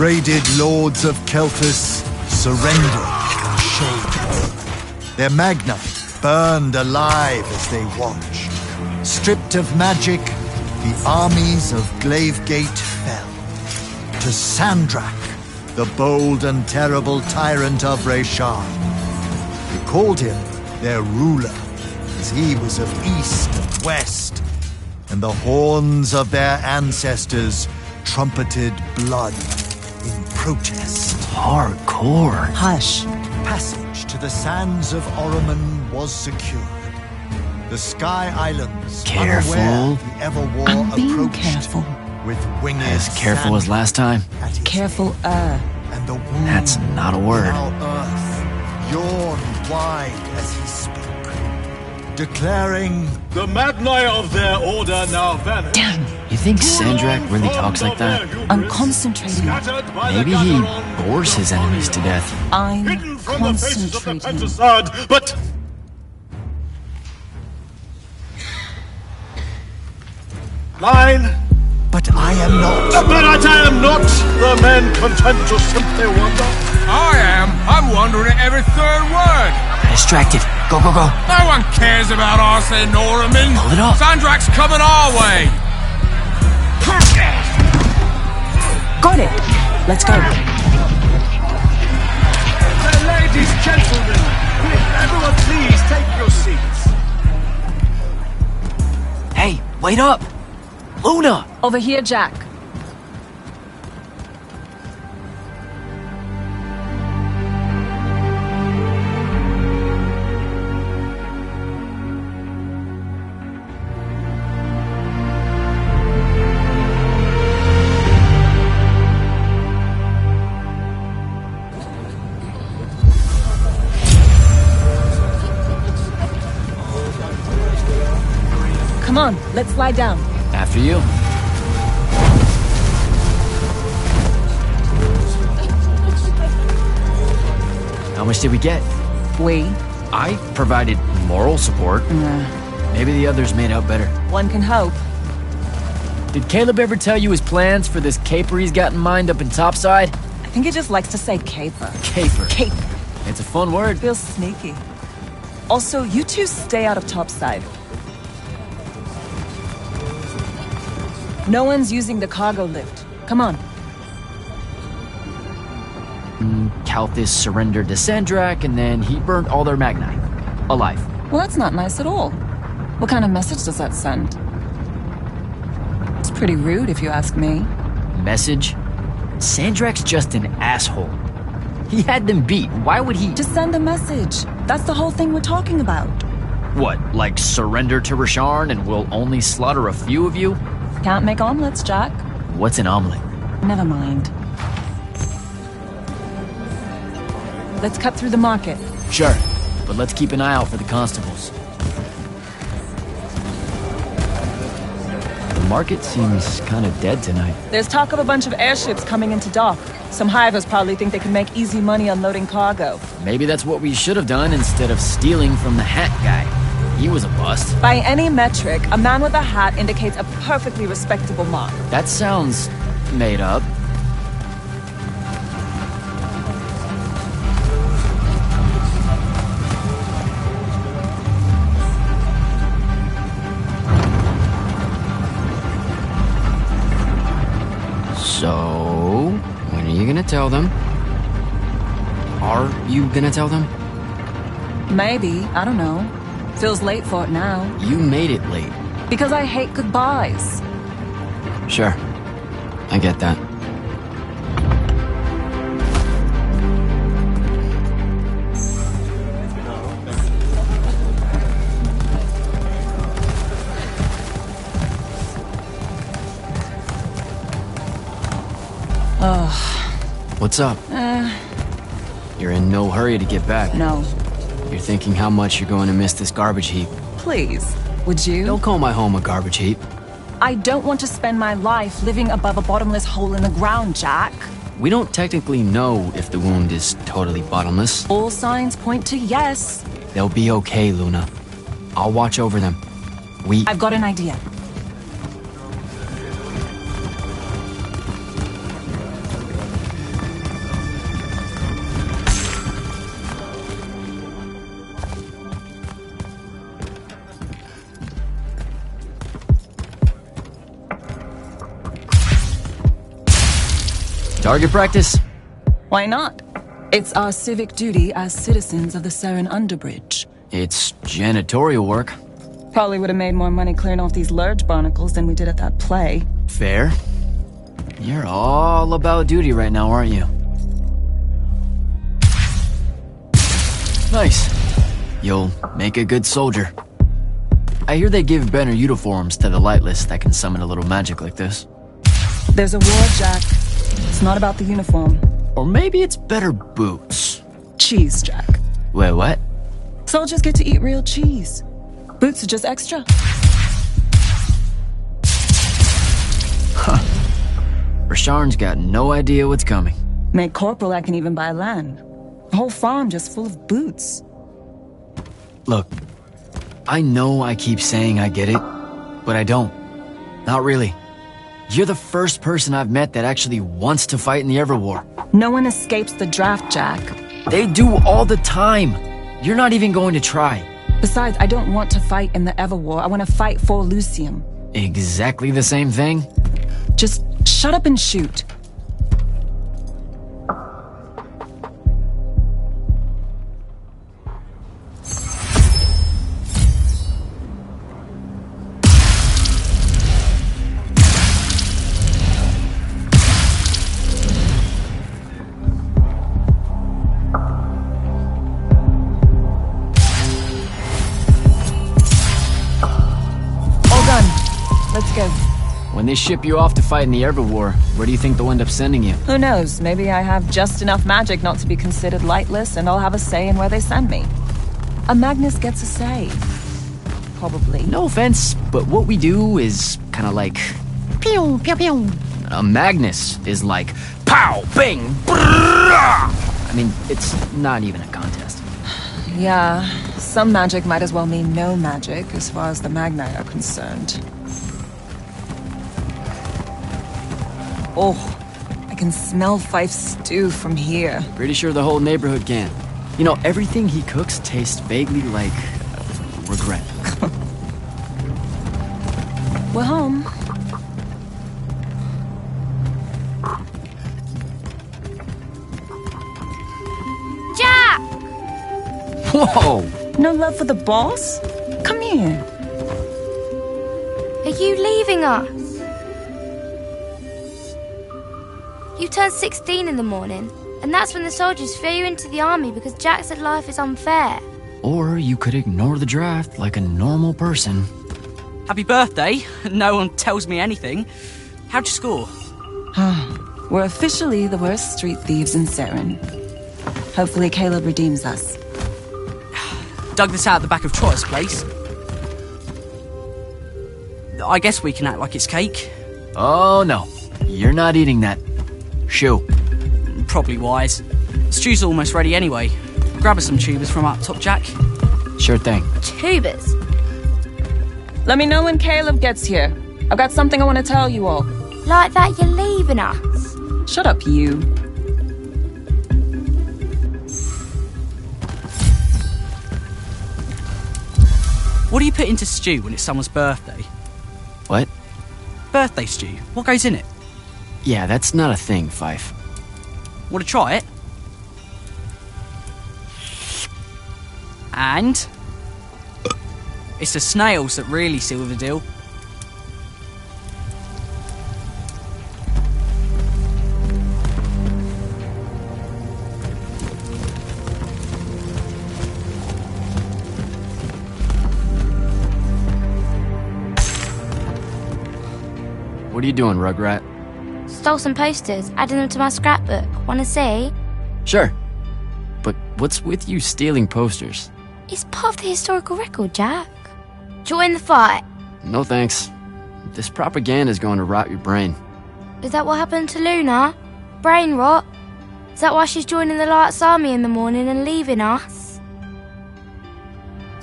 braided lords of Kelthus surrendered in shame. Their magna burned alive as they watched. Stripped of magic, the armies of Glavegate fell. To Sandrak, the bold and terrible tyrant of Resharn. They called him their ruler, as he was of east and west, and the horns of their ancestors trumpeted blood in protest. Hardcore. Hush. Passage to the sands of Oromon was secured. The Sky Islands, Careful. unaware the Everwar I'm being approached careful. with winged As careful as last time. Careful, And the wound That's not a word. in our earth yawned wide as he spoke, declaring, The Magni of their order now vanish. Damn. You think Sandrak really talks like that? I'm concentrating. Maybe he bores his enemies to death. I'm Hidden from the faces of the concentrating. Pentasad, but Line, but I am not. but I am not the men content to simply wonder. I am. I'm wondering at every third word. Distracted. Go, go, go. No one cares about us in Norman. Pull it up. Sandrak's coming our way. Got it. Let's go. Ladies, gentlemen, everyone please take your seats. Hey, wait up. Luna. Over here, Jack. Come on, let's lie down. After you. How much did we get? We. I provided moral support. Maybe the others made out better. One can hope. Did Caleb ever tell you his plans for this caper he's got in mind up in Topside? I think he just likes to say caper. Caper. Caper. It's a fun word. Feels sneaky. Also, you two stay out of Topside. No one's using the cargo lift. Come on. Kalthus surrendered to Sandrak, and then he burned all their Magni. Alive. Well, that's not nice at all. What kind of message does that send? It's pretty rude, if you ask me. Message? Sandrak's just an asshole. He had them beat. Why would he... Just send a message. That's the whole thing we're talking about. What, like surrender to Resharn and we'll only slaughter a few of you? Can't make omelets, Jack. What's an omelet? Never mind. Let's cut through the market. Sure, but let's keep an eye out for the constables. The market seems kind of dead tonight. There's talk of a bunch of airships coming into dock. Some hivers probably think they can make easy money unloading cargo. Maybe that's what we should have done instead of stealing from the hat guy. He was a bust. By any metric, a man with a hat indicates a perfectly respectable mark. That sounds made up. So, when are you gonna tell them? Are you gonna tell them? Maybe, I don't know. Feels late for it now. You made it late. Because I hate goodbyes. Sure. I get that. What's up? You're in no hurry to get back. No. You're thinking how much you're going to miss this garbage heap. Please, would you? Don't call my home a garbage heap. I don't want to spend my life living above a bottomless hole in the ground, Jack. We don't technically know if the wound is totally bottomless. All signs point to yes. They'll be okay, Luna. I'll watch over them. I've got an idea. Target practice? Why not? It's our civic duty as citizens of the Saren Underbridge. It's janitorial work. Probably would have made more money clearing off these lurge barnacles than we did at that play. Fair. You're all about duty right now, aren't you? Nice. You'll make a good soldier. I hear they give better uniforms to the Lightless that can summon a little magic like this. There's a war, Jack. It's not about the uniform. Or maybe it's better boots. Cheese, Jack. Wait, what? Soldiers get to eat real cheese. Boots are just extra. Rasharn's got no idea what's coming. Made corporal, I can even buy land. A whole farm just full of boots. Look, I know I keep saying I get it, but I don't. Not really. You're the first person I've met that actually wants to fight in the Everwar. No one escapes the draft, Jack. They do all the time. You're not even going to try. Besides, I don't want to fight in the Everwar. I want to fight for Lucium. Exactly the same thing? Just shut up and shoot. Let's go. When they ship you off to fight in the Everwar, where do you think they'll end up sending you? Who knows? Maybe I have just enough magic not to be considered lightless, and I'll have a say in where they send me. A Magnus gets a say. Probably. No offense, but what we do is kind of like... Pew, pew, pew. A Magnus is like... Pow! Bing! Brrrah! I mean, it's not even a contest. Yeah, some magic might as well mean no magic, as far as the Magni are concerned. Oh, I can smell Fife's stew from here. Pretty sure the whole neighborhood can. You know, everything he cooks tastes vaguely like... regret. We're home. Jack! Whoa! No love for the boss? Come here. Are you leaving us? You turned 16 in the morning, and that's when the soldiers threw you into the army because Jack said life is unfair. Or you could ignore the draft like a normal person. Happy birthday. No one tells me anything. How'd you score? We're officially the worst street thieves in Saren. Hopefully Caleb redeems us. Dug this out the back of Trotter's place. I guess we can act like it's cake. Oh no, you're not eating that. Shoo. Probably wise. Stew's almost ready anyway. Grab us some tubers from up top, Jack. Sure thing. Tubers. Let me know when Caleb gets here. I've got something I want to tell you all. Like that you're leaving us. Shut up, you. What do you put into stew when it's someone's birthday? What? Birthday stew. What goes in it? Yeah, that's not a thing, Fife. Want to try it? And... it's the snails that really seal the deal. What are you doing, Rugrat? Stole some posters, adding them to my scrapbook. Wanna see? Sure. But what's with you stealing posters? It's part of the historical record, Jack. Join the fight. No thanks. This propaganda's going to rot your brain. Is that what happened to Luna? Brain rot? Is that why she's joining the Lights Army in the morning and leaving us?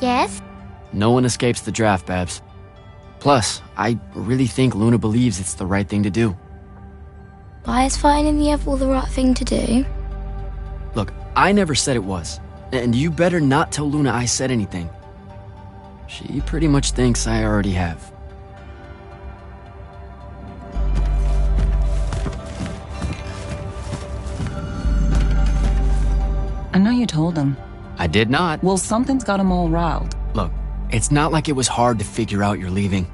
Yes? No one escapes the draft, Babs. Plus, I really think Luna believes it's the right thing to do. Why is fighting in the Everwall the right thing to do? Look, I never said it was. And you better not tell Luna I said anything. She pretty much thinks I already have. you told him. I did not. Well, something's got him all riled. Look, it's not like it was hard to figure out you're leaving.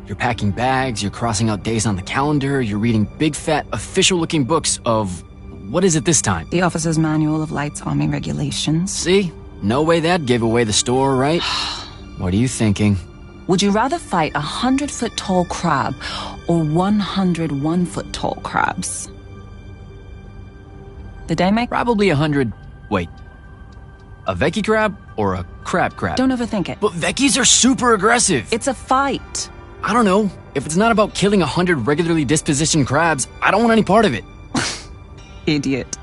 You're packing bags, you're crossing out days on the calendar, you're reading big fat official-looking books of... What is it this time? The Officer's Manual of Lights Army Regulations. See? No way that gave away the store, right? What are you thinking? Would you rather fight 100-foot-tall crab or 101-foot-tall crabs? Did they make... Probably 100... Wait. A Vecchi crab or a crab? Don't overthink it. But Vecchis are super aggressive. It's a fight. I don't know. If it's not about killing 100 regularly dispositioned crabs, I don't want any part of it. Idiot.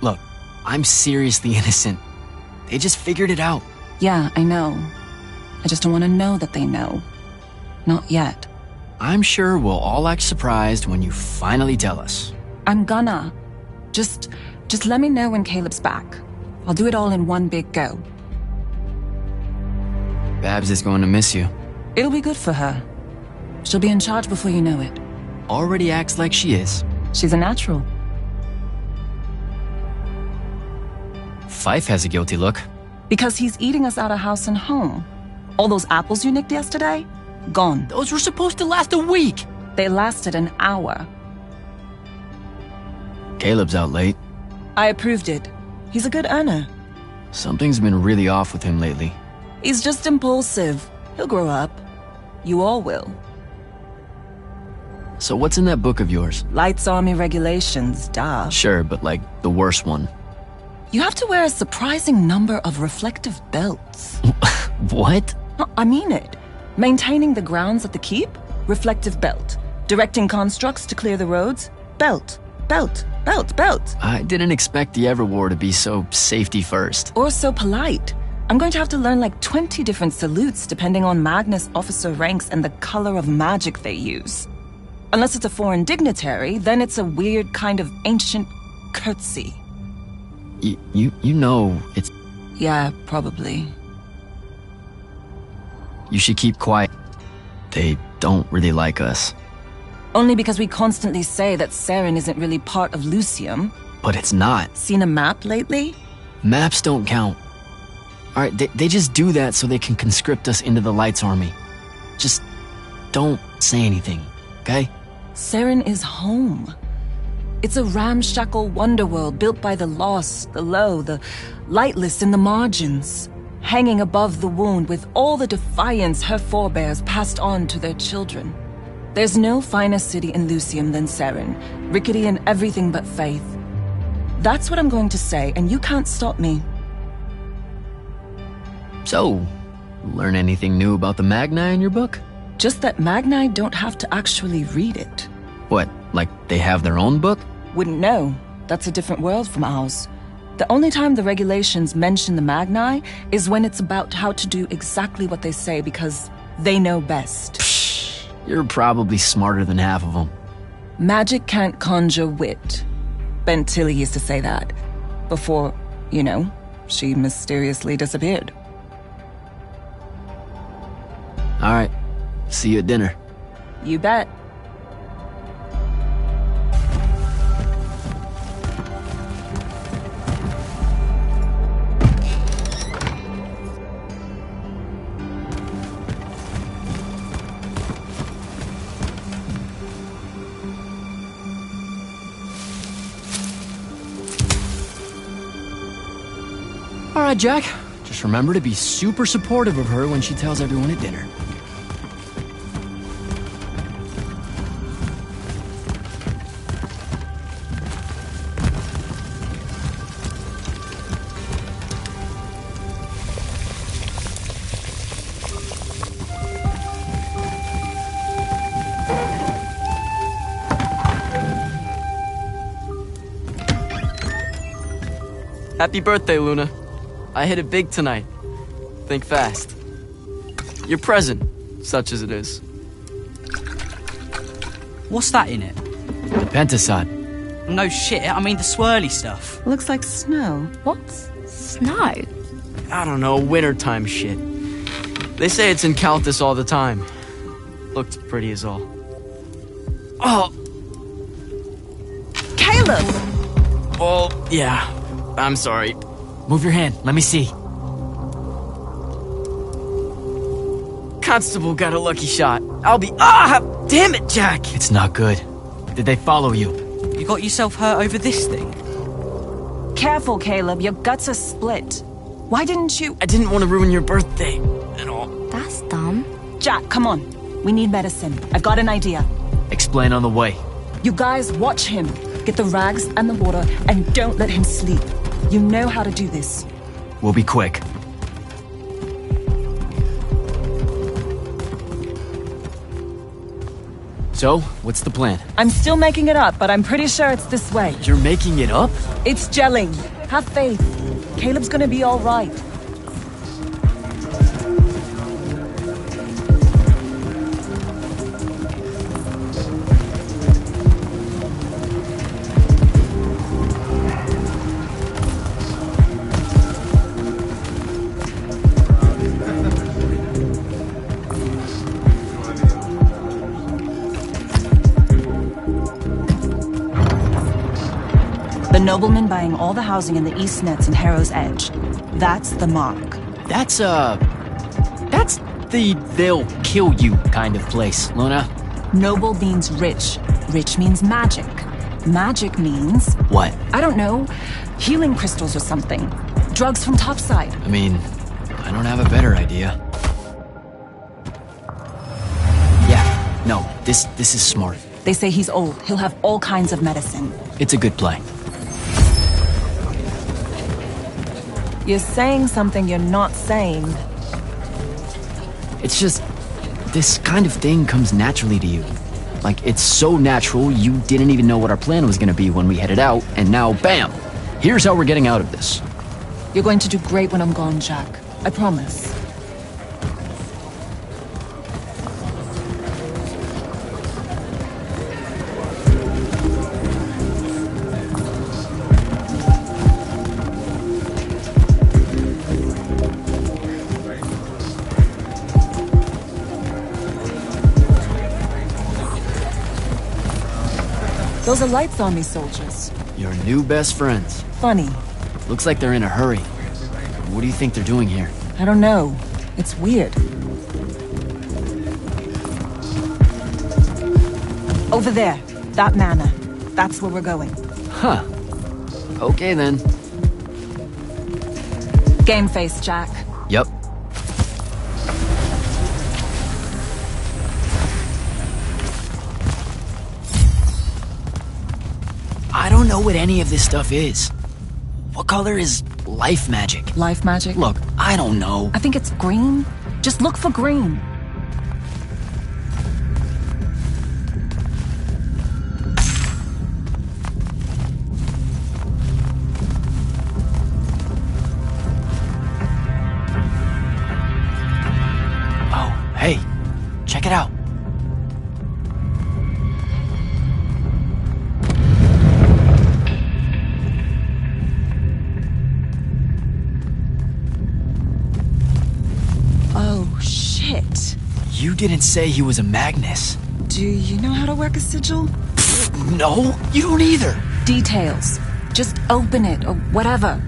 Look, I'm seriously innocent. They just figured it out. Yeah, I know. I just don't want to know that they know. Not yet. I'm sure we'll all act surprised when you finally tell us. I'm gonna. Just let me know when Caleb's back. I'll do it all in one big go. Babs is going to miss you. It'll be good for her. She'll be in charge before you know it. Already acts like she is. She's a natural. Fife has a guilty look. Because he's eating us out of house and home. All those apples you nicked yesterday? Gone. Those were supposed to last a week. They lasted an hour. Caleb's out late. I approved it. He's a good earner. Something's been really off with him lately. He's just impulsive. He'll grow up. You all will. So what's in that book of yours? Lights Army Regulations, duh. Sure, but like the worst one. You have to wear a surprising number of reflective belts. What? No, I mean it. Maintaining the grounds at the keep? Reflective belt. Directing constructs to clear the roads? Belt. Belt. Belt. Belt. I didn't expect the Everwar to be so safety first. Or so polite. I'm going to have to learn like 20 different salutes depending on Magnus officer ranks and the color of magic they use. Unless it's a foreign dignitary, then it's a weird kind of ancient curtsy. You know it's... Yeah, probably. You should keep quiet. They don't really like us. Only because we constantly say that Saren isn't really part of Lucium. But it's not. Seen a map lately? Maps don't count. Alright, they just do that so they can conscript us into the Lights Army. Just don't say anything, okay? Saren is home. It's a ramshackle wonderworld built by the lost, the low, the lightless in the margins, hanging above the wound with all the defiance her forebears passed on to their children. There's no finer city in Lucium than Saren, rickety in everything but faith. That's what I'm going to say, and you can't stop me. So, learn anything new about the Magni in your book? Just that Magni don't have to actually read it. What, like they have their own book? Wouldn't know. That's a different world from ours. The only time the regulations mention the Magni is when it's about how to do exactly what they say because they know best. Psh, you're probably smarter than half of them. Magic can't conjure wit. Ben Tilly used to say that. Before, you know, she mysteriously disappeared. Alright, see you at dinner. You bet. Alright, Jack. Just remember to be super supportive of her when she tells everyone at dinner. Happy birthday, Luna. I hit it big tonight. Think fast. Your present, such as it is. What's that in it? The Pentasod. No shit, I mean the swirly stuff. Looks like snow. What's snow? I don't know, wintertime shit. They say it's in Calthus all the time. Looked pretty as all. Oh! Caleb! Oh, yeah. I'm sorry. Move your hand. Let me see. Constable got a lucky shot. I'll be... Ah! Damn it, Jack! It's not good. Did they follow you? You got yourself hurt over this thing? Careful, Caleb. Your guts are split. Why didn't you... I didn't want to ruin your birthday at all. That's dumb. Jack, come on. We need medicine. I've got an idea. Explain on the way. You guys watch him. Get the rags and the water, and don't let him sleep. You know how to do this. We'll be quick. So, what's the plan? I'm still making it up, but I'm pretty sure it's this way. You're making it up? It's gelling. Have faith. Caleb's gonna be all right. The nobleman buying all the housing in the East Nets and Harrow's Edge. That's the mark. That's the they'll kill you kind of place, Luna. Noble means rich. Rich means magic. Magic means... What? I don't know. Healing crystals or something. Drugs from topside. I mean, I don't have a better idea. Yeah, no, this is smart. They say he's old. He'll have all kinds of medicine. It's a good play. You're saying something you're not saying. It's just, this kind of thing comes naturally to you. Like, it's so natural, you didn't even know what our plan was gonna be when we headed out, and now, bam! Here's how we're getting out of this. You're going to do great when I'm gone, Jack. I promise. Those are Lights Army soldiers. Your new best friends. Funny. Looks like they're in a hurry. What do you think they're doing here? I don't know. It's weird. Over there. That manor. That's where we're going. Huh. Okay then. Game face, Jack. Yep. I don't know what any of this stuff is. What color is life magic? Life magic? Look, I don't know. I think it's green. Just look for green. Oh, hey, check it out. Oh, shit. You didn't say he was a Magnus. Do you know how to work a sigil? No, you don't either. Details. Just open it or whatever.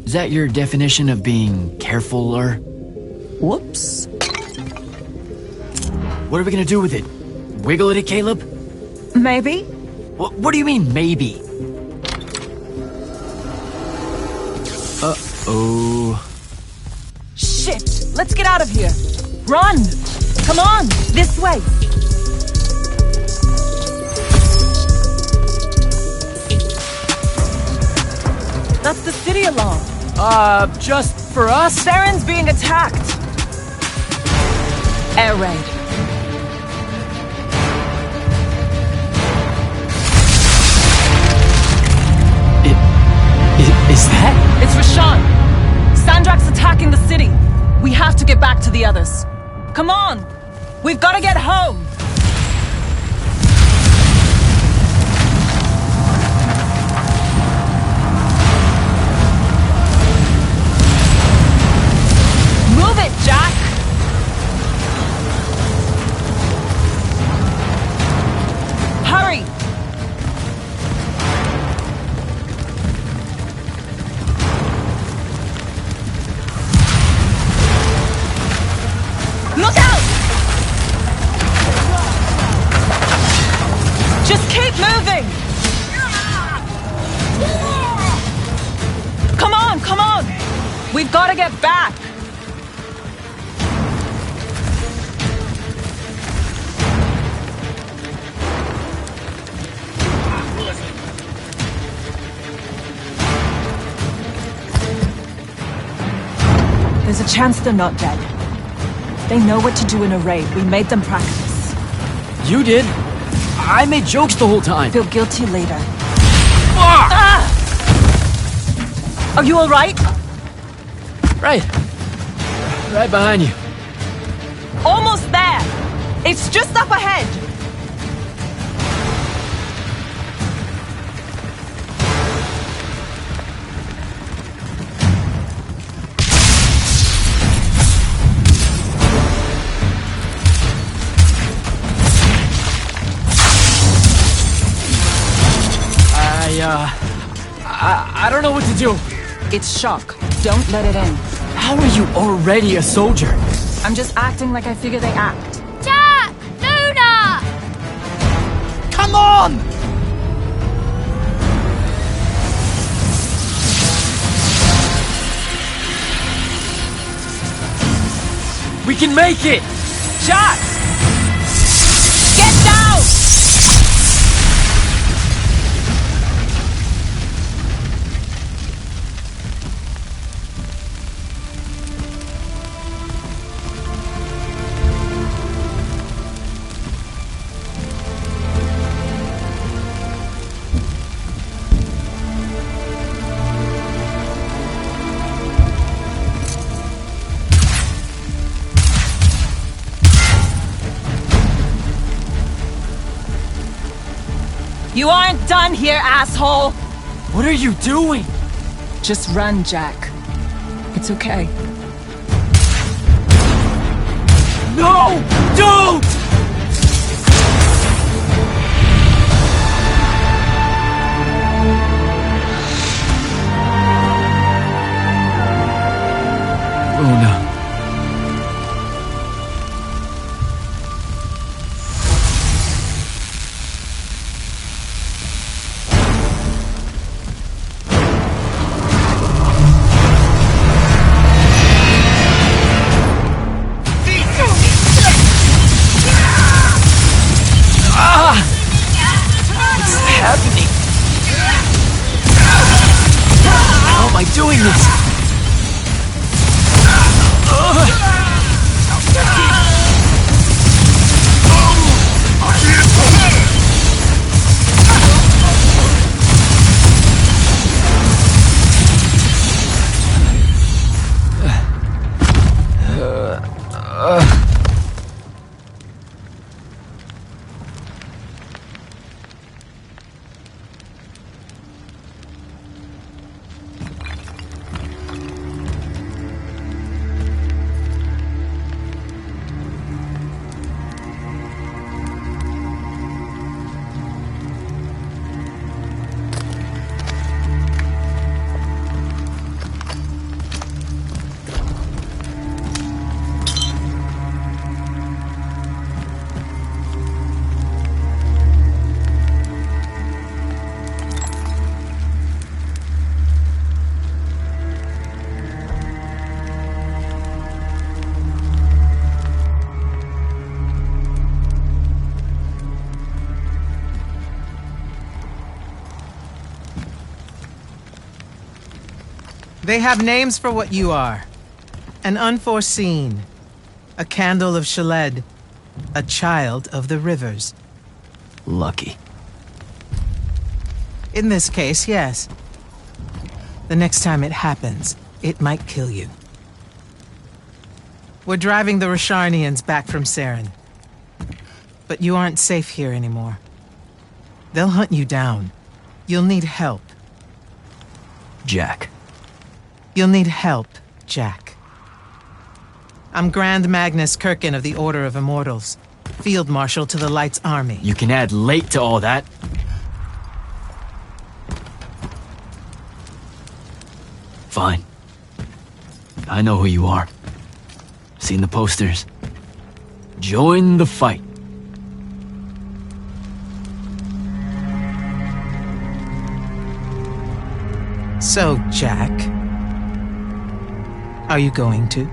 Is that your definition of being carefuler? Whoops. What are we gonna do with it? Wiggle it at Caleb? Maybe. What do you mean, maybe? Uh-oh. Shit! Let's get out of here! Run! Come on! This way! That's the city alarm. Just for us? Saren's being attacked! Air raid. Is that? It's Rashawn. Sandrak's attacking the city. We have to get back to the others. Come on! We've got to get home! Move it, Jack! back! There's a chance they're not dead. They know what to do in a raid. We made them practice. You did? I made jokes the whole time. Feel guilty later. Fuck! Ah! Are you alright? Right. Right behind you. Almost there! It's just up ahead! I don't know what to do. It's shock. Don't let it in. How are you already a soldier? I'm just acting like I figure they act. Jack! Luna! Come on! We can make it! Jack! Get down! You aren't done here, asshole! What are you doing? Just run, Jack. It's okay. No! Don't! Luna. How am I doing this? They have names for what you are. An unforeseen, a candle of Shaled, a child of the rivers. Lucky. In this case, yes. The next time it happens, it might kill you. We're driving the Rasharnians back from Saren. But you aren't safe here anymore. They'll hunt you down. You'll need help. Jack. You'll need help, Jack. I'm Grand Magnus Kirkin of the Order of Immortals, Field Marshal to the Light's Army. You can add late to all that. Fine. I know who you are. Seen the posters. Join the fight. So, Jack, Are you going to?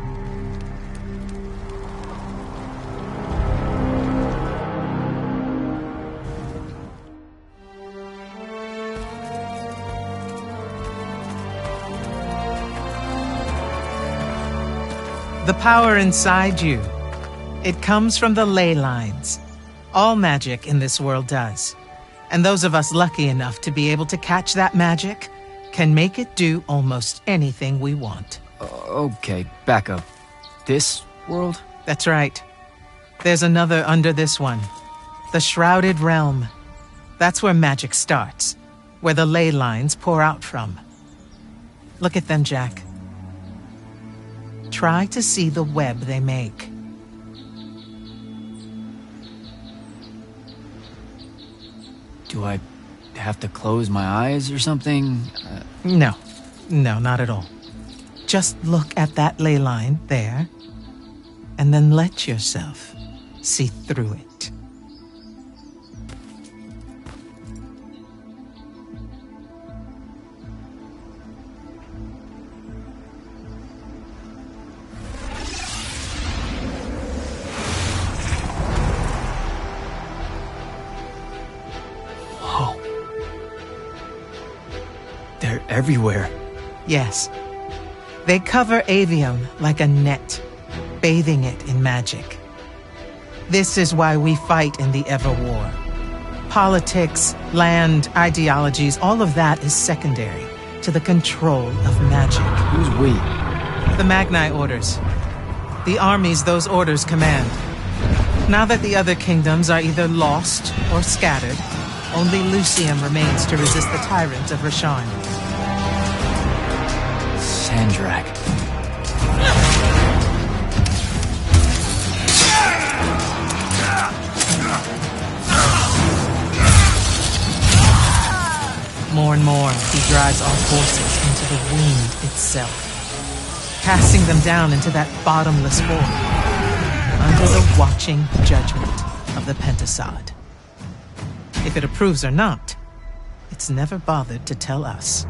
The power inside you, it comes from the ley lines. All magic in this world does. And those of us lucky enough to be able to catch that magic can make it do almost anything we want. Okay, back up. This world? That's right. There's another under this one. The Shrouded Realm. That's where magic starts, where the ley lines pour out from. Look at them, Jack. Try to see the web they make. Do I have to close my eyes or something? No, not at all. Just look at that ley line there, and then let yourself see through it. Whoa. They're everywhere. Yes. They cover Aveum like a net, bathing it in magic. This is why we fight in the Everwar. Politics, land, ideologies, all of that is secondary to the control of magic. Who's we? The Magni orders. The armies those orders command. Now that the other kingdoms are either lost or scattered, only Lucium remains to resist the tyrant of Rasharn. Sandrak. More and more, he drives our forces into the wound itself, casting them down into that bottomless void, under the watching judgment of the Pentasod. If it approves or not, it's never bothered to tell us.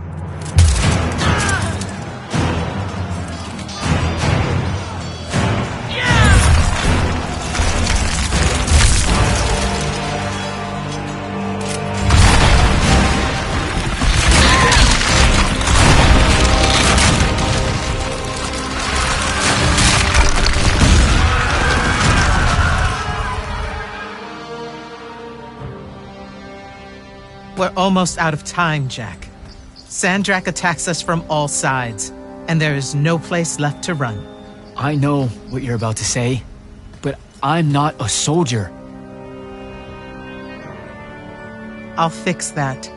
We're almost out of time, Jack. Sandrak attacks us from all sides, and there is no place left to run. I know what you're about to say, but I'm not a soldier. I'll fix that.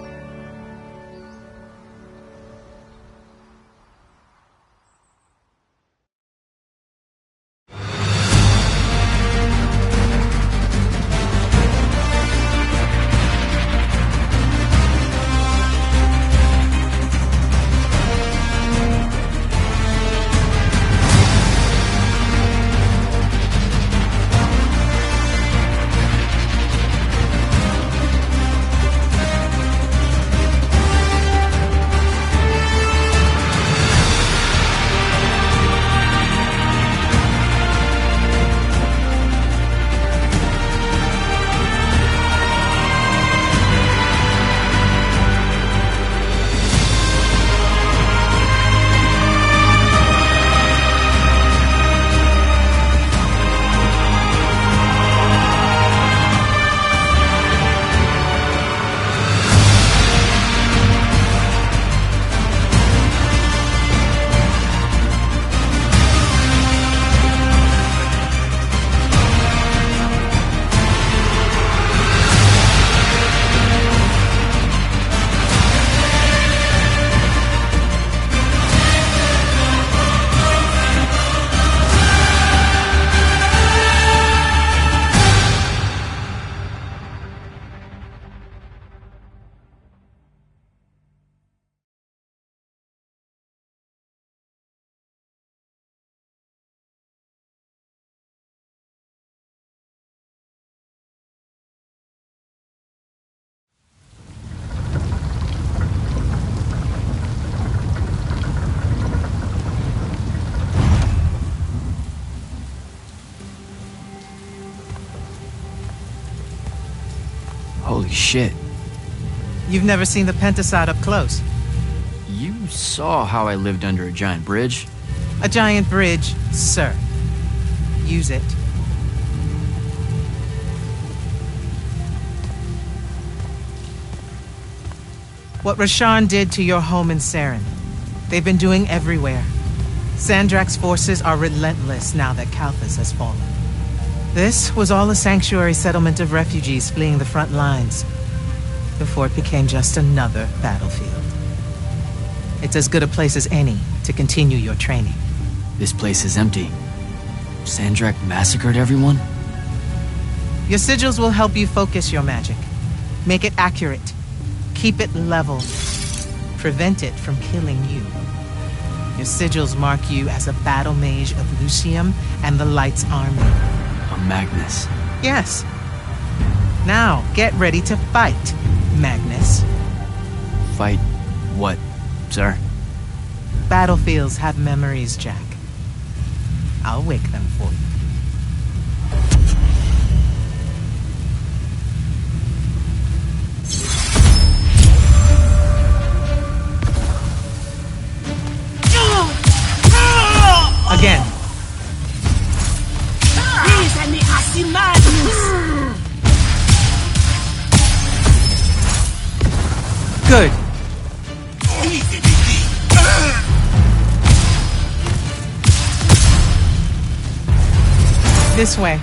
Holy shit. You've never seen the Pentasod up close. You saw how I lived under a giant bridge. A giant bridge, sir. Use it. What Rasharn did to your home in Saren, they've been doing everywhere. Sandrak's forces are relentless now that Kalthus has fallen. This was all a sanctuary settlement of refugees fleeing the front lines, before it became just another battlefield. It's as good a place as any to continue your training. This place is empty. Sandrak massacred everyone? Your sigils will help you focus your magic. Make it accurate. Keep it level. Prevent it from killing you. Your sigils mark you as a battle mage of Lucium and the Light's army. A Magnus. Yes. Now, get ready to fight, Magnus. Fight what, sir? Battlefields have memories, Jack. I'll wake them for you. Again. Good. This way.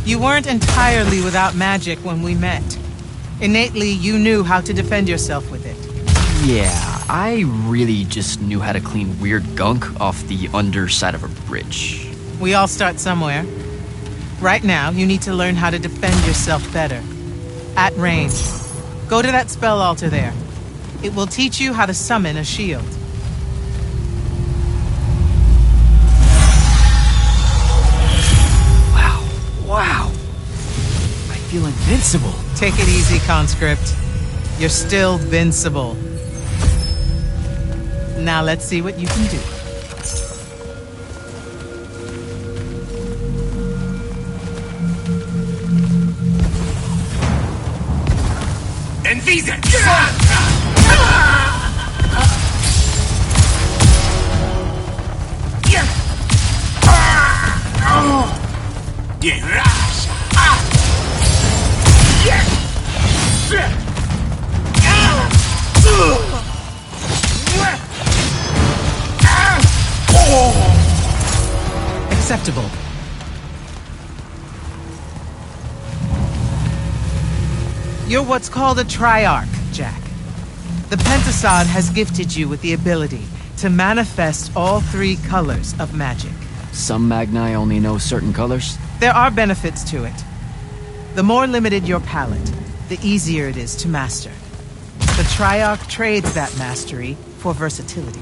You weren't entirely without magic when we met. Innately, you knew how to defend yourself with it. Yeah, I really just knew how to clean weird gunk off the underside of a bridge. We all start somewhere. Right now, you need to learn how to defend yourself better. At range. Go to that spell altar there. It will teach you how to summon a shield. Wow. I feel invincible. Take it easy, conscript. You're still vincible. Now let's see what you can do. Envise! Acceptable. You're what's called a Triarch, Jack. The Pentasod has gifted you with the ability to manifest all three colors of magic. Some Magni only know certain colors? There are benefits to it. The more limited your palette, the easier it is to master. The Triarch trades that mastery for versatility.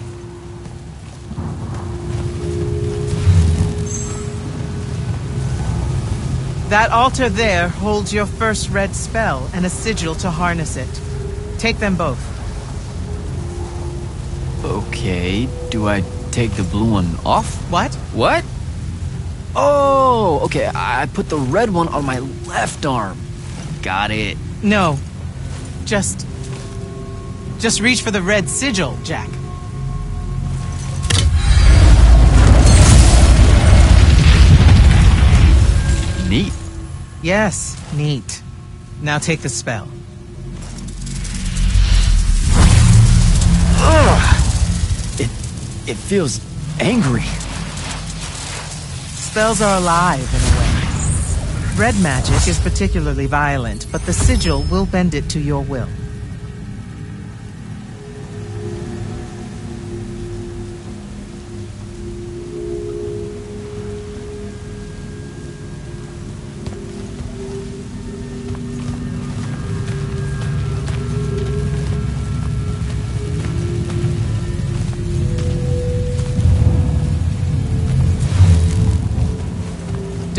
That altar there holds your first red spell and a sigil to harness it. Take them both. Okay, do I take the blue one off? What? What? Oh, okay, I put the red one on my left arm. Got it. No. Just reach for the red sigil, Jack. Neat. Yes, neat. Now take the spell. Ugh. It feels angry. Spells are alive in a way. Red magic is particularly violent, but the sigil will bend it to your will.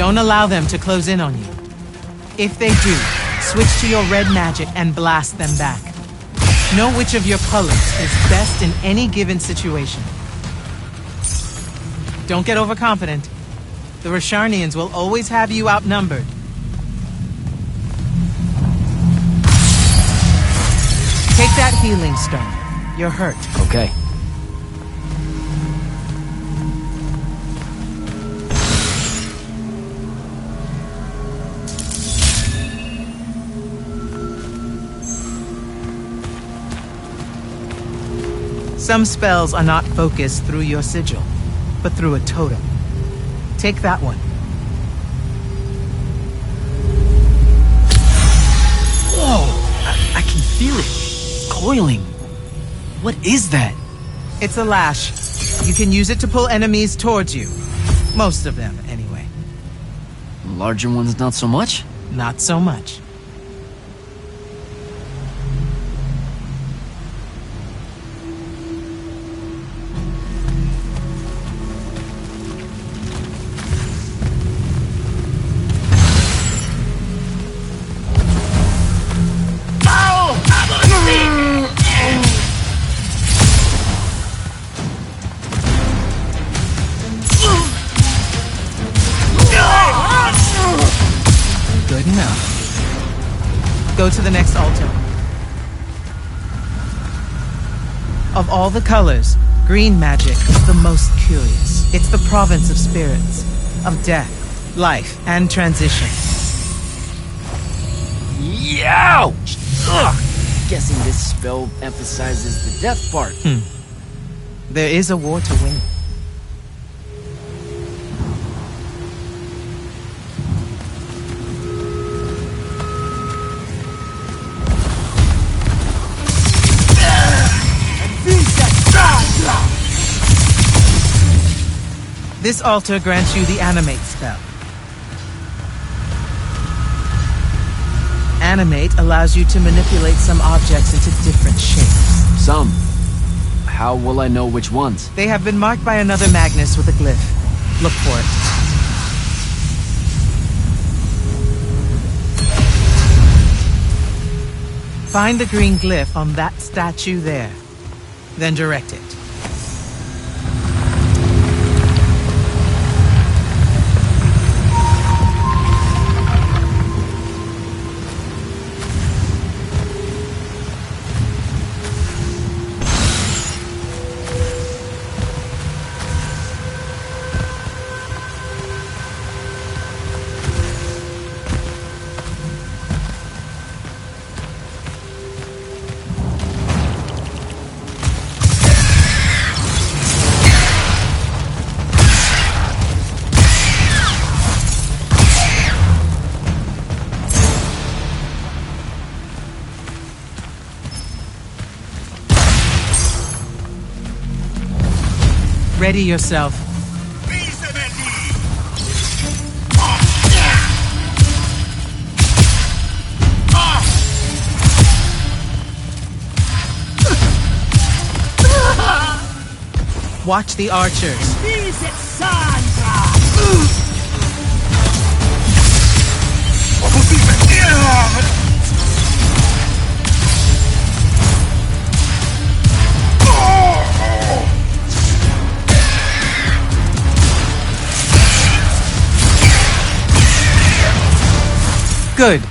Don't allow them to close in on you. If they do, switch to your red magic and blast them back. Know which of your colors is best in any given situation. Don't get overconfident. The Rasharnians will always have you outnumbered. Take that healing stone. You're hurt. Okay. Some spells are not focused through your sigil, but through a totem. Take that one. Whoa! I can feel it. Coiling. What is that? It's a lash. You can use it to pull enemies towards you. Most of them, anyway. Larger ones, not so much? Not so much. Good enough. Go to the next altar. Of all the colors, green magic is the most curious. It's the province of spirits, of death, life, and transition. Ouch! Ugh! Guessing this spell emphasizes the death part. There is a war to win. This altar grants you the Animate spell. Animate allows you to manipulate some objects into different shapes. Some. How will I know which ones? They have been marked by another Magnus with a glyph. Look for it. Find the green glyph on that statue there. Then direct it. Ready yourself. Watch the archers. Good.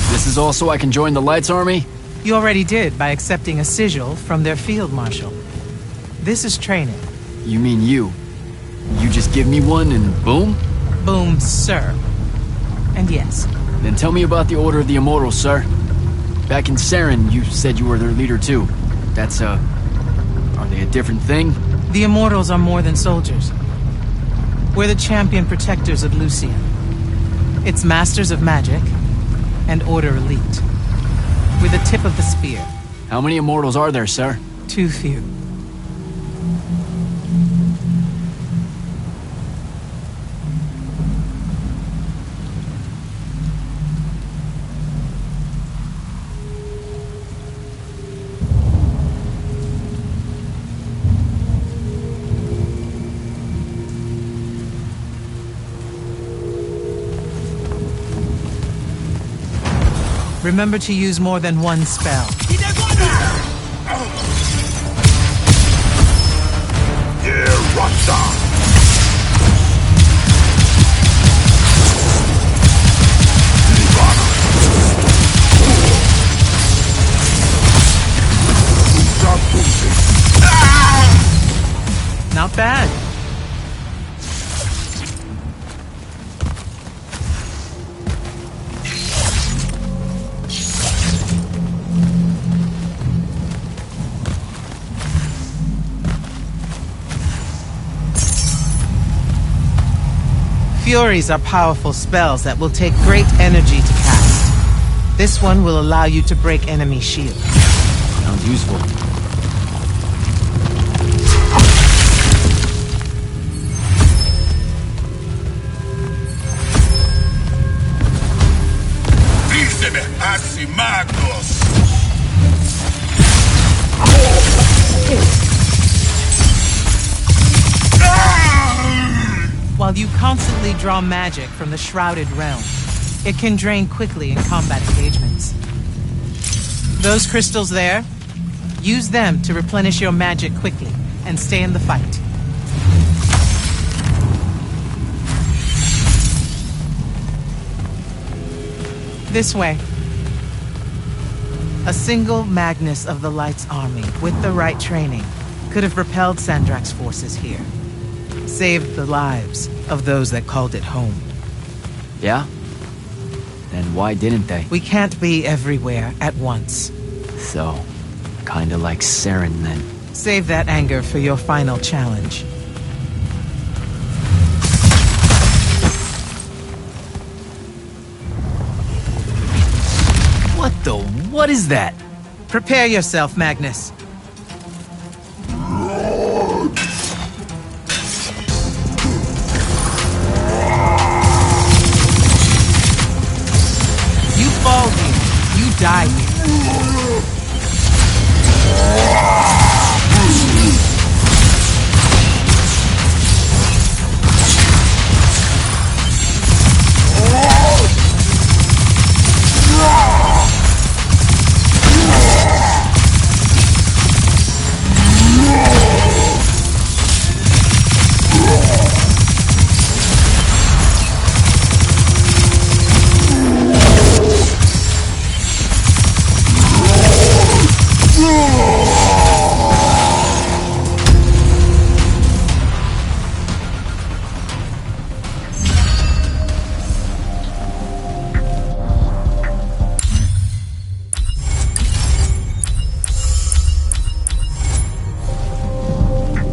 This is also I can join the Lights Army? You already did by accepting a sigil from their field marshal. This is training. You mean you? You just give me one and boom? Boom, sir. And yes. Then tell me about the Order of the Immortals, sir. Back in Saren, you said you were their leader too. That's, are they a different thing? The Immortals are more than soldiers. We're the champion protectors of Lucian. It's Masters of Magic and Order Elite. We're the tip of the spear. How many Immortals are there, sir? Too few. Remember to use more than one spell. Not bad. Furies are powerful spells that will take great energy to cast. This one will allow you to break enemy shields. Sounds useful. While you constantly draw magic from the Shrouded Realm, it can drain quickly in combat engagements. Those crystals there, use them to replenish your magic quickly and stay in the fight. This way. A single Magnus of the Light's army, with the right training, could have repelled Sandrak's forces here. Saved the lives of those that called it home. Yeah? Then why didn't they? We can't be everywhere at once. So, kinda like Saren then. Save that anger for your final challenge. What is that? Prepare yourself, Magnus. You fall here, you die here.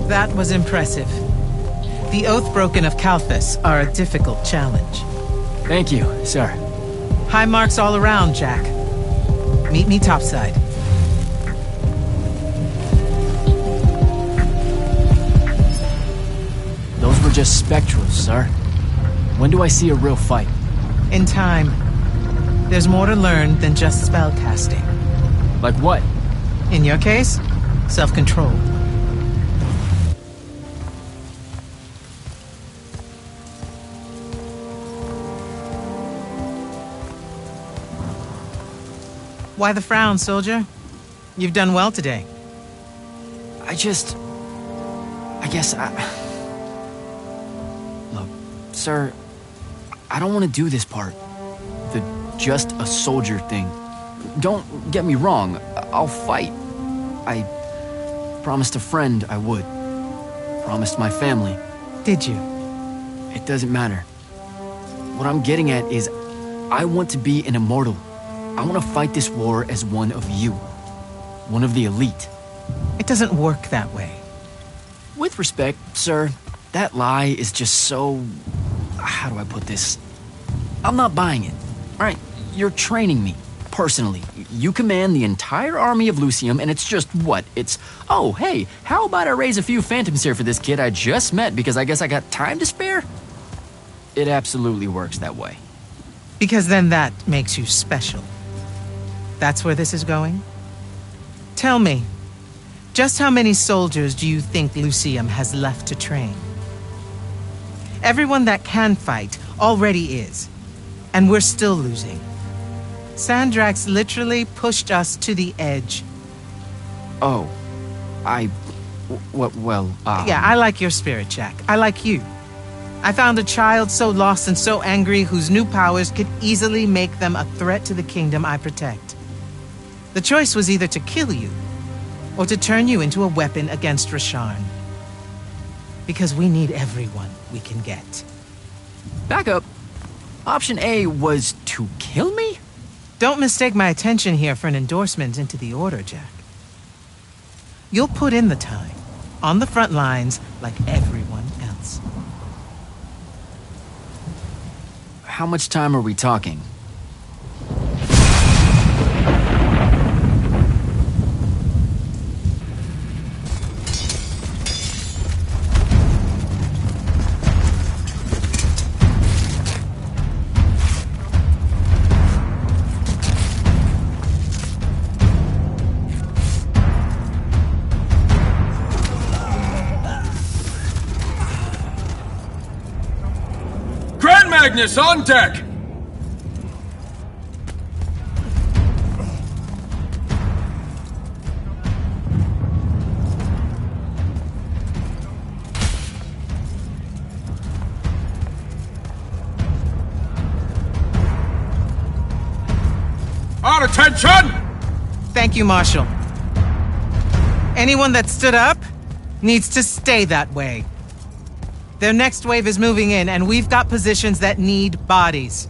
That was impressive. The Oathbroken of Kalthus are a difficult challenge. Thank you, sir. High marks all around, Jack. Meet me topside. Those were just spectrals, sir. When do I see a real fight? In time. There's more to learn than just spell casting. Like what? In your case, self-control. Why the frown, soldier? You've done well today. I guess Look, sir, I don't want to do this part. The just a soldier thing. Don't get me wrong, I'll fight. I promised a friend I would. Promised my family. Did you? It doesn't matter. What I'm getting at is, I want to be an immortal. I want to fight this war as one of you. One of the elite. It doesn't work that way. With respect, sir, That lie is just so... How do I put this? I'm not buying it. All right, you're training me, personally. You command the entire army of Lucium, and it's just what? It's, oh, hey, how about I raise a few phantoms here for this kid I just met because I guess I got time to spare? It absolutely works that way. Because then that makes you special. That's where this is going? Tell me, just how many soldiers do you think Lucium has left to train? Everyone that can fight already is, and we're still losing. Sandrax literally pushed us to the edge. Oh, Yeah, I like your spirit, Jack. I like you. I found a child so lost and so angry whose new powers could easily make them a threat to the kingdom I protect. The choice was either to kill you, or to turn you into a weapon against Rasharn. Because we need everyone we can get. Back up. Option A was to kill me? Don't mistake my attention here for an endorsement into the Order, Jack. You'll put in the time, on the front lines, like everyone else. How much time are we talking? Magnus on deck! Our attention! Thank you, Marshal. Anyone that stood up needs to stay that way. Their next wave is moving in, and we've got positions that need bodies.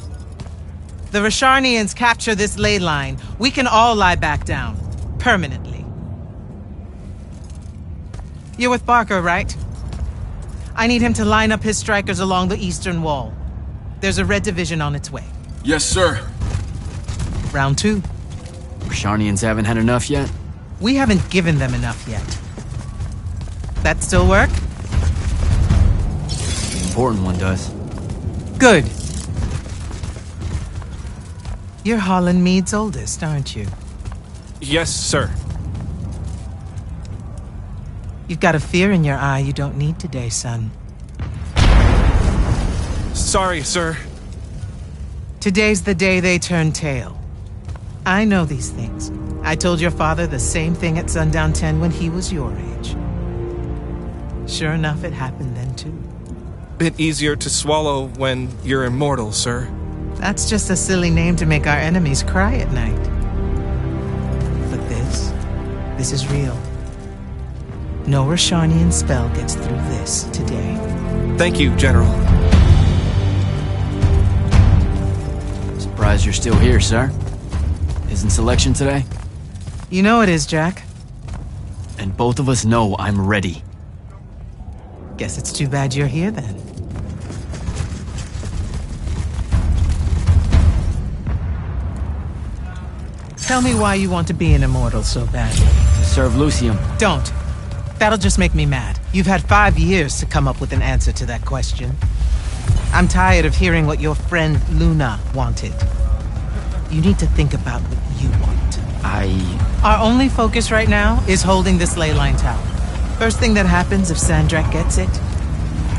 The Rasharnians capture this ley line, we can all lie back down. Permanently. You're with Barker, right? I need him to line up his strikers along the eastern wall. There's a red division on its way. Yes, sir. Round 2. Rasharnians haven't had enough yet? We haven't given them enough yet. That still work? Important one does. Good. You're Holland Mead's oldest, aren't you? Yes, sir. You've got a fear in your eye you don't need today, son. Sorry, sir. Today's the day they turn tail. I know these things. I told your father the same thing at Sundown 10 when he was your age. Sure enough, it happened then too. Bit easier to swallow when you're immortal, sir. That's just a silly name to make our enemies cry at night. But this is real. No Rasharnian spell gets through this today. Thank you, General. Surprised you're still here, sir. Isn't selection today? You know it is, Jack. And both of us know I'm ready. Guess it's too bad you're here then. Tell me why you want to be an immortal so badly. To serve Lucium. Don't. That'll just make me mad. You've had 5 years to come up with an answer to that question. I'm tired of hearing what your friend Luna wanted. You need to think about what you want. Our only focus right now is holding this ley line tower. First thing that happens if Sandrak gets it,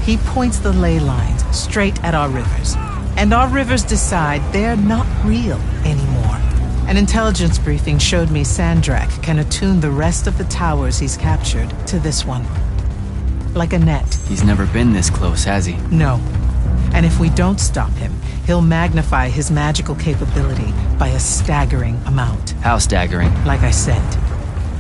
he points the ley lines straight at our rivers. And our rivers decide they're not real anymore. An intelligence briefing showed me Sandrak can attune the rest of the towers he's captured to this one. Like a net. He's never been this close, has he? No. And if we don't stop him, he'll magnify his magical capability by a staggering amount. How staggering? Like I said,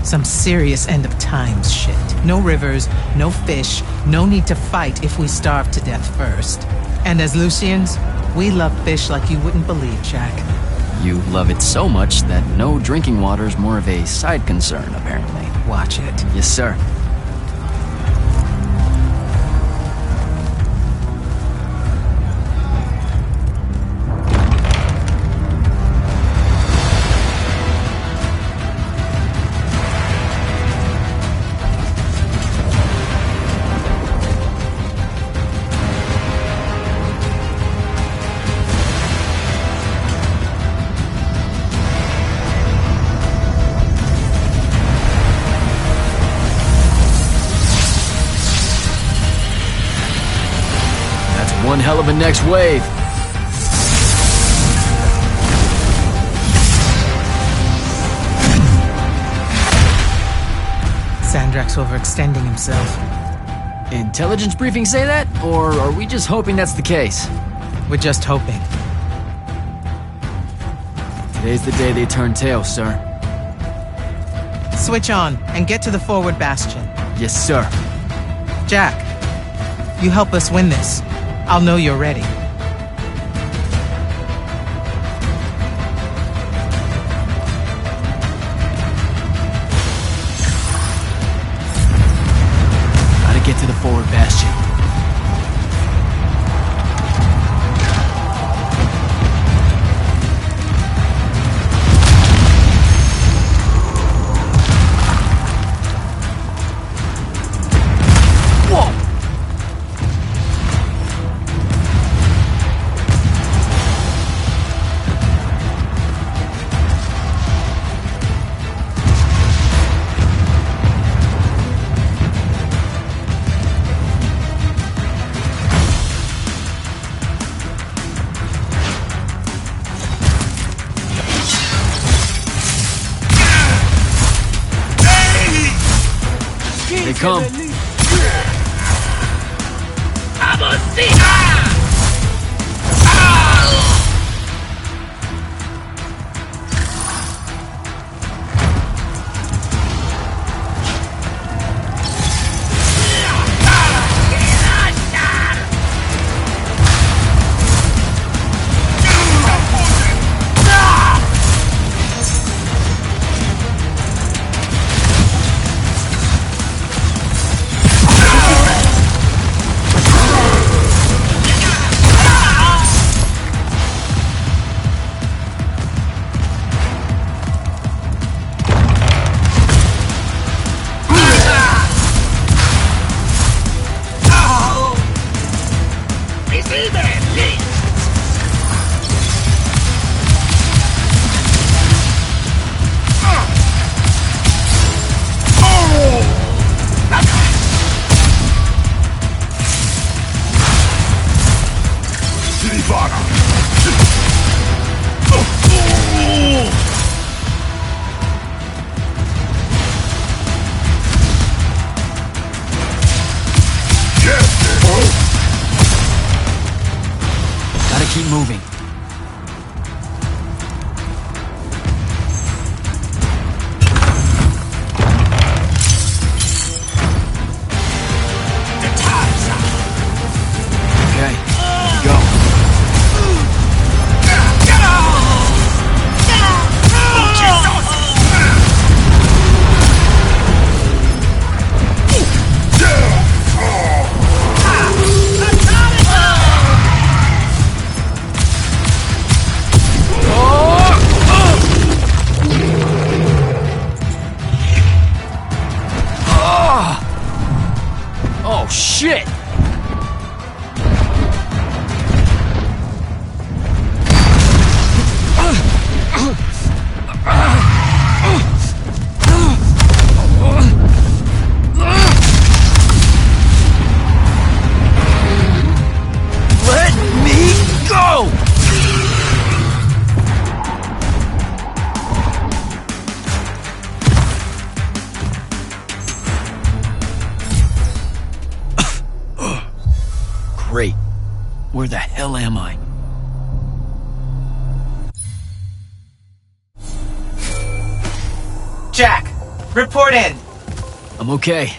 some serious end of times shit. No rivers, no fish, no need to fight if we starve to death first. And as Lucians, we love fish like you wouldn't believe, Jack. You love it so much that no drinking water's more of a side concern, apparently. Watch it. Yes, sir. One hell of a next wave. Sandrak's overextending himself. Intelligence briefings say that? Or are we just hoping that's the case? We're just hoping. Today's the day they turn tail, sir. Switch on and get to the forward bastion. Yes, sir. Jack, you help us win this. I'll know you're ready. Gotta get to the forward bastion. They come. Gotta keep moving. Okay, go. Oh, shit! Let me go! Great. Where the hell am I? Jack, report in. I'm okay.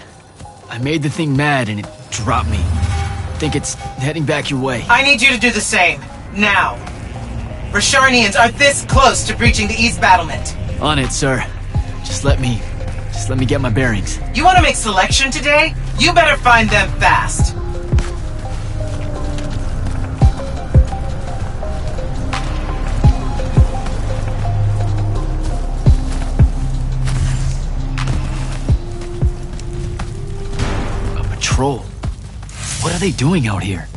I made the thing mad and it dropped me. Think it's heading back your way. I need you to do the same. Now. Rasharnians are this close to breaching the east battlement. On it, sir. Just let me get my bearings. You want to make selection today? You better find them fast. A patrol. What are they doing out here?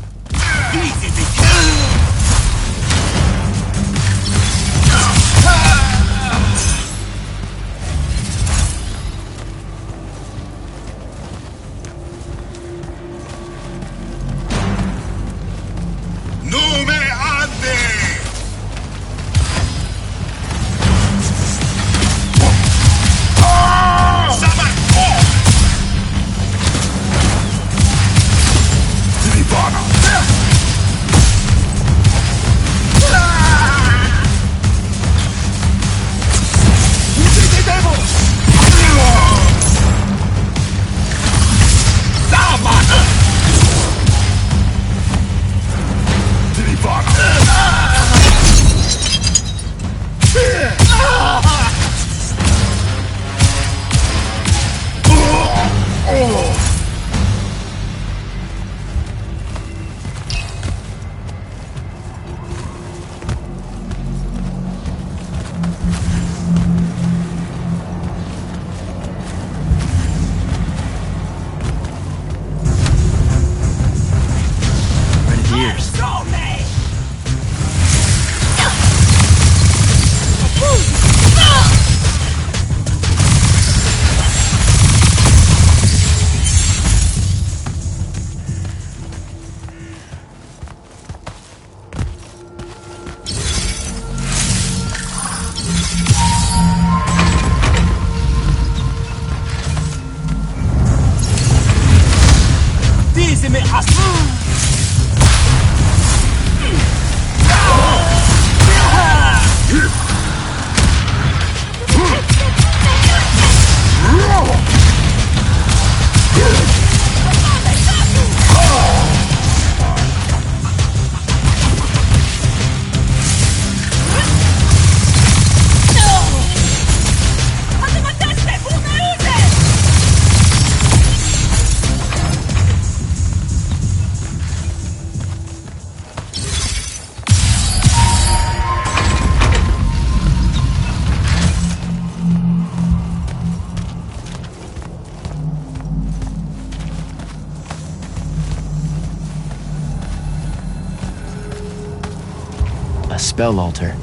spell altar.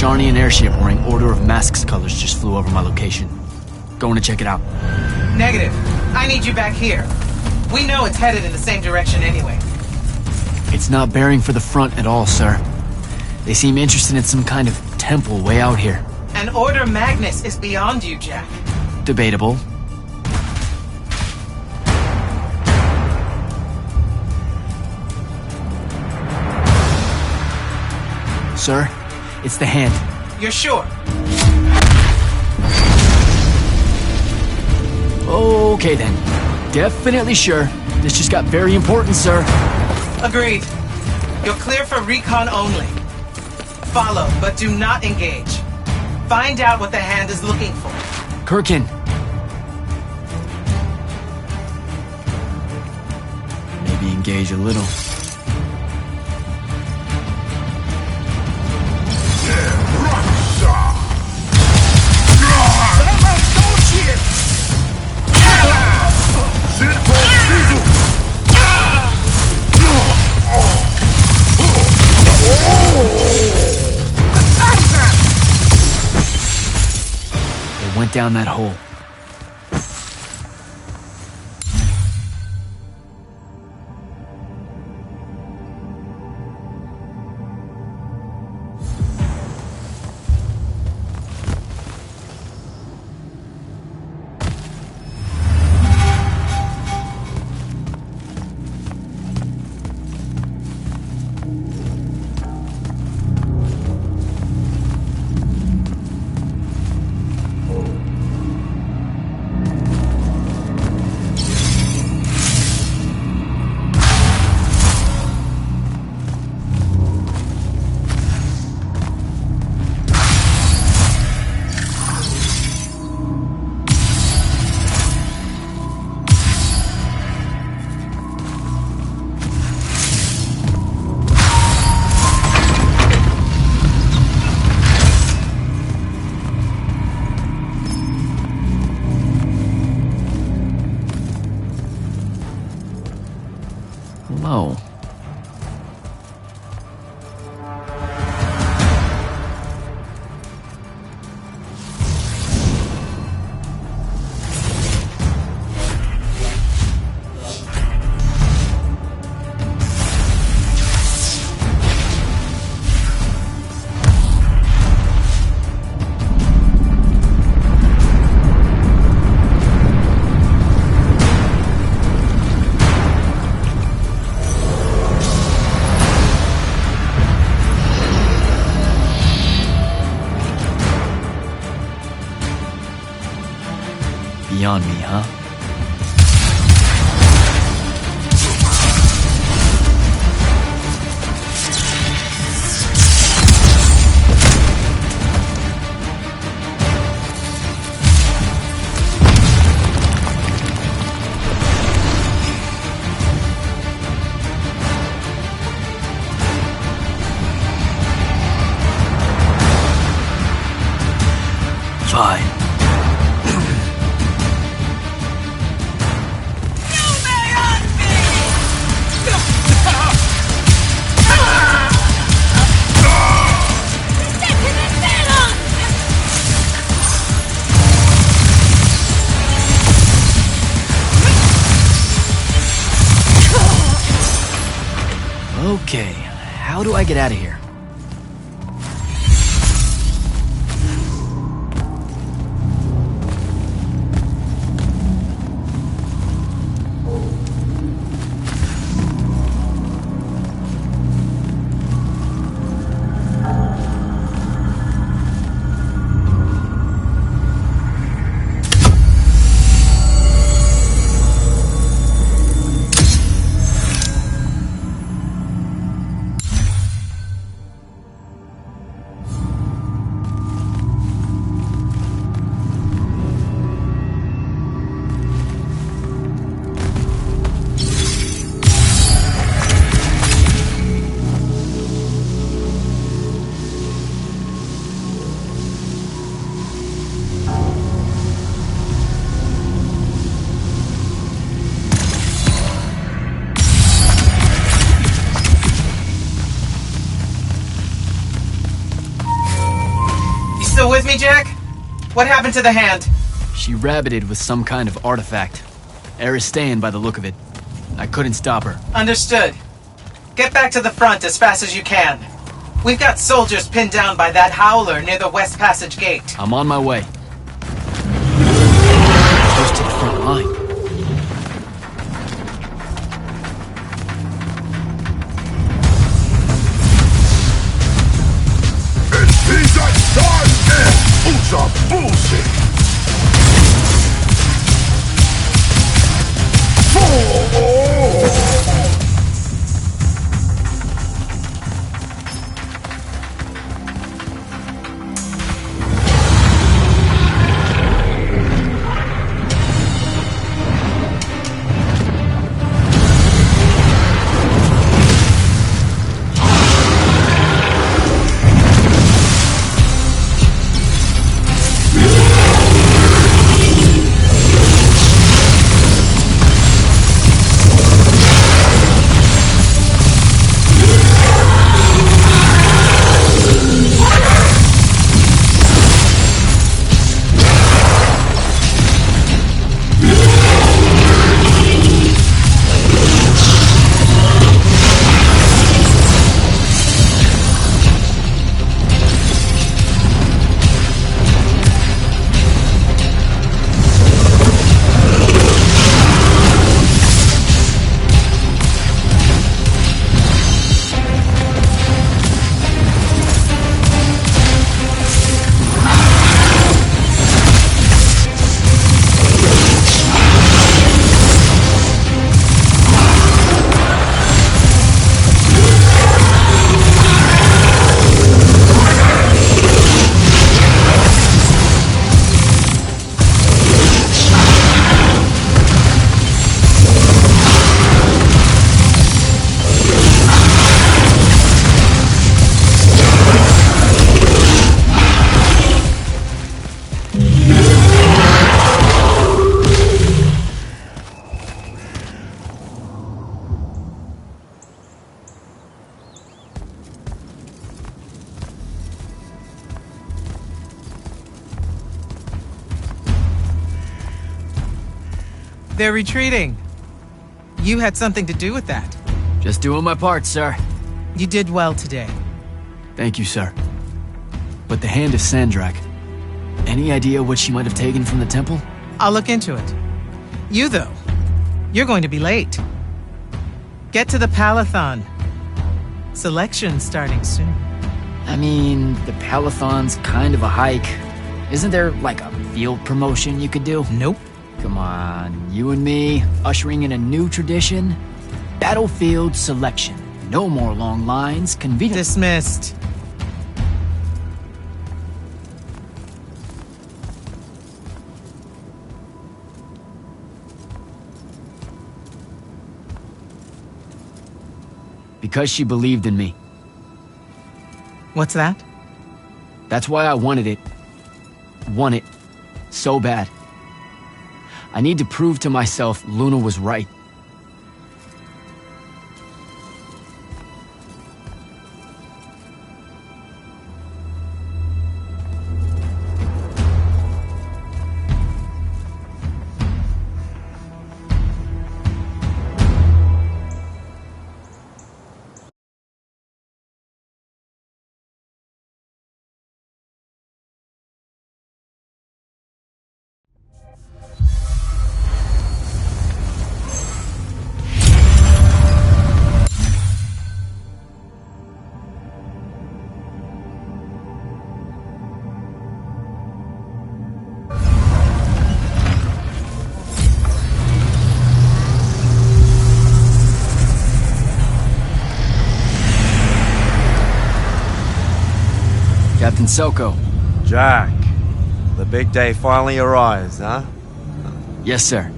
Sharnian airship wearing Order of Masks colors just flew over my location. Going to check it out. Negative. I need you back here. We know it's headed in the same direction anyway. It's not bearing for the front at all, sir. They seem interested in some kind of temple way out here. An Order Magnus is beyond you, Jack. Debatable. Sir, it's the hand. You're sure? Okay then. Definitely sure. This just got very important, sir. Agreed. You're clear for recon only. Follow, but do not engage. Find out what the hand is looking for. Kirkin. Maybe engage a little. They went down that hole. beyond me, huh? Fine. Okay, how do I get out of here? Still with me, Jack? What happened to the hand? She rabbited with some kind of artifact. Aristean by the look of it. I couldn't stop her. Understood. Get back to the front as fast as you can. We've got soldiers pinned down by that howler near the West Passage gate. I'm on my way. Close to the front line. Bullshit! They're retreating. You had something to do with that. Just doing my part, sir. You did well today. Thank you, sir. But the hand is Sandrak. Any idea what she might have taken from the temple? I'll look into it. You, though, you're going to be late. Get to the Palathon. Selection's starting soon. I mean, the Palathon's kind of a hike. Isn't there, like, a field promotion you could do? Nope. Come on, you and me, ushering in a new tradition? Battlefield selection. No more long lines, convenient. Dismissed. Because she believed in me. What's that? That's why I wanted it. Want it. So bad. I need to prove to myself Luna was right. Captain Selko. Jack, the big day finally arrives, huh? Yes, sir.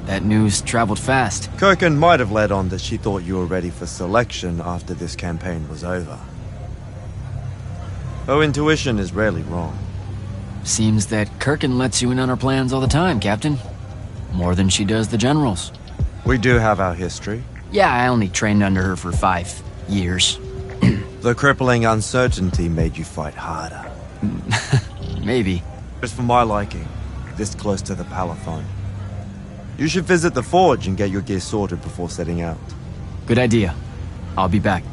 That news traveled fast. Kirkin might have led on that she thought you were ready for selection after this campaign was over. Her intuition is rarely wrong. Seems that Kirkin lets you in on her plans all the time, Captain. More than she does the generals. We do have our history. Yeah, I only trained under her for 5 years. The crippling uncertainty made you fight harder. Maybe. Just for my liking, this close to the Palathon. You should visit the forge and get your gear sorted before setting out. Good idea. I'll be back.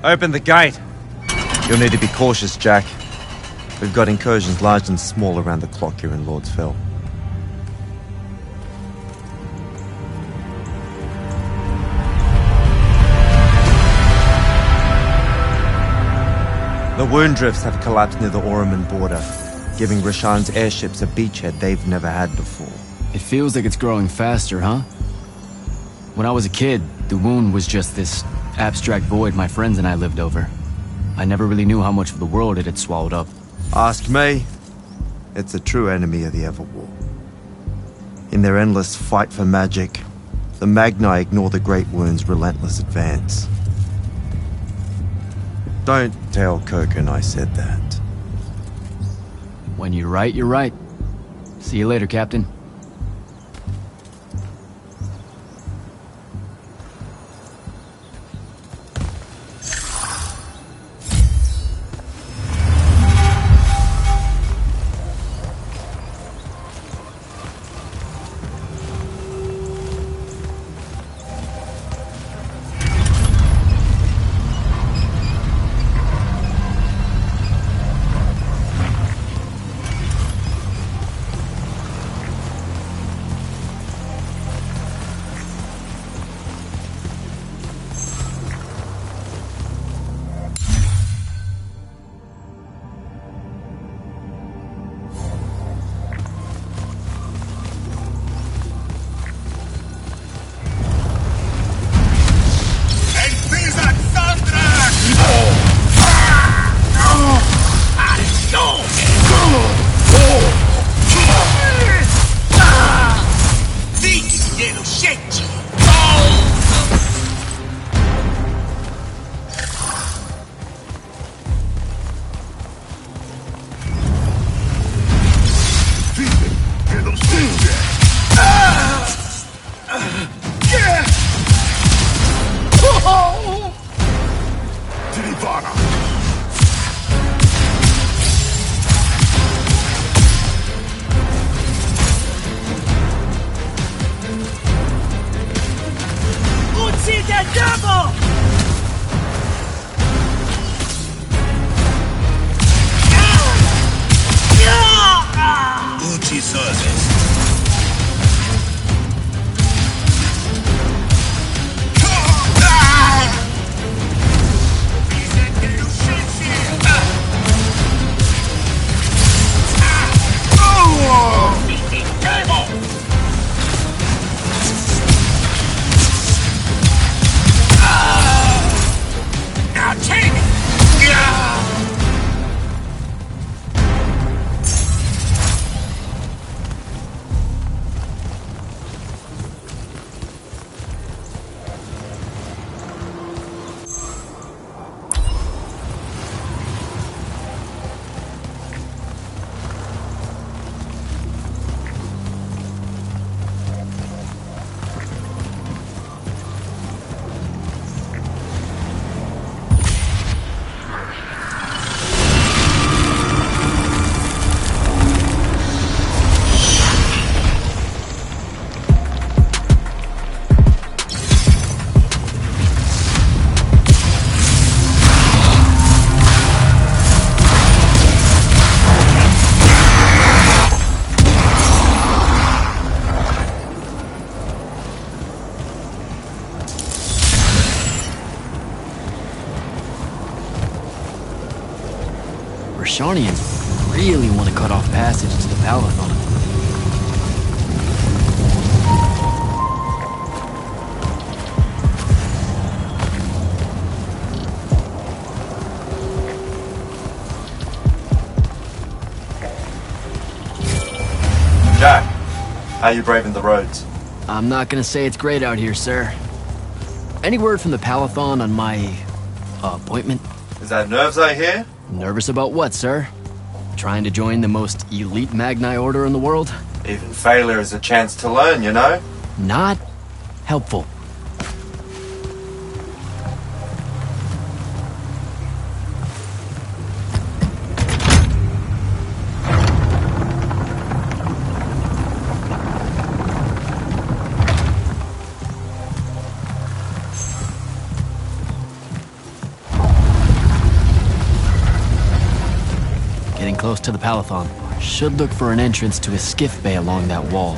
Open the gate! You'll need to be cautious, Jack. We've got incursions large and small around the clock here in Lordsville. The wound drifts have collapsed near the Oraman border, giving Rashan's airships a beachhead they've never had before. It feels like it's growing faster, huh? When I was a kid, the wound was just this abstract void my friends and I lived over. I never really knew how much of the world it had swallowed up. Ask me. It's a true enemy of the Everwar. In their endless fight for magic, the Magni ignore the Great Wound's relentless advance. Don't tell Kirkin I said that. When you're right, you're right. See you later, Captain. Rashanians really want to cut off passage to the Palathon. Jack, how you braving the roads? I'm not gonna say it's great out here, sir. Any word from the Palathon on my appointment? Is that nerves I hear? Nervous about what, sir? Trying to join the most elite Magni order in the world? Even failure is a chance to learn, you know? Not helpful. Getting close to the Palathon. Should look for an entrance to a skiff bay along that wall.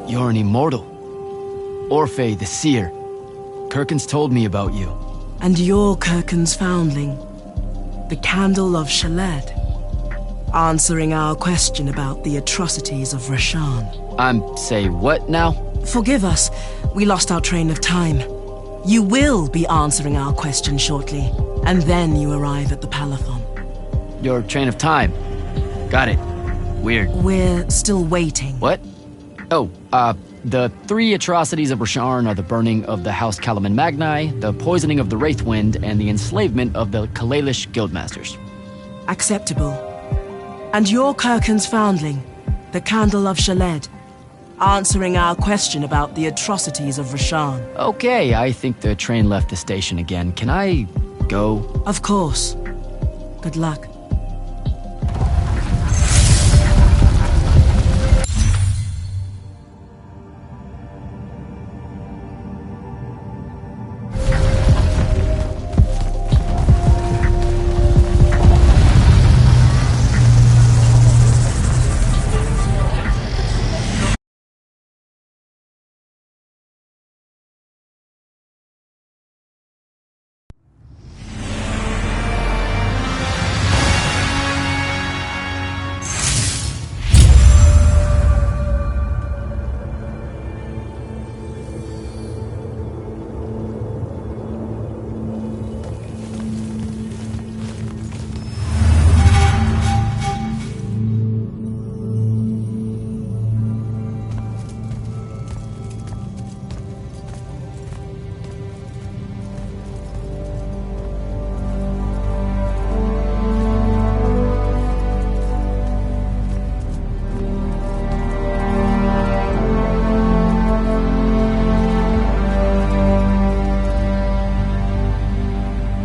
You're an immortal. Orphe the Seer. Kirkin's told me about you. And you're Kirkin's foundling. The Candle of Shaled. Answering our question about the atrocities of Rashan. Say what now? Forgive us. We lost our train of time. You will be answering our question shortly, and then you arrive at the Palathon. Your train of time. Got it. Weird. We're still waiting. What? Oh, the 3 atrocities of Rasharn are the burning of the House Kalaman Magni, the poisoning of the Wraithwind, and the enslavement of the Kalalish Guildmasters. Acceptable. And you're Kirkin's foundling, the Candle of Shaled. Answering our question about the atrocities of Rashan. Okay, I think the train left the station again. Can I go? Of course. Good luck.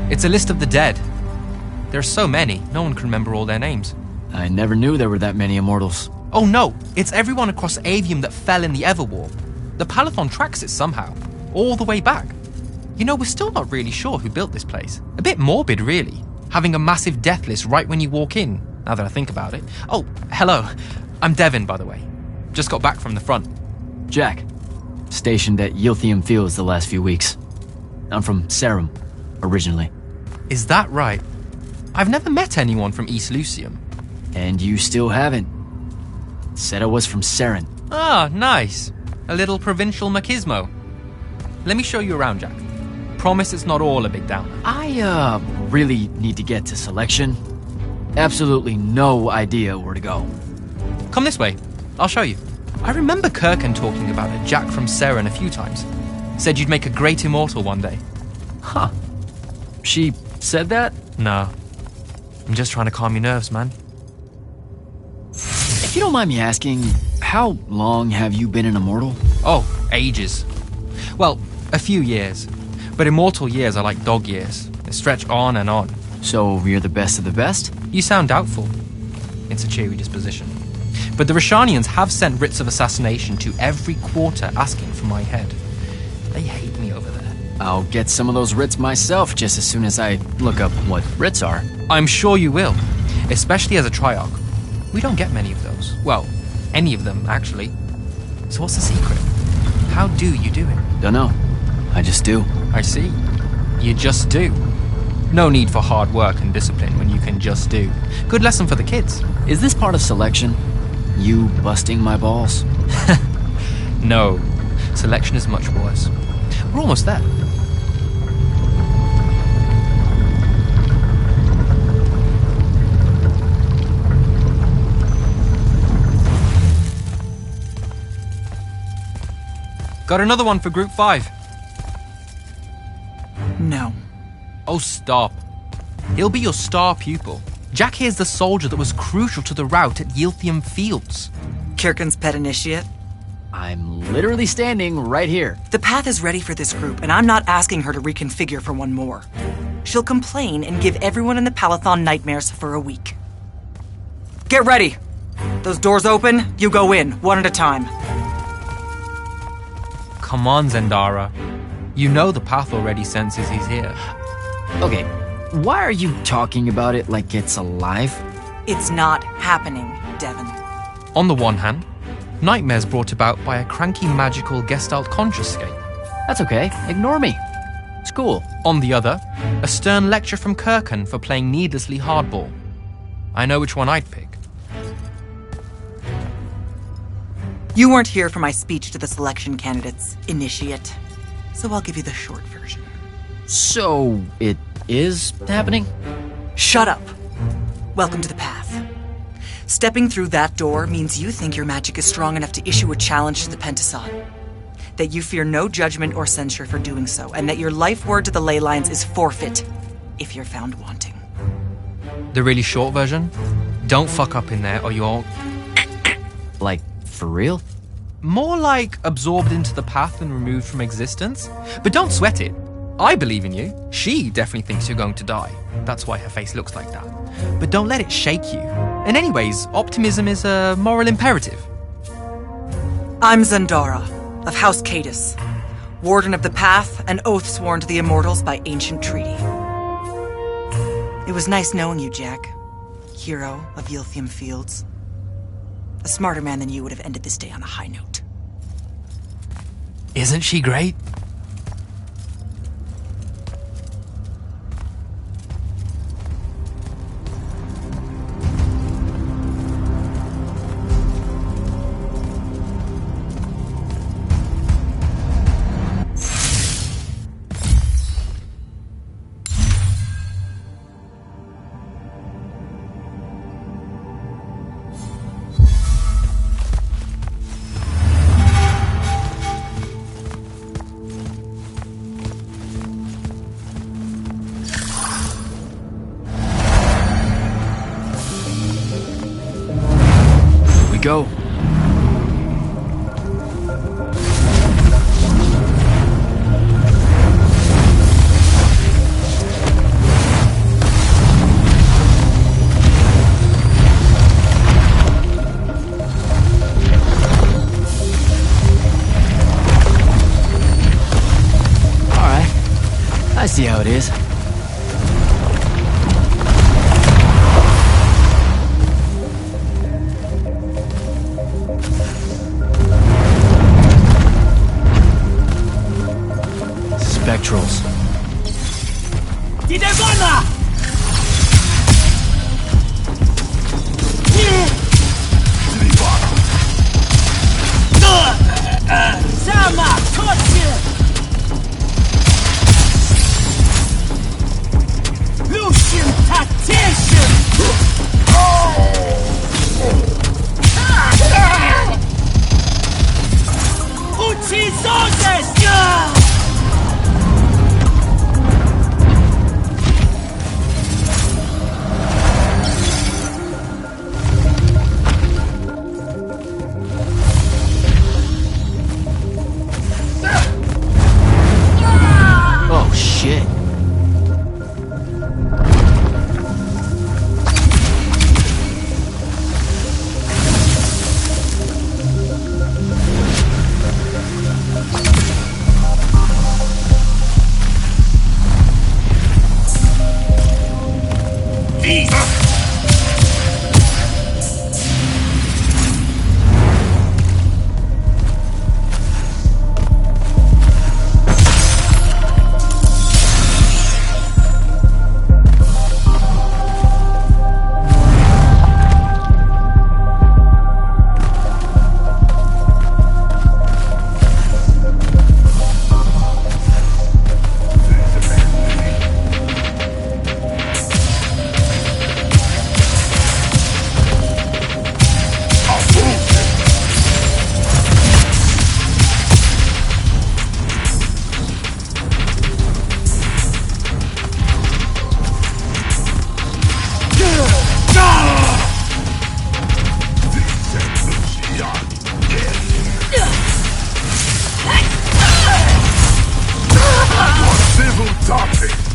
It's a list of the dead. There are so many, no one can remember all their names. I never knew there were that many immortals. Oh no, it's everyone across Aveum that fell in the Everwar. The Palathon tracks it somehow, all the way back. You know, we're still not really sure who built this place. A bit morbid, really, having a massive death list right when you walk in, now that I think about it. Oh, hello. I'm Devin, by the way. Just got back from the front. Jack. Stationed at Yilthium Fields the last few weeks. I'm from Sarum, originally. Is that right? I've never met anyone from East Lucium. And you still haven't. Said I was from Saren. Ah, nice. A little provincial machismo. Let me show you around, Jack. Promise it's not all a big downer. I, really need to get to selection. Absolutely no idea where to go. Come this way. I'll show you. I remember Kirkin talking about a Jack from Saren a few times. Said you'd make a great immortal one day. Huh. She said that? No. I'm just trying to calm your nerves, man. If you don't mind me asking, how long have you been an immortal? Oh, ages. Well, a few years. But immortal years are like dog years. They stretch on and on. So you're the best of the best? You sound doubtful. It's a cheery disposition. But the Rashanians have sent writs of assassination to every quarter asking for my head. They hate me over there. I'll get some of those writs myself just as soon as I look up what writs are. I'm sure you will, especially as a Triarch. We don't get many of those. Well, any of them, actually. So what's the secret? How do you do it? Dunno. I just do. I see. You just do. No need for hard work and discipline when you can just do. Good lesson for the kids. Is this part of selection? You busting my balls? No. Selection is much worse. We're almost there. Got another one for Group 5. No. Oh, stop. He'll be your star pupil. Jack here's the soldier that was crucial to the rout at Yilthium Fields. Kirkin's pet initiate? I'm literally standing right here. The path is ready for this group, and I'm not asking her to reconfigure for one more. She'll complain and give everyone in the Palathon nightmares for a week. Get ready! Those doors open, you go in, one at a time. Come on, Zendara. You know the path already senses he's here. Okay, why are you talking about it like it's alive? It's not happening, Devon. On the one hand, nightmares brought about by a cranky magical Gestalt consciouscape. That's okay, ignore me. It's cool. On the other, a stern lecture from Kirkin for playing needlessly hardball. I know which one I'd pick. You weren't here for my speech to the selection candidates, initiate. So I'll give you the short version. So, it is happening? Shut up. Welcome to the path. Stepping through that door means you think your magic is strong enough to issue a challenge to the Pentason. That you fear no judgment or censure for doing so, and that your life word to the ley lines is forfeit if you're found wanting. The really short version? Don't fuck up in there or you'll... Like, for real? More like absorbed into the path and removed from existence. But don't sweat it. I believe in you. She definitely thinks you're going to die. That's why her face looks like that. But don't let it shake you. And anyways, optimism is a moral imperative. I'm Zendara, of House Cadus, Warden of the Path, and oath sworn to the Immortals by ancient treaty. It was nice knowing you, Jack. Hero of Yilthium Fields. A smarter man than you would have ended this day on a high note. Isn't she great? Go. Alright. I see how it is. Spectrals. Stop it!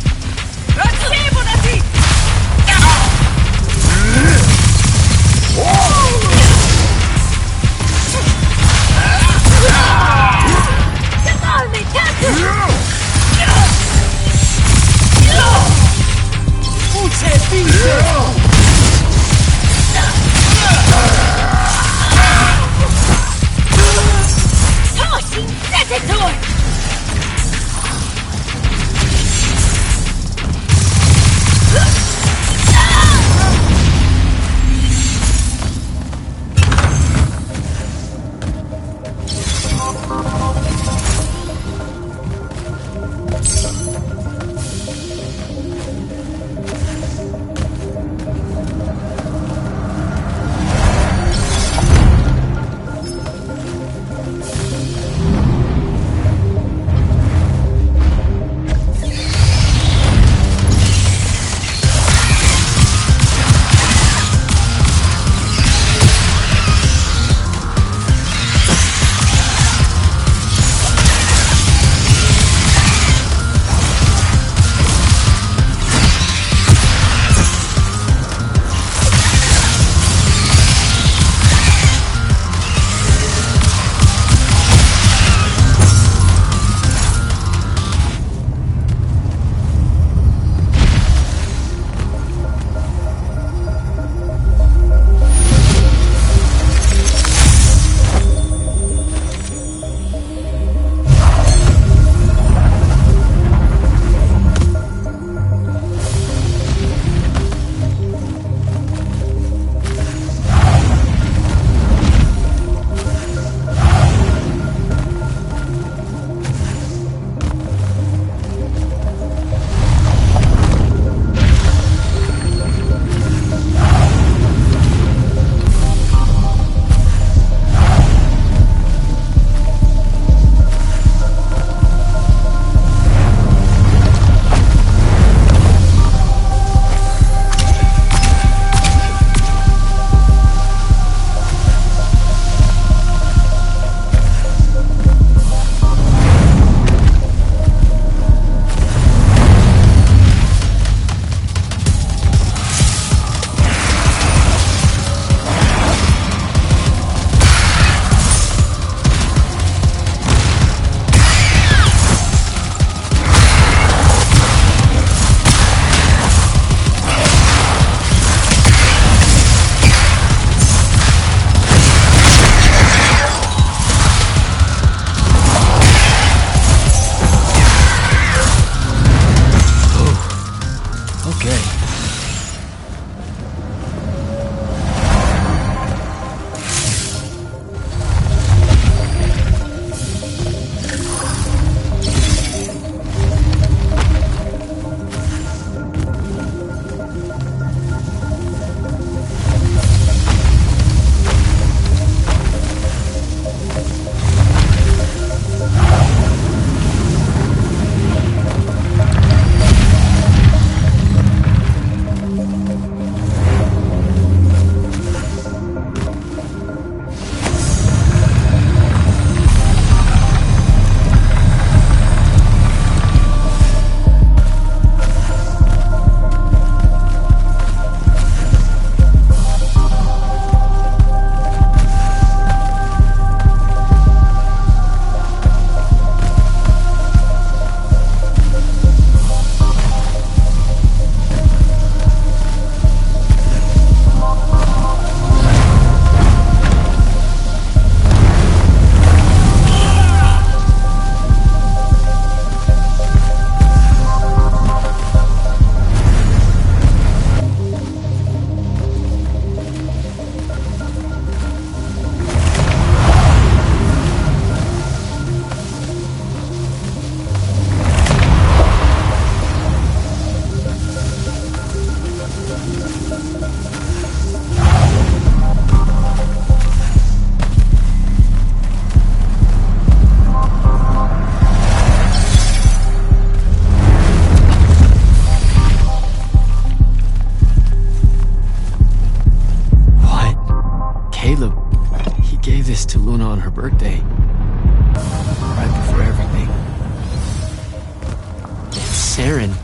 there, and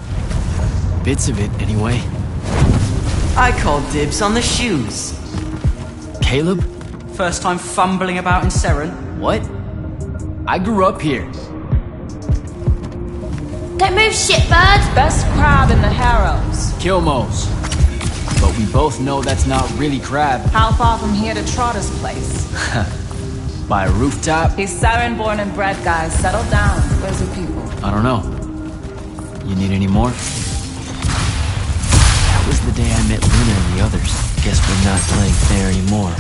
bits of it anyway. I call dibs on the shoes. Caleb? First time fumbling about in Seren? What? I grew up here. Don't move, shitbird! Best crab in the Harrows. Kilmos. But we both know that's not really crab. How far from here to Trotter's place? By a rooftop? He's Saren born and bred, guys. Settle down. Where's your people? I don't know. You need any more? That was the day I met Luna and the others. Guess we're not playing fair anymore.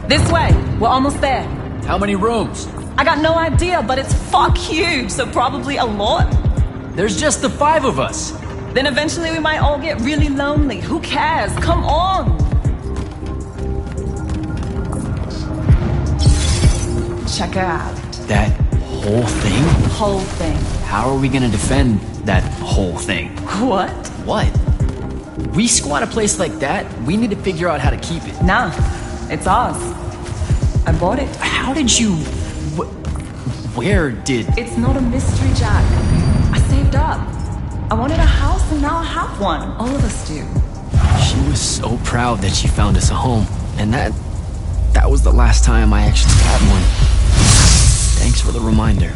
This way. We're almost there. How many rooms? I got no idea, but it's fuck huge, so probably a lot. There's just the 5 of us. Then eventually we might all get really lonely. Who cares? Come on! Check it out. That whole thing? Whole thing. How are we gonna defend that whole thing? What? What? We squat a place like that, we need to figure out how to keep it. Nah, it's ours. I bought it. How did you... Where did... It's not a mystery, Jack. I saved up. I wanted a house and now I have one. All of us do. She was so proud that she found us a home. And that was the last time I actually had one. Thanks for the reminder.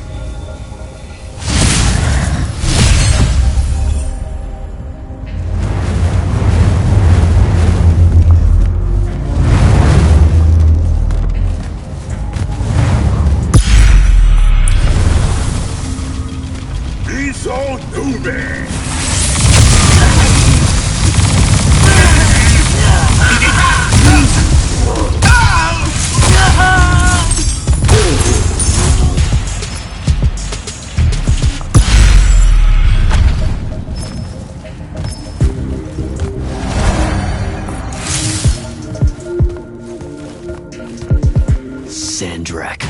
Sandrak.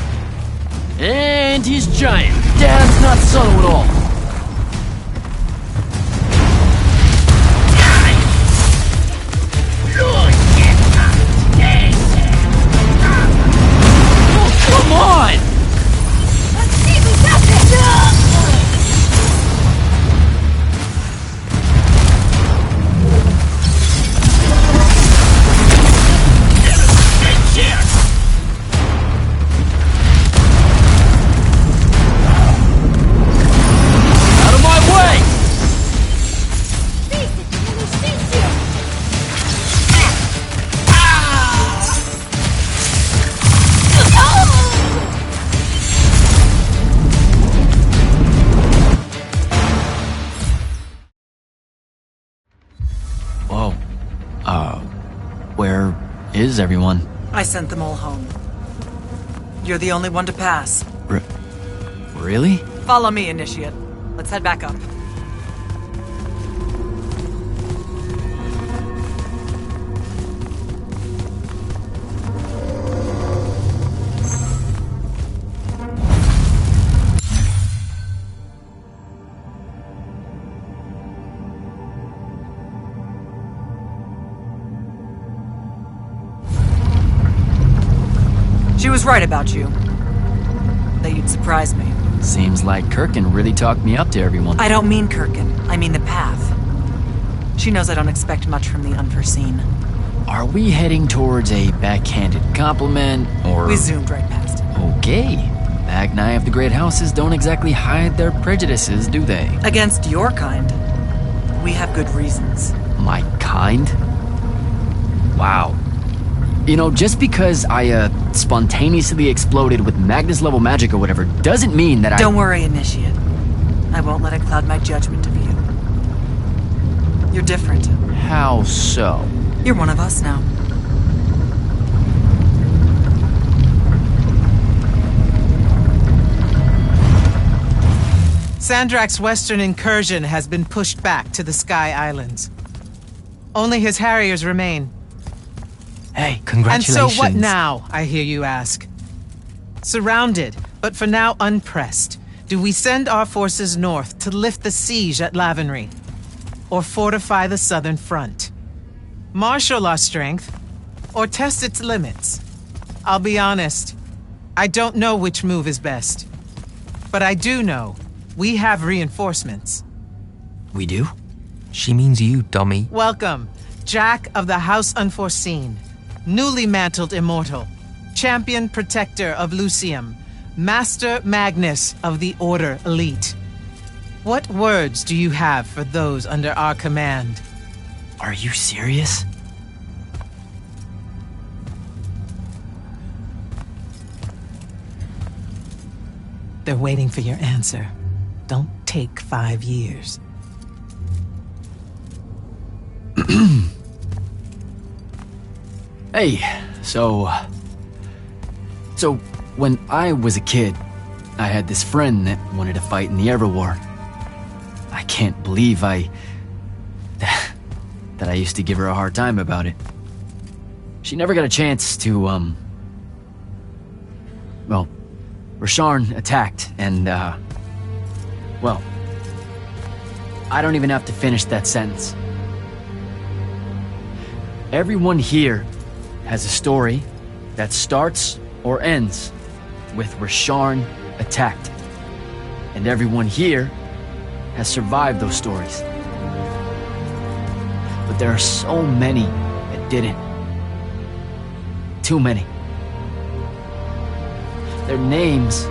And he's giant. Dad's not subtle at all. Oh, come on! Let's see who does it! Where is everyone? I sent them all home. You're the only one to pass. Really? Follow me, Initiate. Let's head back up. She was right about you. That you'd surprise me. Seems like Kirkin really talked me up to everyone. I don't mean Kirkin. I mean the path. She knows I don't expect much from the unforeseen. Are we heading towards a backhanded compliment, or... We zoomed right past it. Okay. Magni of the Great Houses don't exactly hide their prejudices, do they? Against your kind. We have good reasons. My kind? Wow. You know, just because I, spontaneously exploded with Magnus-level magic or whatever, doesn't mean that Don't worry, Initiate. I won't let it cloud my judgment of you. You're different. How so? You're one of us now. Sandrak's western incursion has been pushed back to the Sky Islands. Only his Harriers remain. Hey, congratulations. And so what now, I hear you ask? Surrounded, but for now unpressed, do we send our forces north to lift the siege at Lavenry? Or fortify the southern front? Marshal our strength, or test its limits? I'll be honest, I don't know which move is best. But I do know we have reinforcements. We do? She means you, dummy. Welcome, Jack of the House Unforeseen, newly mantled immortal, champion protector of Lucium, Master Magnus of the Order Elite. What words do you have for those under our command? Are you serious? They're waiting for your answer. Don't take 5 years. Hey, so when I was a kid, I had this friend that wanted to fight in the Everwar. I can't believe that I used to give her a hard time about it. She never got a chance to, well, Rasharn attacked, and, well, I don't even have to finish that sentence. Everyone here has a story that starts or ends with Rasharn attacked. And everyone here has survived those stories. But there are so many that didn't. Too many. Their names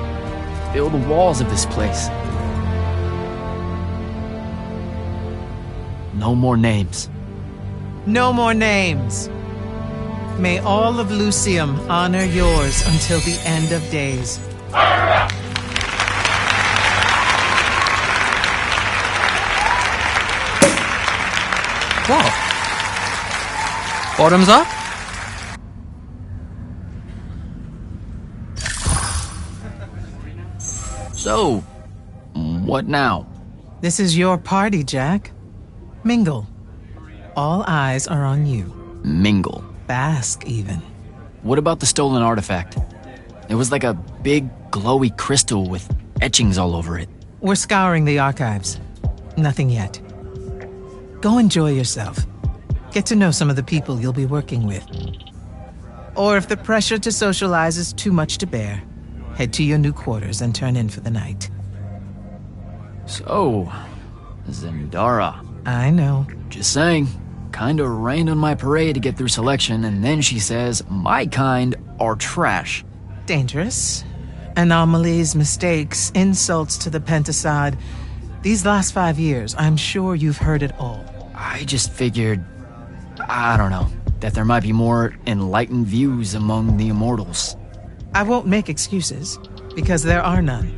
fill the walls of this place. No more names. No more names. May all of Lucium honor yours until the end of days. What? Bottoms up? So, what now? This is your party, Jack. Mingle. All eyes are on you. Mingle. Bask, even. What about the stolen artifact? It was like a big, glowy crystal with etchings all over it. We're scouring the archives. Nothing yet. Go enjoy yourself. Get to know some of the people you'll be working with. Or if the pressure to socialize is too much to bear, head to your new quarters and turn in for the night. So, Zendara. I know. Just saying. Kinda rained on my parade to get through selection, and then she says my kind are trash. Dangerous. Anomalies, mistakes, insults to the Pentasod. These last 5 years, I'm sure you've heard it all. I just figured, I don't know, that there might be more enlightened views among the Immortals. I won't make excuses, because there are none.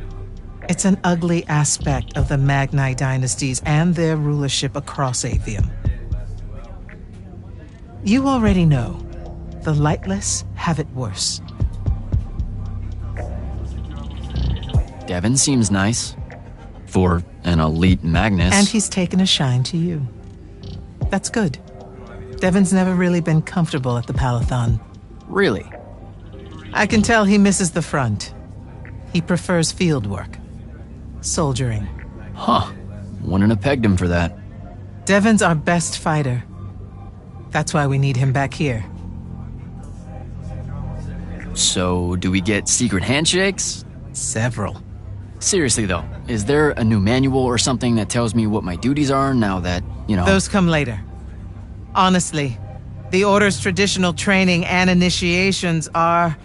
It's an ugly aspect of the Magni dynasties and their rulership across Aveum. You already know, the lightless have it worse. Devin seems nice. For an elite Magnus. And he's taken a shine to you. That's good. Devin's never really been comfortable at the Palathon. Really? I can tell he misses the front. He prefers field work. Soldiering. Huh. Wouldn't have pegged him for that. Devin's our best fighter. That's why we need him back here. So, do we get secret handshakes? Several. Seriously though, is there a new manual or something that tells me what my duties are now that, you know... Those come later. Honestly, the Order's traditional training and initiations are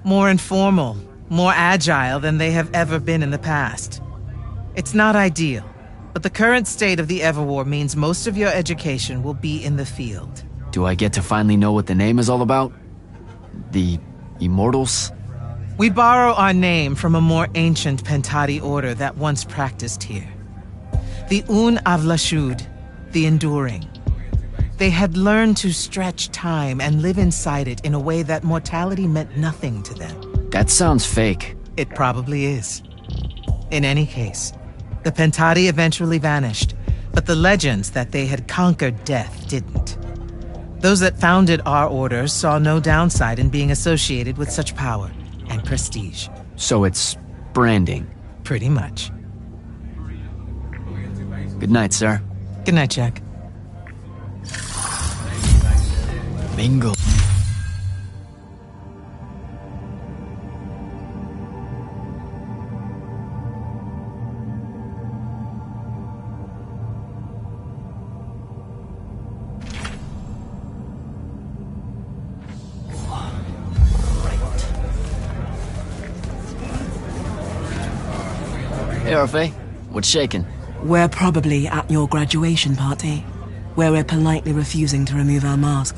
more informal, more agile than they have ever been in the past. It's not ideal, but the current state of the Everwar means most of your education will be in the field. Do I get to finally know what the name is all about? The Immortals? We borrow our name from a more ancient Pentati order that once practiced here. The Un Avlashud, the enduring. They had learned to stretch time and live inside it in a way that mortality meant nothing to them. That sounds fake. It probably is. In any case, the Pentati eventually vanished, but the legends that they had conquered death didn't. Those that founded our orders saw no downside in being associated with such power and prestige. So it's branding. Pretty much. Good night, sir. Good night, Jack. Bingo. Hey, Orphe. What's shaking? We're probably at your graduation party, where we're politely refusing to remove our mask.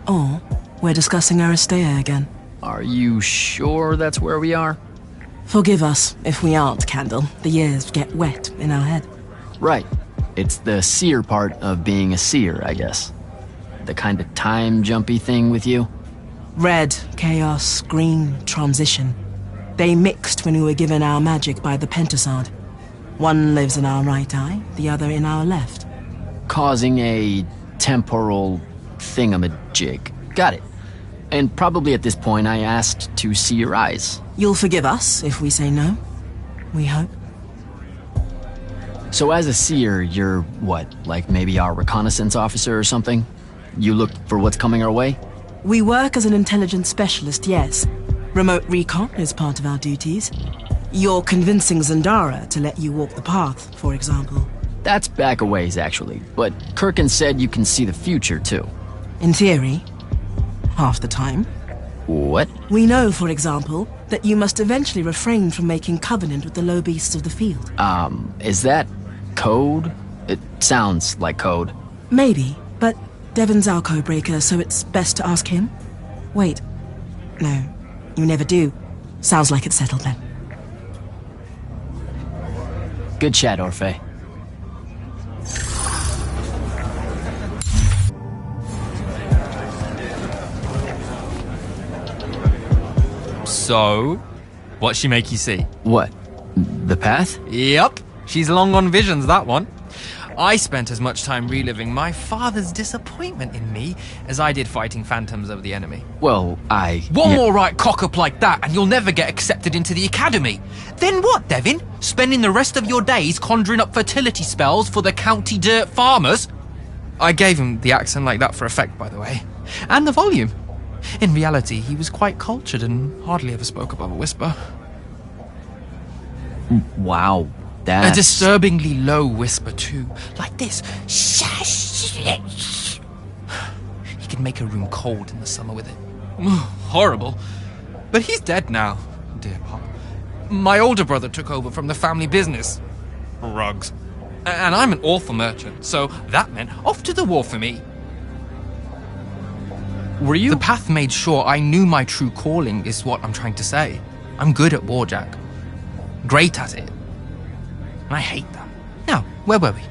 Or we're discussing Aristea again. Are you sure that's where we are? Forgive us if we aren't, Candle. The years get wet in our head. Right. It's the seer part of being a seer, I guess. The kind of time-jumpy thing with you. Red, chaos, green, transition. They mixed when we were given our magic by the Pentasod. One lives in our right eye, the other in our left. Causing a temporal thingamajig. Got it. And probably at this point I asked to see your eyes. You'll forgive us if we say no. We hope. So as a seer, you're what? Like maybe our reconnaissance officer or something? You look for what's coming our way? We work as an intelligence specialist, yes. Remote recon is part of our duties. You're convincing Zendara to let you walk the path, for example. That's back a ways, actually. But Kirkin said you can see the future, too. In theory. Half the time. What? We know, for example, that you must eventually refrain from making covenant with the low beasts of the field. Is that code? It sounds like code. Maybe, but Devon's our codebreaker, so it's best to ask him. Wait. No, you never do. Sounds like it's settled then. Good chat, Orphe. So, what'd she make you see? What? The path? Yup. She's long on visions, that one. I spent as much time reliving my father's disappointment in me as I did fighting phantoms of the enemy. Well, One more right cock-up like that and you'll never get accepted into the academy. Then what, Devin? Spending the rest of your days conjuring up fertility spells for the county dirt farmers? I gave him the accent like that for effect, by the way. And the volume. In reality, he was quite cultured and hardly ever spoke above a whisper. Wow, that's... A disturbingly low whisper, too. Like this. He could make a room cold in the summer with it. Horrible. But he's dead now, dear Pop. My older brother took over from the family business. Rugs. And I'm an awful merchant, so that meant off to the war for me. Were you? The path made sure I knew my true calling is what I'm trying to say. I'm good at war, Jack. Great at it. And I hate that. Now, where were we?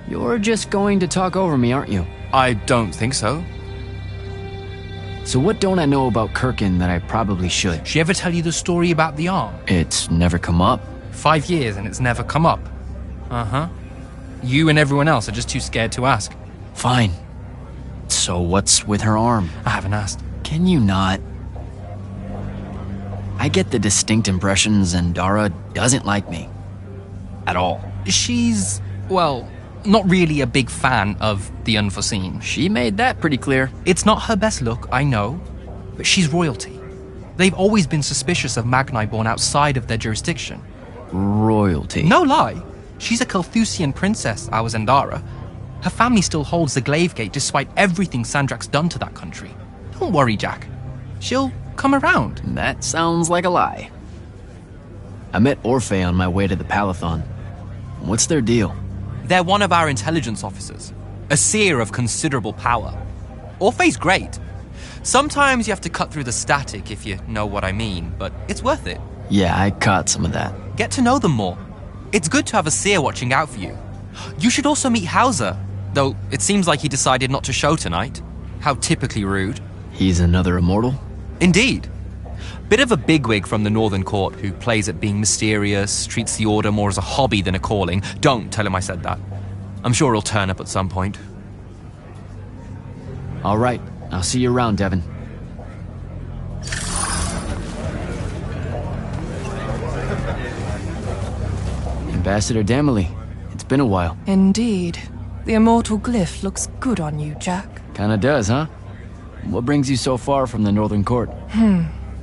You're just going to talk over me, aren't you? I don't think so. So what don't I know about Kirkin that I probably should? She ever tell you the story about the arm? It's never come up. 5 years and it's never come up. Uh-huh. You and everyone else are just too scared to ask. Fine. So what's with her arm? I haven't asked. Can you not? I get the distinct impression Zendara doesn't like me. At all. She's, well, not really a big fan of the unforeseen. She made that pretty clear. It's not her best look, I know, but she's royalty. They've always been suspicious of Magni born outside of their jurisdiction. Royalty? No lie. She's a Kelthusian princess, our Zendara. Her family still holds the Glaive Gate despite everything Sandrak's done to that country. Don't worry, Jack. She'll come around. That sounds like a lie. I met Orphe on my way to the Palathon. What's their deal? They're one of our intelligence officers. A seer of considerable power. Orphe's great. Sometimes you have to cut through the static if you know what I mean, but it's worth it. Yeah, I caught some of that. Get to know them more. It's good to have a seer watching out for you. You should also meet Hauser. Though it seems like he decided not to show tonight. How typically rude. He's another immortal? Indeed. Bit of a bigwig from the Northern Court who plays at being mysterious, treats the Order more as a hobby than a calling. Don't tell him I said that. I'm sure he'll turn up at some point. All right, I'll see you around, Devin. Ambassador Damley, it's been a while. Indeed. The immortal glyph looks good on you, Jack. Kinda does, huh? What brings you so far from the Northern Court?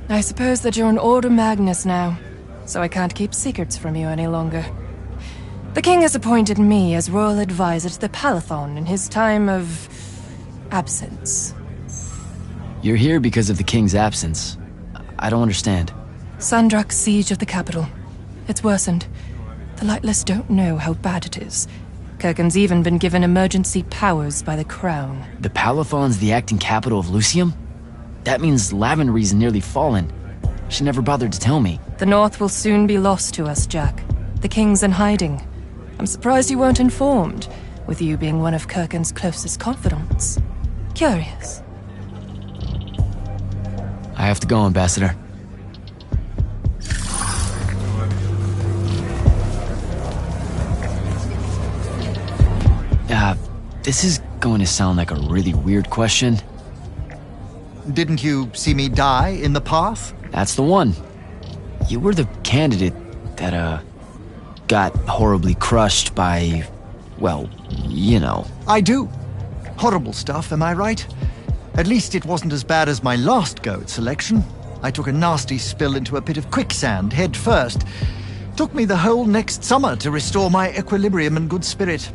I suppose that you're an Order Magnus now, so I can't keep secrets from you any longer. The king has appointed me as royal advisor to the Palathon in his time of absence. You're here because of the king's absence. I don't understand. Sandrak's siege of the capital. It's worsened. The Lightless don't know how bad it is. Kirken's even been given emergency powers by the crown. The Palathon's the acting capital of Lucium? That means Lavenry's nearly fallen. She never bothered to tell me. The North will soon be lost to us, Jack. The king's in hiding. I'm surprised you weren't informed, with you being one of Kirken's closest confidants. Curious. I have to go, Ambassador. This is going to sound like a really weird question. Didn't you see me die in the path? That's the one. You were the candidate that, got horribly crushed by, well, you know. I do. Horrible stuff, am I right? At least it wasn't as bad as my last go at selection. I took a nasty spill into a pit of quicksand head first. Took me the whole next summer to restore my equilibrium and good spirit.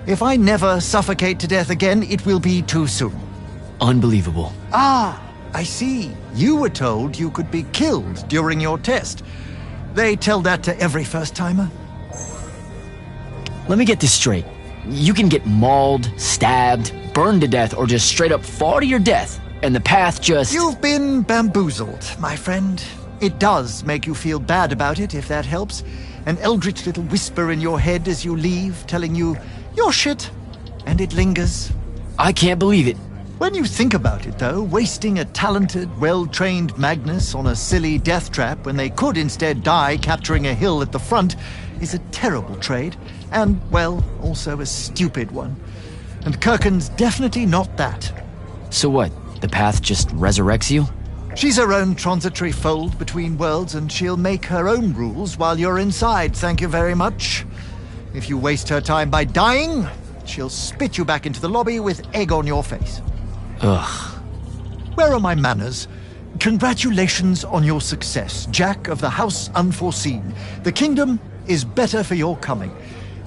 If I never suffocate to death again, it will be too soon. Unbelievable. Ah, I see. You were told you could be killed during your test. They tell that to every first-timer. Let me get this straight. You can get mauled, stabbed, burned to death, or just straight up fall to your death, and the path just... You've been bamboozled, my friend. It does make you feel bad about it, if that helps. An eldritch little whisper in your head as you leave, telling you, you're shit, and it lingers. I can't believe it. When you think about it, though, wasting a talented, well-trained Magnus on a silly death trap when they could instead die capturing a hill at the front is a terrible trade, and, well, also a stupid one. And Kirken's definitely not that. So what, the path just resurrects you? She's her own transitory fold between worlds, and she'll make her own rules while you're inside, thank you very much. If you waste her time by dying, she'll spit you back into the lobby with egg on your face. Ugh. Where are my manners? Congratulations on your success, Jack of the House Unforeseen. The kingdom is better for your coming.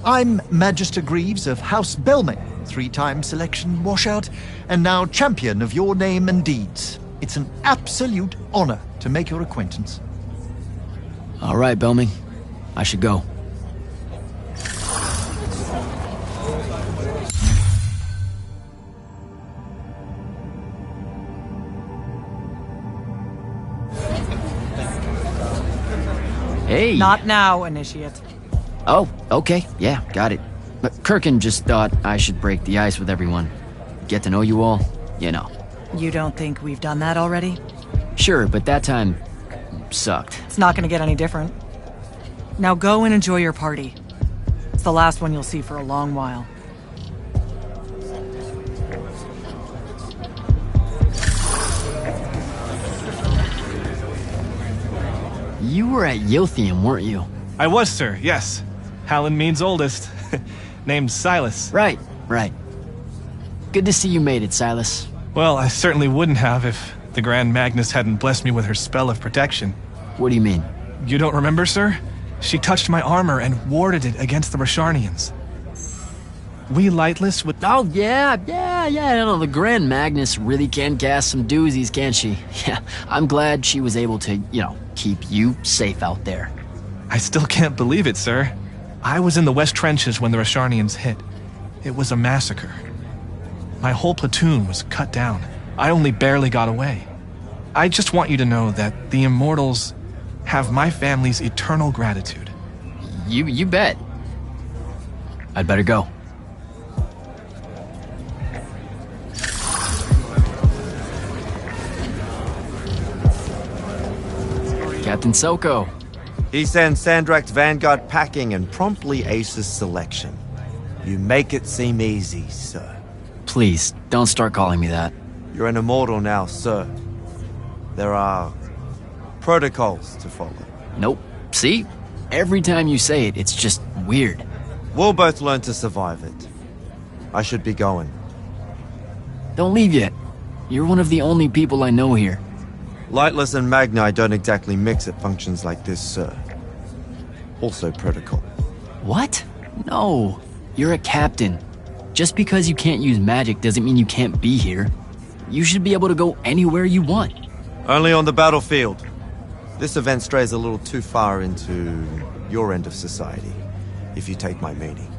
I'm Magister Greaves of House Belmay, 3-time selection washout, and now champion of your name and deeds. It's an absolute honor to make your acquaintance. All right, Belmay. I should go. Hey! Not now, Initiate. Oh, okay. Yeah, got it. But Kirken just thought I should break the ice with everyone. Get to know you all, you know. You don't think we've done that already? Sure, but that time sucked. It's not gonna get any different. Now go and enjoy your party. It's the last one you'll see for a long while. You were at Yilthium, weren't you? I was, sir, yes. Hallen means oldest. Named Silas. Right. Good to see you made it, Silas. Well, I certainly wouldn't have if the Grand Magnus hadn't blessed me with her spell of protection. What do you mean? You don't remember, sir? She touched my armor and warded it against the Rasharnians. We Lightless would... Oh, yeah, I know, the Grand Magnus really can cast some doozies, can't she? Yeah, I'm glad she was able to, keep you safe out there. I still can't believe it, sir. I was in the West Trenches when the Rasharnians hit. It was a massacre. My whole platoon was cut down. I only barely got away. I just want you to know that the Immortals have my family's eternal gratitude. You bet. I'd better go. Captain Soko. He sends Sandrak's vanguard packing and promptly aces selection. You make it seem easy, sir. Please, don't start calling me that. You're an immortal now, sir. There are protocols to follow. Nope. See? Every time you say it, it's just weird. We'll both learn to survive it. I should be going. Don't leave yet. You're one of the only people I know here. Lightless and Magni don't exactly mix at functions like this, sir. Also protocol. What? No. You're a captain. Just because you can't use magic doesn't mean you can't be here. You should be able to go anywhere you want. Only on the battlefield. This event strays a little too far into your end of society, if you take my meaning.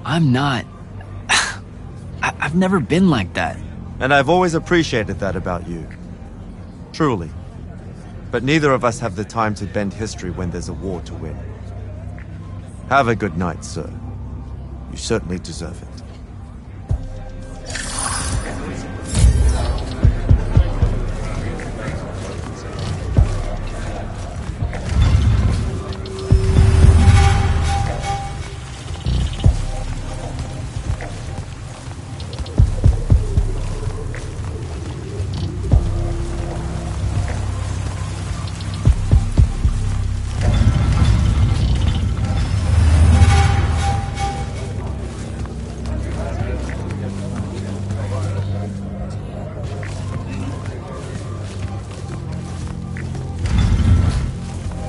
I'm not. I've never been like that. And I've always appreciated that about you. Truly. But neither of us have the time to bend history when there's a war to win. Have a good night, sir. You certainly deserve it.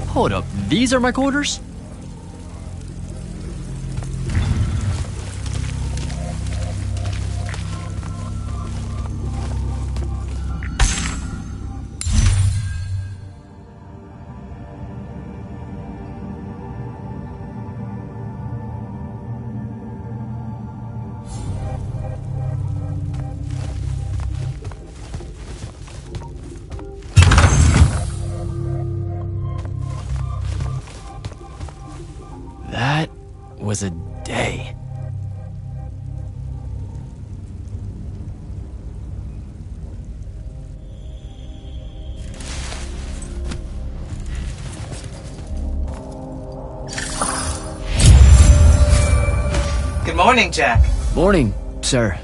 Hold up, these are my quarters? That was a day. Good morning, Jack. Morning, sir.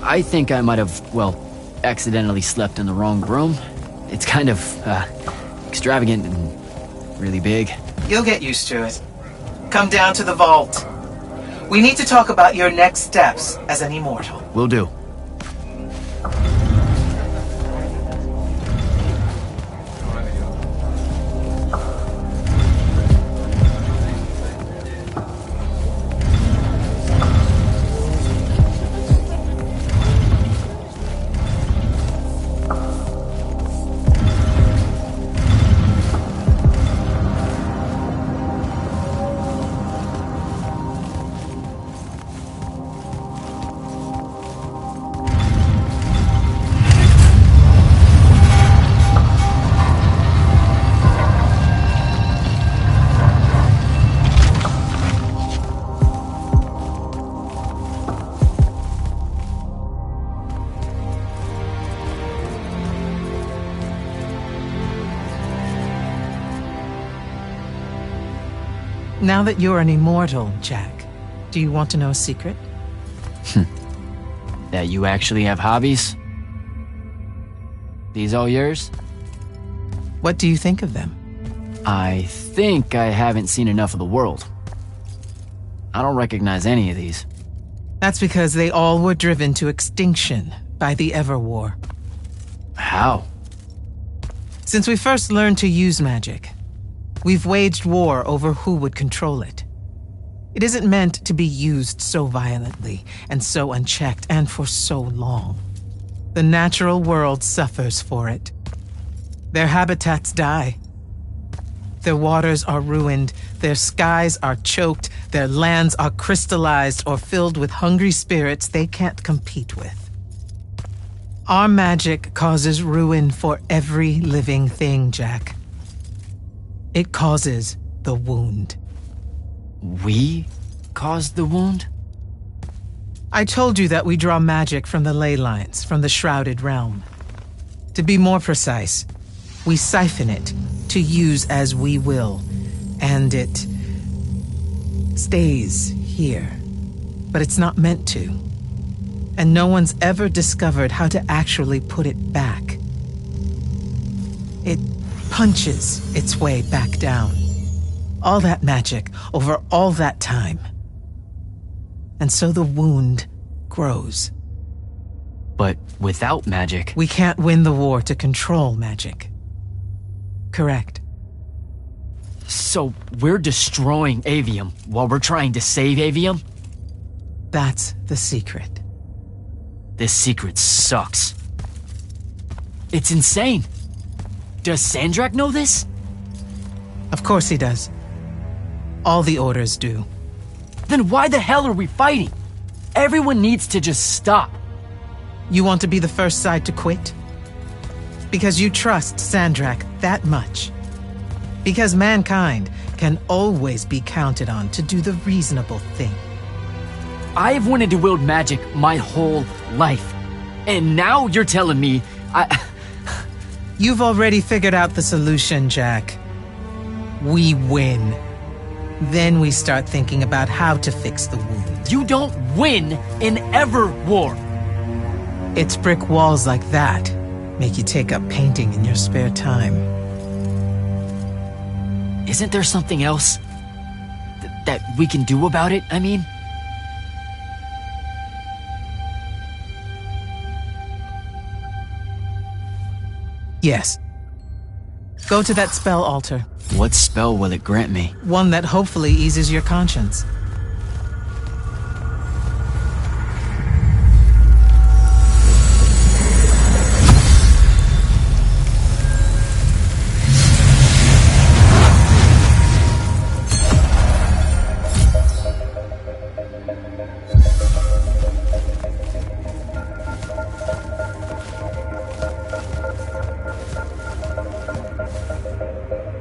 I think I might have, well, accidentally slept in the wrong room. It's kind of, extravagant and really big. You'll get used to it. Come down to the vault. We need to talk about your next steps as an immortal. Will do. Now that you're an immortal, Jack, do you want to know a secret? That you actually have hobbies? These all yours? What do you think of them? I think I haven't seen enough of the world. I don't recognize any of these. That's because they all were driven to extinction by the Everwar. How? Since we first learned to use magic, we've waged war over who would control it. It isn't meant to be used so violently and so unchecked and for so long. The natural world suffers for it. Their habitats die. Their waters are ruined, their skies are choked, their lands are crystallized or filled with hungry spirits they can't compete with. Our magic causes ruin for every living thing, Jack. It causes the wound. We caused the wound? I told you that we draw magic from the ley lines, from the shrouded realm. To be more precise, we siphon it to use as we will, and it stays here. But it's not meant to. And no one's ever discovered how to actually put it back. It punches its way back down. All that magic over all that time. And so the wound grows. But without magic... We can't win the war to control magic. Correct. So we're destroying Aveum while we're trying to save Aveum? That's the secret. This secret sucks. It's insane. Does Sandrak know this? Of course he does. All the orders do. Then why the hell are we fighting? Everyone needs to just stop. You want to be the first side to quit? Because you trust Sandrak that much. Because mankind can always be counted on to do the reasonable thing. I've wanted to wield magic my whole life. And now you're telling me You've already figured out the solution, Jack. We win. Then we start thinking about how to fix the wound. You don't win in ever war. It's brick walls like that make you take up painting in your spare time. Isn't there something else that we can do about it, I mean? Yes. Go to that spell altar. What spell will it grant me? One that hopefully eases your conscience.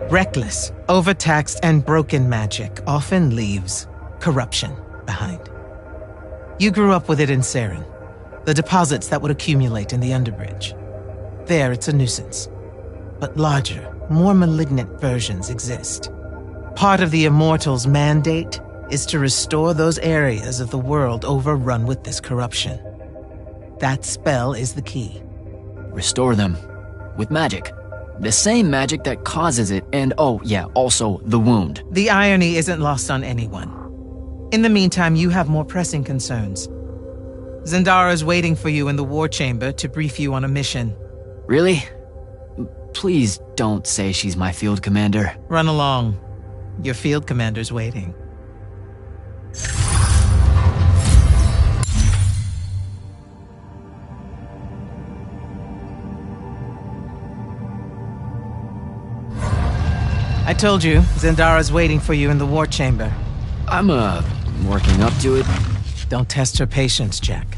Reckless, overtaxed, and broken magic often leaves corruption behind. You grew up with it in Saren, the deposits that would accumulate in the Underbridge. There, it's a nuisance. But larger, more malignant versions exist. Part of the Immortals' mandate is to restore those areas of the world overrun with this corruption. That spell is the key. Restore them with magic. The same magic that causes it, and oh yeah, also the wound. The irony isn't lost on anyone. In the meantime, you have more pressing concerns. Zendara's waiting for you in the war chamber to brief you on a mission. Really? Please don't say she's my field commander. Run along. Your field commander's waiting. I told you, Zendara's waiting for you in the war chamber. I'm, working up to it. Don't test her patience, Jack.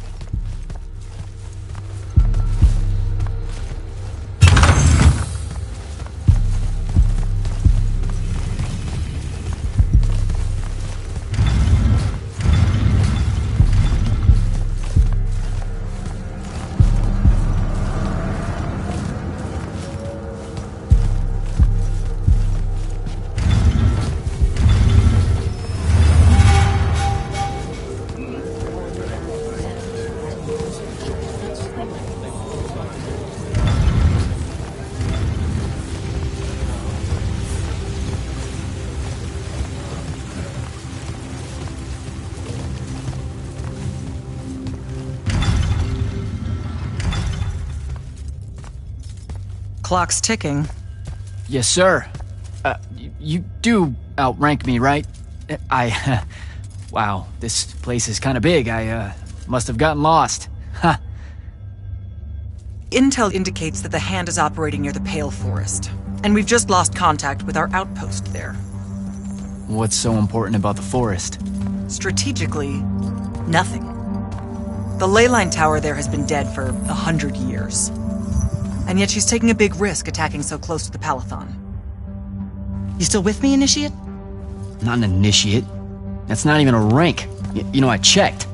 Clock's ticking. Yes, sir. You do outrank me, right? Wow, this place is kind of big. I must have gotten lost. Ha. Intel indicates that the Hand is operating near the Pale Forest, and we've just lost contact with our outpost there. What's so important about the forest? Strategically, nothing. The ley line tower there has been dead for 100 years. And yet she's taking a big risk attacking so close to the Palathon. You still with me, Initiate? Not an initiate. That's not even a rank. You know, I checked.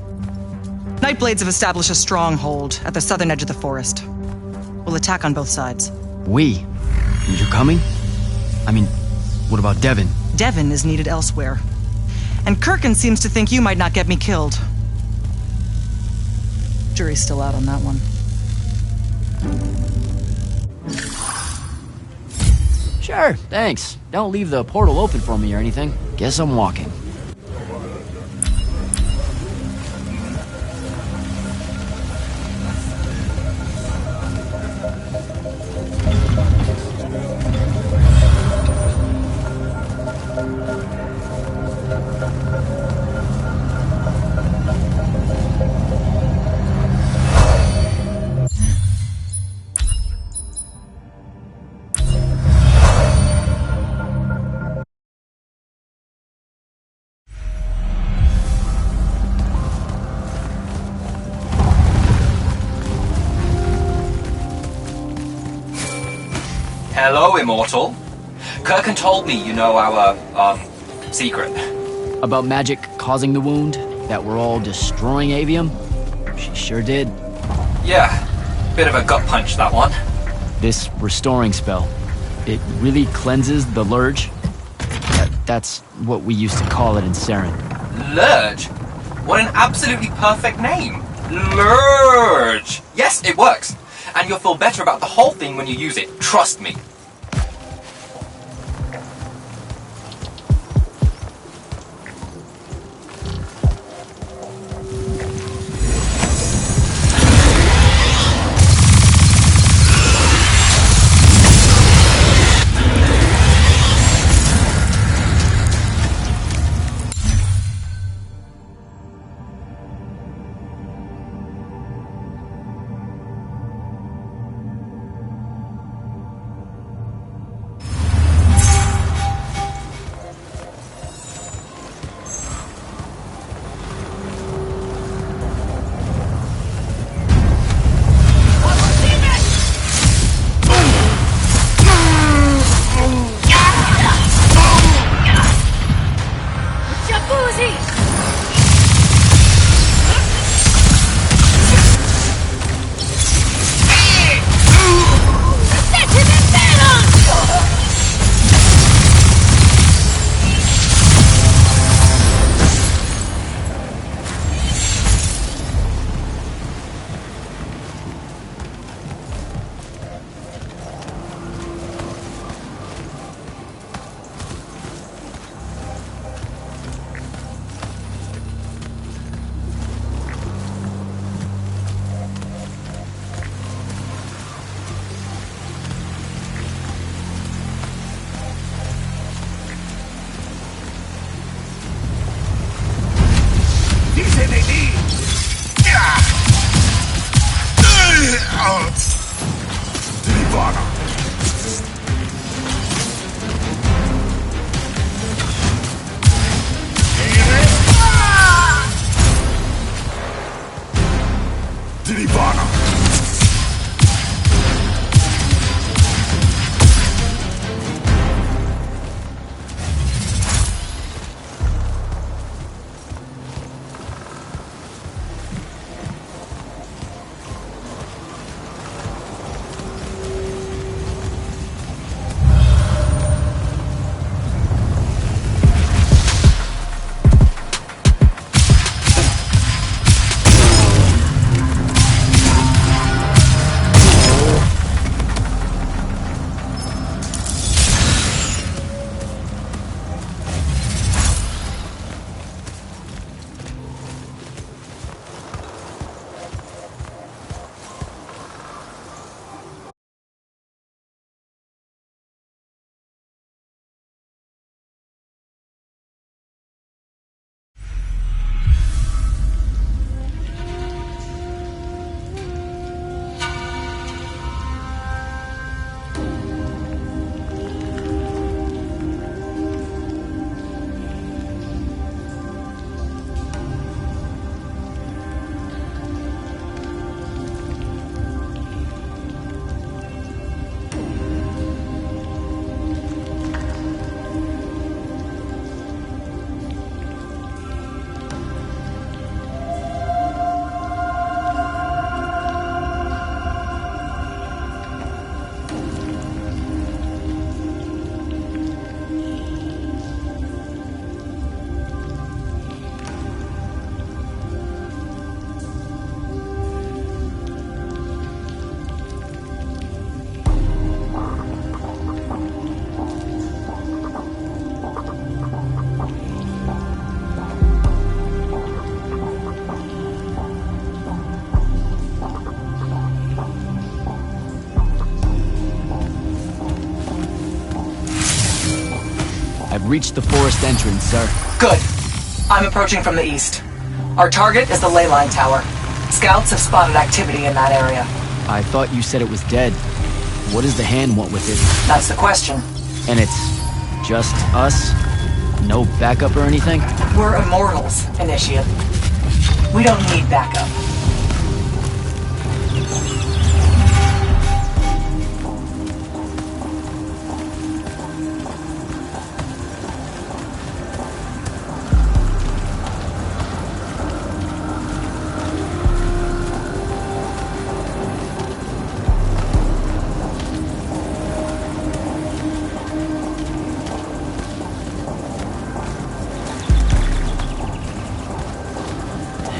Nightblades have established a stronghold at the southern edge of the forest. We'll attack on both sides. We? You're coming? I mean, what about Devon? Devon is needed elsewhere. And Kirkin seems to think you might not get me killed. Jury's still out on that one. Sure, thanks. Don't leave the portal open for me or anything. Guess I'm walking. Hello, Immortal. Kirkin told me you know our, secret. About magic causing the wound? That we're all destroying Aveum? She sure did. Yeah, bit of a gut punch, that one. This restoring spell, it really cleanses the Lurge? That's what we used to call it in Saren. Lurge? What an absolutely perfect name. Lurge! Yes, it works. And you'll feel better about the whole thing when you use it. Trust me. reached the forest entrance, sir. Good. I'm approaching from the east. Our target is the ley line tower. Scouts have spotted activity in that area. I thought you said it was dead. What does the hand want with it? That's the question. And it's just us? No backup or anything? We're Immortals, Initiate. We don't need backup.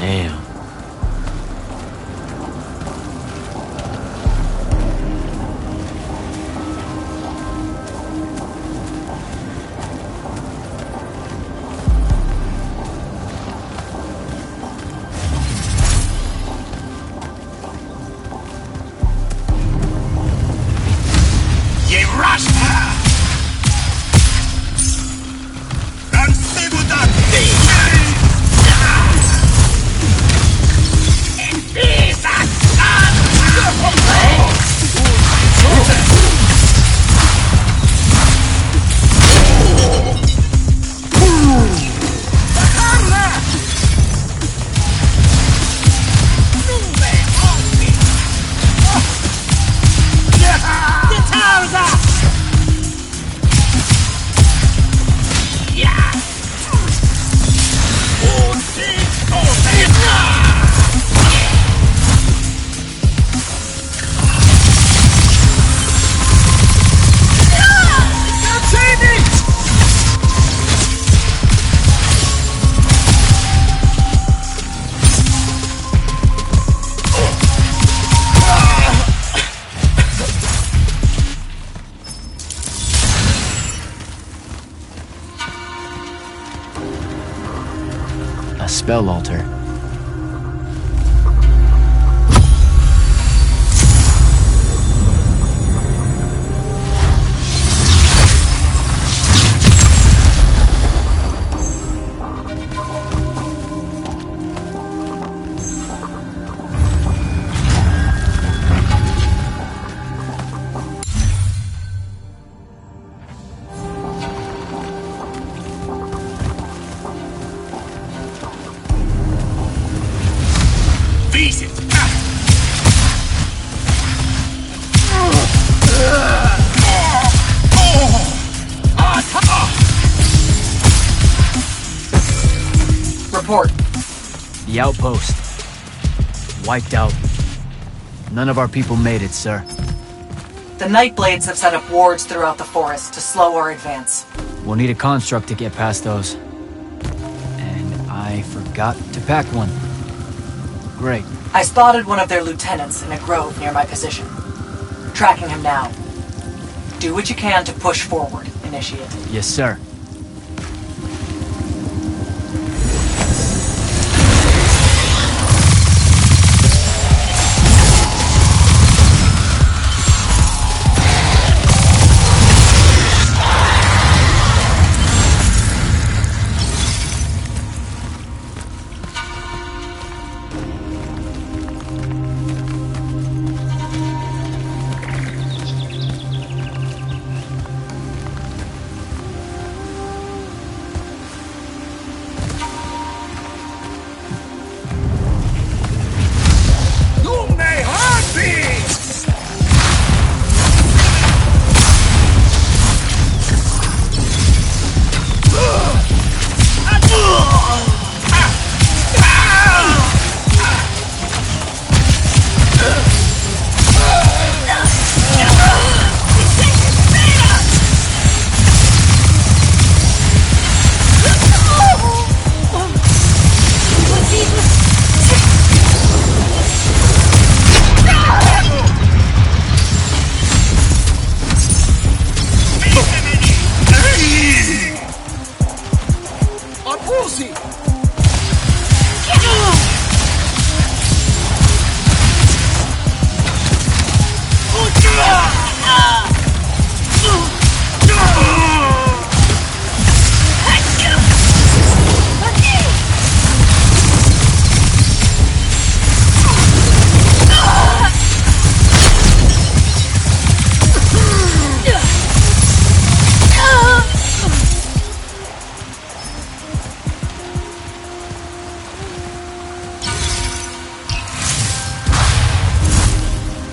Damn. Spell altar. Report. The outpost. Wiped out. None of our people made it, sir. The Nightblades have set up wards throughout the forest to slow our advance. We'll need a construct to get past those. And I forgot to pack one. Great. I spotted one of their lieutenants in a grove near my position. Tracking him now. Do what you can to push forward, Initiate. Yes, sir.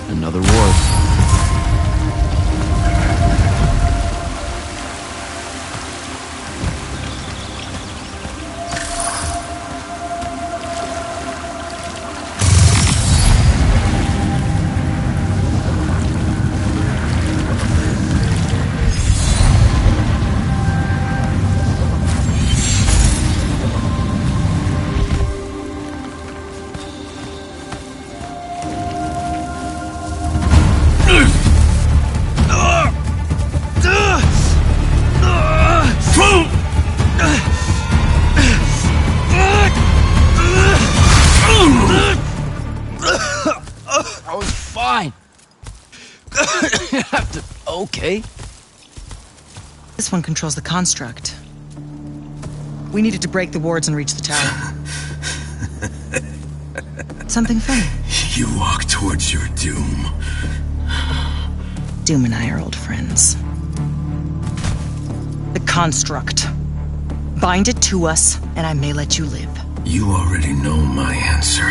Another ward. I was fine. Okay. This one controls the construct. We needed to break the wards and reach the tower. Something funny? You walk towards your doom. Doom and I are old friends. The construct. Bind it to us, and I may let you live. You already know my answer.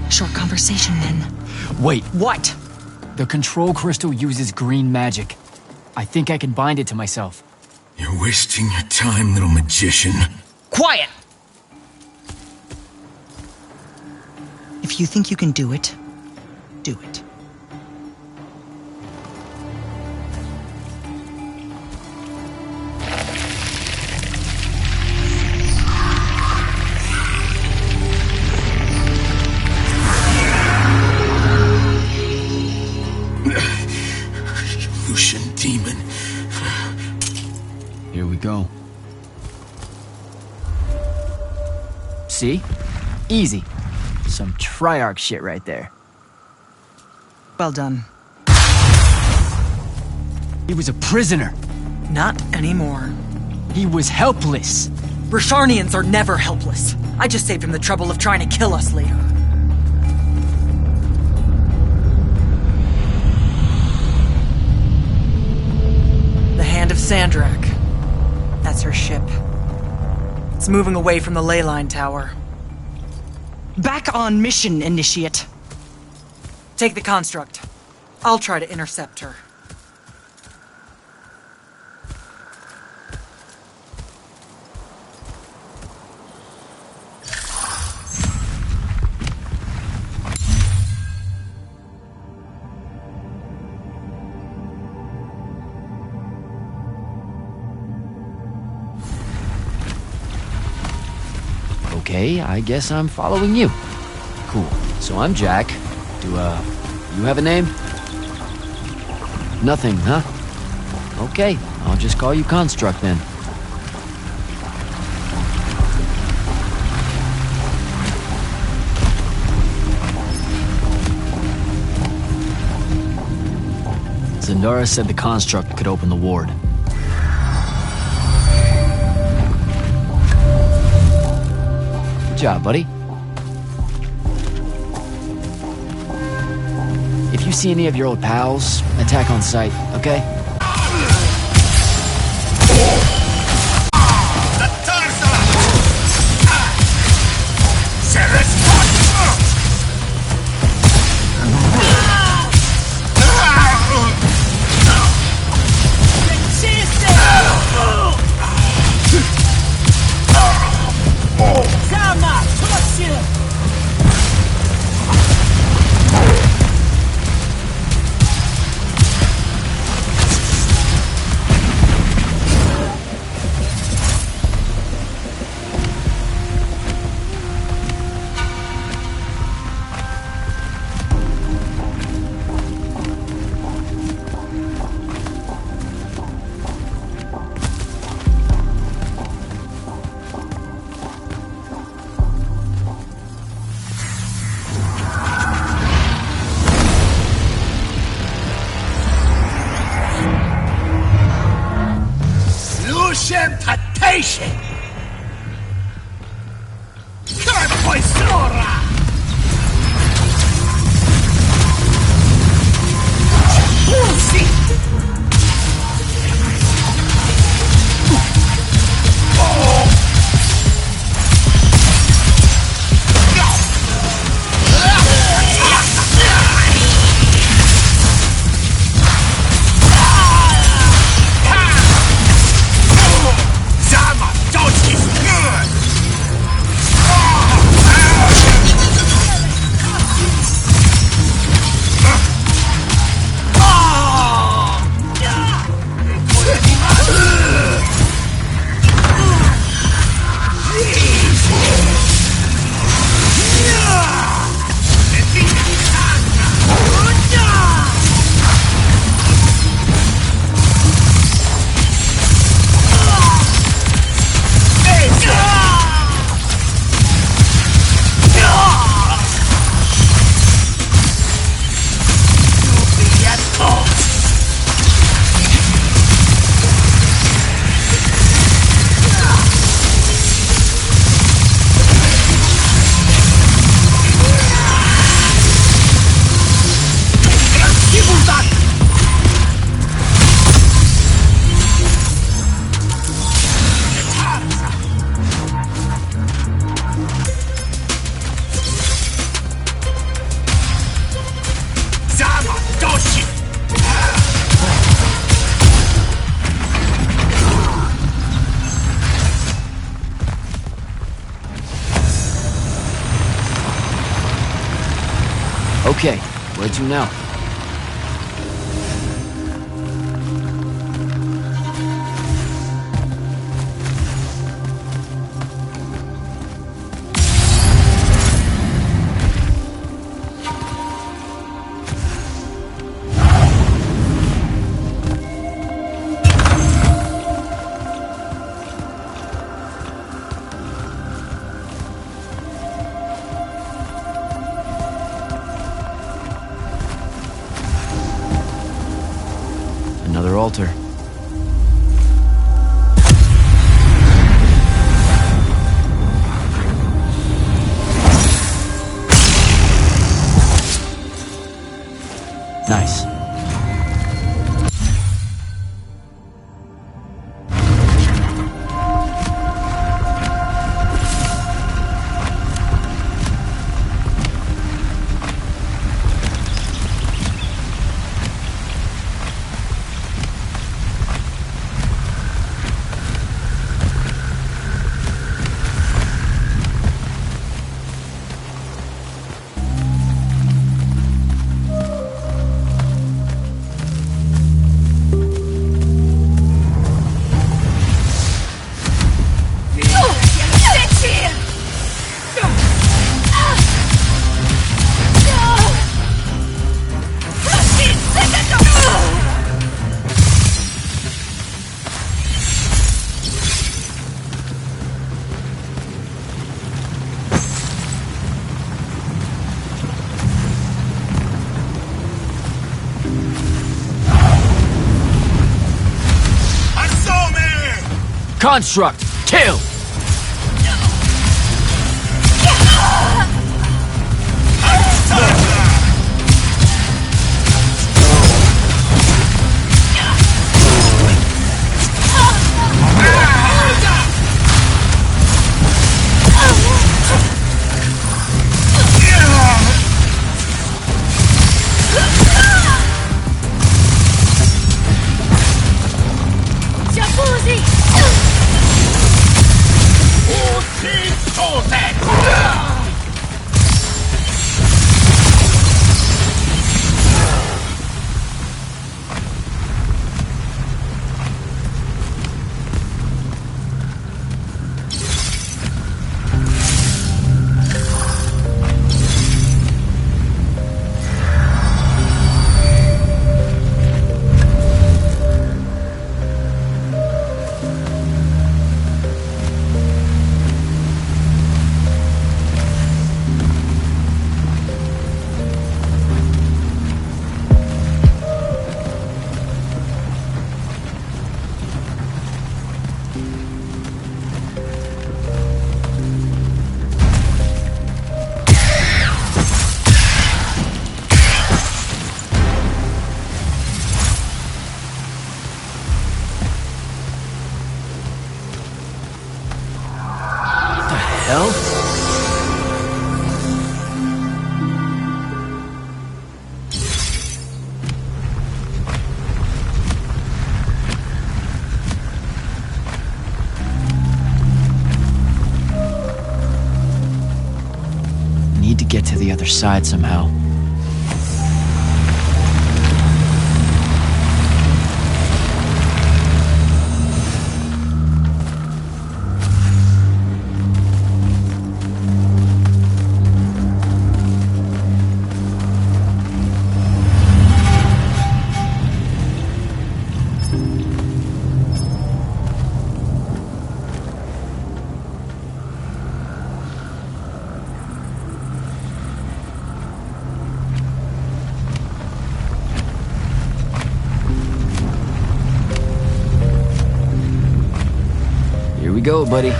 Short conversation, then. Wait. What? The control crystal uses green magic. I think I can bind it to myself. You're wasting your time, little magician. Quiet! If you think you can do it, do it. Lucian demon. Here we go. See? Easy. Some Triarch shit right there. Well done. He was a prisoner. Not anymore. He was helpless. Rasharnians are never helpless. I just saved him the trouble of trying to kill us later. The Hand of Sandrak. That's her ship. It's moving away from the ley line tower. Back on mission, Initiate. Take the construct. I'll try to intercept her. Okay, I guess I'm following you. Cool. So I'm Jack. Do, you have a name? Nothing, huh? Okay, I'll just call you Construct then. Zendara said the Construct could open the ward. Good job, buddy. If you see any of your old pals, attack on sight, okay? Patation! Carpoisora! Pulsi! Okay, where to now? Another altar. Nice. Construct! Kill! Need to get to the other side somehow. Here we go, buddy.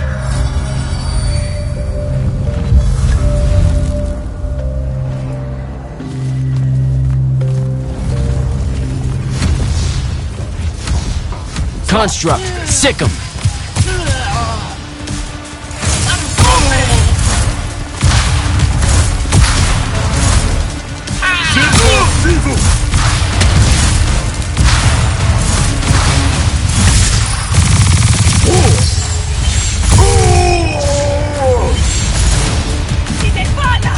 Construct, sick 'em. Si te pana!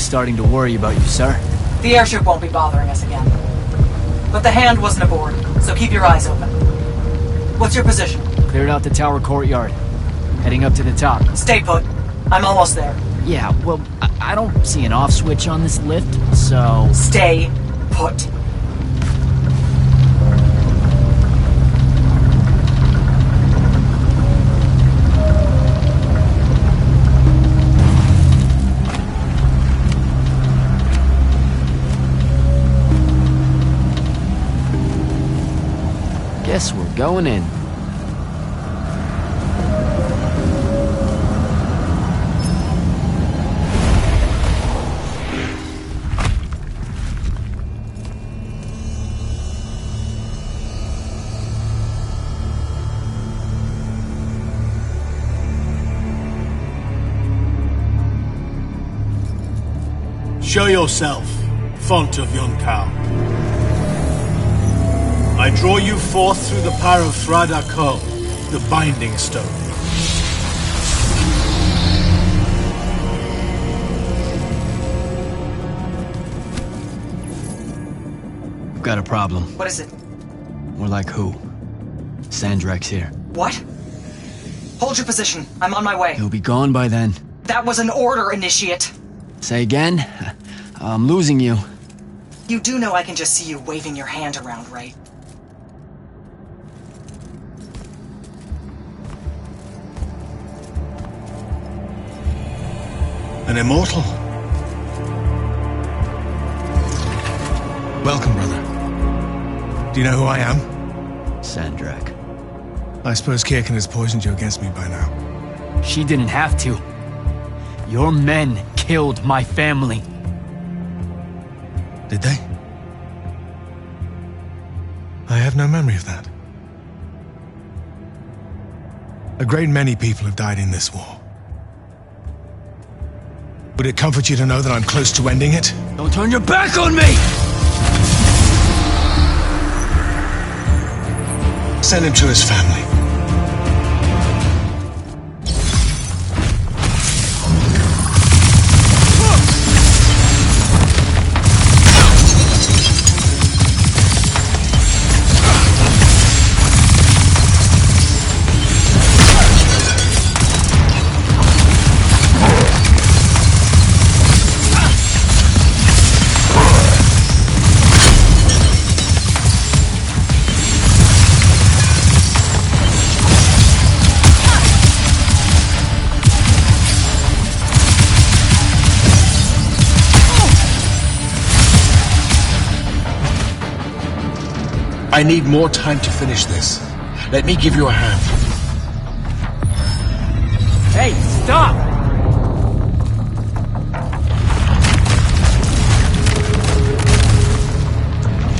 starting to worry about you, sir. The airship won't be bothering us again. But the hand wasn't aboard, so keep your eyes open. What's your position? Cleared out the tower courtyard. Heading up to the top. Stay put. I'm almost there. Yeah, well, I don't see an off switch on this lift, so... Stay put. Guess we're going in. Show yourself, font of Yonkao. I draw you forth through the power of Thradakol, the Binding Stone. I've got a problem. What is it? More like who? Sandrak's here. What? Hold your position. I'm on my way. He'll be gone by then. That was an order, Initiate. Say again? I'm losing you. You do know I can just see you waving your hand around, right? An immortal? Welcome, brother. Do you know who I am? Sandrak. I suppose Kirkin has poisoned you against me by now. She didn't have to. Your men killed my family. Did they? I have no memory of that. A great many people have died in this war. Would it comfort you to know that I'm close to ending it? Don't turn your back on me! Send him to his family. I need more time to finish this. Let me give you a hand. Hey, stop!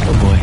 Oh boy.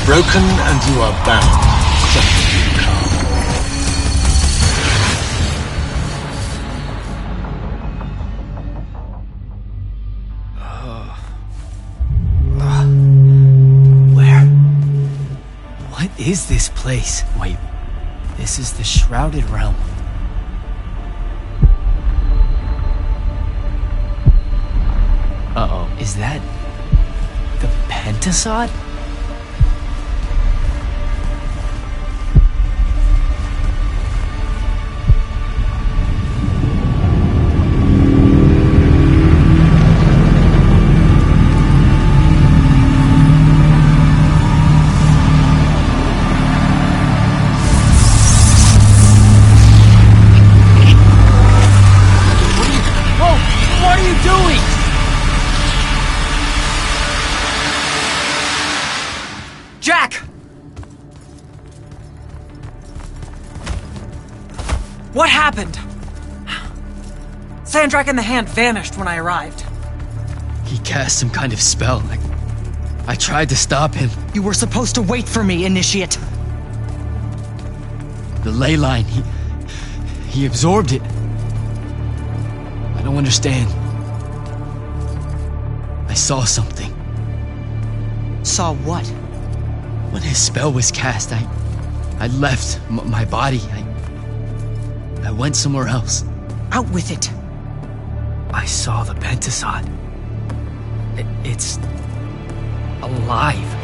Broken and you are bound. Where? What is this place? Wait, this is the Shrouded Realm. Uh-oh, is that the Pentasod? What are you doing? Jack! What happened? Sandrak in the hand vanished when I arrived. He cast some kind of spell. I tried to stop him. You were supposed to wait for me, Initiate. The ley line, he absorbed it. I don't understand. I saw something. Saw what? When his spell was cast, I left my body. I went somewhere else. Out with it. I saw the Pentasod. It's alive.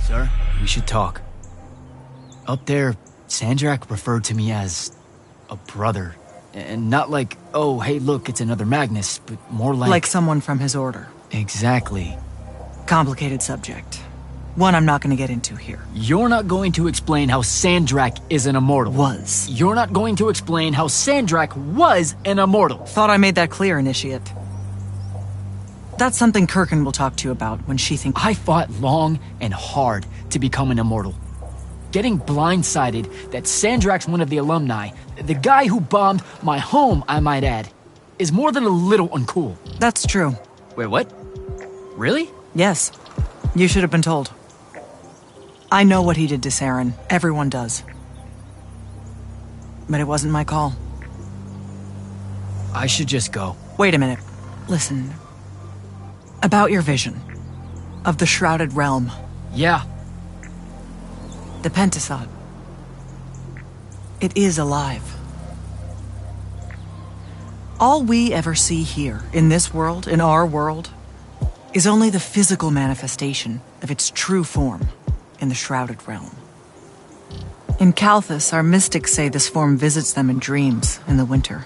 Sir, we should talk. Up there, Sandrak referred to me as a brother. And not like, oh, hey, look, it's another Magnus, but more like... Like someone from his order. Exactly. Complicated subject. One I'm not going to get into here. You're not going to explain how Sandrak is an immortal. Was. You're not going to explain how Sandrak was an immortal. Thought I made that clear, Initiate. That's something Kirkin will talk to you about when she thinks... I fought long and hard to become an immortal. Getting blindsided that Sandrak's one of the alumni, the guy who bombed my home, I might add, is more than a little uncool. That's true. Wait, what? Really? Yes. You should have been told. I know what he did to Saren. Everyone does. But it wasn't my call. I should just go. Wait a minute. Listen. About your vision. Of the Shrouded Realm. Yeah. The Pentasod. It is alive. All we ever see here, in this world, in our world, is only the physical manifestation of its true form in the Shrouded Realm. In Kalthus, our mystics say this form visits them in dreams in the winter.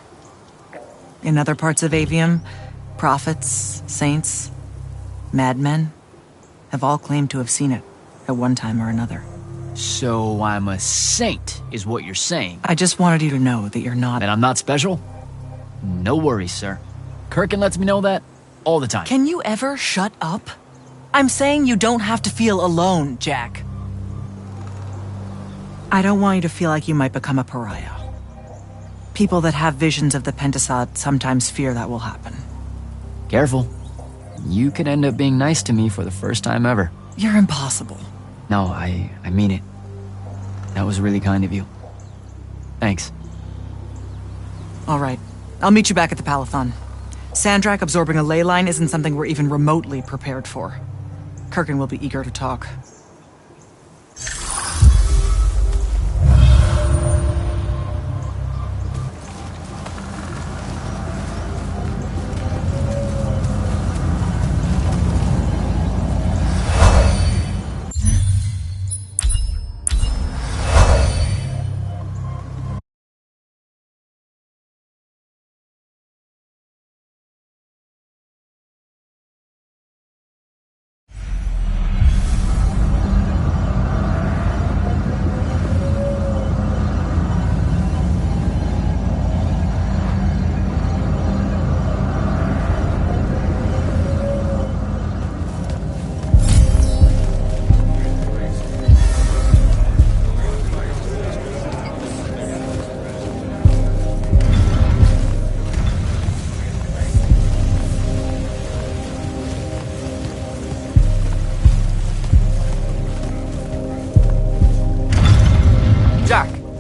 In other parts of Aveum, prophets, saints, madmen have all claimed to have seen it at one time or another. So I'm a saint, is what you're saying. I just wanted you to know that you're not... And I'm not special? No worries, sir. Kirkin lets me know that all the time. Can you ever shut up? I'm saying you don't have to feel alone, Jack. I don't want you to feel like you might become a pariah. People that have visions of the Pentasod sometimes fear that will happen. Careful. You could end up being nice to me for the first time ever. You're impossible. No, I mean it. That was really kind of you. Thanks. All right. I'll meet you back at the Palathon. Sandrak absorbing a ley line isn't something we're even remotely prepared for. Kirkin will be eager to talk.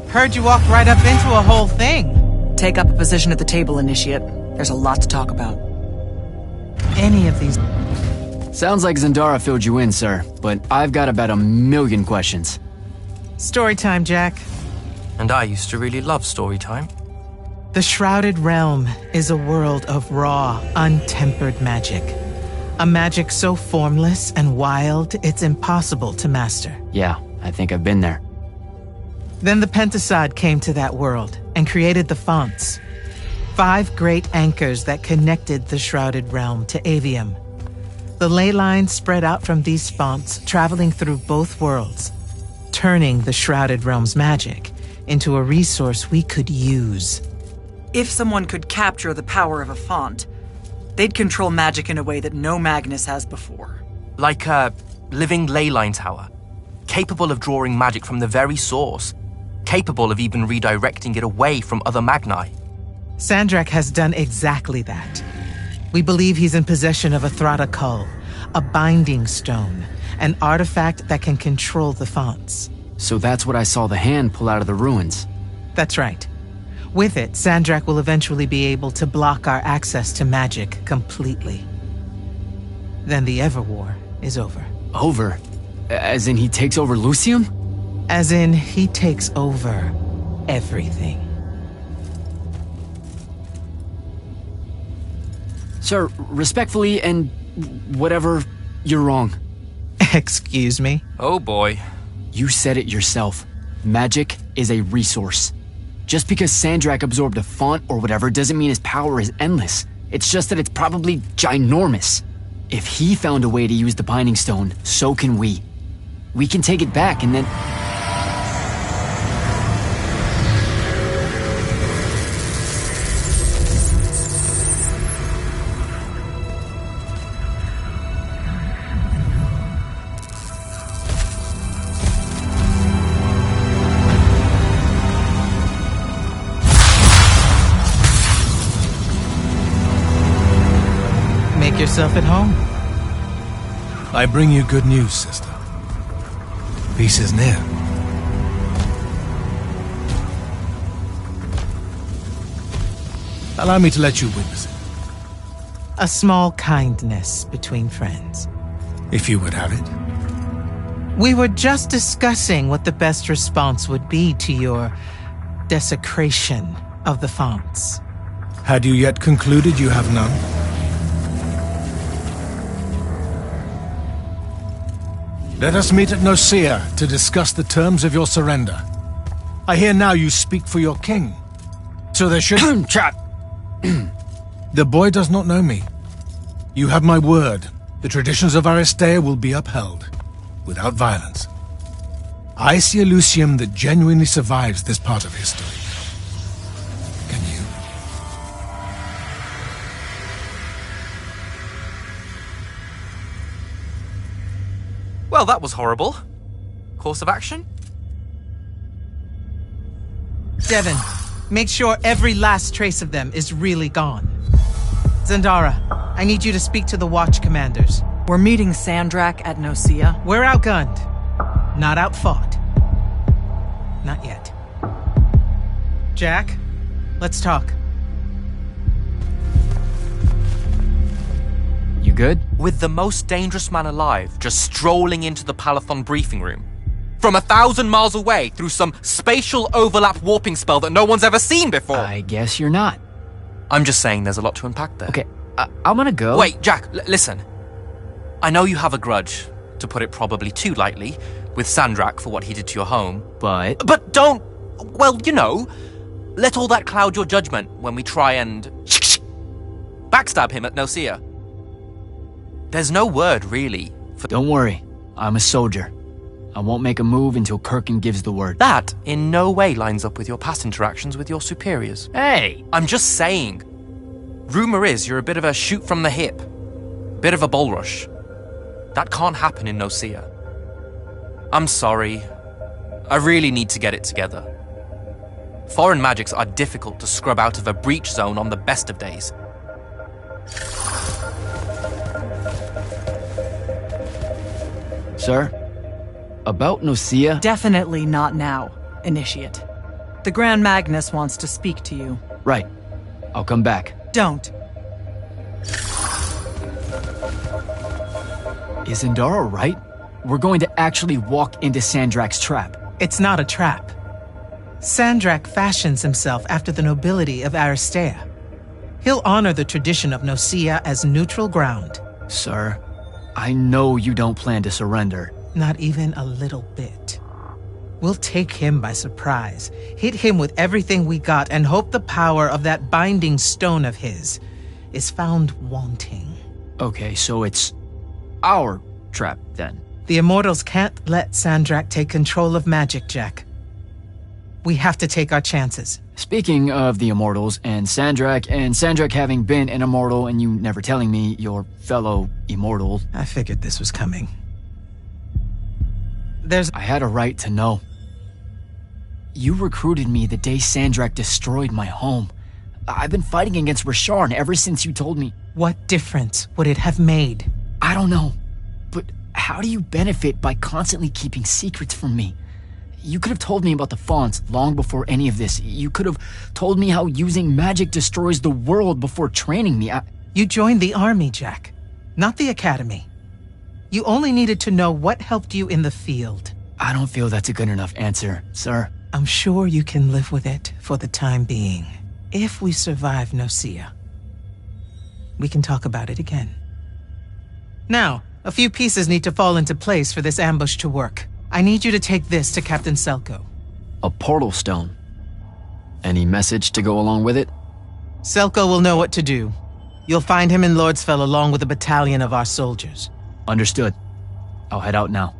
Heard you walked right up into a whole thing. Take up a position at the table, Initiate. There's a lot to talk about. Any of these... Sounds like Zendara filled you in, sir, but I've got about 1,000,000 questions. Story time, Jack. And I used to really love story time. The Shrouded Realm is a world of raw, untempered magic. A magic so formless and wild, it's impossible to master. Yeah, I think I've been there. Then the Pentasod came to that world and created the fonts. 5 great anchors that connected the Shrouded Realm to Aveum. The ley lines spread out from these fonts, traveling through both worlds, turning the Shrouded Realm's magic into a resource we could use. If someone could capture the power of a font, they'd control magic in a way that no Magnus has before. Like a living ley line tower, capable of drawing magic from the very source, capable of even redirecting it away from other Magni. Sandrak has done exactly that. We believe he's in possession of a Thrata Cull, a binding stone, an artifact that can control the fonts. So that's what I saw the hand pull out of the ruins. That's right. With it, Sandrak will eventually be able to block our access to magic completely. Then the Everwar is over. Over? As in he takes over Lucium? As in he takes over everything. Sir, respectfully and whatever, you're wrong. Excuse me? Oh boy. You said it yourself. Magic is a resource. Just because Sandrak absorbed a font or whatever doesn't mean his power is endless. It's just that it's probably ginormous. If he found a way to use the Binding Stone, so can we. We can take it back and then... Make yourself at home. I bring you good news, sister. Peace is near. Allow me to let you witness it. A small kindness between friends. If you would have it. We were just discussing what the best response would be to your desecration of the fonts. Had you yet concluded you have none? Let us meet at Nicaea to discuss the terms of your surrender. I hear now you speak for your king. So there should... Chat! The boy does not know me. You have my word. The traditions of Aristea will be upheld, without violence. I see a Lucium that genuinely survives this part of history. Can you? Well, that was horrible. Course of action? Devin, make sure every last trace of them is really gone. Zendara, I need you to speak to the Watch commanders. We're meeting Sandrak at Nicaea. We're outgunned, not outfought. Not yet. Jack, let's talk. You good? With the most dangerous man alive just strolling into the Palathon briefing room. From 1,000 miles away through some spatial overlap warping spell that no one's ever seen before. I guess you're not. I'm just saying there's a lot to unpack there. Okay, I'm gonna go. Wait, Jack, listen. I know you have a grudge, to put it probably too lightly, with Sandrak for what he did to your home. But don't, well, you know, let all that cloud your judgment when we try and backstab him at Nicaea. There's no word, really, for... Don't worry, I'm a soldier. I won't make a move until Kirkin gives the word. That in no way lines up with your past interactions with your superiors. Hey! I'm just saying. Rumor is you're a bit of a shoot from the hip. Bit of a bull rush. That can't happen in Nicaea. I'm sorry. I really need to get it together. Foreign magics are difficult to scrub out of a breach zone on the best of days. Sir? About Nicaea? Definitely not now, Initiate. The Grand Magnus wants to speak to you. Right. I'll come back. Don't. Is Zendara right? We're going to actually walk into Sandrak's trap. It's not a trap. Sandrak fashions himself after the nobility of Aristea. He'll honor the tradition of Nicaea as neutral ground. Sir, I know you don't plan to surrender. Not even a little bit. We'll take him by surprise, hit him with everything we got, and hope the power of that binding stone of his is found wanting. Okay, so it's our trap, then. The Immortals can't let Sandrak take control of magic, Jack. We have to take our chances. Speaking of the Immortals and Sandrak having been an Immortal and you never telling me your fellow Immortal... I figured this was coming. I had a right to know. You recruited me the day Sandrak destroyed my home. I've been fighting against Rasharn ever since you told me. What difference would it have made? I don't know. But how do you benefit by constantly keeping secrets from me? You could have told me about the Fawns long before any of this. You could have told me how using magic destroys the world before training me. You joined the army, Jack, not the academy. You only needed to know what helped you in the field. I don't feel that's a good enough answer, sir. I'm sure you can live with it for the time being. If we survive Nocia, we can talk about it again. Now, a few pieces need to fall into place for this ambush to work. I need you to take this to Captain Selko. A portal stone? Any message to go along with it? Selko will know what to do. You'll find him in Lordsfell along with a battalion of our soldiers. Understood. I'll head out now.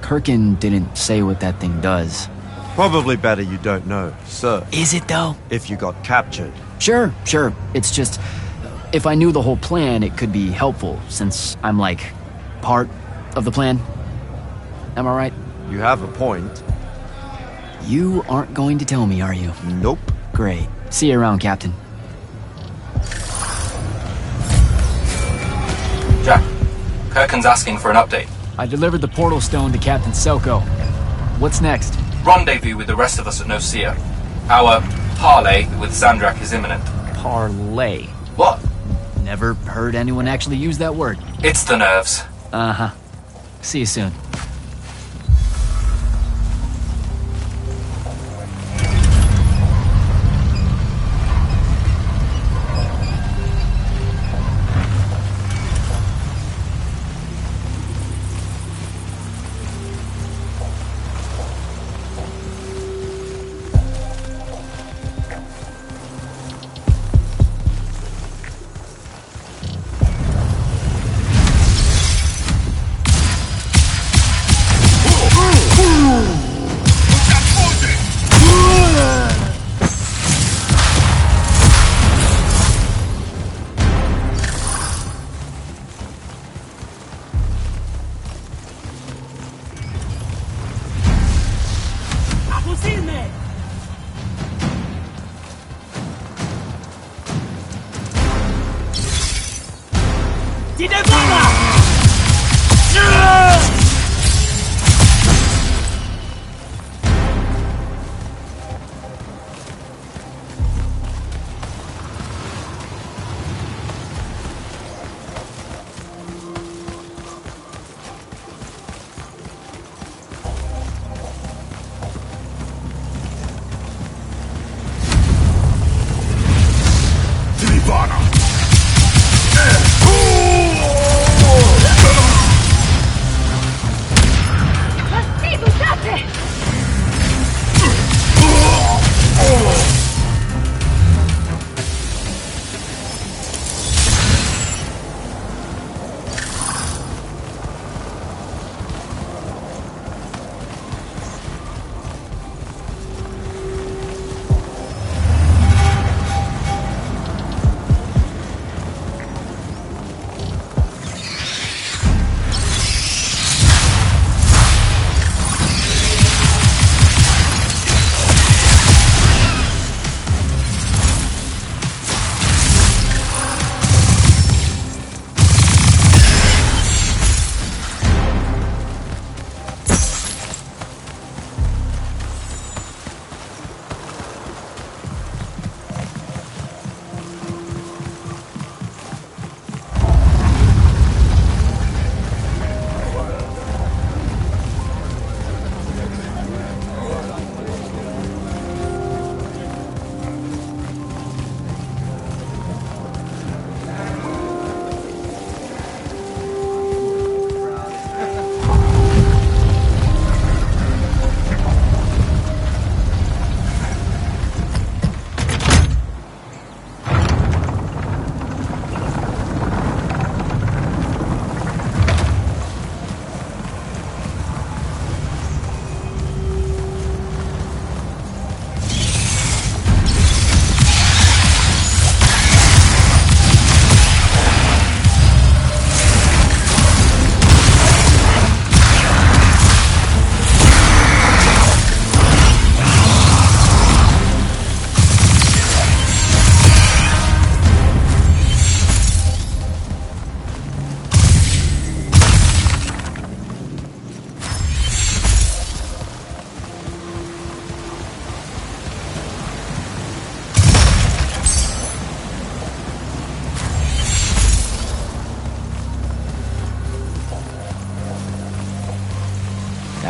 Kirkin didn't say what that thing does. Probably better you don't know, sir. Is it though? If you got captured. Sure. It's just, if I knew the whole plan, it could be helpful, since I'm like, part of the plan. Am I right? You have a point. You aren't going to tell me, are you? Nope. Great. See you around, Captain. Jack, Kirkin's asking for an update. I delivered the portal stone to Captain Selko. What's next? Rendezvous with the rest of us at Nocia. Our parley with Sandrak is imminent. Parley? What? Never heard anyone actually use that word. It's the nerves. Uh-huh. See you soon.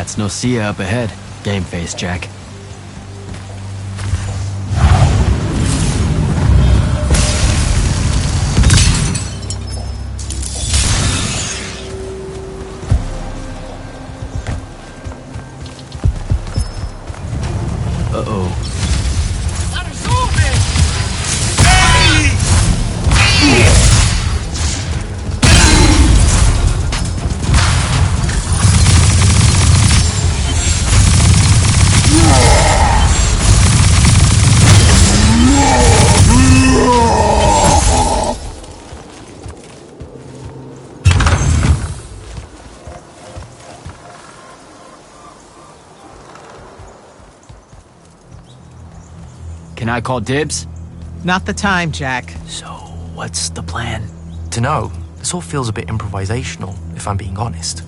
That's Nocia up ahead. Game face, Jack. Uh-oh. Can I call dibs? Not the time, Jack. So, what's the plan? Dunno. This all feels a bit improvisational, if I'm being honest.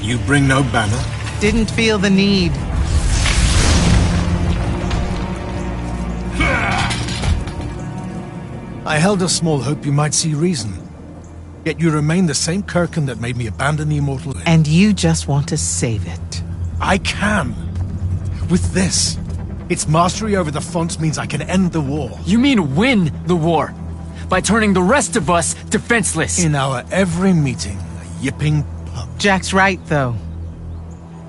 You bring no banner? Didn't feel the need. I held a small hope you might see reason. Yet you remain the same Kirkin that made me abandon the Immortal Inn. And you just want to save it. I can. With this. Its mastery over the fonts means I can end the war. You mean win the war? By turning the rest of us defenseless? In our every meeting, a yipping pup. Jack's right, though.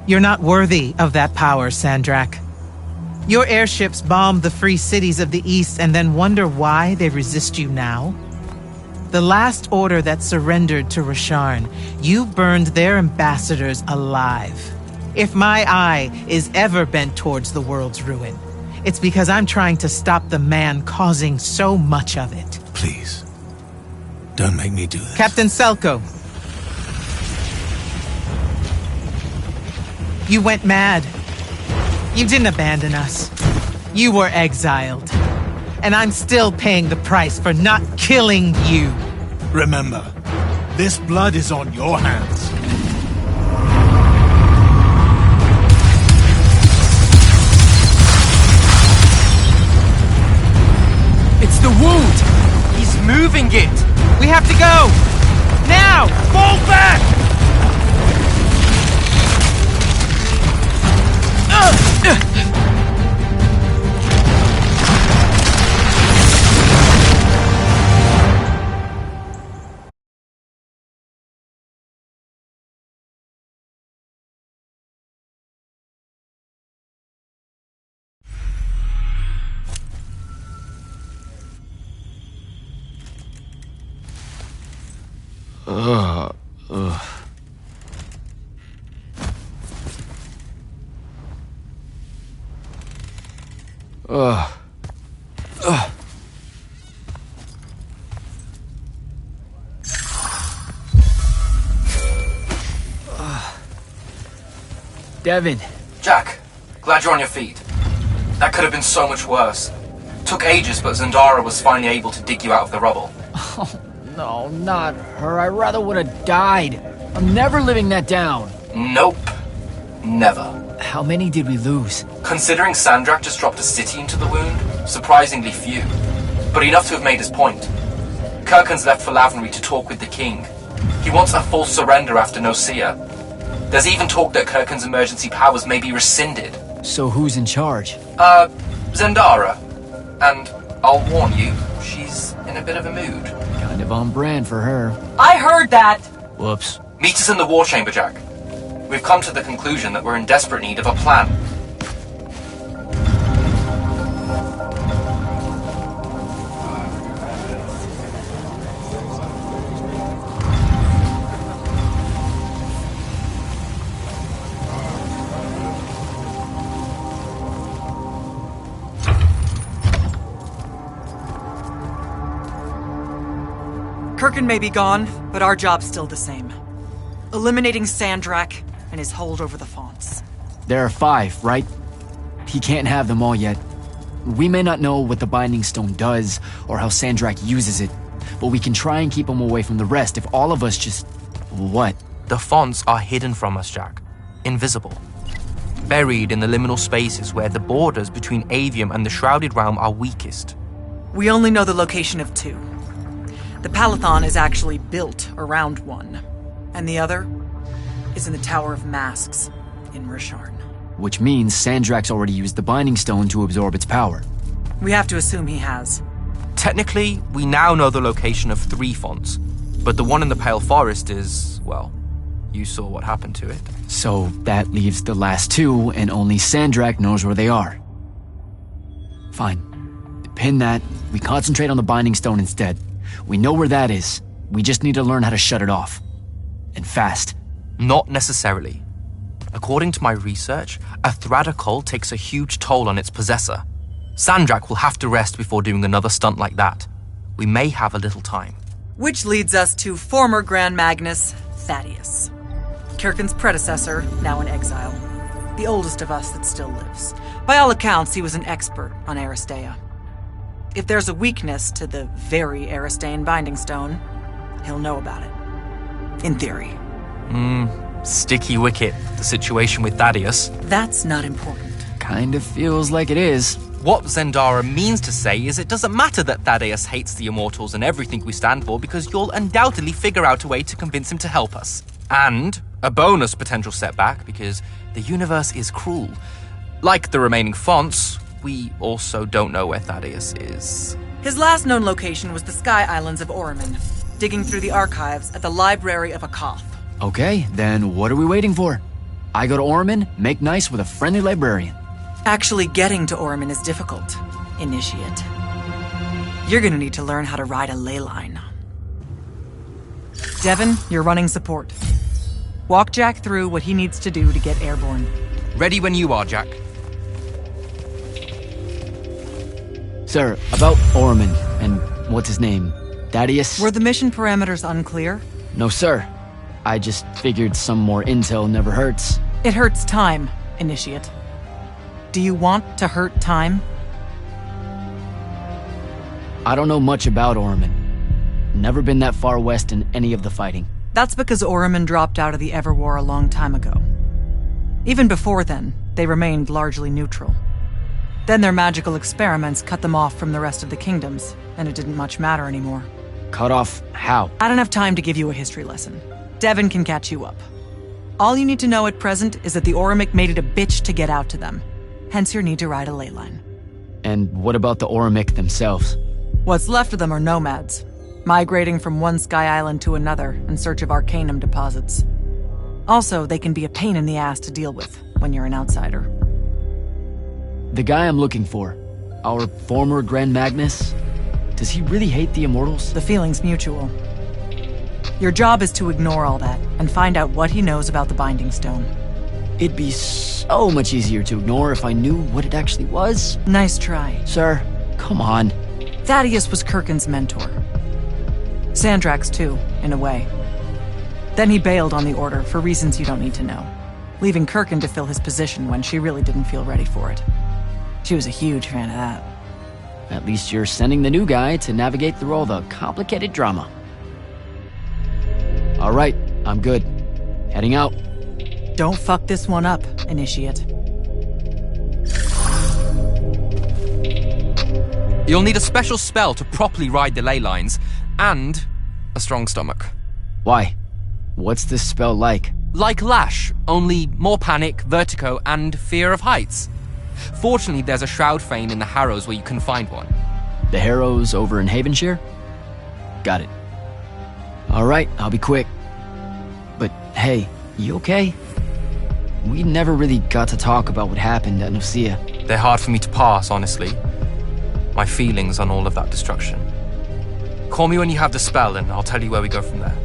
You're not worthy of that power, Sandrak. Your airships bomb the free cities of the East and then wonder why they resist you now? The last order that surrendered to Rasharn, you burned their ambassadors alive. If my eye is ever bent towards the world's ruin, it's because I'm trying to stop the man causing so much of it. Please, don't make me do this. Captain Selko. You went mad. You didn't abandon us. You were exiled. And I'm still paying the price for not killing you. Remember, this blood is on your hands. It's the wound! He's moving it! We have to go! Now! Fall back! Devin. Jack, glad you're on your feet. That could have been so much worse. Took ages, but Zendara was finally able to dig you out of the rubble. Oh, no, not her. I rather would have died. I'm never living that down. Nope. Never. How many did we lose? Considering Sandrak just dropped a city into the wound, surprisingly few. But enough to have made his point. Kirkin's left for Lavenry to talk with the king. He wants a full surrender after Nocia. There's even talk that Kirkin's emergency powers may be rescinded. So who's in charge? Zendara. And I'll warn you, she's in a bit of a mood. Kind of on brand for her. I heard that! Whoops. Meet us in the war chamber, Jack. We've come to the conclusion that we're in desperate need of a plan. Kirkin may be gone, but our job's still the same. Eliminating Sandrak and his hold over the fonts. There are 5, right? He can't have them all yet. We may not know what the Binding Stone does, or how Sandrak uses it, but we can try and keep him away from the rest if all of us just... What? The fonts are hidden from us, Jack. Invisible. buried in the liminal spaces where the borders between Aveum and the Shrouded Realm are weakest. We only know the location of two. The Palathon is actually built around one, and the other is in the Tower of Masks in Rasharn. Which means Sandrak's already used the Binding Stone to absorb its power. We have to assume he has. Technically, we now know the location of 3 fonts, but the one in the Pale Forest is, well, you saw what happened to it. So that leaves the last 2, and only Sandrak knows where they are. Fine. Pin that. We concentrate on the Binding Stone instead. We know where that is. We just need to learn how to shut it off. And fast. Not necessarily. According to my research, a Thradakol takes a huge toll on its possessor. Sandrak will have to rest before doing another stunt like that. We may have a little time. Which leads us to former Grand Magnus Thaddeus. Kirkin's predecessor, now in exile. The oldest of us that still lives. By all accounts, he was an expert on Aristea. If there's a weakness to the very Aristean Binding Stone, he'll know about it. In theory. Sticky wicket, the situation with Thaddeus. That's not important. Kind of feels like it is. What Zendara means to say is it doesn't matter that Thaddeus hates the Immortals and everything we stand for, because you'll undoubtedly figure out a way to convince him to help us. And a bonus potential setback, because the universe is cruel. Like the remaining fonts, we also don't know where Thaddeus is. His last known location was the Sky Islands of Oriman, digging through the archives at the Library of Akoth. Okay, then what are we waiting for? I go to Orman, make nice with a friendly librarian. Actually getting to Oriman is difficult, Initiate. You're gonna need to learn how to ride a ley line. Devon, you're running support. Walk Jack through what he needs to do to get airborne. Ready when you are, Jack. Sir, about Orman and what's his name? Thaddeus? Were the mission parameters unclear? No, sir. I just figured some more intel never hurts. It hurts time, Initiate. Do you want to hurt time? I don't know much about Orman. Never been that far west in any of the fighting. That's because Oriman dropped out of the Everwar a long time ago. Even before then, they remained largely neutral. Then their magical experiments cut them off from the rest of the kingdoms, and it didn't much matter anymore. Cut off how? I don't have time to give you a history lesson. Devon can catch you up. All you need to know at present is that the Orimic made it a bitch to get out to them. Hence your need to ride a ley line. And what about the Orimic themselves? What's left of them are nomads, migrating from one sky island to another in search of arcanum deposits. Also, they can be a pain in the ass to deal with when you're an outsider. The guy I'm looking for, our former Grand Magnus, does he really hate the Immortals? The feeling's mutual. Your job is to ignore all that and find out what he knows about the Binding Stone. It'd be so much easier to ignore if I knew what it actually was. Nice try. Sir, come on. Thaddeus was Kirkin's mentor. Sandrak's too, in a way. Then he bailed on the Order for reasons you don't need to know, leaving Kirkin to fill his position when she really didn't feel ready for it. She was a huge fan of that. At least you're sending the new guy to navigate through all the complicated drama. All right, I'm good. Heading out. Don't fuck this one up, Initiate. You'll need a special spell to properly ride the ley lines, and a strong stomach. Why? What's this spell like? Like Lash, only more panic, vertigo, and fear of heights. Fortunately, there's a Shroud Fane in the Harrows where you can find one. The Harrows over in Havenshire? Got it. All right, I'll be quick. But hey, you okay? We never really got to talk about what happened at Nicaea. They're hard for me to pass, honestly. My feelings on all of that destruction. Call me when you have the spell and I'll tell you where we go from there.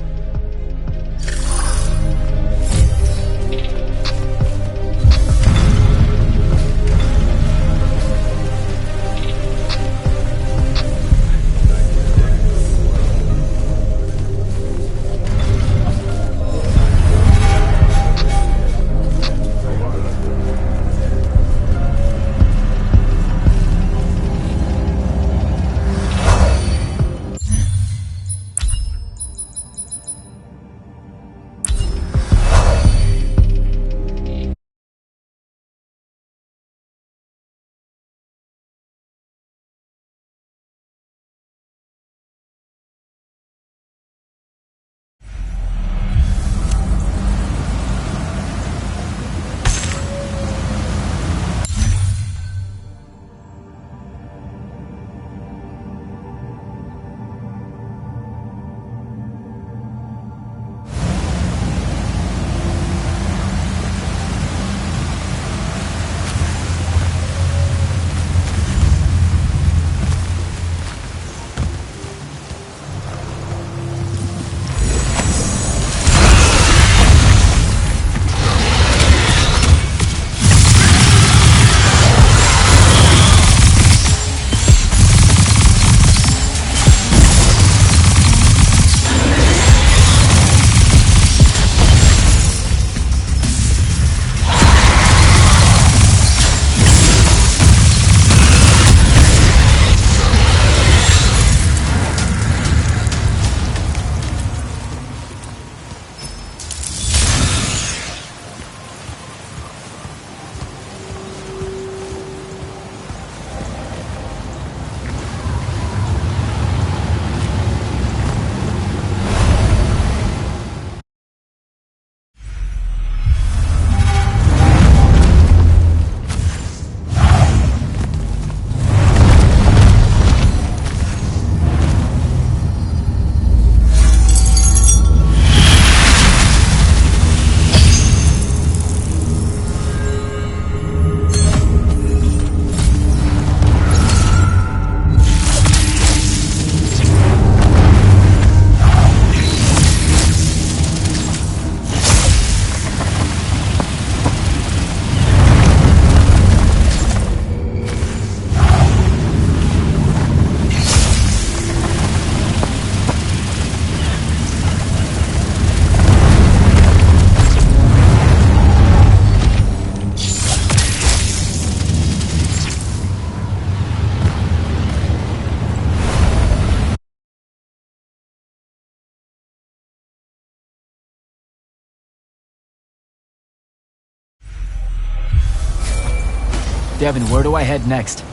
Devin, where do I head next?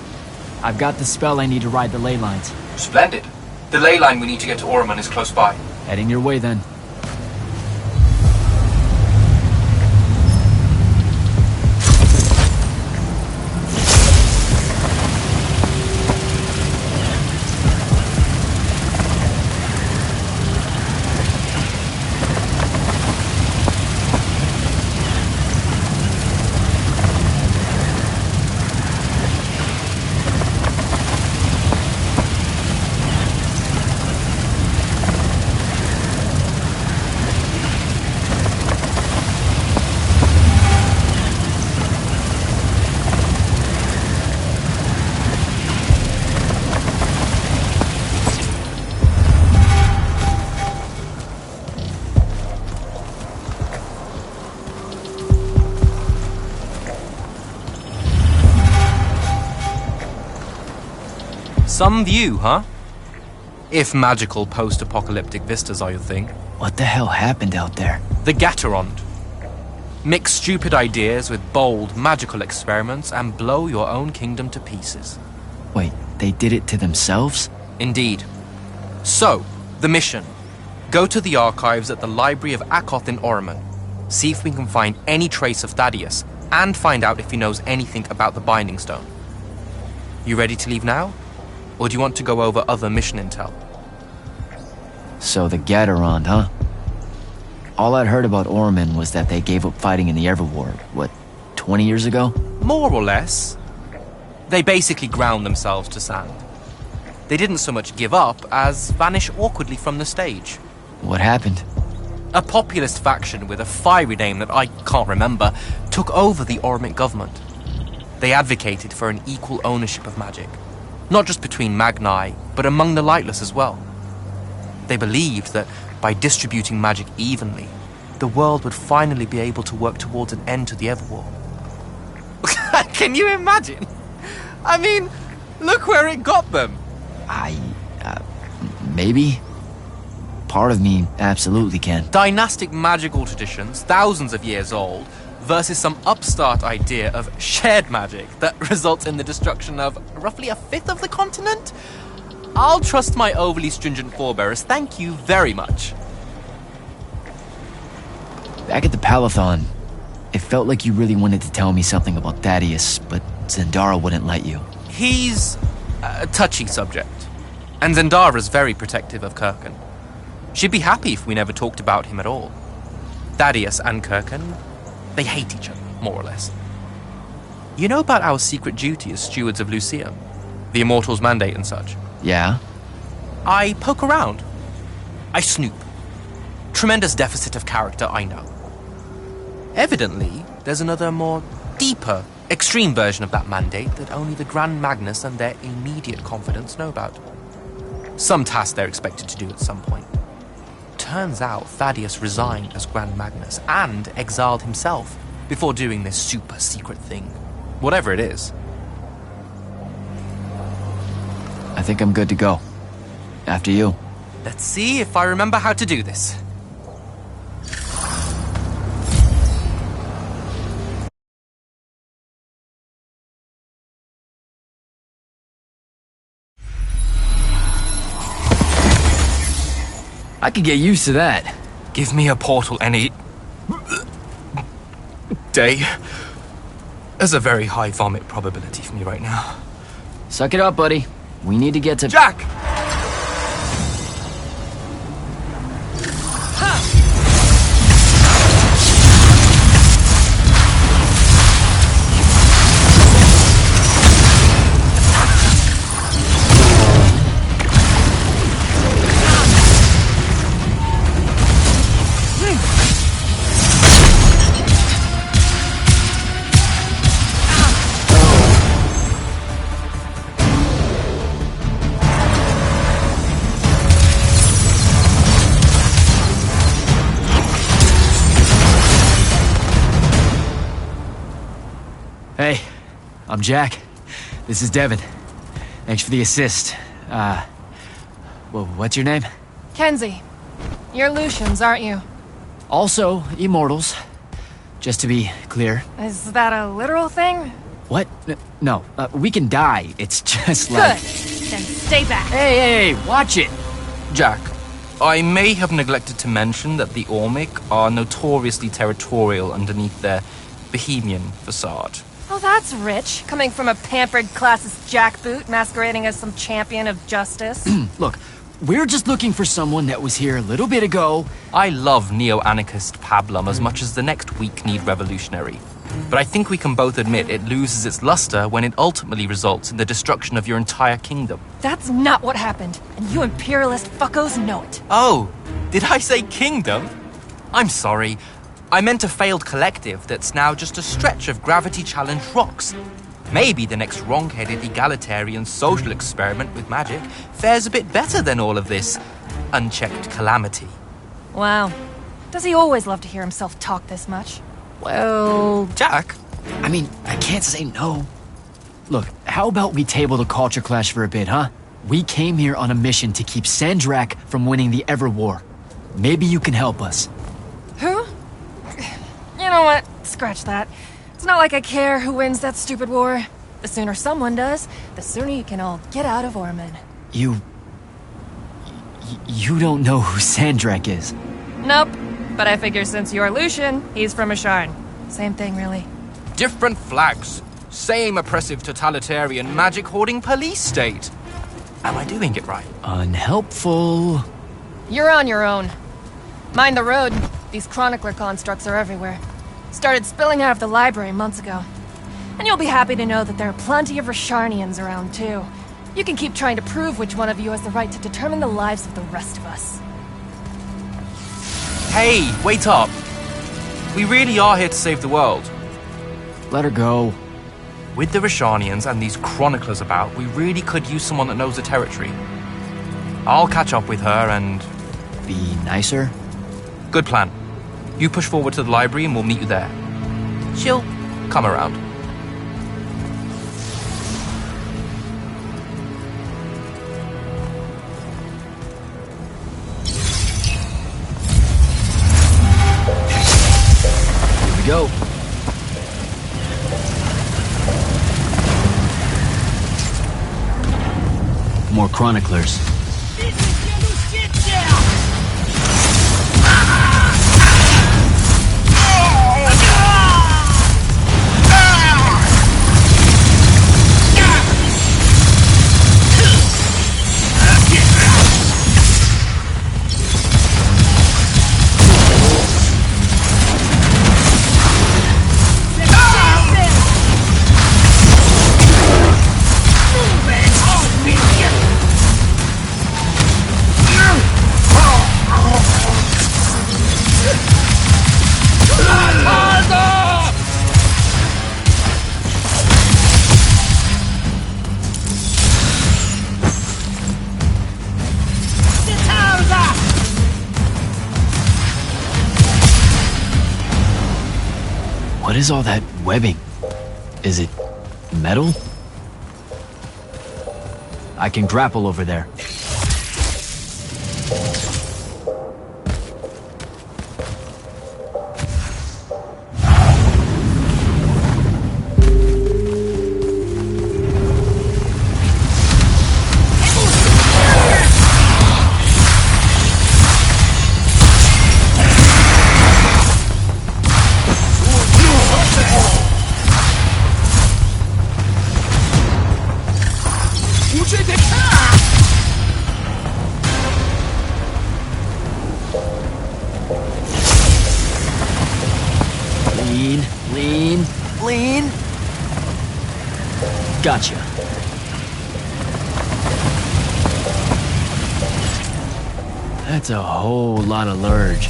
I've got the spell I need to ride the ley lines. Splendid. The ley line we need to get to Orman is close by. Heading your way then. Some view, huh? If magical post-apocalyptic vistas are your thing. What the hell happened out there? The Gatorond. Mix stupid ideas with bold, magical experiments and blow your own kingdom to pieces. Wait, they did it to themselves? Indeed. So, the mission. Go to the archives at the Library of Akoth in Orman. See if we can find any trace of Thaddeus, and find out if he knows anything about the Binding Stone. You ready to leave now? Or do you want to go over other mission intel? So the Gatorond, huh? All I'd heard about Orman was that they gave up fighting in the Everward, what, 20 years ago? More or less. They basically ground themselves to sand. They didn't so much give up as vanish awkwardly from the stage. What happened? A populist faction with a fiery name that I can't remember took over the Ormic government. They advocated for an equal ownership of magic. Not just between Magni, but among the lightless as well. They believed that by distributing magic evenly, the world would finally be able to work towards an end to the Everwar. Can you imagine? I mean, look where it got them. Maybe? Part of me absolutely can. Dynastic magical traditions, thousands of years old, versus some upstart idea of shared magic that results in the destruction of roughly a fifth of the continent? I'll trust my overly stringent forebears, thank you very much. Back at the Palathon, it felt like you really wanted to tell me something about Thaddeus, but Zendara wouldn't let you. He's a touchy subject, and Zendara's very protective of Kirkan. She'd be happy if we never talked about him at all. Thaddeus and Kirkan, they hate each other, more or less. You know about our secret duty as stewards of Lucium? The Immortals' mandate and such? Yeah? I poke around. I snoop. Tremendous deficit of character, I know. Evidently, there's another more deeper, extreme version of that mandate that only the Grand Magnus and their immediate confidants know about. Some task they're expected to do at some point. Turns out Thaddeus resigned as Grand Magnus and exiled himself before doing this super secret thing. Whatever it is. I think I'm good to go. After you. Let's see if I remember how to do this. I could get used to that. Give me a portal any day. There's a very high vomit probability for me right now. Suck it up, buddy. We need to get to... Jack! Hey, I'm Jack. This is Devin. Thanks for the assist. Well, what's your name? Kenzie. You're Lucians, aren't you? Also, Immortals. Just to be clear. Is that a literal thing? What? No, we can die. It's just Good. like... Then stay back. Hey, watch it! Jack, I may have neglected to mention that the Ormic are notoriously territorial underneath their bohemian facade. Oh, that's rich. Coming from a pampered classist jackboot masquerading as some champion of justice. Look, we're just looking for someone that was here a little bit ago. I love neo-anarchist pablum as much as the next weak-kneed revolutionary. But I think we can both admit it loses its luster when it ultimately results in the destruction of your entire kingdom. That's not what happened, and you imperialist fuckos know it. Oh, did I say kingdom? I'm sorry. I meant a failed collective that's now just a stretch of gravity-challenged rocks. Maybe the next wrong-headed egalitarian social experiment with magic fares a bit better than all of this unchecked calamity. Wow. Does he always love to hear himself talk this much? Well... Jack? I mean, I can't say no. Look, how about we table the culture clash for a bit, huh? We came here on a mission to keep Sandrak from winning the Ever War. Maybe you can help us. Who? You know what? Scratch that. It's not like I care who wins that stupid war. The sooner someone does, the sooner you can all get out of Orman. You don't know who Sandrak is? Nope. But I figure since you're Lucian, he's from Asharn. Same thing, really. Different flags. Same oppressive totalitarian magic-hoarding police state. Am I doing it right? Unhelpful. You're on your own. Mind the road. These chronicler constructs are everywhere. Started spilling out of the library months ago. And you'll be happy to know that there are plenty of Rasharnians around, too. You can keep trying to prove which one of you has the right to determine the lives of the rest of us. Hey, wait up. We really are here to save the world. Let her go. With the Rasharnians and these chroniclers about, we really could use someone that knows the territory. I'll catch up with her and... Be nicer? Good plan. You push forward to the library and we'll meet you there. She'll come around. Here we go. More chroniclers. What is all that webbing? Is it metal? I can grapple over there. Lean. Gotcha. That's a whole lot of lurge.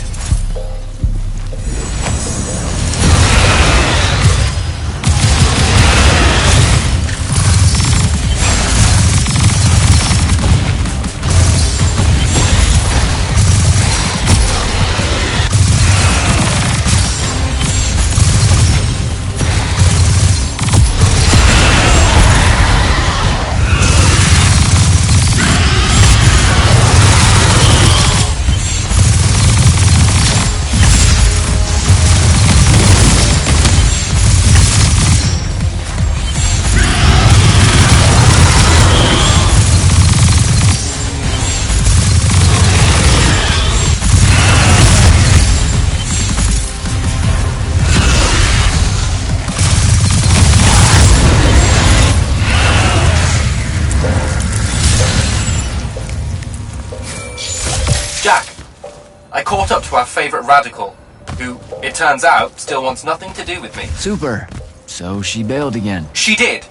to our favorite radical, who, it turns out, still wants nothing to do with me. Super. So she bailed again. She did.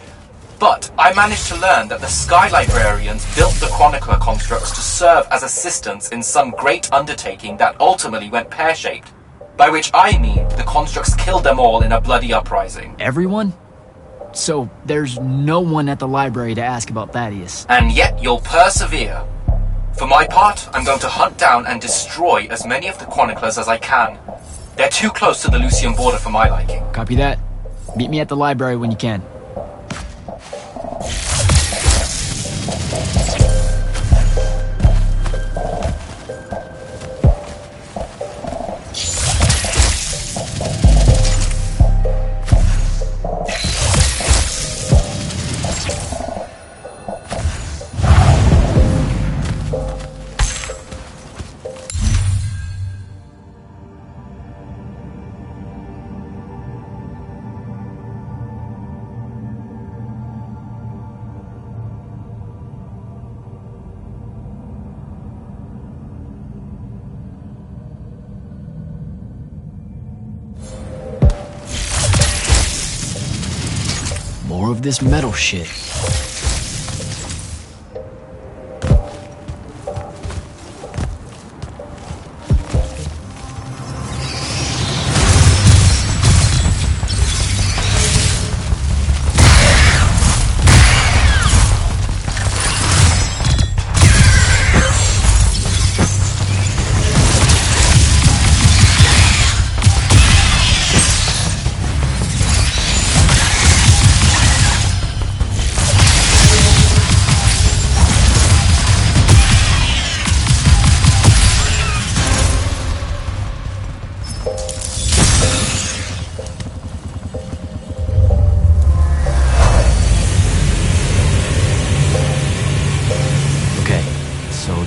But I managed to learn that the Sky Librarians built the Chronicler constructs to serve as assistants in some great undertaking that ultimately went pear-shaped. By which I mean the constructs killed them all in a bloody uprising. Everyone? So there's no one at the library to ask about Thaddeus. And yet you'll persevere. For my part, I'm going to hunt down and destroy as many of the Chroniclers as I can. They're too close to the Lucian border for my liking. Copy that. Meet me at the library when you can. More of this metal shit.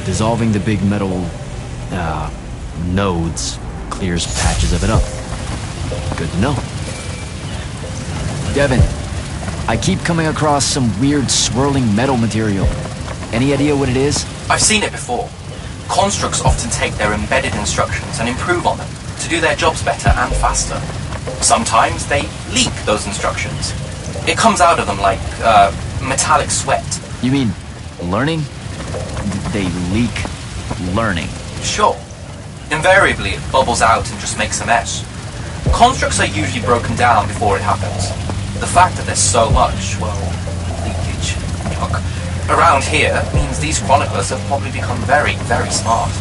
Dissolving the big metal, nodes clears patches of it up. Good to know. Devin, I keep coming across some weird swirling metal material. Any idea what it is? I've seen it before. Constructs often take their embedded instructions and improve on them to do their jobs better and faster. Sometimes they leak those instructions. It comes out of them like, metallic sweat. You mean learning? They leak learning. Sure. Invariably, it bubbles out and just makes a mess. Constructs are usually broken down before it happens. The fact that there's so much, well, leakage, yuck, around here means these chroniclers have probably become very, very smart.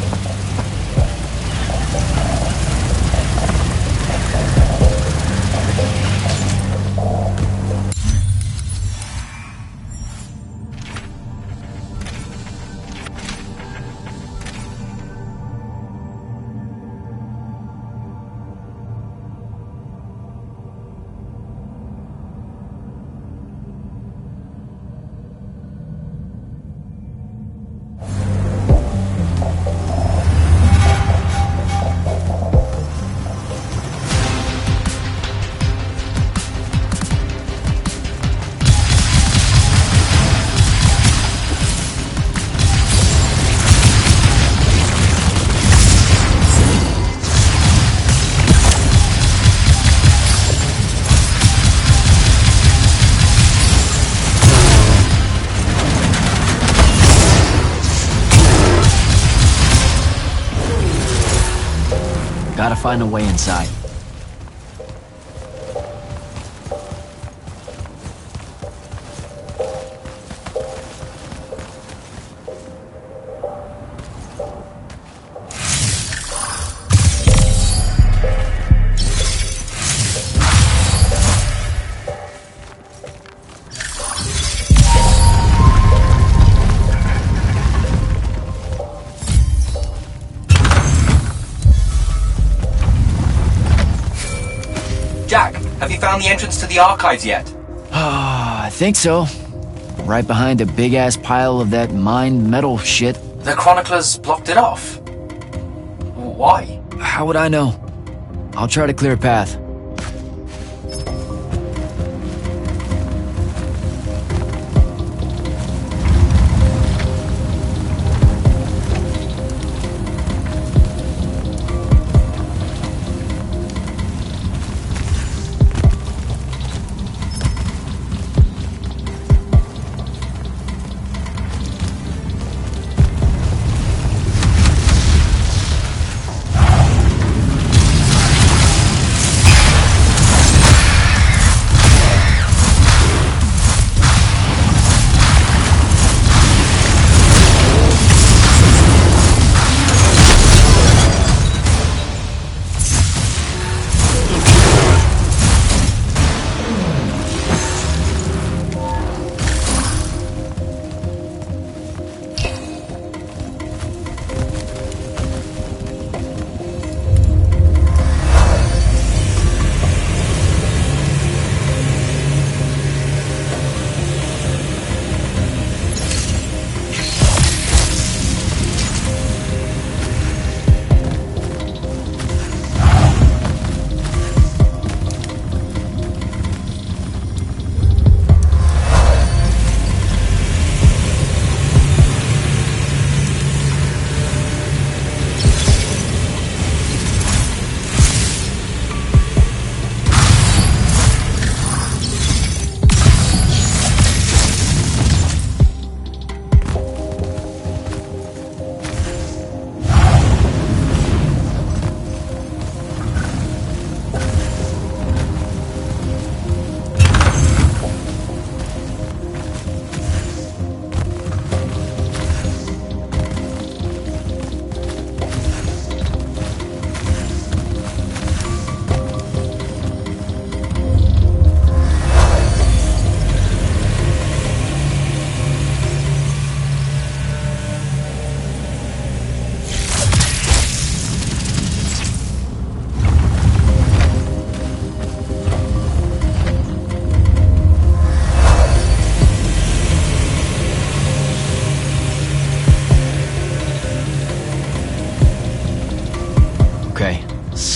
Gotta find a way inside. Jack, have you found the entrance to the archives yet? I think so. Right behind a big-ass pile of that mined metal shit. The chroniclers blocked it off. Why? How would I know? I'll try to clear a path.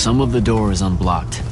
some of the door is unblocked.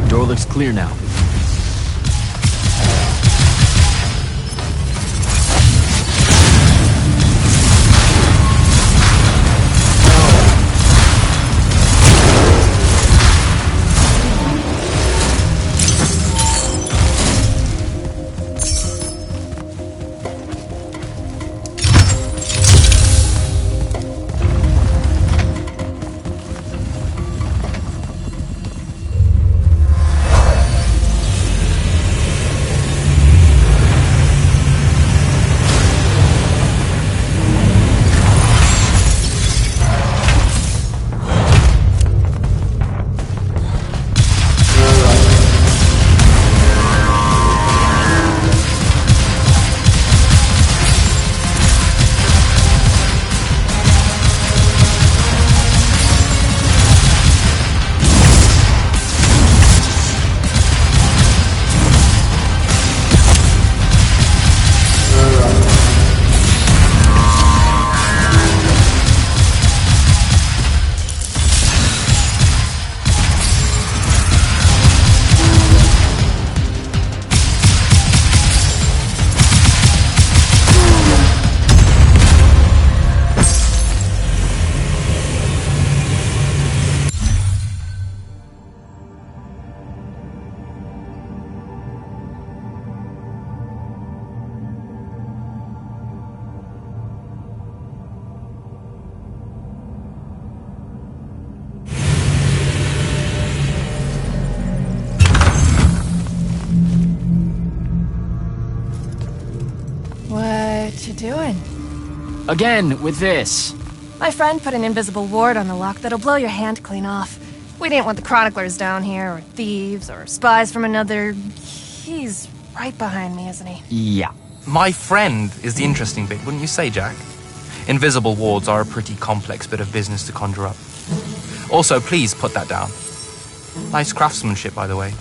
Door looks clear now. What you doing? Again, with this. My friend put an invisible ward on the lock that'll blow your hand clean off. We didn't want the chroniclers down here, or thieves, or spies from another... He's right behind me, isn't he? Yeah. My friend is the interesting bit, wouldn't you say, Jack? Invisible wards are a pretty complex bit of business to conjure up. Also, please put that down. Nice craftsmanship, by the way.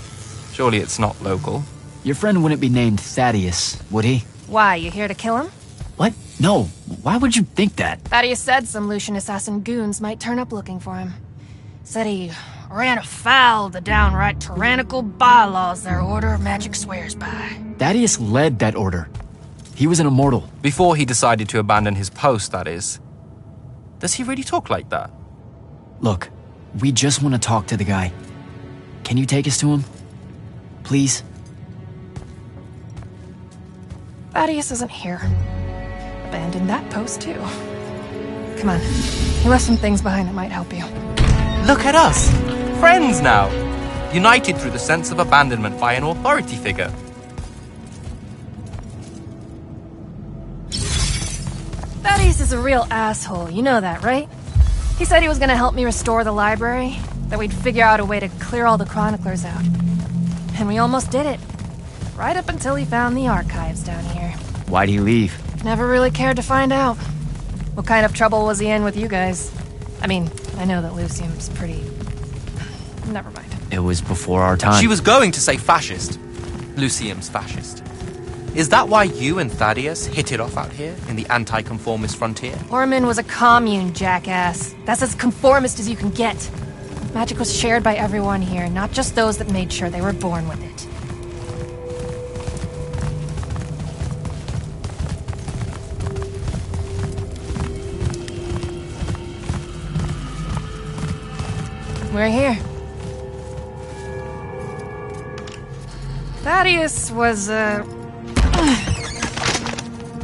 Surely it's not local. Your friend wouldn't be named Thaddeus, would he? Why, you here to kill him? What? No. Why would you think that? Thaddeus said some Lucian assassin goons might turn up looking for him. Said he ran afoul of the downright tyrannical bylaws their Order of Magic swears by. Thaddeus led that order. He was an immortal. Before he decided to abandon his post, that is. Does he really talk like that? Look, we just want to talk to the guy. Can you take us to him? Please? Thaddeus isn't here. Abandoned that post, too. Come on. He left some things behind that might help you. Look at us! Friends now! United through the sense of abandonment by an authority figure. Thaddeus is a real asshole, you know that, right? He said he was gonna help me restore the library, that we'd figure out a way to clear all the chroniclers out. And we almost did it. Right up until he found the archives down here. Why'd he leave? Never really cared to find out. What kind of trouble was he in with you guys? I mean, I know that Lucium's pretty... Never mind. It was before our time. She was going to say fascist. Lucium's fascist. Is that why you and Thaddeus hit it off out here in the anti-conformist frontier? Orman was a commune, jackass. That's as conformist as you can get. Magic was shared by everyone here, not just those that made sure they were born with it. We're here. Thaddeus was,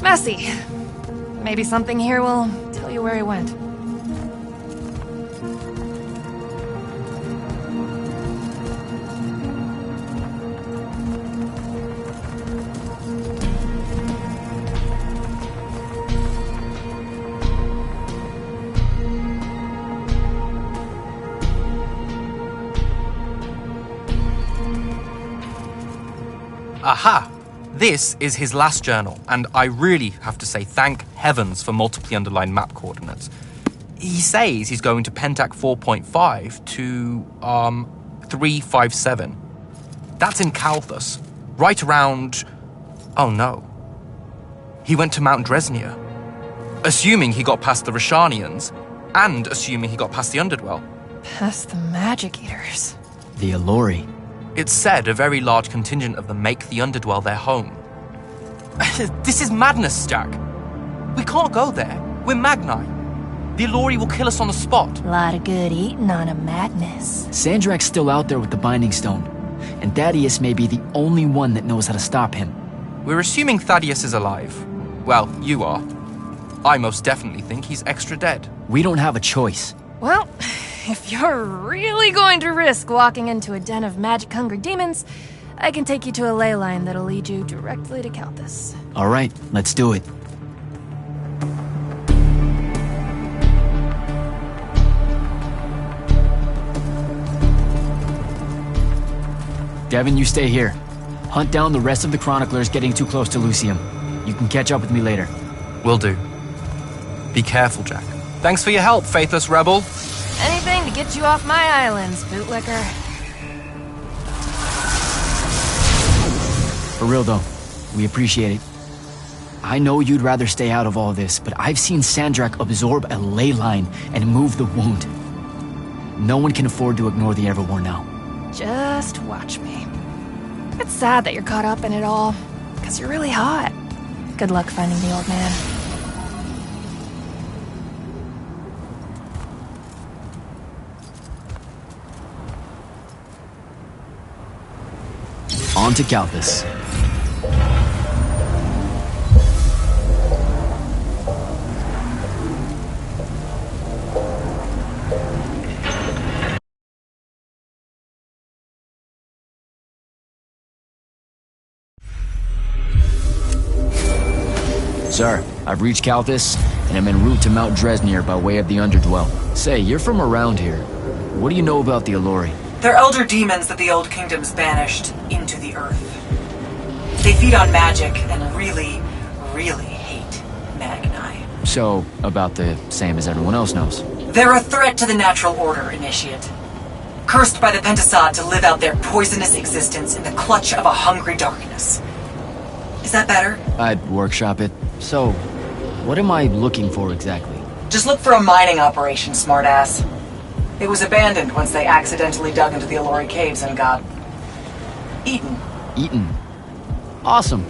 messy. Maybe something here will tell you where he went. Aha! This is his last journal, and I really have to say thank heavens for multiply underlined map coordinates. He says he's going to Pentac 4.5 to, 357. That's in Calthus. Right around... Oh no. He went to Mount Dresnir. Assuming he got past the Rashanians, and assuming he got past the Underdwell. Past the Magic Eaters. The Allori. It's said a very large contingent of them make the Underdwell their home. This is madness, Jack. We can't go there. We're Magni. The Allori will kill us on the spot. A lot of good eating on a madness. Sandrak's still out there with the Binding Stone, and Thaddeus may be the only one that knows how to stop him. We're assuming Thaddeus is alive. Well, you are. I most definitely think he's extra dead. We don't have a choice. Well, if you're really going to risk walking into a den of magic-hungry demons, I can take you to a ley line that'll lead you directly to Calthus. All right, let's do it. Devin, you stay here. Hunt down the rest of the chroniclers getting too close to Lucium. You can catch up with me later. Will do. Be careful, Jack. Thanks for your help, faithless rebel. Anything to get you off my islands, bootlicker. For real though, we appreciate it. I know you'd rather stay out of all this, but I've seen Sandrak absorb a ley line and move the wound. No one can afford to ignore the Everwar now. Just watch me. It's sad that you're caught up in it all, because you're really hot. Good luck finding the old man. On to Calthus. Sir, I've reached Calthus, and I'm en route to Mount Dresnir by way of the Underdwell. Say, you're from around here. What do you know about the Allori? They're elder demons that the Old Kingdom's banished into the earth. They feed on magic and really, really hate Magni. So, about the same as everyone else knows. They're a threat to the natural order, Initiate. Cursed by the Pentasod to live out their poisonous existence in the clutch of a hungry darkness. Is that better? I'd workshop it. So, what am I looking for exactly? Just look for a mining operation, smartass. It was abandoned once they accidentally dug into the Allori caves and got... eaten. Eaten? Awesome.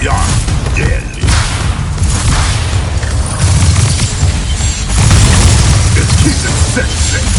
You're deadly. Just keep it sexy.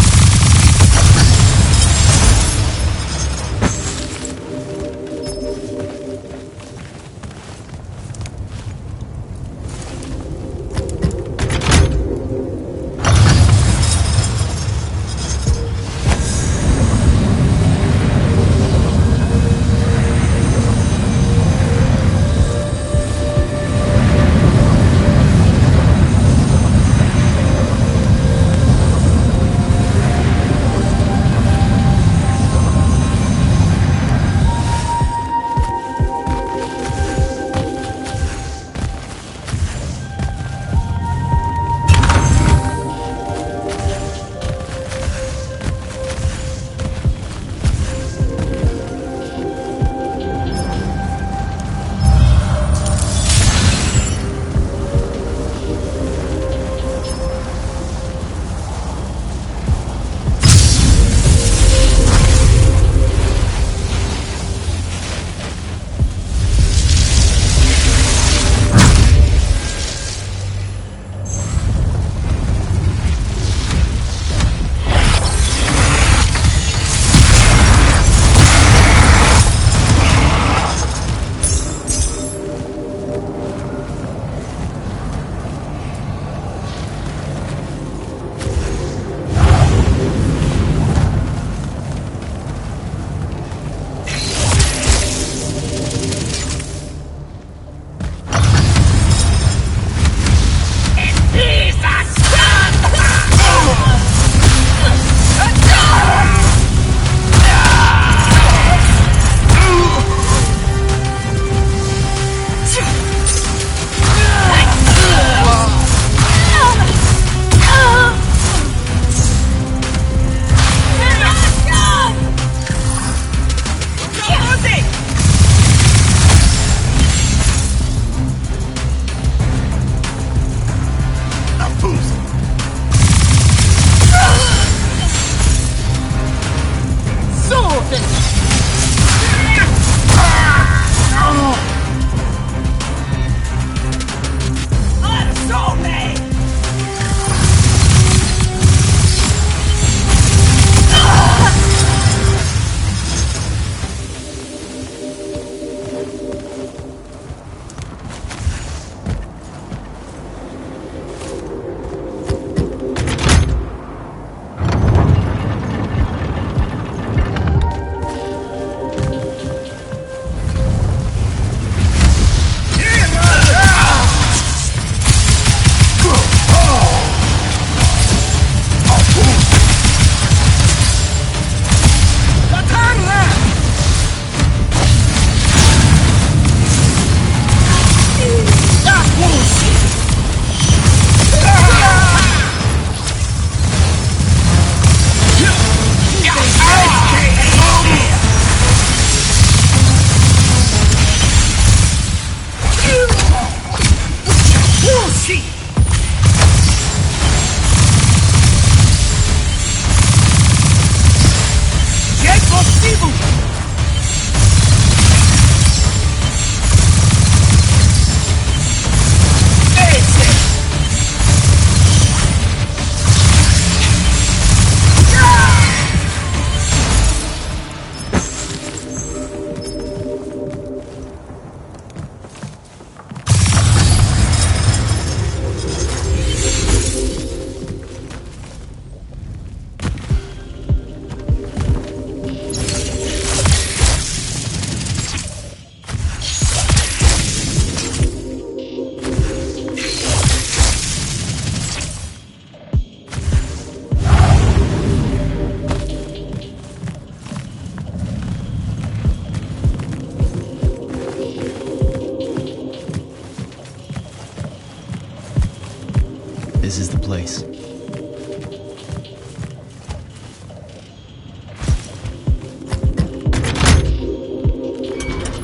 This is the place.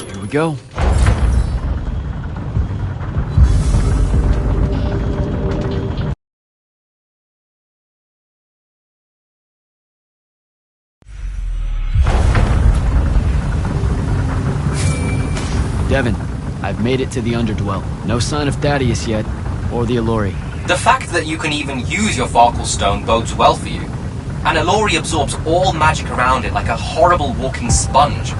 Here we go. Devin, I've Made it to the Underdwell. No sign of Thaddeus yet, or the Allori. The fact that you can even use your Farkle Stone bodes well for you. An Allori absorbs all magic around it like a horrible walking sponge.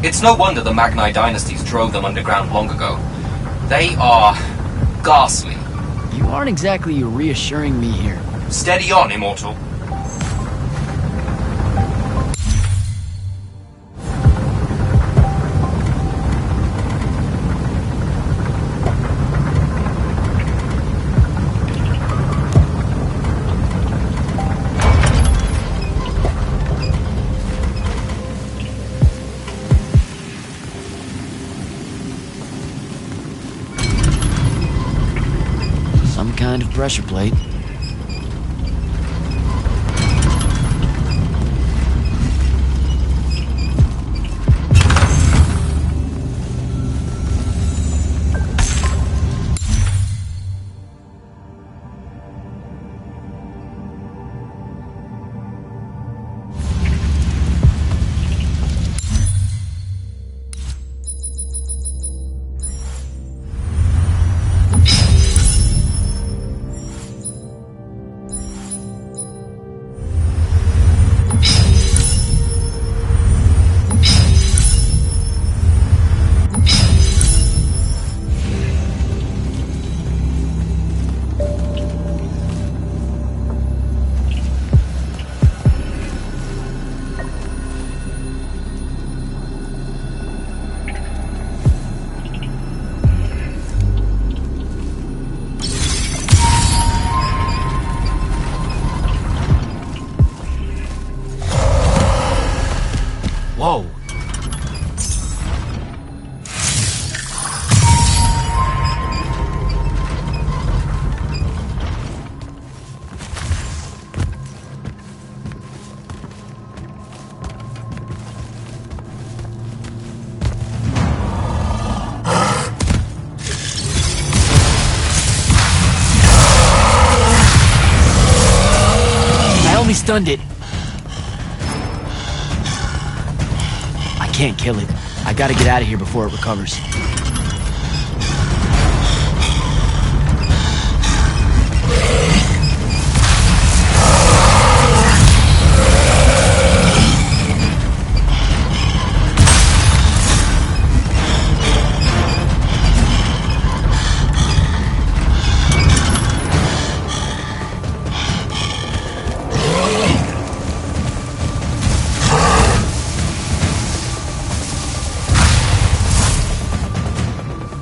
It's no wonder the Magni dynasties drove them underground long ago. They are ghastly. You aren't exactly reassuring me here. Steady on, Immortal. Some kind of pressure plate. Whoa. I only stunned it. I can't kill it. I gotta get out of here before it recovers.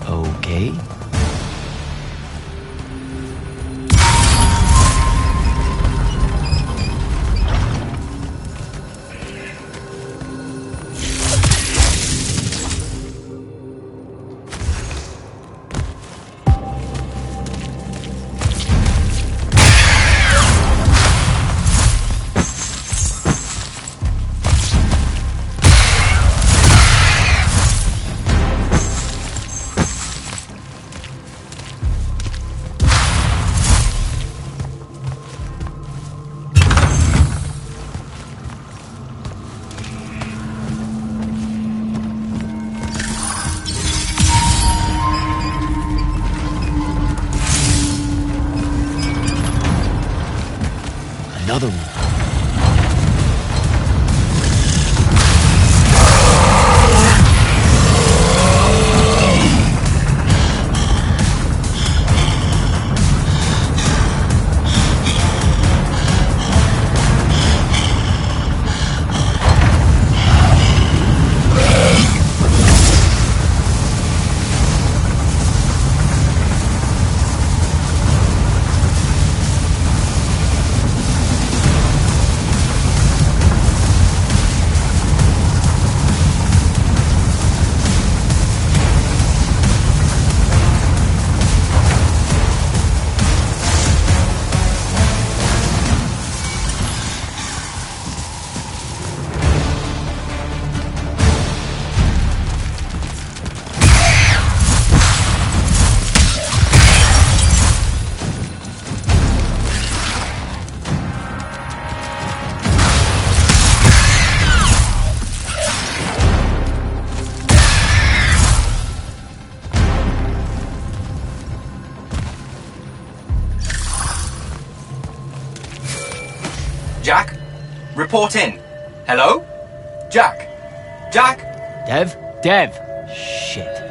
Okay. Another one. report in. Hello? Jack? Jack? Dev? Dev! Shit.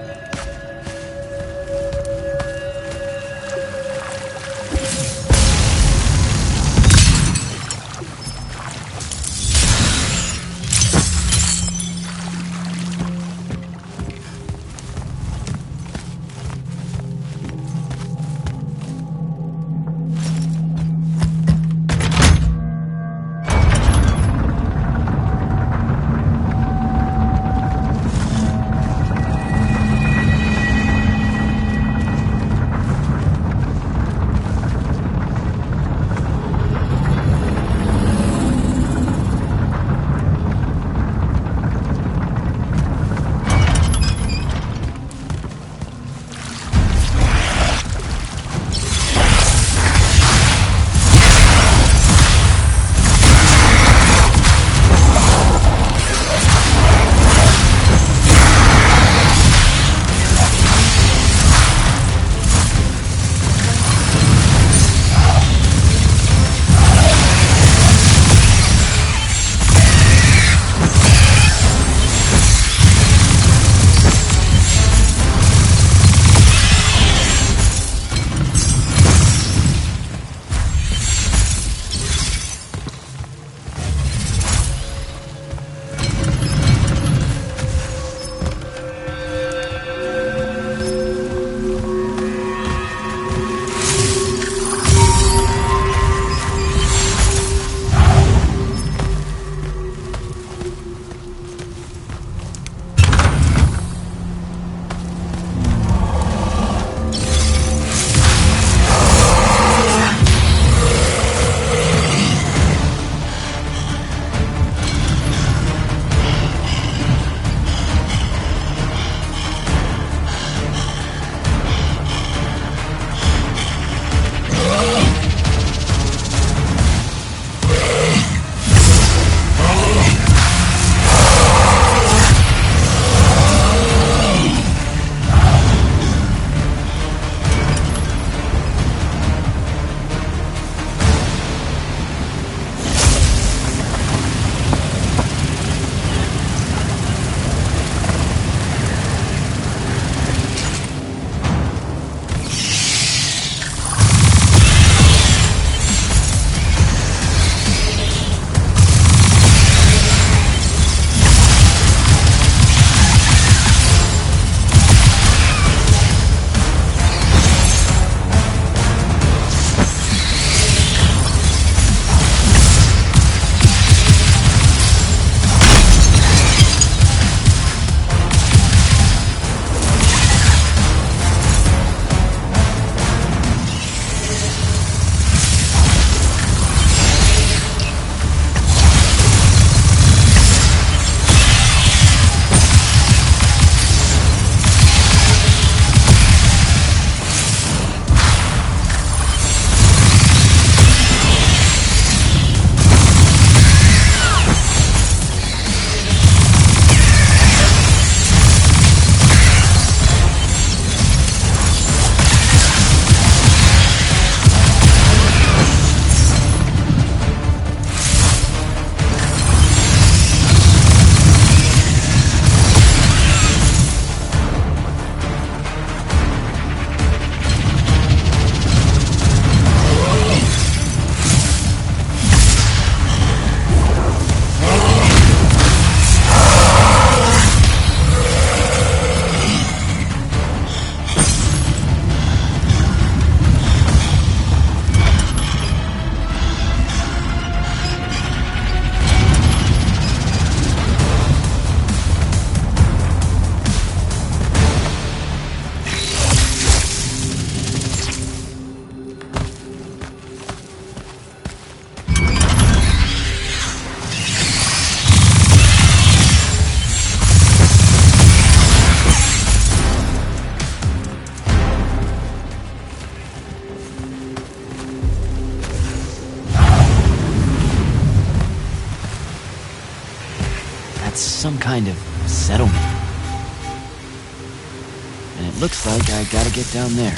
That's some kind of settlement. And it looks like I gotta get down there.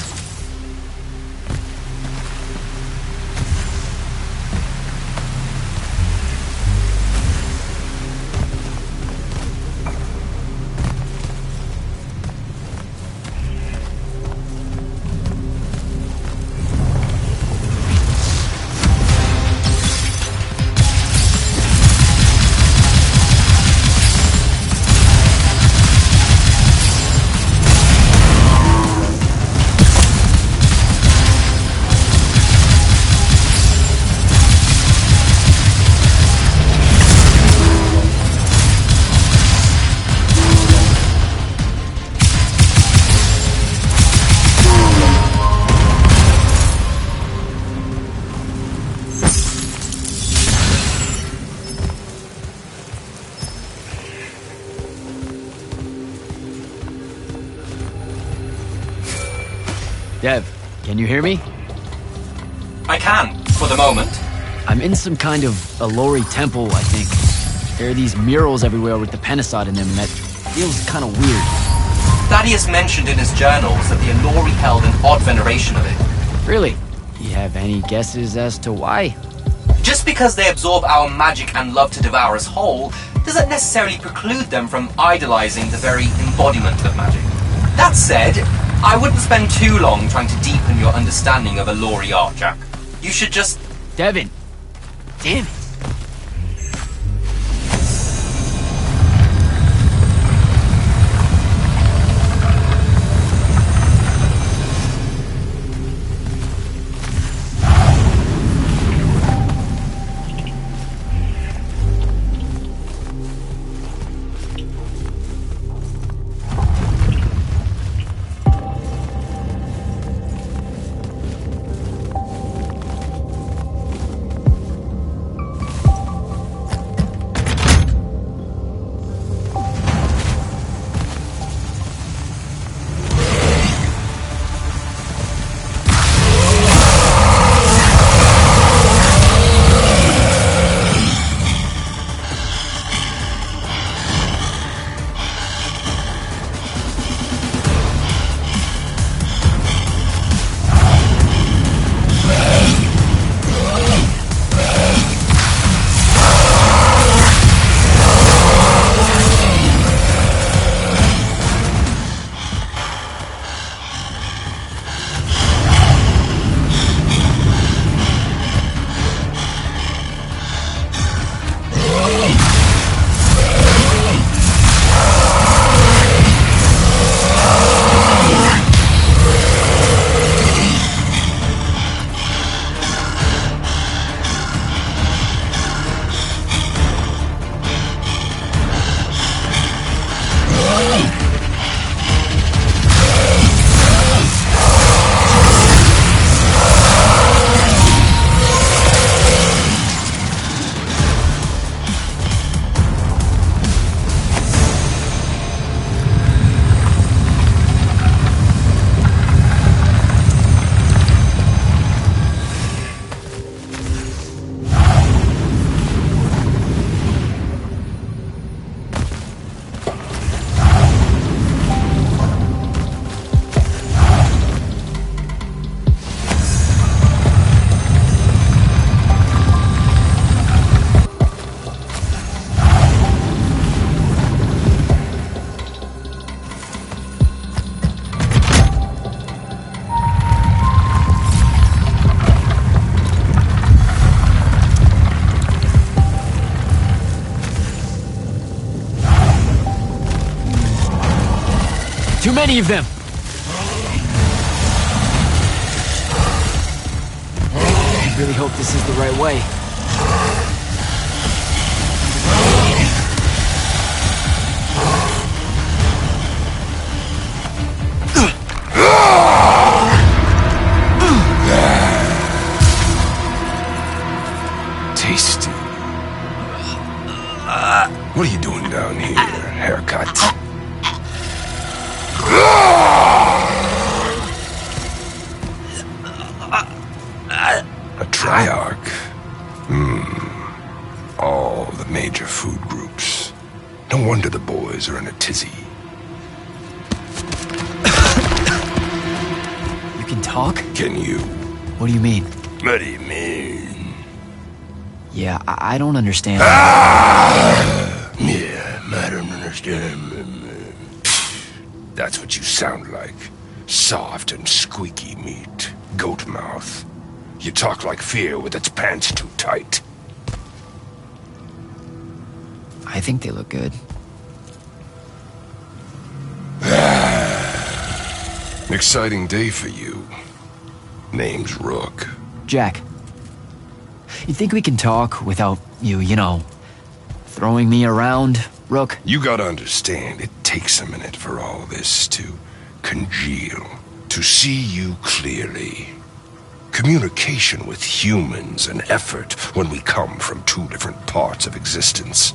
Dev, can you hear me? I can, for the moment. I'm in some kind of Alori temple, I think. There are these murals everywhere with the Pentasod in them, and that feels kind of weird. Thaddeus mentioned in his journals that the Alori held an odd veneration of it. Really? You have any guesses as to why? Just because they absorb our magic and love to devour us whole, doesn't necessarily preclude them from idolizing the very embodiment of magic. That said, I wouldn't spend too long trying to deepen your understanding of Alori art, Jack. You should just... Devin! Damn it! Too many of them! I really hope this is the right way. Tasty. What are you doing down here, haircut? A triarch. All the major food groups. No wonder the boys are in a tizzy. You can talk? Can you? What do you mean? What do you mean? Yeah, I don't understand. Yeah, I don't understand. That's what you sound like. Soft and squeaky meat. Goat mouth. You talk like fear with its pants too tight. I think they look good. Exciting day for you. Name's Rook. Jack, you think we can talk without you know, throwing me around, Rook? You gotta understand, it takes a minute for all this to congeal, to see you clearly. Communication with humans, an effort when we come from two different parts of existence.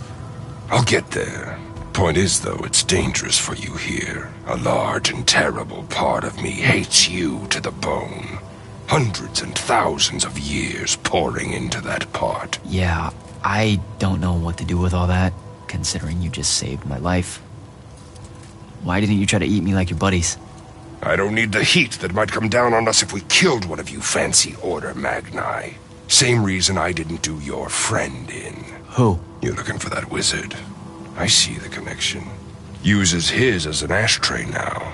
I'll get there. Point is, though, it's dangerous for you here. A large and terrible part of me hates you to the bone. Hundreds and thousands of years pouring into that part. Yeah, I don't know what to do with all that, considering you just saved my life. Why didn't you try to eat me like your buddies? I don't need the heat that might come down on us if we killed one of you fancy Order Magni. Same reason I didn't do your friend in. Who? You're looking for that wizard. I see the connection. Uses his as an ashtray now.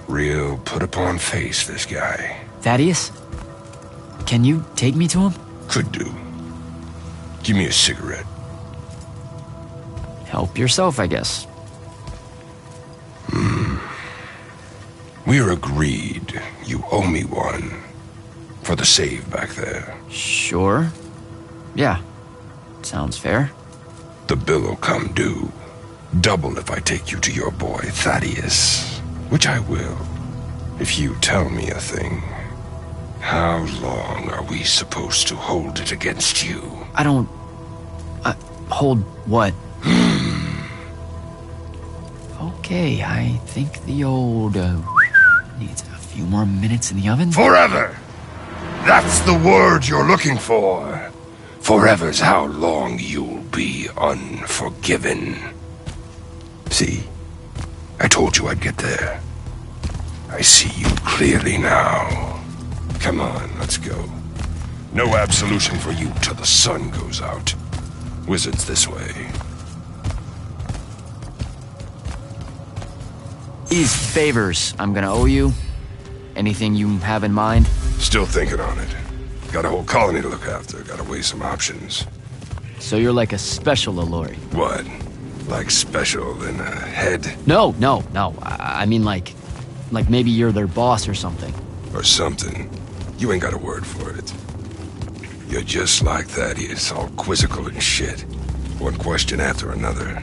Real put-upon face, this guy. Thaddeus? Can you take me to him? Could do. Give me a cigarette. Help yourself, I guess. We're agreed. You owe me one. For the save back there. Sure. Yeah. Sounds fair. The bill'll come due. Double if I take you to your boy Thaddeus. Which I will. If you tell me a thing. How long are we supposed to hold it against you? I don't... hold what? Okay, I think the old... needs a few more minutes in the oven. Forever! That's the word you're looking for. Forever's how long you'll be unforgiven. See? I told you I'd get there. I see you clearly now. Come on, let's go. No absolution for you till the sun goes out. Wizards this way. These favors I'm gonna owe you. Anything you have in mind? Still thinking on it. Got a whole colony to look after. Gotta weigh some options. So you're like a special Alluri. What? Like special in a head? No. I mean like maybe you're their boss or something. Or something. You ain't got a word for it. You're just like Thaddeus, all quizzical and shit. One question after another.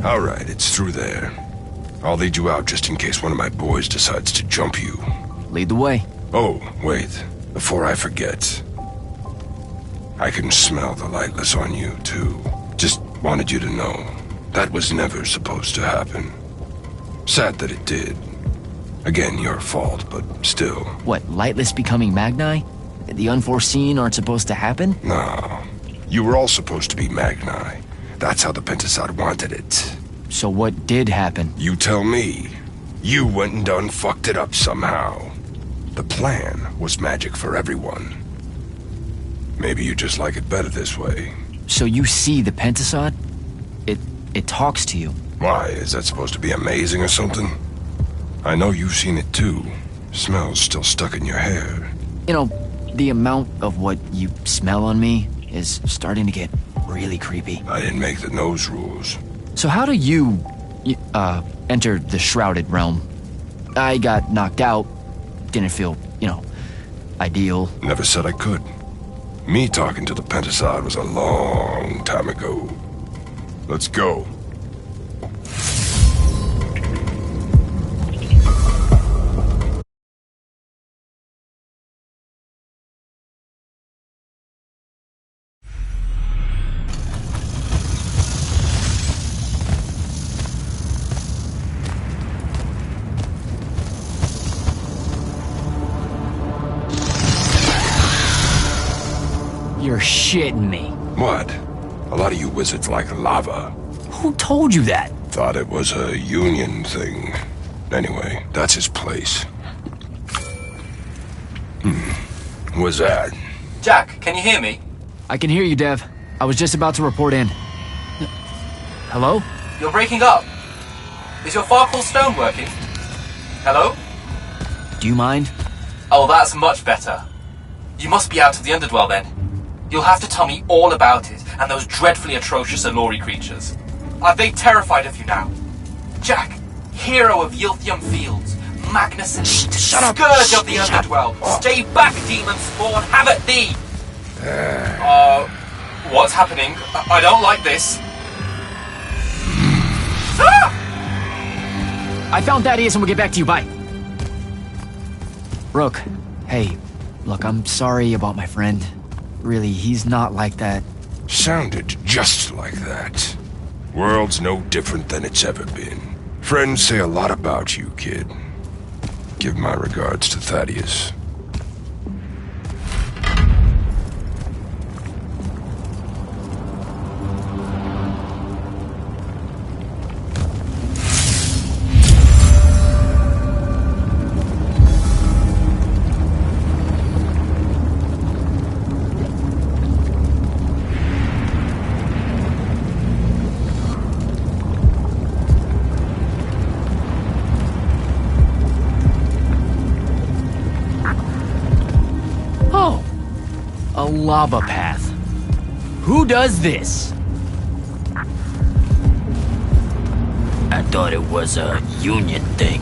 All right, it's through there. I'll lead you out just in case one of my boys decides to jump you. Lead the way. Oh, wait. Before I forget. I can smell the lightless on you, too. Just wanted you to know. That was never supposed to happen. Sad that it did. Again, your fault, but still. What, lightless becoming Magni? The unforeseen aren't supposed to happen? No. You were all supposed to be Magni. That's how the Pentasod wanted it. So what did happen? You tell me. You went and done fucked it up somehow. The plan was magic for everyone. Maybe you just like it better this way. So you see the Pentasod? It talks to you. Why, is that supposed to be amazing or something? I know you've seen it too. Smell's still stuck in your hair. You know, the amount of what you smell on me is starting to get really creepy. I didn't make the nose rules. So how do you enter the Shrouded Realm? I got knocked out. Didn't feel, ideal. Never said I could. Me talking to the Pentasod was a long time ago. Let's go. You're shitting me. What? A lot of you wizards like lava. Who told you that? Thought it was a union thing. Anyway, that's his place. What's that? Jack, can you hear me? I can hear you, Dev. I was just about to report in. Hello? You're breaking up. Is your Farkle stone working? Hello? Do you mind? Oh, that's much better. You must be out of the Underdwell then. You'll have to tell me all about it, and those dreadfully atrocious Alluri creatures. Are they terrified of you now? Jack, hero of Yilthium Fields, Magnus and Shut up! Scourge of the Underdwell. Stay back, demon spawn, have at thee! What's happening? I don't like this. Ah! I found Thaddeus and we'll get back to you. Bye. Rook, hey, look, I'm sorry about my friend. Really, he's not like that. Sounded just like that. World's no different than it's ever been. Friends say a lot about you, kid. Give my regards to Thaddeus. A lava path. Who does this? I thought it was a union thing.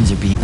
dreams are being...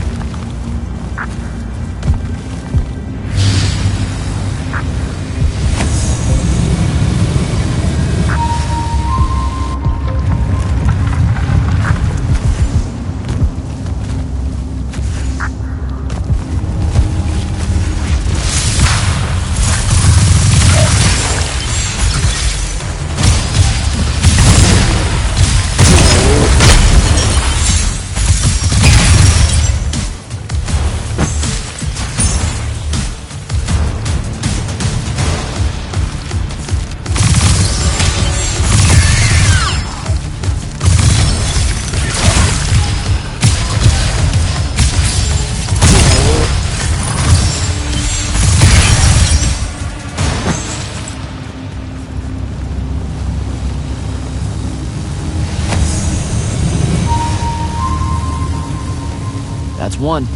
That's one.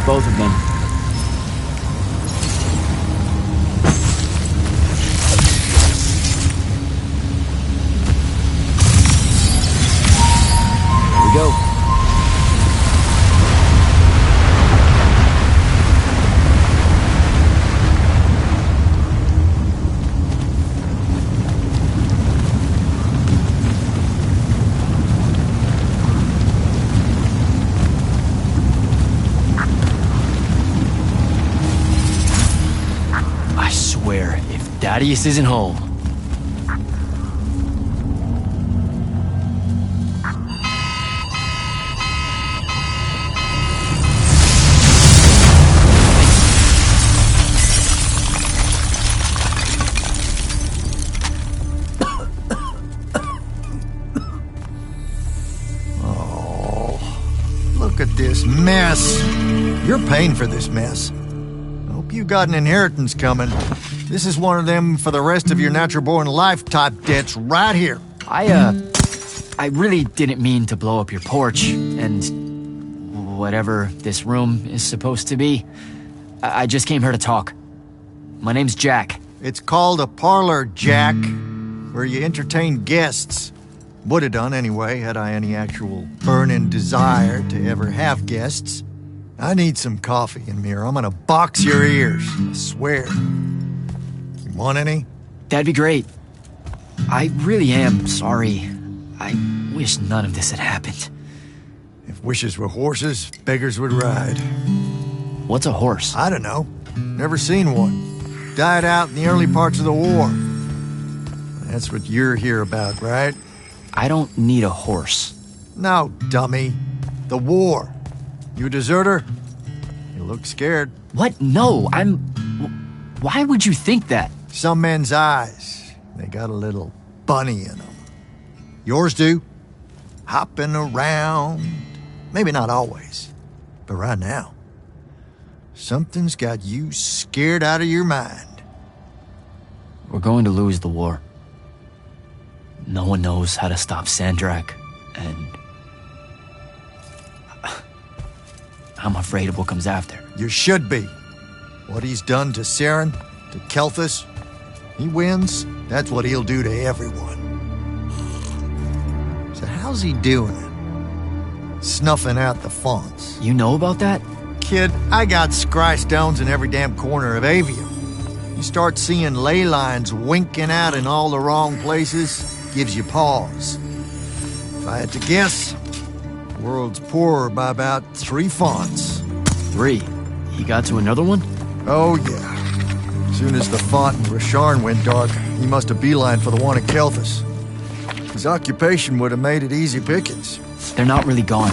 Both of them. Here we go. Thaddeus isn't home. Oh, look at this mess. You're paying for this mess. Hope you got an inheritance coming. This is one of them for the rest of your natural-born life type debts right here. I really didn't mean to blow up your porch, and whatever this room is supposed to be. I just came here to talk. My name's Jack. It's called a parlor, Jack, where you entertain guests. Would have done anyway, had I any actual burning desire to ever have guests. I need some coffee in here. I'm gonna box your ears, I swear. Want any? That'd be great. I really am sorry. I wish none of this had happened. If wishes were horses, beggars would ride. What's a horse? I don't know. Never seen one. Died out in the early parts of the war. That's what you're here about, right? I don't need a horse. No, dummy. The war. You a deserter? You look scared. What? No, Why would you think that? Some men's eyes, they got a little bunny in them. Yours do. Hopping around. Maybe not always, but right now. Something's got you scared out of your mind. We're going to lose the war. No one knows how to stop Sandrak, and I'm afraid of what comes after. You should be. What he's done to Saren, to Kelthus, he wins, that's what he'll do to everyone. So how's he doing it? Snuffing out the fonts. You know about that? Kid, I got scry stones in every damn corner of Aveum. You start seeing ley lines winking out in all the wrong places, gives you pause. If I had to guess, the world's poorer by about 3 fonts. 3? He got to another one? Oh, yeah. As soon as the font in Rasharn went dark, he must have beelined for the one at Kelthus. His occupation would have made it easy pickings. They're not really gone.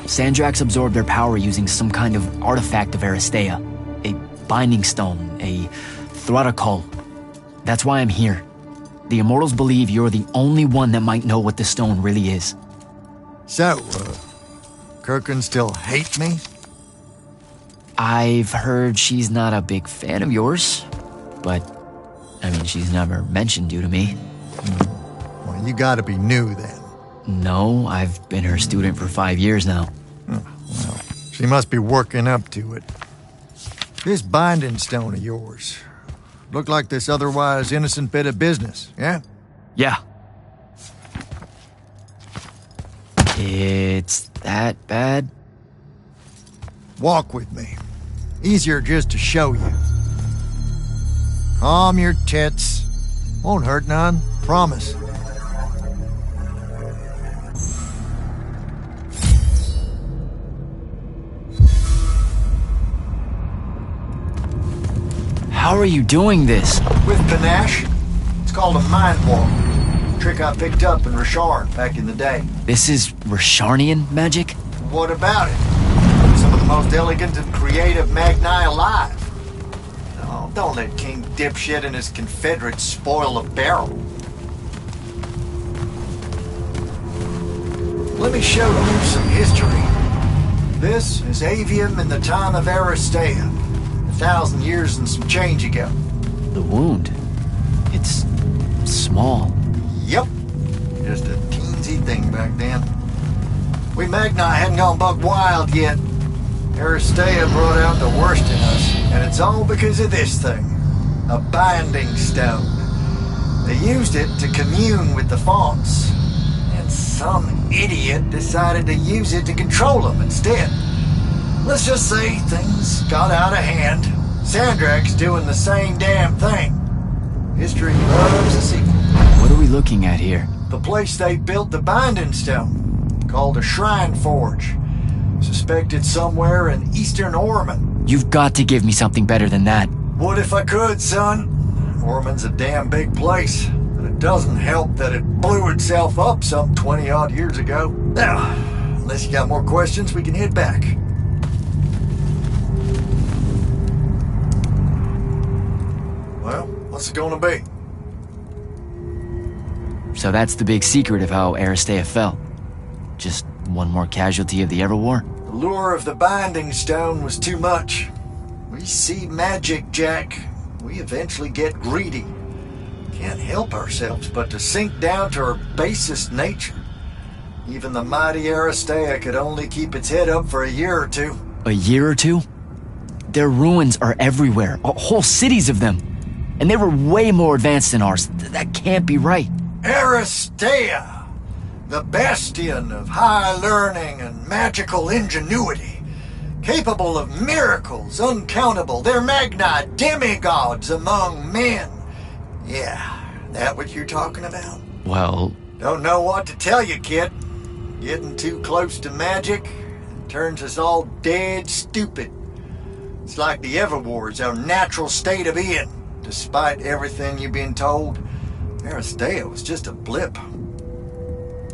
Sandrax absorbed their power using some kind of artifact of Aristea. A binding stone, a Throttacull. That's why I'm here. The Immortals believe you're the only one that might know what the stone really is. So, Kirkin still hate me? I've heard she's not a big fan of yours, but, I mean, she's never mentioned you to me. Well, you gotta be new then. No, I've been her student for 5 years now. Well, she must be working up to it. This binding stone of yours, look like this otherwise innocent bit of business, yeah? Yeah. It's that bad? Walk with me. Easier just to show you. Calm your tits. Won't hurt none, promise. How are you doing this? With panache. It's called a mind walk. A trick I picked up in Rasharn back in the day. This is Rasharnian magic? What about it? Some of the most elegant and creative Magni alive. Oh, don't let King Dipshit and his Confederates spoil the barrel. Let me show you some history. This is Aveum in the time of Aristea. 1,000 years and some change ago. The wound. It's small. Yep. Just a teensy thing back then. We Magni hadn't gone buck wild yet. Aristea brought out the worst in us, and it's all because of this thing. A binding stone. They used it to commune with the fonts, and some idiot decided to use it to control them instead. Let's just say things got out of hand. Sandrax doing the same damn thing. History loves a sequel. What are we looking at here? The place they built the binding stone, called a shrine forge. Suspected somewhere in eastern Orman. You've got to give me something better than that. Would if I could, son. Orman's a damn big place, but it doesn't help that it blew itself up some 20-odd years ago. Now, unless you got more questions, we can head back. Well, what's it gonna be? So that's the big secret of how Aristea fell. Just one more casualty of the Everwar? The lure of the binding stone was too much. We see magic, Jack. We eventually get greedy. Can't help ourselves but to sink down to our basest nature. Even the mighty Aristea could only keep its head up for a year or two. A year or two? Their ruins are everywhere, whole cities of them. And they were way more advanced than ours. That can't be right. Aristea, the bastion of high learning and magical ingenuity, capable of miracles uncountable. They're Magni demigods among men. Yeah, that what you're talking about? Well... Don't know what to tell you, kid. Getting too close to magic turns us all dead stupid. It's like the Everwar's our natural state of being. Despite everything you've been told, Aristea was just a blip.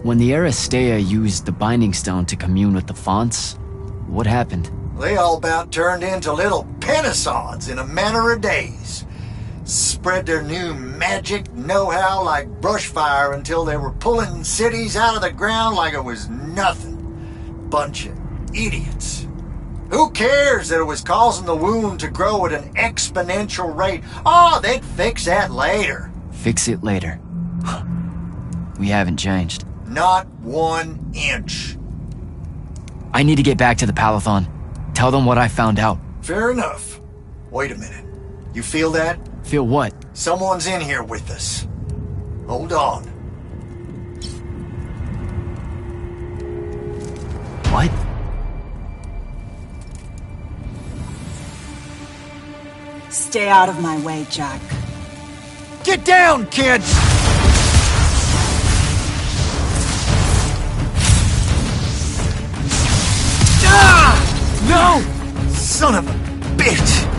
When the Aristea used the Binding Stone to commune with the fonts, what happened? They all about turned into little penisods in a matter of days. Spread their new magic know-how like brushfire until they were pulling cities out of the ground like it was nothing. Bunch of idiots. Who cares that it was causing the wound to grow at an exponential rate? Oh, they'd fix that later. Fix it later. We haven't changed. Not 1 inch. I need to get back to the Palathon. Tell them what I found out. Fair enough. Wait a minute. You feel that? Feel what? Someone's in here with us. Hold on. What? Stay out of my way, Jack. Get down, kid! Ah! No! Son of a bitch!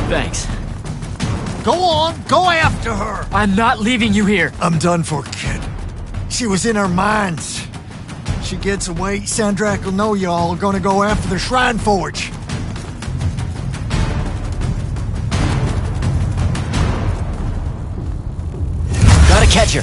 Thanks. Go on, go after her! I'm not leaving you here. I'm done for, kid. She was in our minds. She gets away, Sandrak will know y'all are gonna go after the Shrine Forge. Gotta catch her.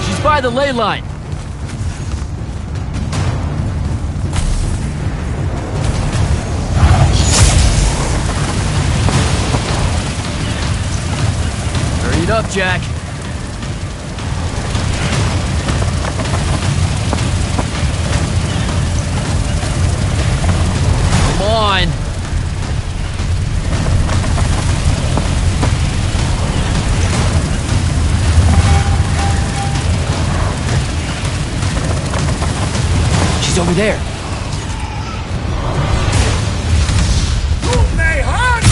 She's by the ley line. Hurry it up, Jack. Come on. She's over there. You may hurt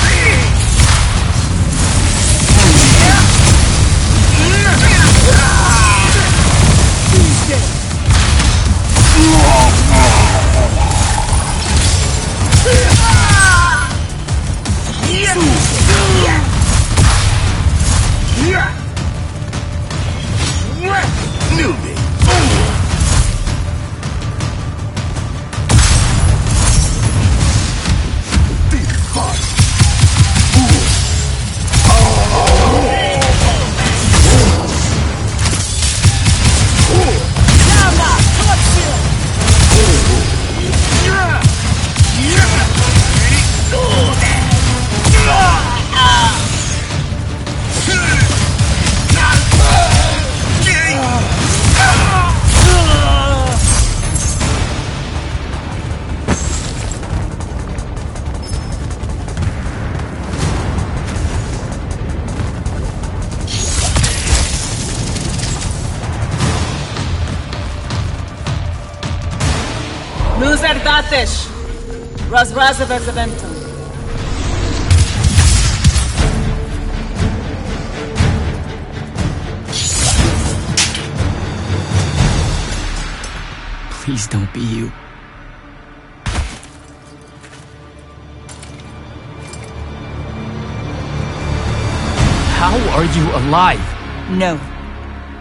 Loser Datish. Razrazavezaventum. Please don't be you. How are you alive? No,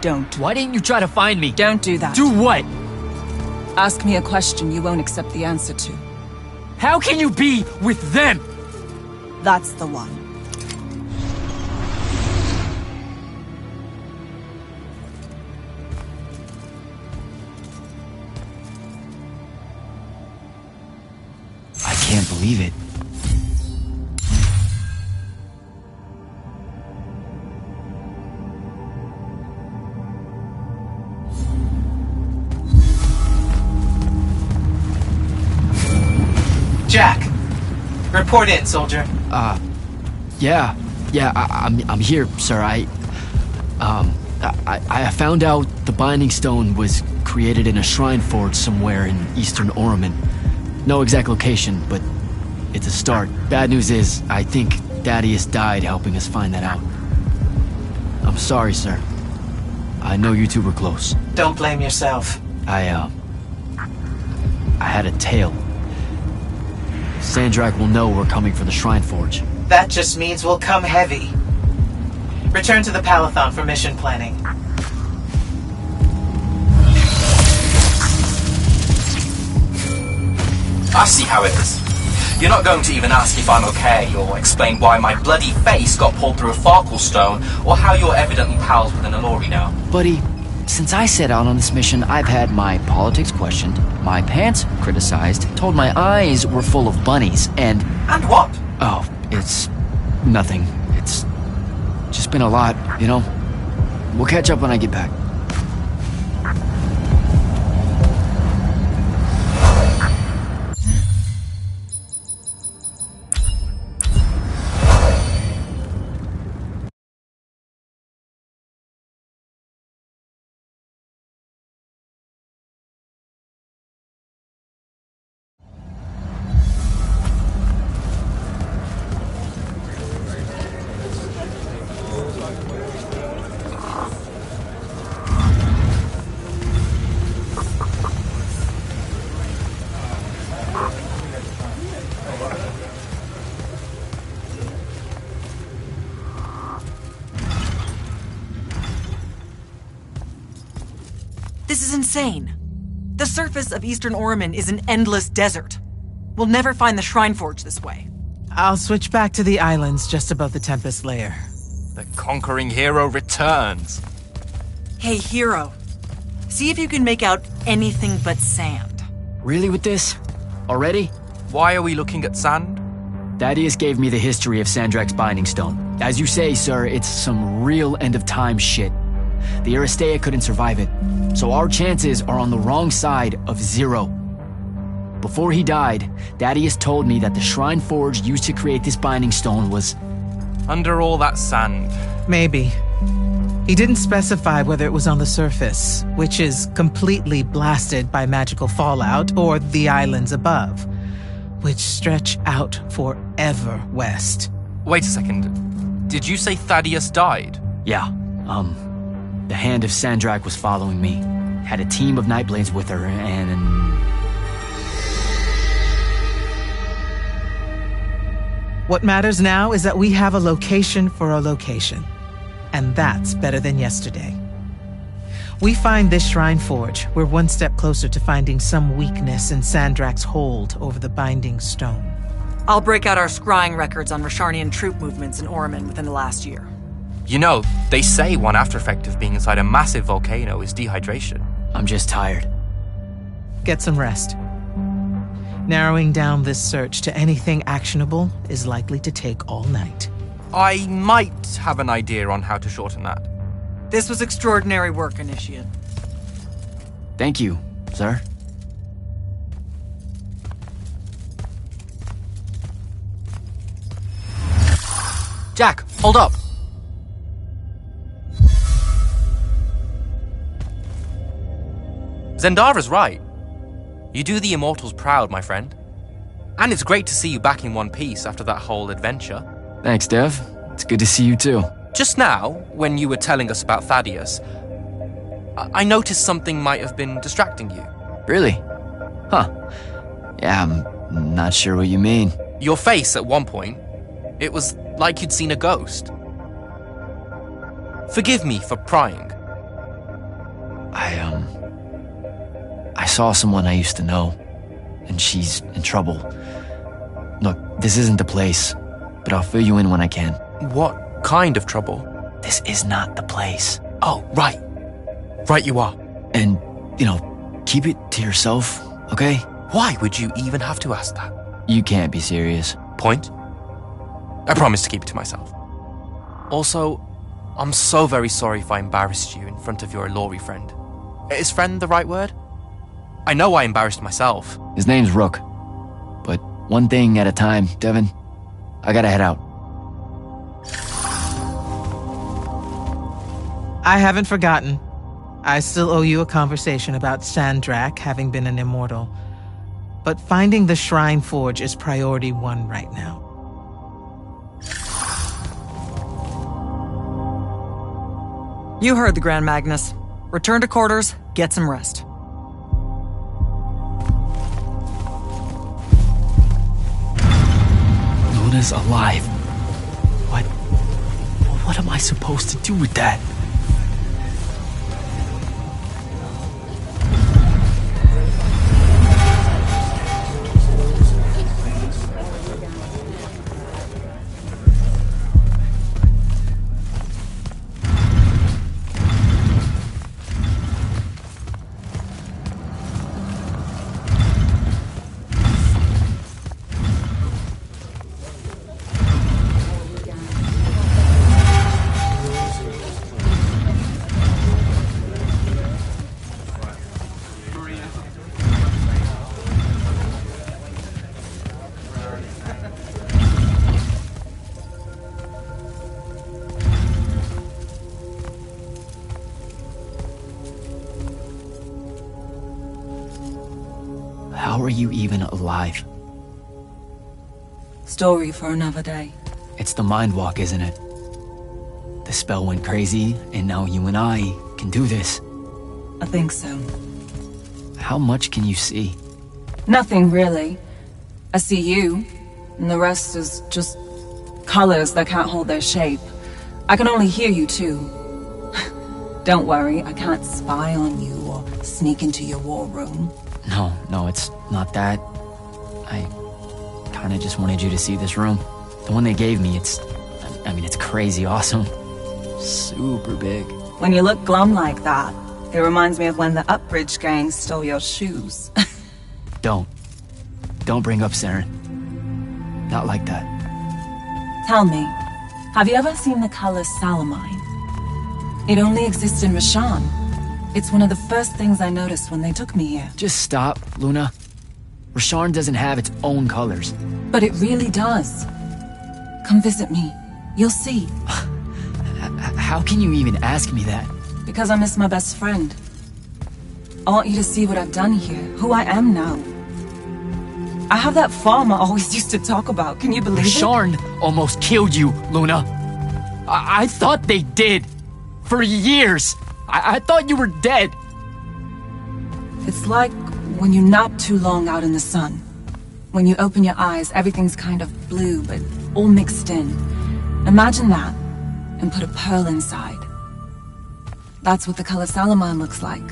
don't. Why didn't you try to find me? Don't do that. Do what? Ask me a question you won't accept the answer to. How can you be with them? That's the one. I can't believe it. Jack, report in, soldier. Yeah, I'm here, sir. I found out the Binding Stone was created in a shrine forge somewhere in eastern Oromon. No exact location, but it's a start. Bad news is, I think Thaddeus died helping us find that out. I'm sorry, sir. I know you two were close. Don't blame yourself. I had a tale. Sandrak will know we're coming for the Shrine Forge. That just means we'll come heavy. Return to the Palathon for mission planning. I see how it is. You're not going to even ask if I'm okay, or explain why my bloody face got pulled through a Farkle stone, or how you're evidently pals with an Alori now. Buddy, since I set out on this mission, I've had my politics questioned, my pants criticized, told my eyes were full of bunnies, and... And what? Oh, it's... nothing. It's just been a lot, you know? We'll catch up when I get back. This is insane. The surface of Eastern Orman is an endless desert. We'll never find the Shrine Forge this way. I'll switch back to the islands just above the Tempest Layer. The conquering hero returns. Hey, hero. See if you can make out anything but sand. Really with this? Already? Why are we looking at sand? Thaddeus gave me the history of Sandrak's Binding Stone. As you say, sir, it's some real end-of-time shit. The Aristea couldn't survive it, so our chances are on the wrong side of 0. Before he died, Thaddeus told me that the Shrine Forge used to create this Binding Stone was... under all that sand. Maybe. He didn't specify whether it was on the surface, which is completely blasted by magical fallout, or the islands above, which stretch out forever west. Wait a second. Did you say Thaddeus died? Yeah, the Hand of Sandrak was following me. Had a team of Nightblades with her, and... What matters now is that we have a location for a location. And that's better than yesterday. We find this Shrine Forge, we're one step closer to finding some weakness in Sandrak's hold over the Binding Stone. I'll break out our scrying records on Rasharnian troop movements in Orman within the last year. You know, they say one after effect of being inside a massive volcano is dehydration. I'm just tired. Get some rest. Narrowing down this search to anything actionable is likely to take all night. I might have an idea on how to shorten that. This was extraordinary work, Initiate. Thank you, sir. Jack, hold up. Zendara's right. You do the Immortals proud, my friend. And it's great to see you back in one piece after that whole adventure. Thanks, Dev. It's good to see you too. Just now, when you were telling us about Thaddeus, I noticed something might have been distracting you. Really? Huh. Yeah, I'm not sure what you mean. Your face at one point, it was like you'd seen a ghost. Forgive me for prying. I saw someone I used to know, and she's in trouble. Look, this isn't the place, but I'll fill you in when I can. What kind of trouble? This is not the place. Oh, right. Right you are. And, keep it to yourself, okay? Why would you even have to ask that? You can't be serious. Point? I promise to keep it to myself. Also, I'm so very sorry if I embarrassed you in front of your Alori friend. Is friend the right word? I know I embarrassed myself. His name's Rook. But one thing at a time, Devin. I gotta head out. I haven't forgotten. I still owe you a conversation about Sandrak having been an immortal. But finding the Shrine Forge is priority 1 right now. You heard the Grand Magnus. Return to quarters, get some rest. Luna's alive. What am I supposed to do with that? How are you even alive? Story for another day. It's the mind walk, isn't it? The spell went crazy, and now you and I can do this. I think so. How much can you see? Nothing, really. I see you, and the rest is just colors that can't hold their shape. I can only hear you, too. Don't worry, I can't spy on you or sneak into your war room. No, it's not that. I kinda just wanted you to see this room. The one they gave me, it's crazy awesome. Super big. When you look glum like that, it reminds me of when the Upbridge gang stole your shoes. Don't bring up Saren. Not like that. Tell me, have you ever seen the color Salamine? It only exists in Rashan. It's one of the first things I noticed when they took me here. Just stop, Luna. Rasharn doesn't have its own colors. But it really does. Come visit me. You'll see. How can you even ask me that? Because I miss my best friend. I want you to see what I've done here, who I am now. I have that farm I always used to talk about. Can you believe it? Rasharn almost killed you, Luna. I thought they did. For years. I thought you were dead. It's like when you nap too long out in the sun. When you open your eyes, everything's kind of blue, but all mixed in. Imagine that, and put a pearl inside. That's what the color Salamine looks like.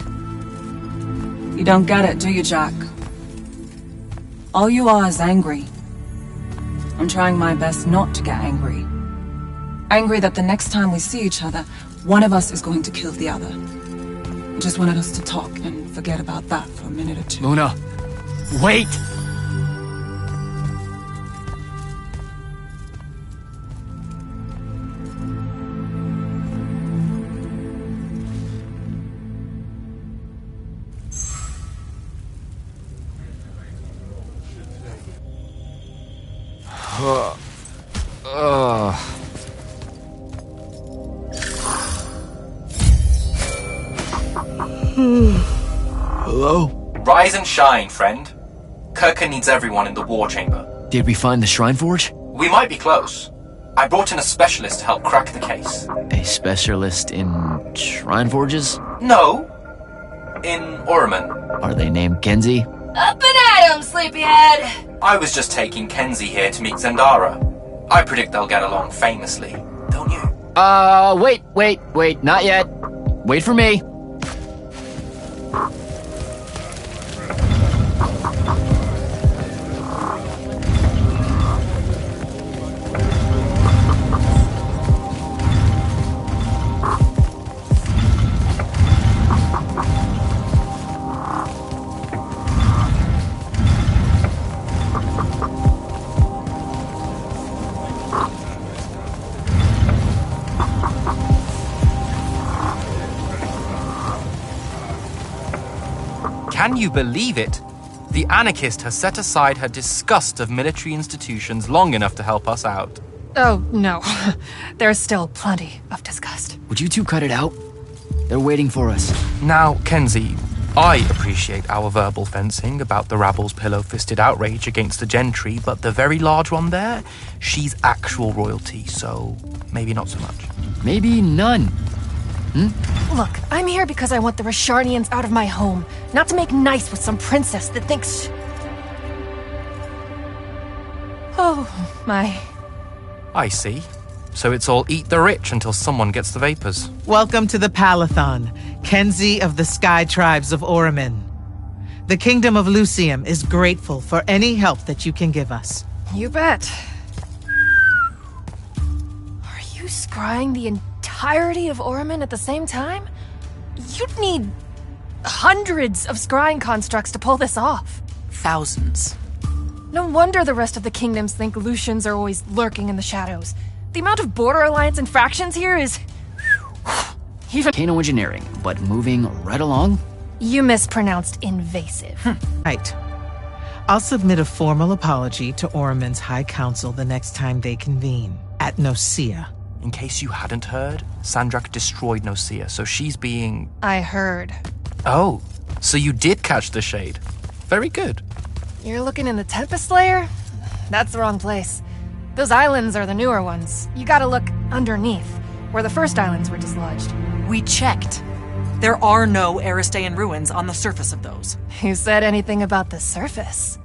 You don't get it, do you, Jack? All you are is angry. I'm trying my best not to get angry. Angry that the next time we see each other, one of us is going to kill the other. I just wanted us to talk and forget about that for a minute or two. Luna, wait! Hello? Rise and shine, friend. Kirka needs everyone in the war chamber. Did we find the Shrine Forge? We might be close. I brought in a specialist to help crack the case. A specialist in Shrine Forges? No. In Orman. Are they named Kenzie? Up and at 'em, sleepyhead! I was just taking Kenzie here to meet Zendara. I predict they'll get along famously, don't you? Wait, not yet. Wait for me. Can you believe it? The anarchist has set aside her disgust of military institutions long enough to help us out. Oh, no. There's still plenty of disgust. Would you two cut it out? They're waiting for us. Now, Kenzie, I appreciate our verbal fencing about the rabble's pillow-fisted outrage against the gentry, but the very large one there, she's actual royalty, so maybe not so much. Maybe none. Look, I'm here because I want the Rasharnians out of my home, not to make nice with some princess that thinks... Oh, my. I see. So it's all eat the rich until someone gets the vapors. Welcome to the Palathon, Kenzie of the Sky Tribes of Oramin. The Kingdom of Lucium is grateful for any help that you can give us. You bet. Are you scrying the entirety of Oramin at the same time? You'd need hundreds of scrying constructs to pull this off. Thousands. No wonder the rest of the kingdoms think Lucians are always lurking in the shadows. The amount of border alliance and fractions here is... Even Kano engineering, but moving right along? You mispronounced invasive. Right. I'll submit a formal apology to Oramin's High Council the next time they convene, at Nosea. In case you hadn't heard, Sandrak destroyed Nosea, so she's being... I heard. Oh, so you did catch the shade. Very good. You're looking in the Tempest layer? That's the wrong place. Those islands are the newer ones. You gotta look underneath, where the first islands were dislodged. We checked. There are no Aristean ruins on the surface of those. Who said anything about the surface?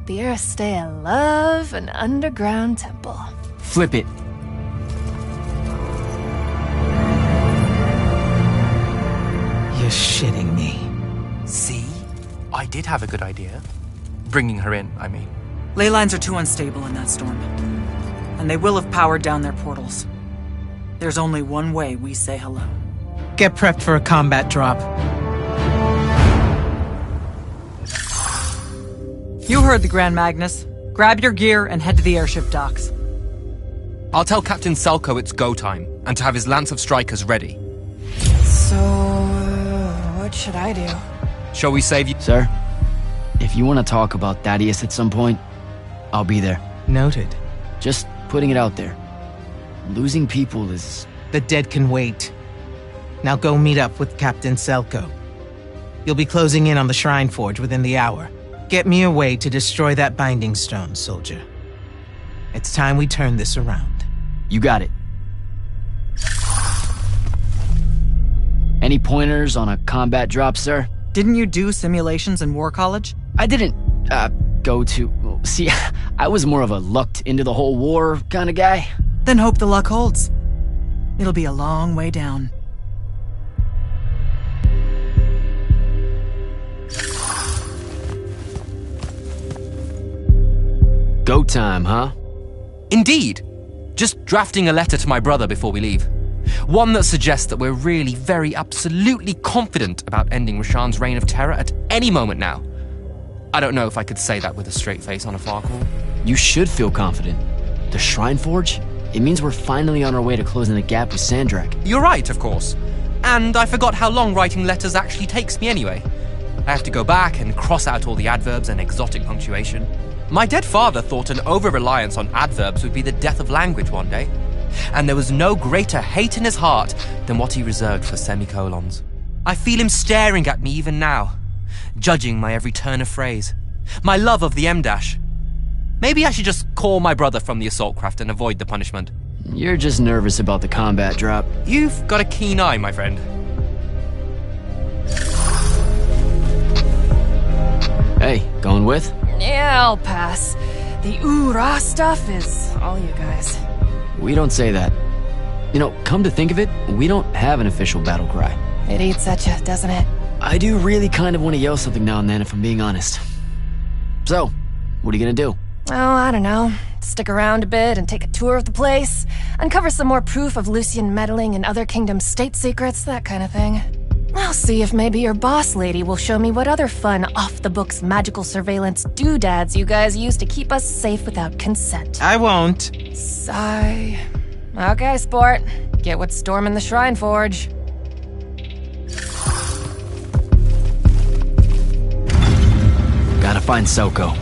The Aristea love an underground temple. Flip it. You're shitting me. See? I did have a good idea. Bringing her in, I mean. Ley lines are too unstable in that storm. And they will have powered down their portals. There's only one way we say hello. Get prepped for a combat drop. You heard the Grand Magnus. Grab your gear and head to the airship docks. I'll tell Captain Selko it's go time, and to have his lance of strikers ready. So, what should I do? Shall we save you? Sir, if you want to talk about Thaddeus at some point, I'll be there. Noted. Just putting it out there. Losing people is... The dead can wait. Now go meet up with Captain Selko. You'll be closing in on the Shrine Forge within the hour. Get me a way to destroy that binding stone, soldier. It's time we turn this around. You got it. Any pointers on a combat drop, sir? Didn't you do simulations in War College? I didn't, go to... See, I was more of a lucked into the whole war kind of guy. Then hope the luck holds. It'll be a long way down. Go time, huh? Indeed. Just drafting a letter to my brother before we leave. One that suggests that we're really very absolutely confident about ending Rasharn's reign of terror at any moment now. I don't know if I could say that with a straight face on a Farcall. You should feel confident. The Shrine Forge? It means we're finally on our way to closing the gap with Sandrak. You're right, of course. And I forgot how long writing letters actually takes me anyway. I have to go back and cross out all the adverbs and exotic punctuation. My dead father thought an over-reliance on adverbs would be the death of language one day. And there was no greater hate in his heart than what he reserved for semicolons. I feel him staring at me even now, judging my every turn of phrase, my love of the M-dash. Maybe I should just call my brother from the assault craft and avoid the punishment. You're just nervous about the combat drop. You've got a keen eye, my friend. Hey, going with? Yeah, I'll pass. The ooh-rah stuff is all you guys. We don't say that. You know, come to think of it, we don't have an official battle cry. It eats at you, doesn't it? I do really kind of want to yell something now and then, if I'm being honest. So, what are you gonna do? Oh, I don't know. Stick around a bit and take a tour of the place. Uncover some more proof of Lucian meddling in other kingdoms' state secrets, that kind of thing. I'll see if maybe your boss lady will show me what other fun, off-the-books magical surveillance doodads you guys use to keep us safe without consent. I won't. Sigh. Okay, sport. Get what's storming the Shrine Forge. Gotta find Selko.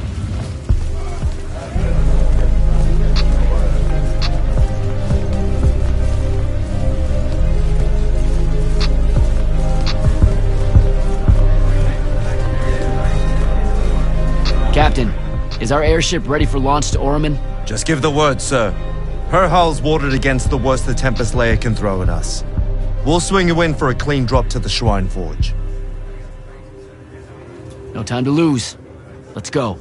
Captain, is our airship ready for launch to Orman? Just give the word, sir. Her hull's warded against the worst the Tempest layer can throw at us. We'll swing you in for a clean drop to the Shrine Forge. No time to lose. Let's go.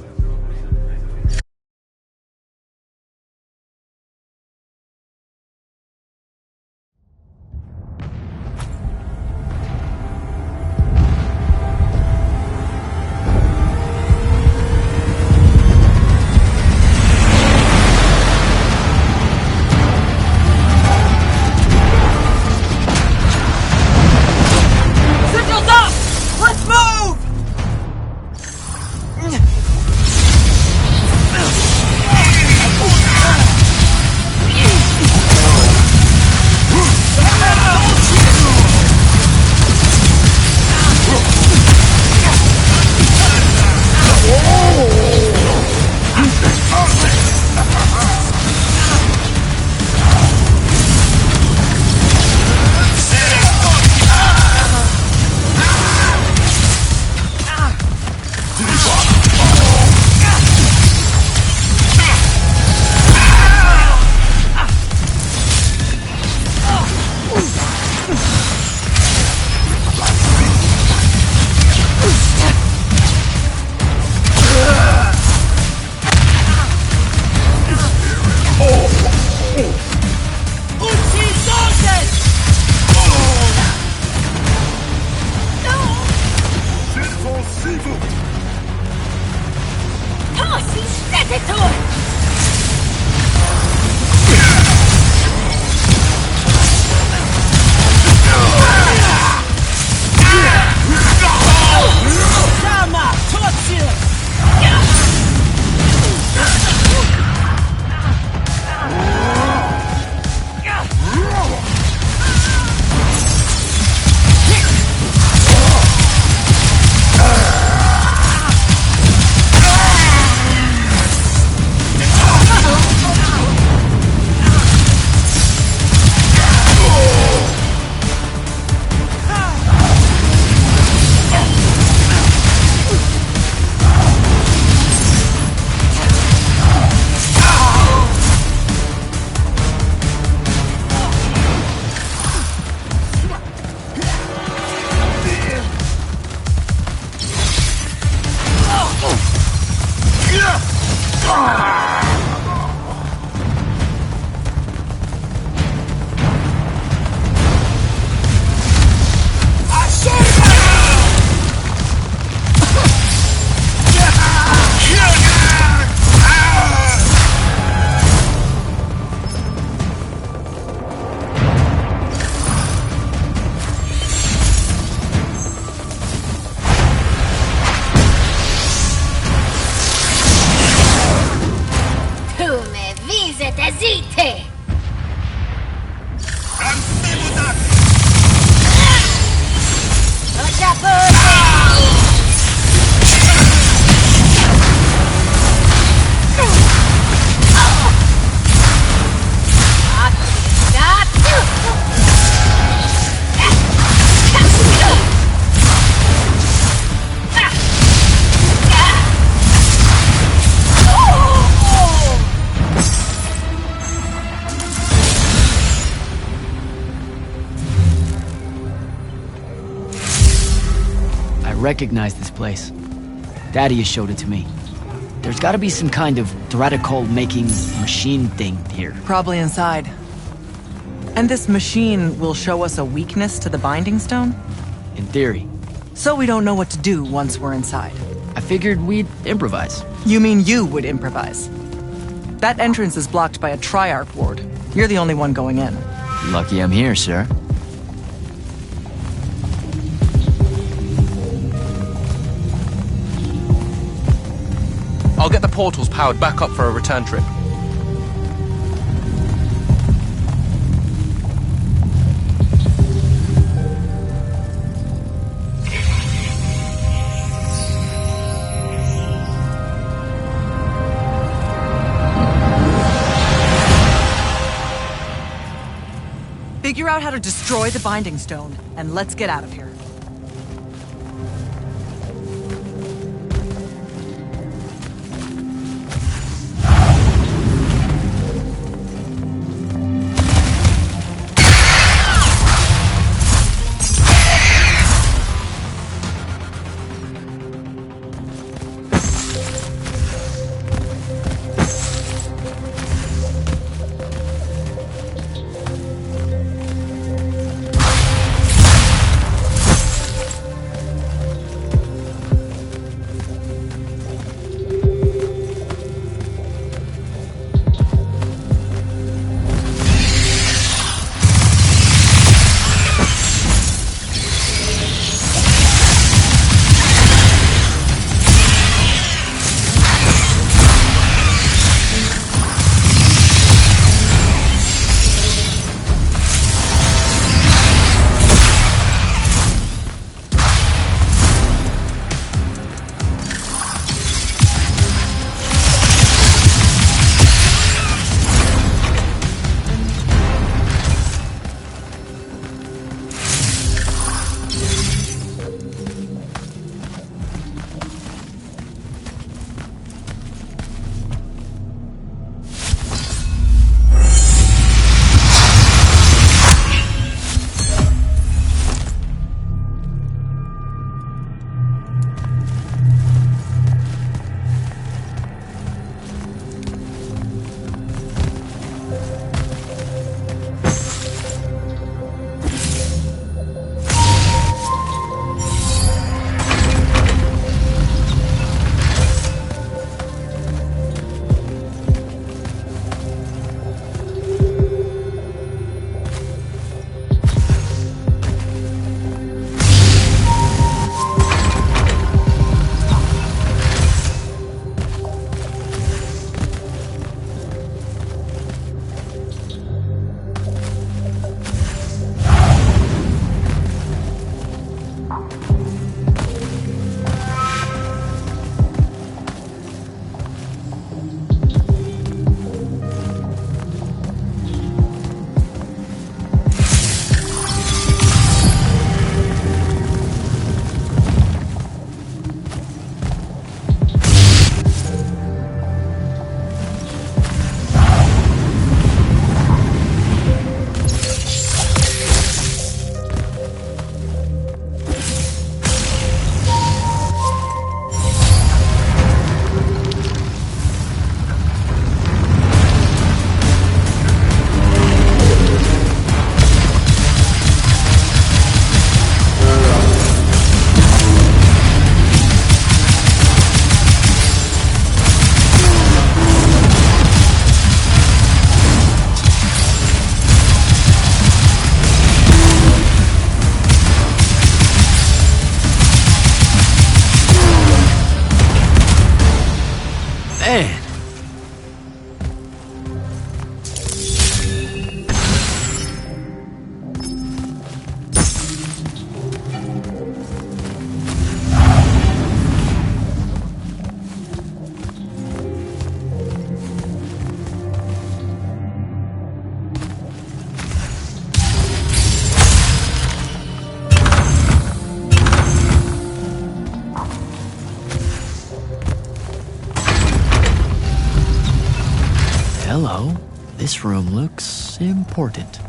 recognize this place. Daddy has showed it to me. There's gotta be some kind of Threadicol-making machine thing here. Probably inside. And this machine will show us a weakness to the Binding Stone? In theory. So we don't know what to do once we're inside. I figured we'd improvise. You mean you would improvise? That entrance is blocked by a Triarch ward. You're the only one going in. Lucky I'm here, sir. I'll get the portals powered back up for a return trip. Figure out how to destroy the Binding Stone, and let's get out of here. Man. Hello. This room looks important.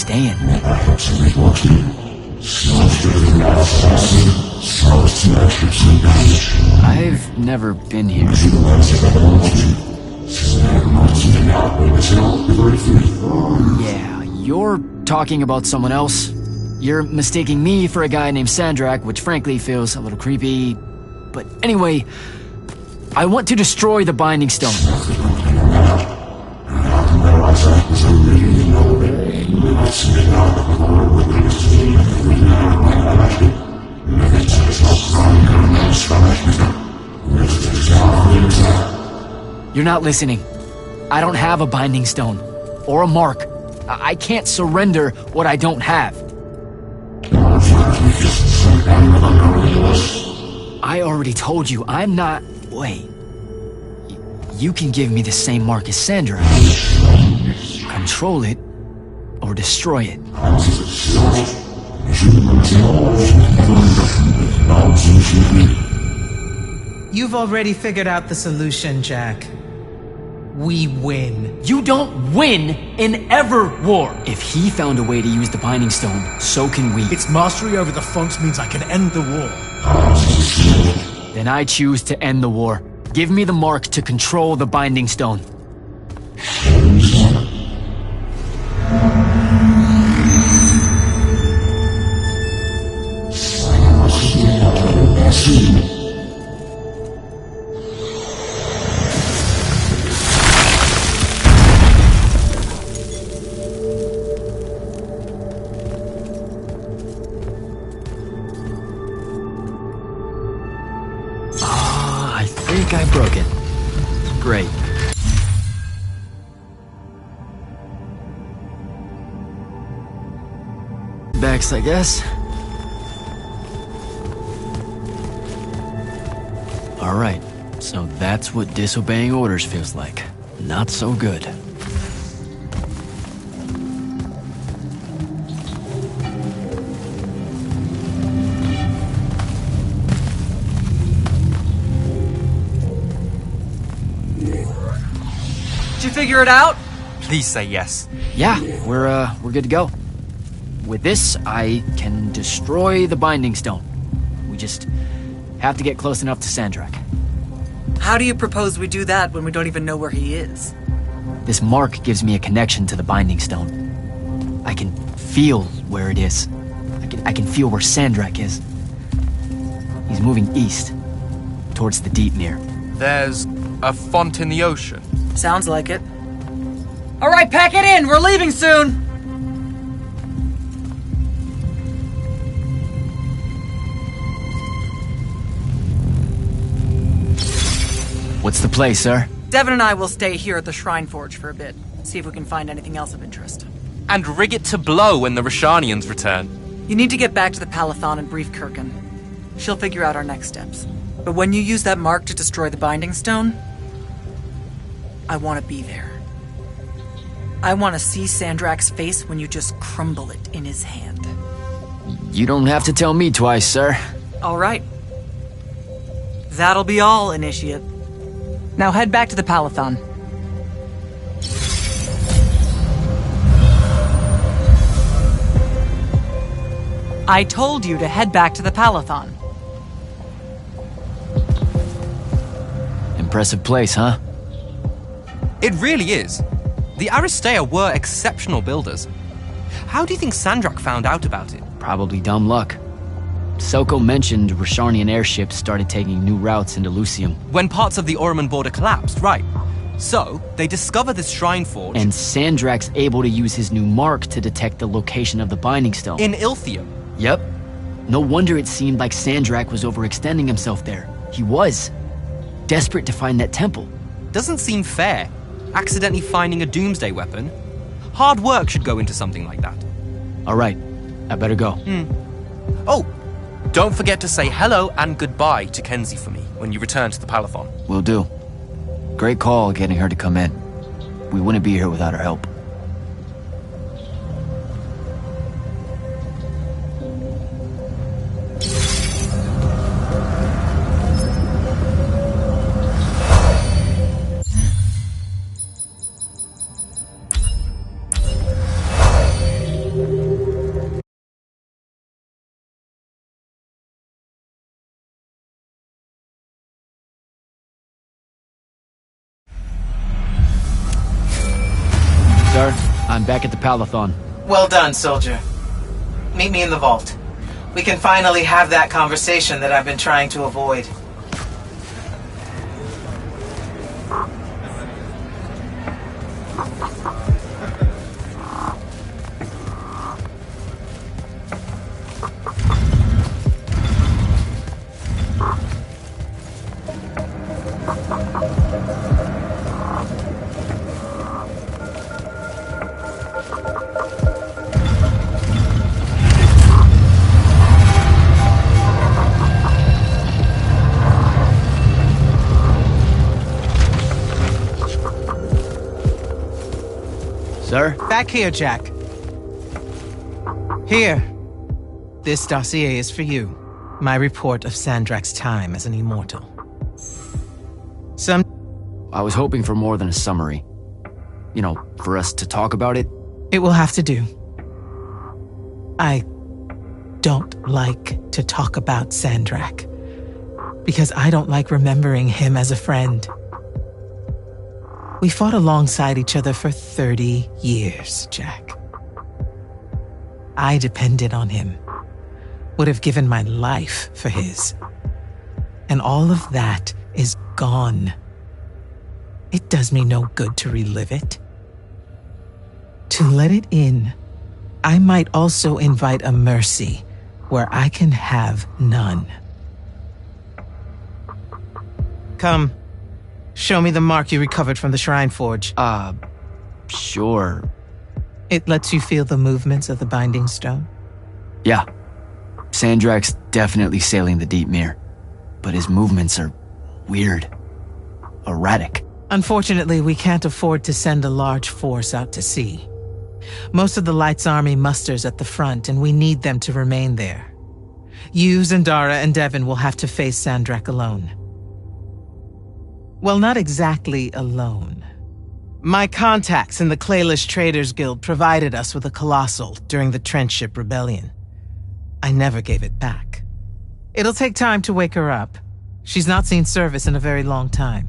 staying? I've never been here. Yeah, you're talking about someone else. You're mistaking me for a guy named Sandrak, which frankly feels a little creepy. But anyway, I want to destroy the Binding Stone. You're not listening. I don't have a Binding Stone. Or a mark. I can't surrender what I don't have. I already told you, I'm not... Wait. You can give me the same mark as Sandra. Control it, or destroy it. You've already figured out the solution, Jack. We win. You don't win in ever war. If he found a way to use the Binding Stone, so can we. Its mastery over the fonts means I can end the war. Then I choose to end the war. Give me the mark to control the Binding Stone. I think I broke it. Great. Backs, I guess. Alright, so that's what disobeying orders feels like. Not so good. Did you figure it out? Please say yes. Yeah, we're good to go. With this, I can destroy the Binding Stone. We just have to get close enough to Sandrak. How do you propose we do that when we don't even know where he is? This mark gives me a connection to the Binding Stone. I can feel where it is. I can feel where Sandrak is. He's moving east, towards the Deepmere. There's a font in the ocean. Sounds like it. All right, pack it in. We're leaving soon. What's the play, sir? Devin and I will stay here at the Shrine Forge for a bit. See if we can find anything else of interest. And rig it to blow when the Rashanians return. You need to get back to the Palathon and brief Kirkin. She'll figure out our next steps. But when you use that mark to destroy the Binding Stone, I want to be there. I want to see Sandrak's face when you just crumble it in his hand. You don't have to tell me twice, sir. All right. That'll be all, Initiate. Now head back to the Palathon. I told you to head back to the Palathon. Impressive place, huh? It really is. The Aristea were exceptional builders. How do you think Sandrak found out about it? Probably dumb luck. Selko mentioned Rosharnian airships started taking new routes into Lucium. When parts of the Orman border collapsed, right. So, they discover this shrine forge. And Sandrak's able to use his new mark to detect the location of the Binding Stone. In Ilthium. Yep. No wonder it seemed like Sandrak was overextending himself there. He was. Desperate to find that temple. Doesn't seem fair. Accidentally finding a doomsday weapon. Hard work should go into something like that. Alright, I better go. Oh, don't forget to say hello and goodbye to Kenzie for me when you return to the Palathon. Will do. Great call getting her to come in. We wouldn't be here without her help. I'm back at the Palathon. Well done, soldier. Meet me in the vault. We can finally have that conversation that I've been trying to avoid. Sir? Back here, Jack. Here. This dossier is for you. My report of Sandrak's time as an immortal. I was hoping for more than a summary. You know, for us to talk about it. It will have to do. I don't like to talk about Sandrak, because I don't like remembering him as a friend. We fought alongside each other for 30 years, Jack. I depended on him, would have given my life for his. And all of that is gone. It does me no good to relive it. To let it in, I might also invite a mercy where I can have none. Come. Show me the mark you recovered from the Shrine Forge. Sure. It lets you feel the movements of the Binding Stone? Yeah. Sandrak's definitely sailing the deep mirror, but his movements are weird. Erratic. Unfortunately, we can't afford to send a large force out to sea. Most of the Light's army musters at the front, and we need them to remain there. You, Zendara, and Devon will have to face Sandrak alone. Well, not exactly alone. My contacts in the Clayless Traders Guild provided us with a Colossal during the Trenchship Rebellion. I never gave it back. It'll take time to wake her up. She's not seen service in a very long time.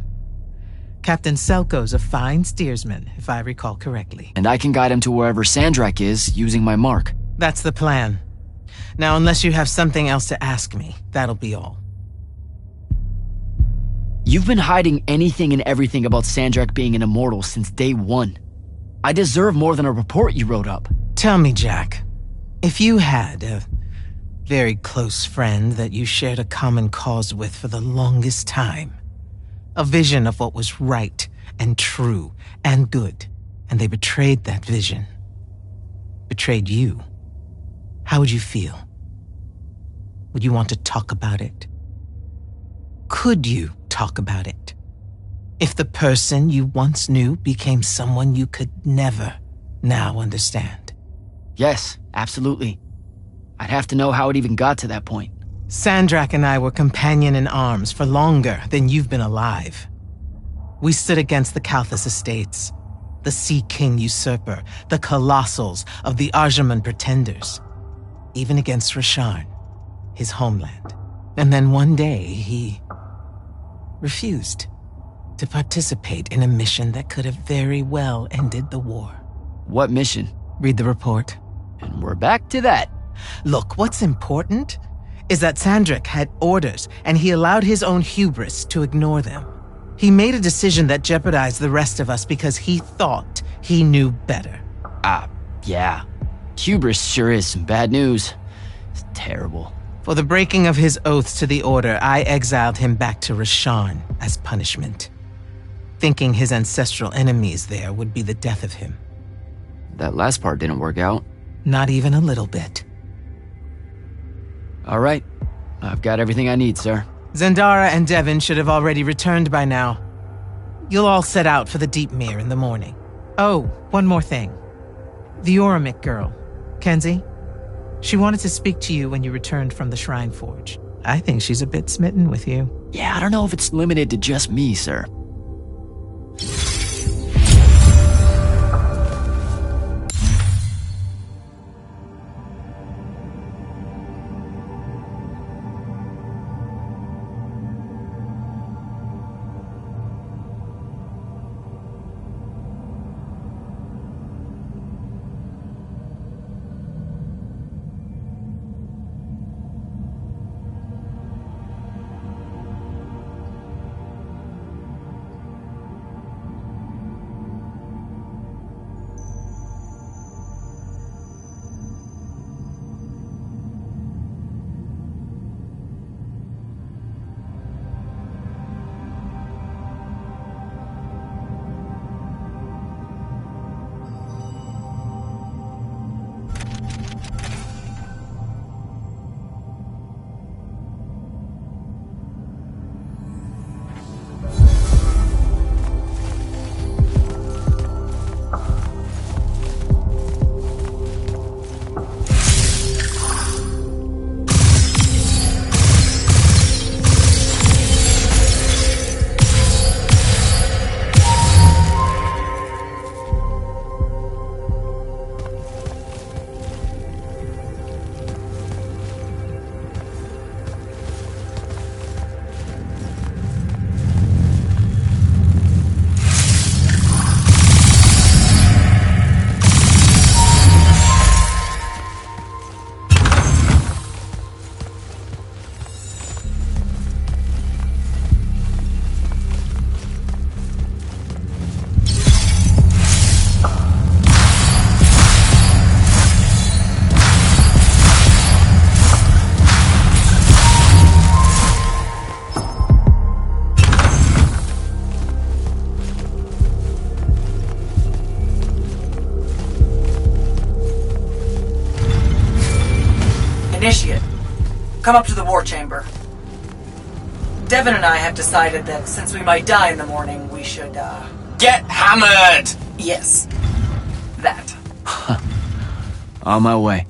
Captain Selko's a fine steersman, if I recall correctly. And I can guide him to wherever Sandrak is using my mark. That's the plan. Now, unless you have something else to ask me, that'll be all. You've been hiding anything and everything about Sandrak being an immortal since day one. I deserve more than a report you wrote up. Tell me, Jack, if you had a very close friend that you shared a common cause with for the longest time, a vision of what was right and true and good, and they betrayed that vision, betrayed you, how would you feel? Would you want to talk about it? Could you talk about it? If the person you once knew became someone you could never now understand? Yes, absolutely. I'd have to know how it even got to that point. Sandrak and I were companion in arms for longer than you've been alive. We stood against the Kalthus estates, the Sea King usurper, the Colossals of the Arjaman Pretenders, even against Rasharn, his homeland. And then one day, he refused to participate in a mission that could have very well ended the war. What mission? Read the report. And we're back to that. Look, what's important is that Sandrak had orders, and he allowed his own hubris to ignore them. He made a decision that jeopardized the rest of us because he thought he knew better. Yeah. Hubris sure is some bad news. It's terrible. For the breaking of his oaths to the Order, I exiled him back to Rasharn as punishment, thinking his ancestral enemies there would be the death of him. That last part didn't work out. Not even a little bit. All right. I've got everything I need, sir. Zendara and Devon should have already returned by now. You'll all set out for the Deep Mere in the morning. Oh, one more thing. The Oromik girl, Kenzie, she wanted to speak to you when you returned from the Shrine Forge. I think she's a bit smitten with you. Yeah, I don't know if it's limited to just me, sir. come up to the war chamber. Devin and I have decided that since we might die in the morning, we should, Get hammered! Yes. That. On my way.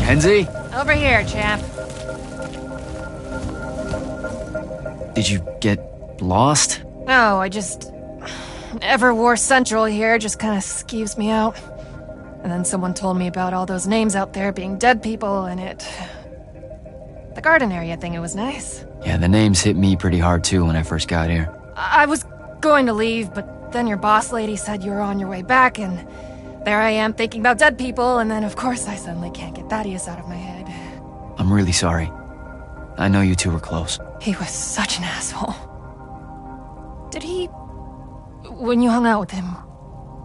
Kenzie? Over here, champ. Did you get lost? No, I just... Everwar Central here just kind of skeeves me out. And then someone told me about all those names out there being dead people, and it... The garden area thing, it was nice. Yeah, the names hit me pretty hard too when I first got here. I was going to leave, but then your boss lady said you were on your way back, and there I am thinking about dead people, and then of course I suddenly can't get Thaddeus out of my head. I'm really sorry. I know you two were close. He was such an asshole. Did he... When you hung out with him,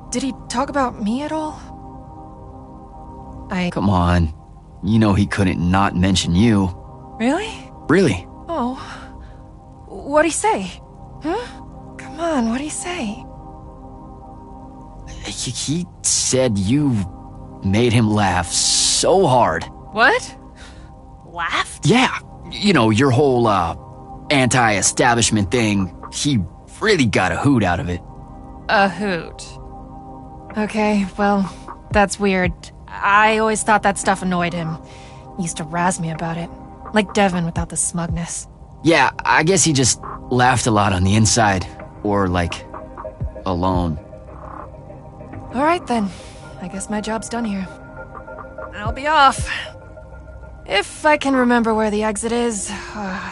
did he talk about me at all? Come on. You know he couldn't not mention you. Really? Really? Oh. What'd he say? Huh? Come on, what'd he say? He said you made him laugh so hard. What? Laughed? Yeah. You know, your whole, anti-establishment thing. He really got a hoot out of it. A hoot. Okay, well, that's weird. I always thought that stuff annoyed him. He used to razz me about it. Like Devin without the smugness. Yeah, I guess he just laughed a lot on the inside. Or, like, alone. Alright then. I guess my job's done here. I'll be off. If I can remember where the exit is.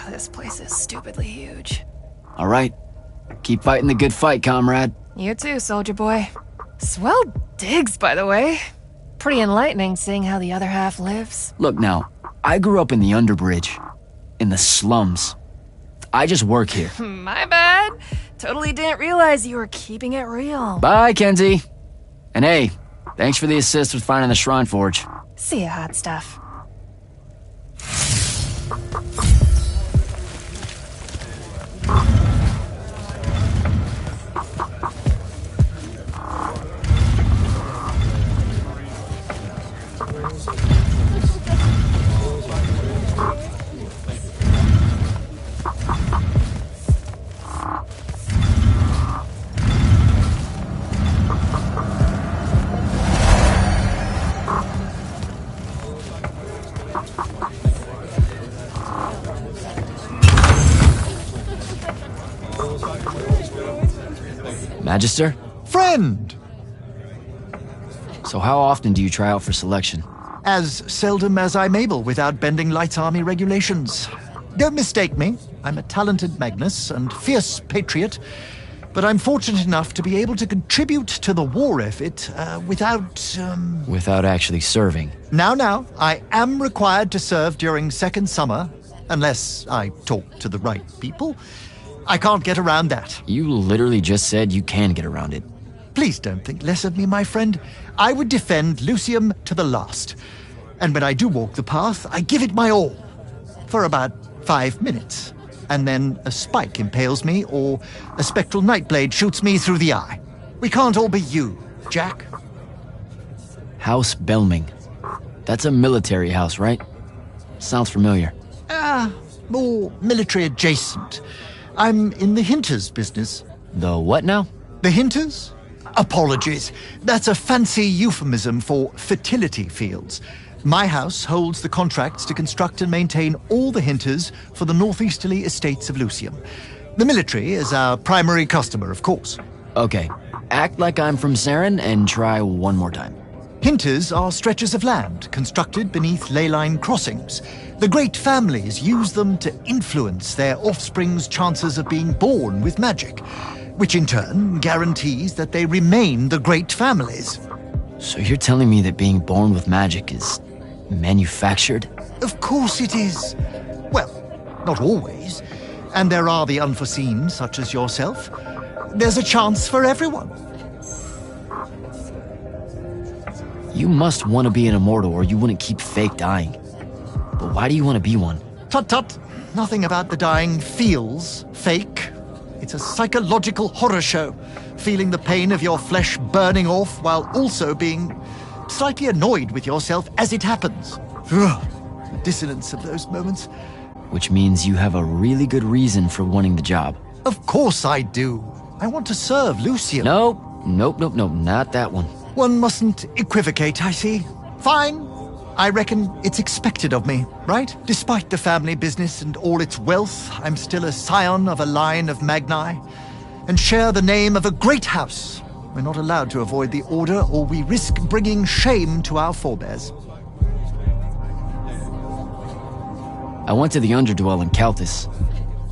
This place is stupidly huge. Alright. Keep fighting the good fight, comrade. You too, soldier boy. Swell digs, by the way. Pretty enlightening seeing how the other half lives. Look now, I grew up in the underbridge. In the slums. I just work here. My bad. Totally didn't realize you were keeping it real. Bye, Kenzie. And hey, thanks for the assist with finding the Shrine Forge. See ya, hot stuff. Magister? Friend! So how often do you try out for selection? As seldom as I'm able without bending Light's army regulations. Don't mistake me. I'm a talented Magnus and fierce patriot, but I'm fortunate enough to be able to contribute to the war effort without... Without actually serving. Now, I am required to serve during second summer, unless I talk to the right people. I can't get around that. You literally just said you can get around it. Please don't think less of me, my friend. I would defend Lucium to the last. And when I do walk the path, I give it my all. For about 5 minutes. And then a spike impales me, or a spectral nightblade shoots me through the eye. We can't all be you, Jack. House Belming. That's a military house, right? Sounds familiar. More military adjacent. I'm in the Hinters business. The what now? The Hinters? Apologies. That's a fancy euphemism for fertility fields. My house holds the contracts to construct and maintain all the Hinters for the northeasterly estates of Lucium. The military is our primary customer, of course. Okay. Act like I'm from Saren and try one more time. Hinters are stretches of land constructed beneath ley line crossings. The great families use them to influence their offspring's chances of being born with magic, which in turn guarantees that they remain the great families. So you're telling me that being born with magic is manufactured? Of course it is. Well, not always. And there are the unforeseen, such as yourself. There's a chance for everyone. You must want to be an immortal or you wouldn't keep fake dying. But why do you want to be one? Tut tut. Nothing about the dying feels fake. It's a psychological horror show. Feeling the pain of your flesh burning off while also being slightly annoyed with yourself as it happens. Ugh, the dissonance of those moments. Which means you have a really good reason for wanting the job. Of course I do. I want to serve Lucium. Nope, not that one. One mustn't equivocate, I see. Fine. I reckon it's expected of me, right? Despite the family business and all its wealth, I'm still a scion of a line of Magni, and share the name of a great house. We're not allowed to avoid the order, or we risk bringing shame to our forebears. I went to the Underdwell in Caltis.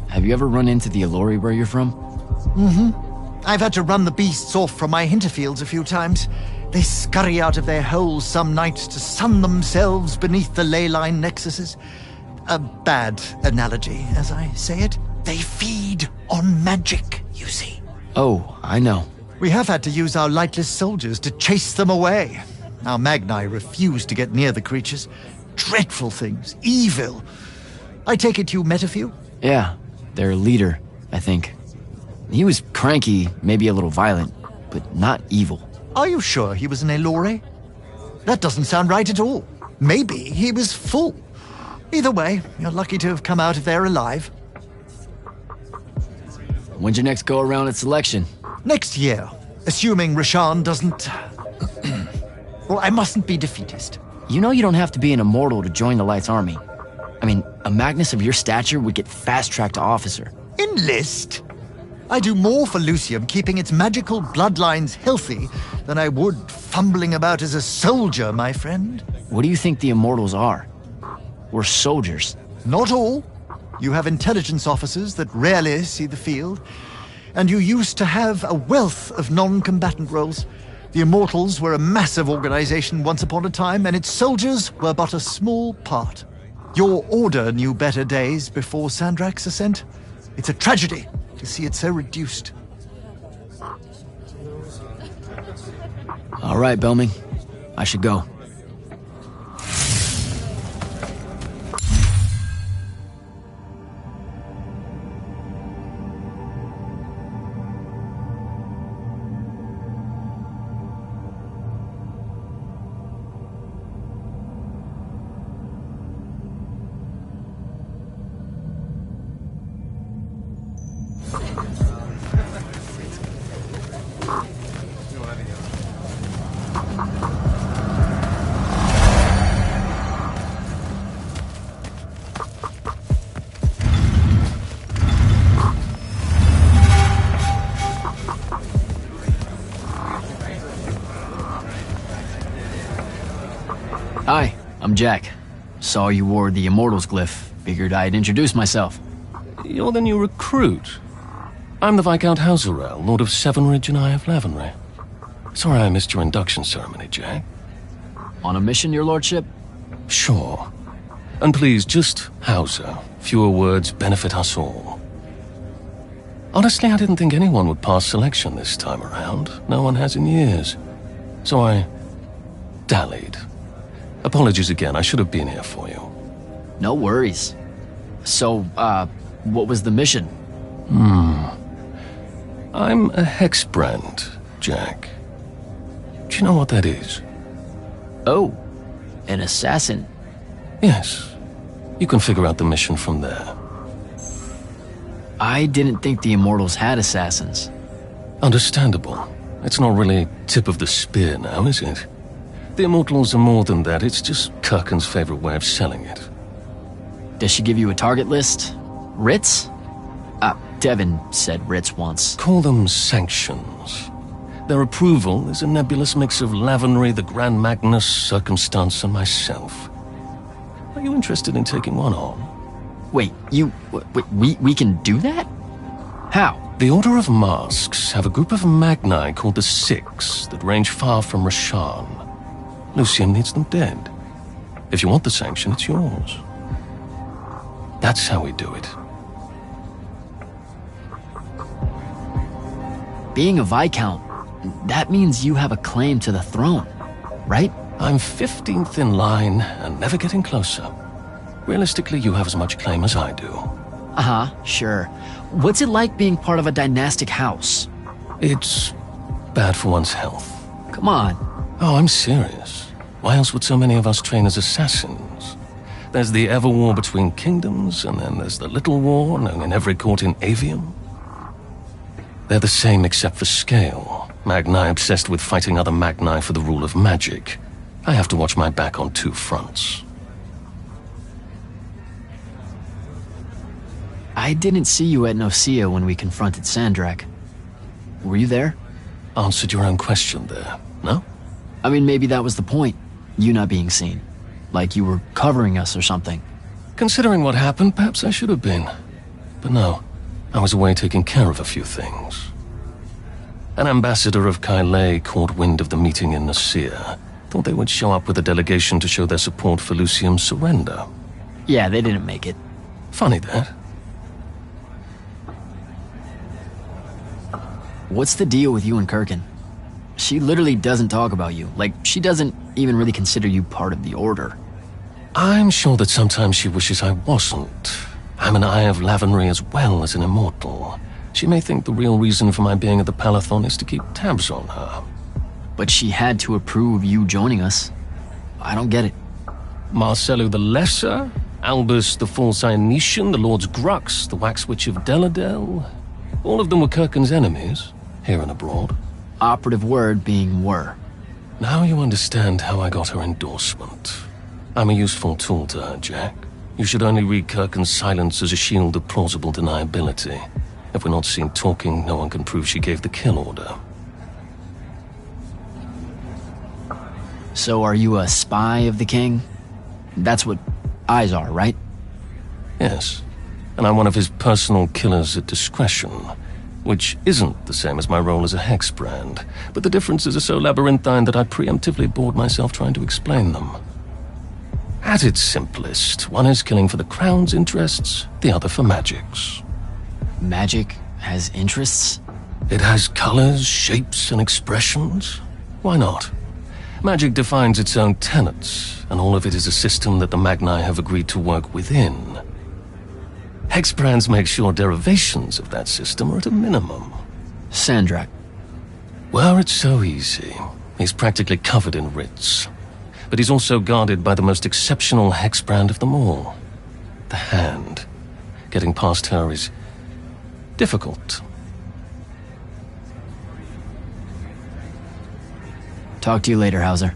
Have you ever run into the Allori where you're from? Mm-hmm. I've had to run the beasts off from my hinterfields a few times. They scurry out of their holes some nights to sun themselves beneath the ley line nexuses. A bad analogy, as I say it. They feed on magic, you see. Oh, I know. We have had to use our lightless soldiers to chase them away. Our Magni refuse to get near the creatures. Dreadful things. Evil. I take it you met a few? Yeah, their leader, I think. He was cranky, maybe a little violent, but not evil. Are you sure he was an Allori? That doesn't sound right at all. Maybe he was full. Either way, you're lucky to have come out of there alive. When's your next go-around at selection? Next year, assuming Rashan doesn't... Well, I mustn't be defeatist. You know you don't have to be an immortal to join the Light's army. I mean, a Magnus of your stature would get fast-tracked to officer. Enlist? I do more for Lucium keeping its magical bloodlines healthy than I would fumbling about as a soldier, my friend. What do you think the immortals are? We're soldiers. Not all. You have intelligence officers that rarely see the field, and you used to have a wealth of non-combatant roles. The Immortals were a massive organization once upon a time, and its soldiers were but a small part. Your order knew better days before Sandrak's ascent. It's a tragedy to see it so reduced. All right, Belming. I should go. Hi, I'm Jack. Saw you wore the Immortals glyph. Figured I'd introduce myself. You're the new recruit. I'm the Viscount Hauserel, Lord of Severnridge and Eye of Lavenry. Sorry I missed your induction ceremony, Jack. On a mission, your lordship? Sure. And please, just Hauser. Fewer words benefit us all. Honestly, I didn't think anyone would pass selection this time around. No one has in years. So I dallied. Apologies again, I should have been here for you. No worries. So, what was the mission? I'm a hexbrand, Jack. Do you know what that is? Oh, an assassin. Yes. You can figure out the mission from there. I didn't think the Immortals had assassins. Understandable. It's not really tip of the spear now, is it? The Immortals are more than that, it's just Kirkin's favorite way of selling it. Does she give you a target list? Writs? Devin said writs once. Call them sanctions. Their approval is a nebulous mix of Lavenry, the Grand Magnus, Circumstance, and myself. Are you interested in taking one on? Wait, we can do that? How? The Order of Masks have a group of Magni called the Six that range far from Rashan. Lucium needs them dead. If you want the sanction, it's yours. That's how we do it. Being a Viscount, that means you have a claim to the throne, right? I'm 15th in line and never getting closer. Realistically, you have as much claim as I do. Uh-huh, sure. What's it like being part of a dynastic house? It's bad for one's health. Come on. Oh, I'm serious. Why else would so many of us train as assassins? There's the Everwar between kingdoms, and then there's the Little War, known in every court in Aveum. They're the same except for scale. Magni obsessed with fighting other Magni for the rule of magic. I have to watch my back on two fronts. I didn't see you at Nicaea when we confronted Sandrak. Were you there? Answered your own question there, no? I mean, maybe that was the point. You not being seen. Like you were covering us or something. Considering what happened, perhaps I should have been. But no, I was away taking care of a few things. An ambassador of Kylay caught wind of the meeting in Nicaea. Thought they would show up with a delegation to show their support for Lucium's surrender. Yeah, they didn't make it. Funny that. What's the deal with you and Kirkin? She literally doesn't talk about you. Like, she doesn't even really consider you part of the Order. I'm sure that sometimes she wishes I wasn't. I'm an Eye of Lavenry as well as an Immortal. She may think the real reason for my being at the Palathon is to keep tabs on her. But she had to approve you joining us. I don't get it. Marcello the Lesser, Albus the False Ianetian, the Lord's Grux, the Wax Witch of Deladel. All of them were Kirkin's enemies, here and abroad. Operative word being were. Now you understand how I got her endorsement. I'm a useful tool to her, Jack. You should only read Kirkin's silence as a shield of plausible deniability. If we're not seen talking, no one can prove she gave the kill order. So are you a spy of the king? That's what eyes are, right? Yes. And I'm one of his personal killers at discretion. Which isn't the same as my role as a hexbrand, but the differences are so labyrinthine that I preemptively bored myself trying to explain them. At its simplest, one is killing for the Crown's interests, the other for magic's. Magic has interests? It has colors, shapes, and expressions. Why not? Magic defines its own tenets, and all of it is a system that the Magni have agreed to work within. Hexbrands make sure derivations of that system are at a minimum. Sandrak. Well, it's so easy. He's practically covered in writs. But he's also guarded by the most exceptional hexbrand of them all. The Hand. Getting past her is difficult. Talk to you later, Hauser.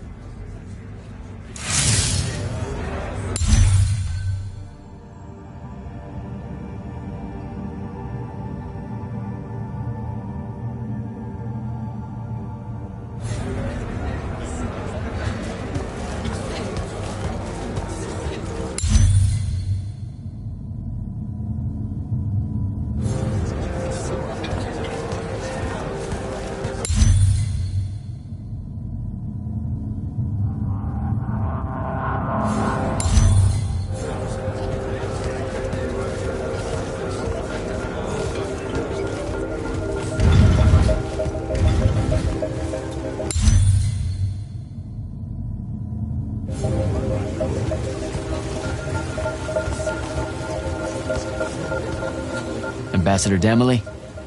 Ambassador Damley?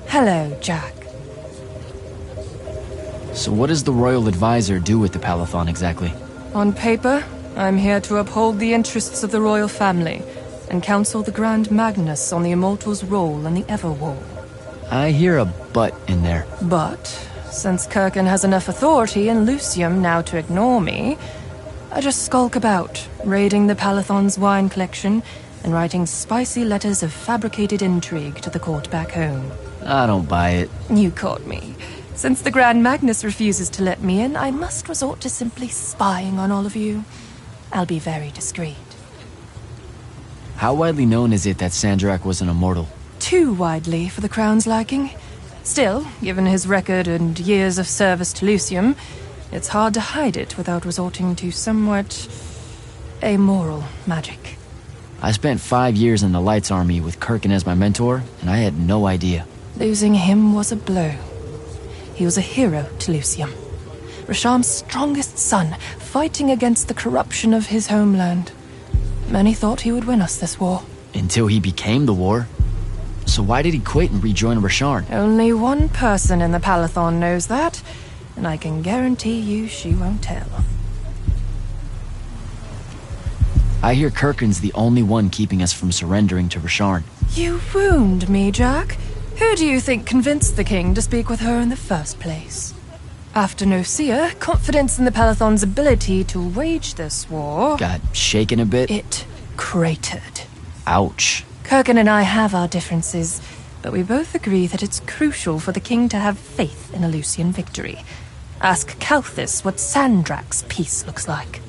Hello, Jack. So what does the Royal Advisor do with the Palathon exactly? On paper, I'm here to uphold the interests of the royal family and counsel the Grand Magnus on the Immortals' role in the Everwar. I hear a but in there. But, since Kirkin has enough authority in Lucium now to ignore me, I just skulk about, raiding the Palathon's wine collection and writing spicy letters of fabricated intrigue to the court back home. I don't buy it. You caught me. Since the Grand Magnus refuses to let me in, I must resort to simply spying on all of you. I'll be very discreet. How widely known is it that Sandrak was an immortal? Too widely for the Crown's liking. Still, given his record and years of service to Lucium, it's hard to hide it without resorting to somewhat amoral magic. I spent 5 years in the Lights Army with Kirkin as my mentor, and I had no idea. Losing him was a blow. He was a hero to Lucium. Rasham's strongest son, fighting against the corruption of his homeland. Many thought he would win us this war. Until he became the war. So why did he quit and rejoin Rasharn? Only one person in the Palathon knows that, and I can guarantee you she won't tell. I hear Kirkin's the only one keeping us from surrendering to Rasharn. You wound me, Jack. Who do you think convinced the king to speak with her in the first place? After Nicaea, confidence in the Palathon's ability to wage this war... got shaken a bit? It cratered. Ouch. Kirkin and I have our differences, but we both agree that it's crucial for the king to have faith in a Lucian victory. Ask Kalthis what Sandrak's peace looks like.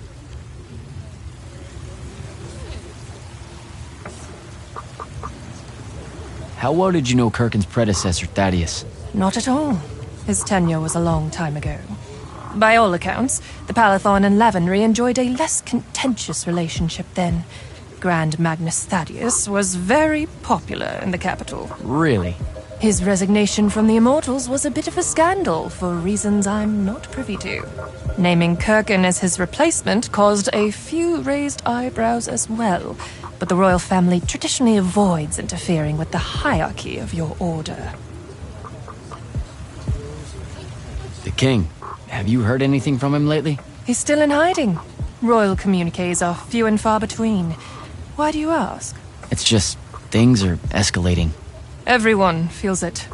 How well did you know Kirkin's predecessor, Thaddeus? Not at all. His tenure was a long time ago. By all accounts, the Palathon and Lavenry enjoyed a less contentious relationship then. Grand Magnus Thaddeus was very popular in the capital. Really? His resignation from the Immortals was a bit of a scandal for reasons I'm not privy to. Naming Kirkin as his replacement caused a few raised eyebrows as well, but the royal family traditionally avoids interfering with the hierarchy of your order. The king. Have you heard anything from him lately? He's still in hiding. Royal communiques are few and far between. Why do you ask? It's just, things are escalating. Everyone feels it.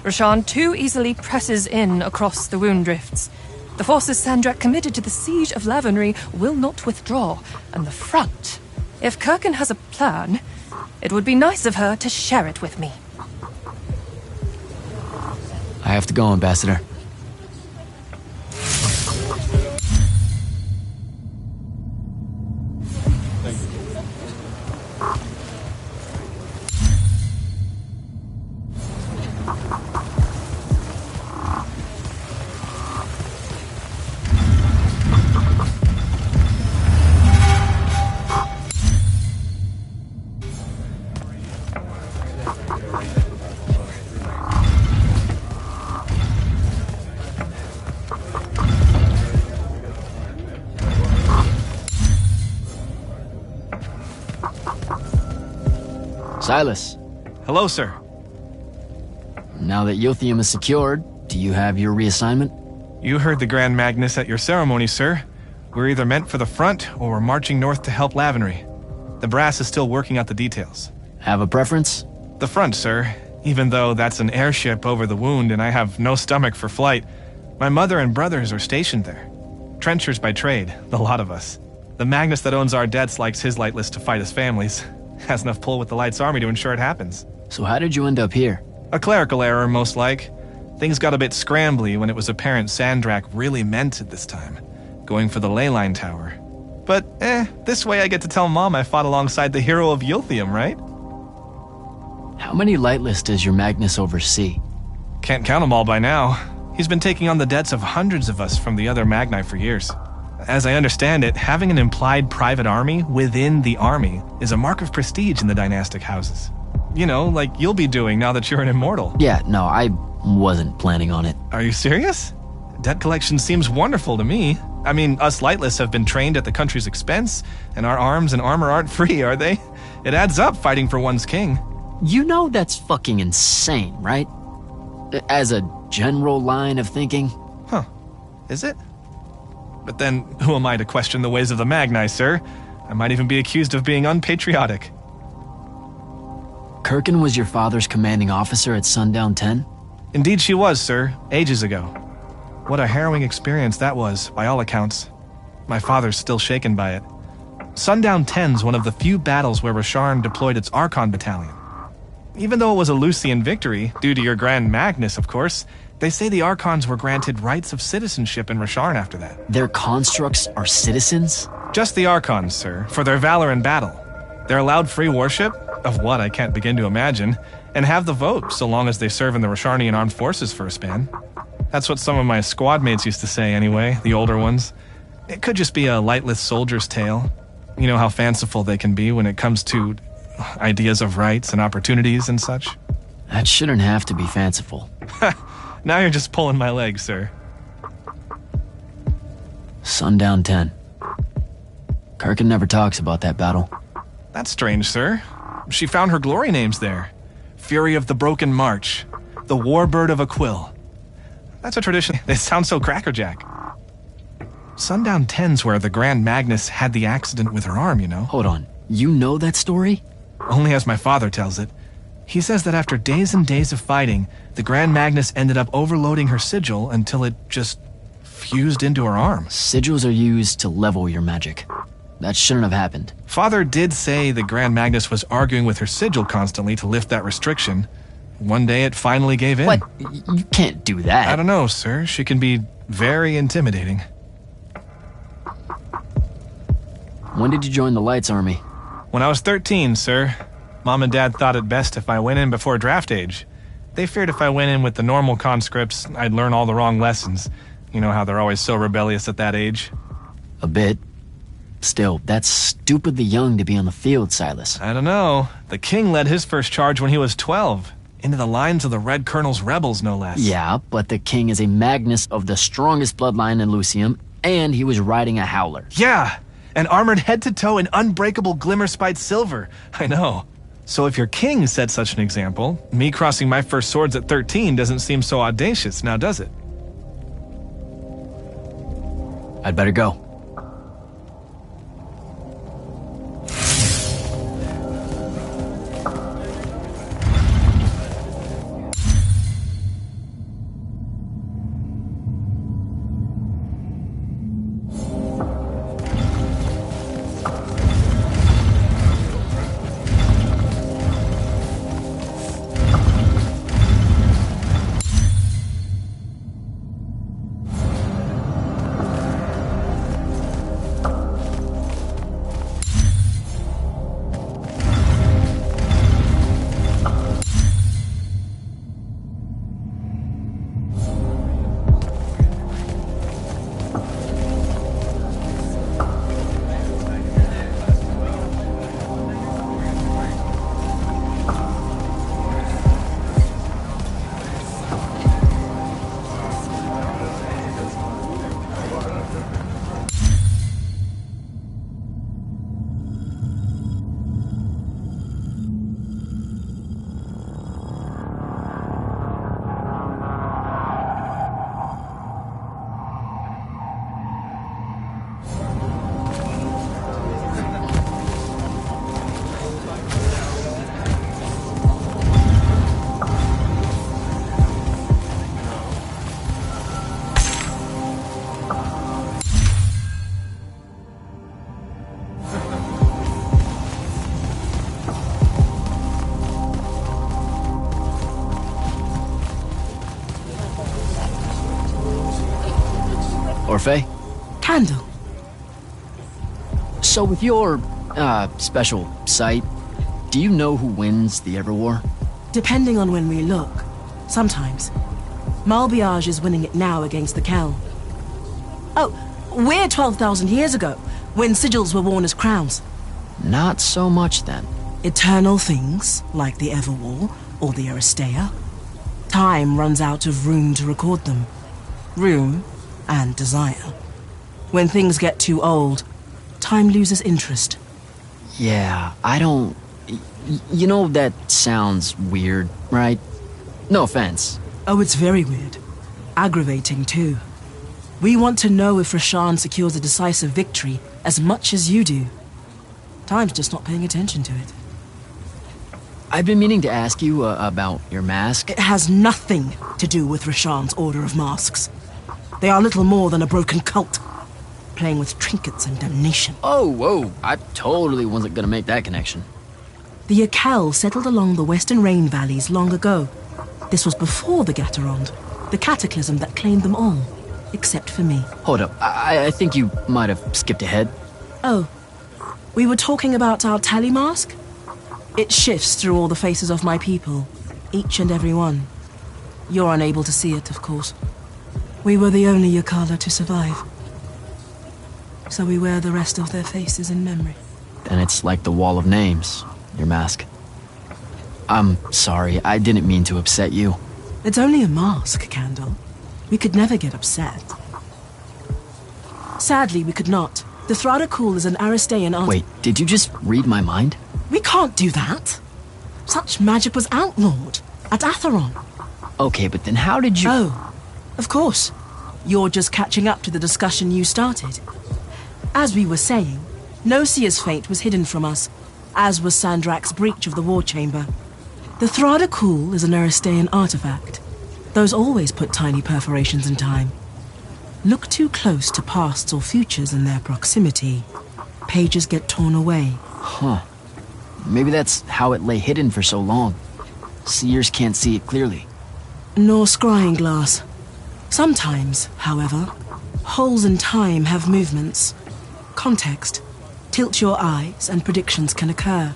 Rasharn too easily presses in across the wound drifts. The forces Sandrak committed to the siege of Lavenry will not withdraw, and the front... If Kirkin has a plan, it would be nice of her to share it with me. I have to go, Ambassador. Silas. Hello, sir. Now that Yothium is secured, do you have your reassignment? You heard the Grand Magnus at your ceremony, sir. We're either meant for the front, or we're marching north to help Lavenry. The brass is still working out the details. Have a preference? The front, sir. Even though that's an airship over the wound and I have no stomach for flight, my mother and brothers are stationed there. Trenchers by trade, the lot of us. The Magnus that owns our debts likes his lightless to fight his families. Has enough pull with the Light's army to ensure it happens. So how did you end up here? A clerical error, most like. Things got a bit scrambly when it was apparent Sandrak really meant it this time, going for the leyline tower. But, this way I get to tell Mom I fought alongside the hero of Yothium, right? How many Lightless does your Magnus oversee? Can't count them all by now. He's been taking on the debts of hundreds of us from the other Magni for years. As I understand it, having an implied private army within the army is a mark of prestige in the dynastic houses. You know, like you'll be doing now that you're an immortal. Yeah, no, I wasn't planning on it. Are you serious? Debt collection seems wonderful to me. I mean, us Lightless have been trained at the country's expense, and our arms and armor aren't free, are they? It adds up fighting for one's king. You know that's fucking insane, right? As a general line of thinking. Huh. Is it? But then, who am I to question the ways of the Magni, sir? I might even be accused of being unpatriotic. Kirkin was your father's commanding officer at Sundown 10? Indeed she was, sir, ages ago. What a harrowing experience that was, by all accounts. My father's still shaken by it. Sundown 10's one of the few battles where Rasharn deployed its Archon battalion. Even though it was a Lucian victory, due to your Grand Magnus, of course, they say the Archons were granted rights of citizenship in Rasharn after that. Their constructs are citizens? Just the Archons, sir, for their valor in battle. They're allowed free worship, of what I can't begin to imagine, and have the vote so long as they serve in the Rasharnian armed forces for a span. That's what some of my squad mates used to say anyway, the older ones. It could just be a lightless soldier's tale. You know how fanciful they can be when it comes to ideas of rights and opportunities and such. That shouldn't have to be fanciful. Now you're just pulling my leg, sir. Sundown 10. Kirkin never talks about that battle. That's strange, sir. She found her glory names there. Fury of the Broken March. The Warbird of Aquil. That's a tradition. It sounds so crackerjack. Sundown 10's where the Grand Magnus had the accident with her arm, you know? Hold on. You know that story? Only as my father tells it. He says that after days and days of fighting, the Grand Magnus ended up overloading her sigil until it just fused into her arm. Sigils are used to level your magic. That shouldn't have happened. Father did say the Grand Magnus was arguing with her sigil constantly to lift that restriction. One day it finally gave in. What? You can't do that. I don't know, sir. She can be very intimidating. When did you join the Lights Army? When I was 13, sir. Mom and Dad thought it best if I went in before draft age. They feared if I went in with the normal conscripts, I'd learn all the wrong lessons. You know how they're always so rebellious at that age. A bit. Still, that's stupidly young to be on the field, Silas. I don't know. The king led his first charge when he was 12. Into the lines of the Red Colonel's rebels, no less. Yeah, but the king is a Magnus of the strongest bloodline in Lucium, and he was riding a howler. Yeah! And armored head to toe in unbreakable glimmer-spite silver. I know. So if your king set such an example, me crossing my first swords at 13 doesn't seem so audacious, now does it? I'd better go. Orphe? Candle. So with your, special sight, do you know who wins the Everwar? Depending on when we look. Sometimes. Malbiage is winning it now against the Kel. Oh, we're 12,000 years ago, when sigils were worn as crowns. Not so much then. Eternal things, like the Everwar or the Aristea. Time runs out of room to record them. Room and desire. When things get too old, time loses interest. Yeah, I don't... You know, that sounds weird, right? No offense. Oh, it's very weird. Aggravating, too. We want to know if Rasharn secures a decisive victory as much as you do. Time's just not paying attention to it. I've been meaning to ask you about your mask. It has nothing to do with Rasharn's Order of Masks. They are little more than a broken cult, playing with trinkets and damnation. Oh, whoa, I totally wasn't gonna make that connection. The Akel settled along the western rain valleys long ago. This was before the Gaterond, the cataclysm that claimed them all, except for me. Hold up, I think you might have skipped ahead. Oh, we were talking about our tally mask? It shifts through all the faces of my people, each and every one. You're unable to see it, of course. We were the only Yakala to survive. So we wear the rest of their faces in memory. Then it's like the wall of names, your mask. I'm sorry, I didn't mean to upset you. It's only a mask, Candle. We could never get upset. Sadly, we could not. The Thradakul is an Aristean art. Wait, did you just read my mind? We can't do that. Such magic was outlawed at Atheron. Okay, but then how did you... Oh, of course. You're just catching up to the discussion you started. As we were saying, Nosia's fate was hidden from us, as was Sandrak's breach of the war chamber. The Thradakul is an Aristean artifact. Those always put tiny perforations in time. Look too close to pasts or futures in their proximity. Pages get torn away. Huh. Maybe that's how it lay hidden for so long. Seers can't see it clearly. Nor scrying glass. Sometimes, however, holes in time have movements. Context. Tilt your eyes and predictions can occur.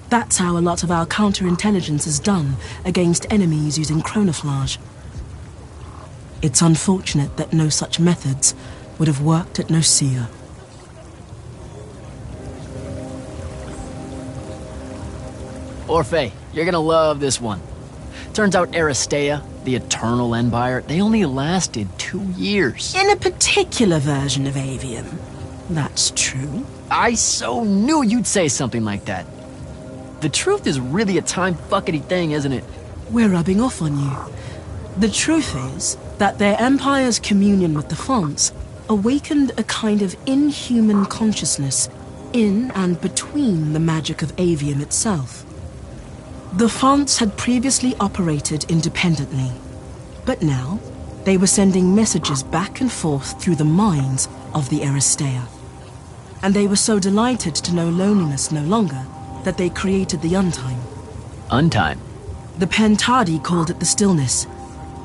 That's how a lot of our counterintelligence is done against enemies using chronoflage. It's unfortunate that no such methods would have worked at Nosia. Orphe, you're gonna love this one. Turns out Aristea, the Eternal Empire, they only lasted 2 years. In a particular version of Aveum. That's true. I so knew you'd say something like that. The truth is really a time-fuckety thing, isn't it? We're rubbing off on you. The truth is that their empire's communion with the Fonts awakened a kind of inhuman consciousness in and between the magic of Aveum itself. The Fonts had previously operated independently, but now they were sending messages back and forth through the minds of the Aristea. And they were so delighted to know loneliness no longer that they created the Untime. Untime? The Pentadi called it the Stillness.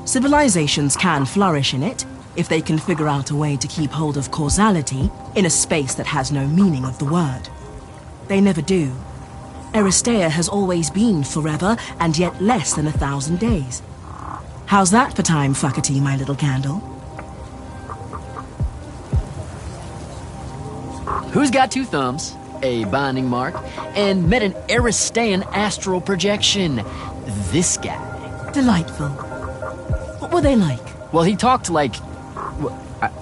Civilizations can flourish in it if they can figure out a way to keep hold of causality in a space that has no meaning of the word. They never do. Aristea has always been forever and yet less than 1,000 days. How's that for time, fuckety, my little candle? Who's got 2 thumbs, a binding mark, and met an Aristean astral projection? This guy. Delightful. What were they like? Well, he talked like...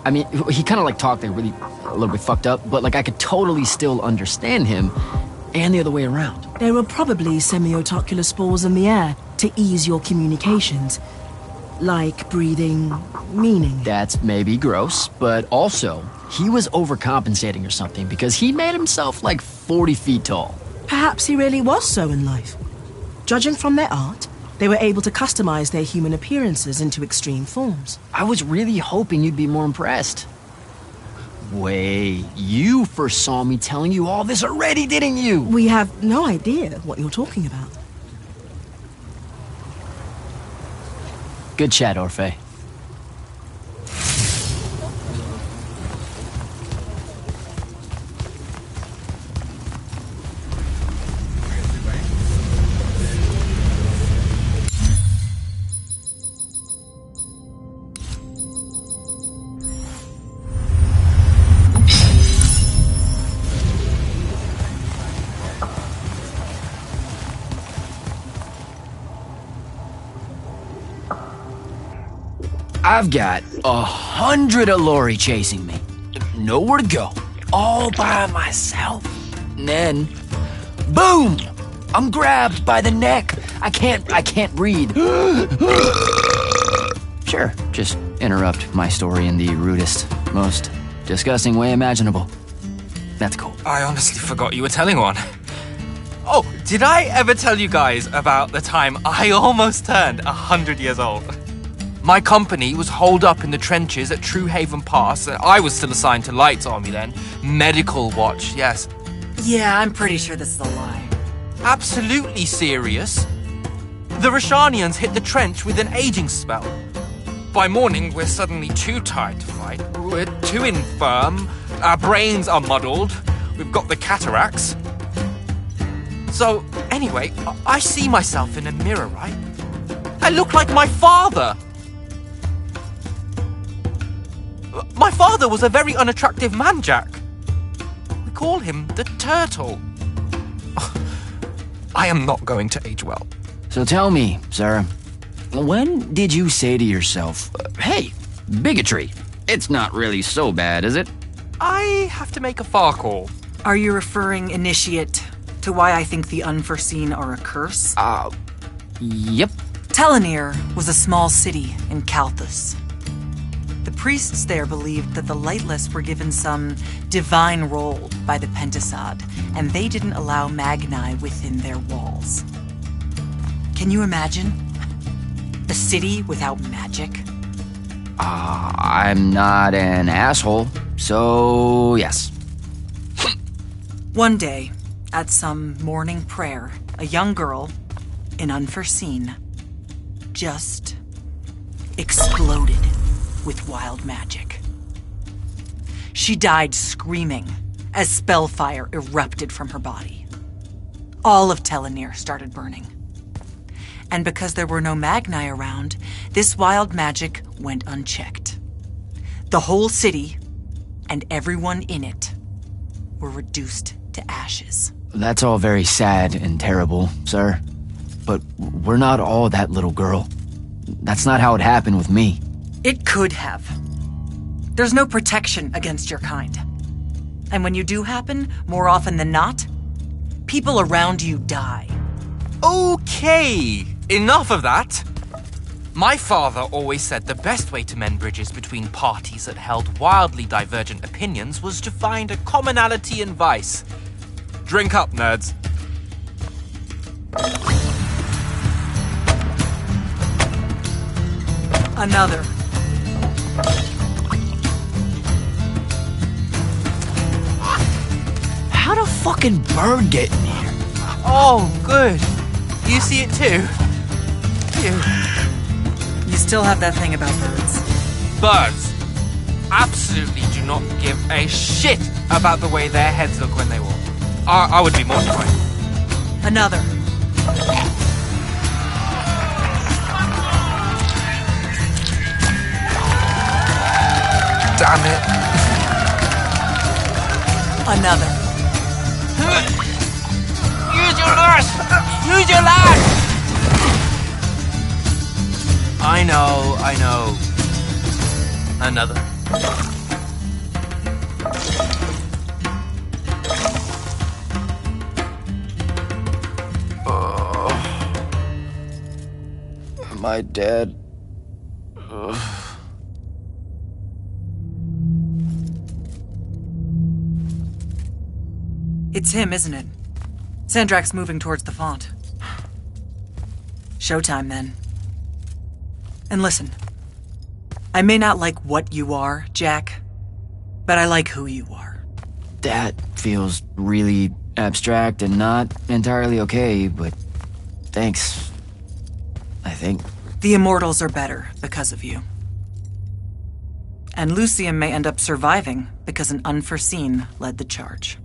I mean, he kind of like talked like really a little bit fucked up, but like I could totally still understand him, and the other way around. There were probably semiotocular spores in the air to ease your communications. Like breathing meaning. That's maybe gross, but also, he was overcompensating or something because he made himself like 40 feet tall. Perhaps he really was so in life. Judging from their art, they were able to customize their human appearances into extreme forms. I was really hoping you'd be more impressed. Wait, you first saw me telling you all this already, didn't you? We have no idea what you're talking about. Good chat, Orphe. I've got 100 Allori chasing me. Nowhere to go. All by myself. And then, boom! I'm grabbed by the neck. I can't breathe. Sure, just interrupt my story in the rudest, most disgusting way imaginable. That's cool. I honestly forgot you were telling one. Oh, did I ever tell you guys about the time I almost turned 100 years old? My company was holed up in the trenches at True Haven Pass. I was still assigned to Lights Army then. Medical watch, yes. Yeah, I'm pretty sure this is a lie. Absolutely serious. The Rashanians hit the trench with an aging spell. By morning, we're suddenly too tired to fight. We're too infirm. Our brains are muddled. We've got the cataracts. So, anyway, I see myself in a mirror, right? I look like my father. My father was a very unattractive man, Jack. We call him the Turtle. I am not going to age well. So tell me, Sarah, when did you say to yourself, hey, bigotry, it's not really so bad, is it? I have to make a far call. Are you referring, Initiate, to why I think the unforeseen are a curse? Yep. Telenir was a small city in Kalthus. The priests there believed that the Lightless were given some divine role by the Pentasad, and they didn't allow Magni within their walls. Can you imagine? A city without magic? I'm not an asshole, so yes. One day, at some morning prayer, a young girl, in Unforeseen, just exploded with wild magic. She died screaming as spellfire erupted from her body. All of Telenir started burning. And because there were no Magni around, this wild magic went unchecked. The whole city, and everyone in it, were reduced to ashes. That's all very sad and terrible, sir. But we're not all that little girl. That's not how it happened with me. It could have. There's no protection against your kind. And when you do happen, more often than not, people around you die. Okay, enough of that. My father always said the best way to mend bridges between parties that held wildly divergent opinions was to find a commonality in vice. Drink up, nerds. Another. How'd a fucking bird get in here? Oh, good. You see it too? You still have that thing about birds. Birds absolutely do not give a shit about the way their heads look when they walk. I would be mortified. Another. Damn it. Another. Use your lash! Use your lash! I know. Another. Am I dead? It's him, isn't it? Sandrak's moving towards the font. Showtime, then. And listen, I may not like what you are, Jack, but I like who you are. That feels really abstract and not entirely okay, but thanks. I think. The Immortals are better because of you. And Lucium may end up surviving because an unforeseen led the charge.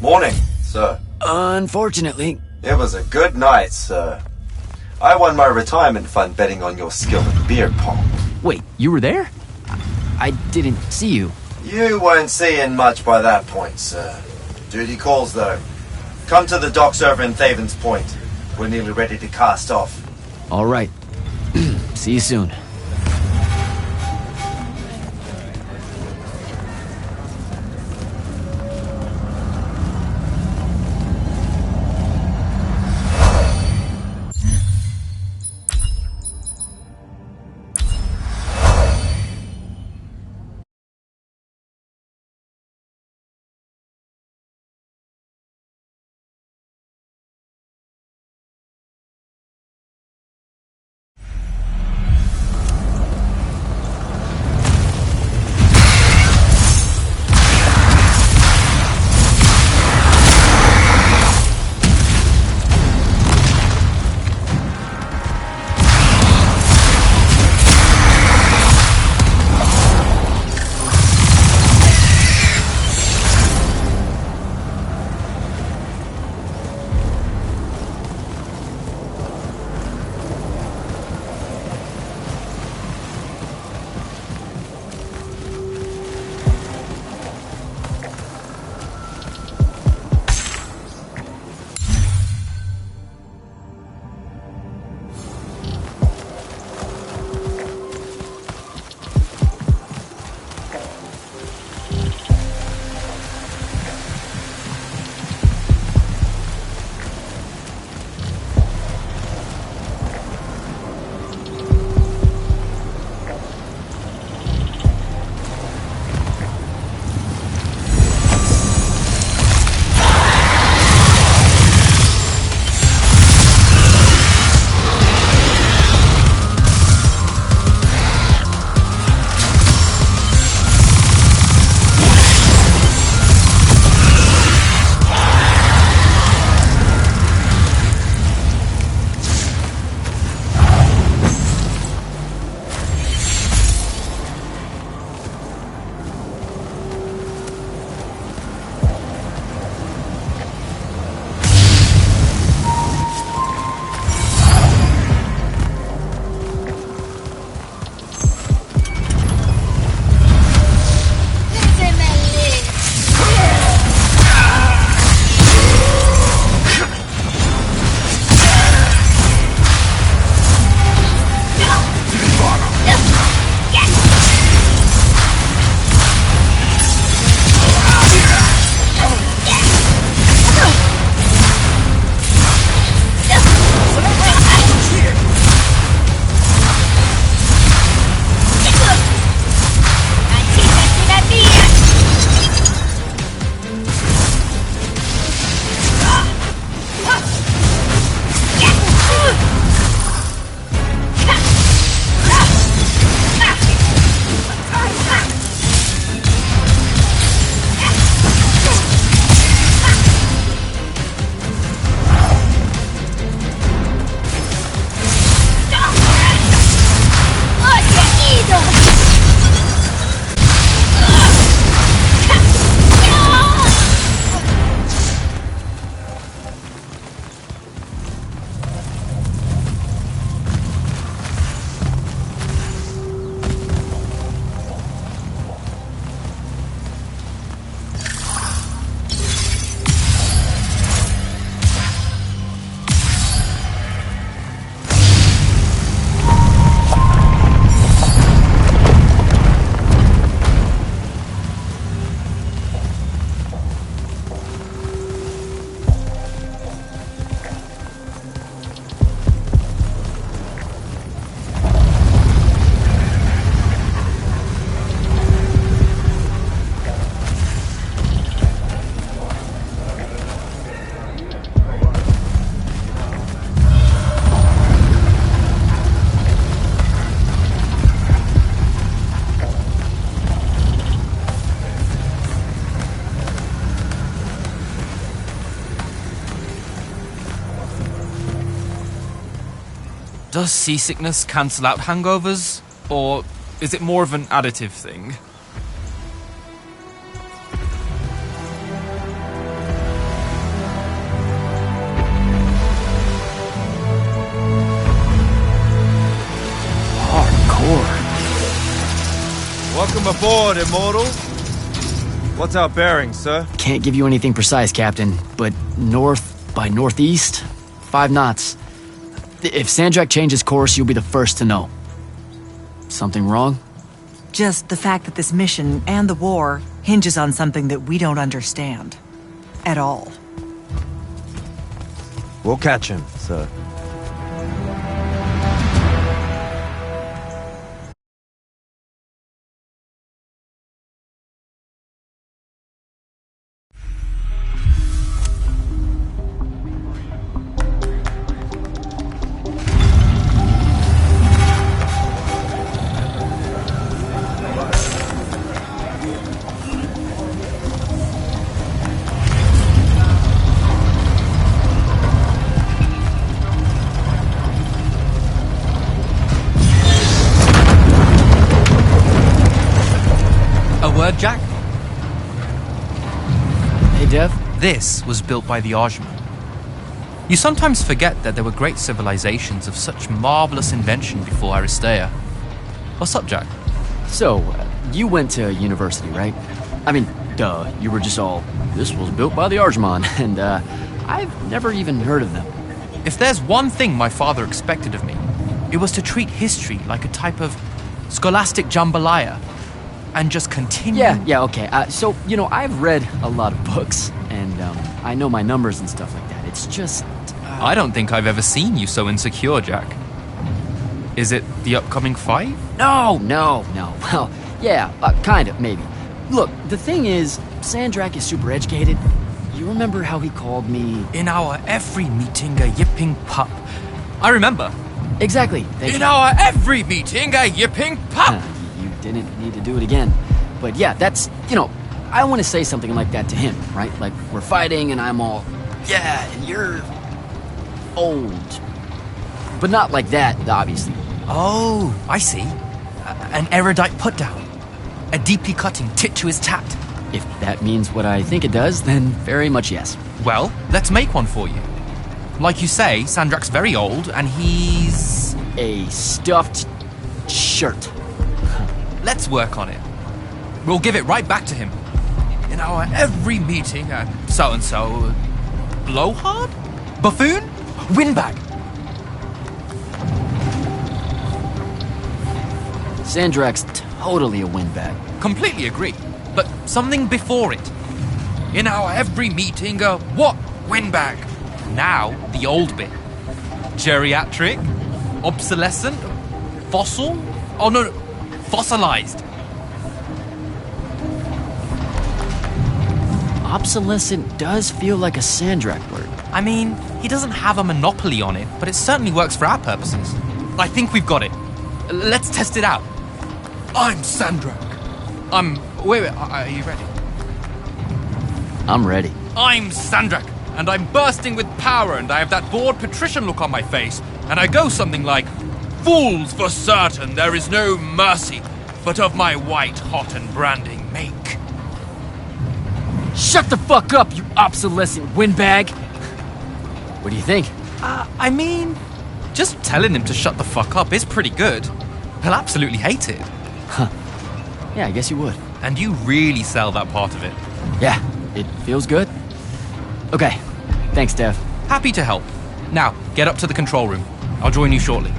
Morning, sir. Unfortunately. It was a good night, sir. I won my retirement fund betting on your skill at beer pong. Wait, you were there? I didn't see you. You weren't seeing much by that point, sir. Duty calls, though. Come to the docks over in Thaven's Point. We're nearly ready to cast off. All right. See you soon. Does seasickness cancel out hangovers? Or is it more of an additive thing? Hardcore. Welcome aboard, Immortals. What's our bearing, sir? Can't give you anything precise, Captain, but north by northeast, 5 knots. If Sandrak changes course, you'll be the first to know. Something wrong? Just the fact that this mission and the war hinges on something that we don't understand. At all. We'll catch him, sir. Jack? Hey, Dev? This was built by the Ajman. You sometimes forget that there were great civilizations of such marvelous invention before Aristea. What's up, Jack? So, you went to university, right? I mean, duh, you were just all, this was built by the Ajman, and I've never even heard of them. If there's one thing my father expected of me, it was to treat history like a type of scholastic jambalaya. And just continue. Yeah, okay. So, I've read a lot of books, and I know my numbers and stuff like that. It's just... I don't think I've ever seen you so insecure, Jack. Is it the upcoming fight? No. Well, yeah, kind of, maybe. Look, the thing is, Sandrak is super educated. You remember how he called me... In our every meeting, a yipping pup. I remember. Exactly. In our every meeting, a yipping pup! Didn't need to do it again. But yeah, that's, I want to say something like that to him, right? Like, we're fighting and I'm all, yeah, and you're old. But not like that, obviously. Oh, I see. An erudite put-down. A deeply cutting tit to his tat. If that means what I think it does, then very much yes. Well, let's make one for you. Like you say, Sandrak's very old, and he's... a stuffed shirt. Let's work on it. We'll give it right back to him. In our every meeting, so-and-so... Blowhard? Buffoon? Windbag? Sandrak's totally a windbag. Completely agree. But something before it. In our every meeting, what? Windbag. Now, the old bit. Geriatric? Obsolescent? Fossil? Oh, no. Fossilized. Obsolescent does feel like a Sandrak word. I mean, he doesn't have a monopoly on it, but it certainly works for our purposes. I think we've got it. Let's test it out. I'm Sandrak. Wait, are you ready? I'm ready. I'm Sandrak, and I'm bursting with power, and I have that bored patrician look on my face, and I go something like, "Fools, for certain, there is no mercy, but of my white, hot, and branding make." Shut the fuck up, you obsolescent windbag! What do you think? I mean, just telling him to shut the fuck up is pretty good. He'll absolutely hate it. Huh. Yeah, I guess you would. And you really sell that part of it. Yeah, it feels good. Okay, thanks, Dev. Happy to help. Now, get up to the control room. I'll join you shortly.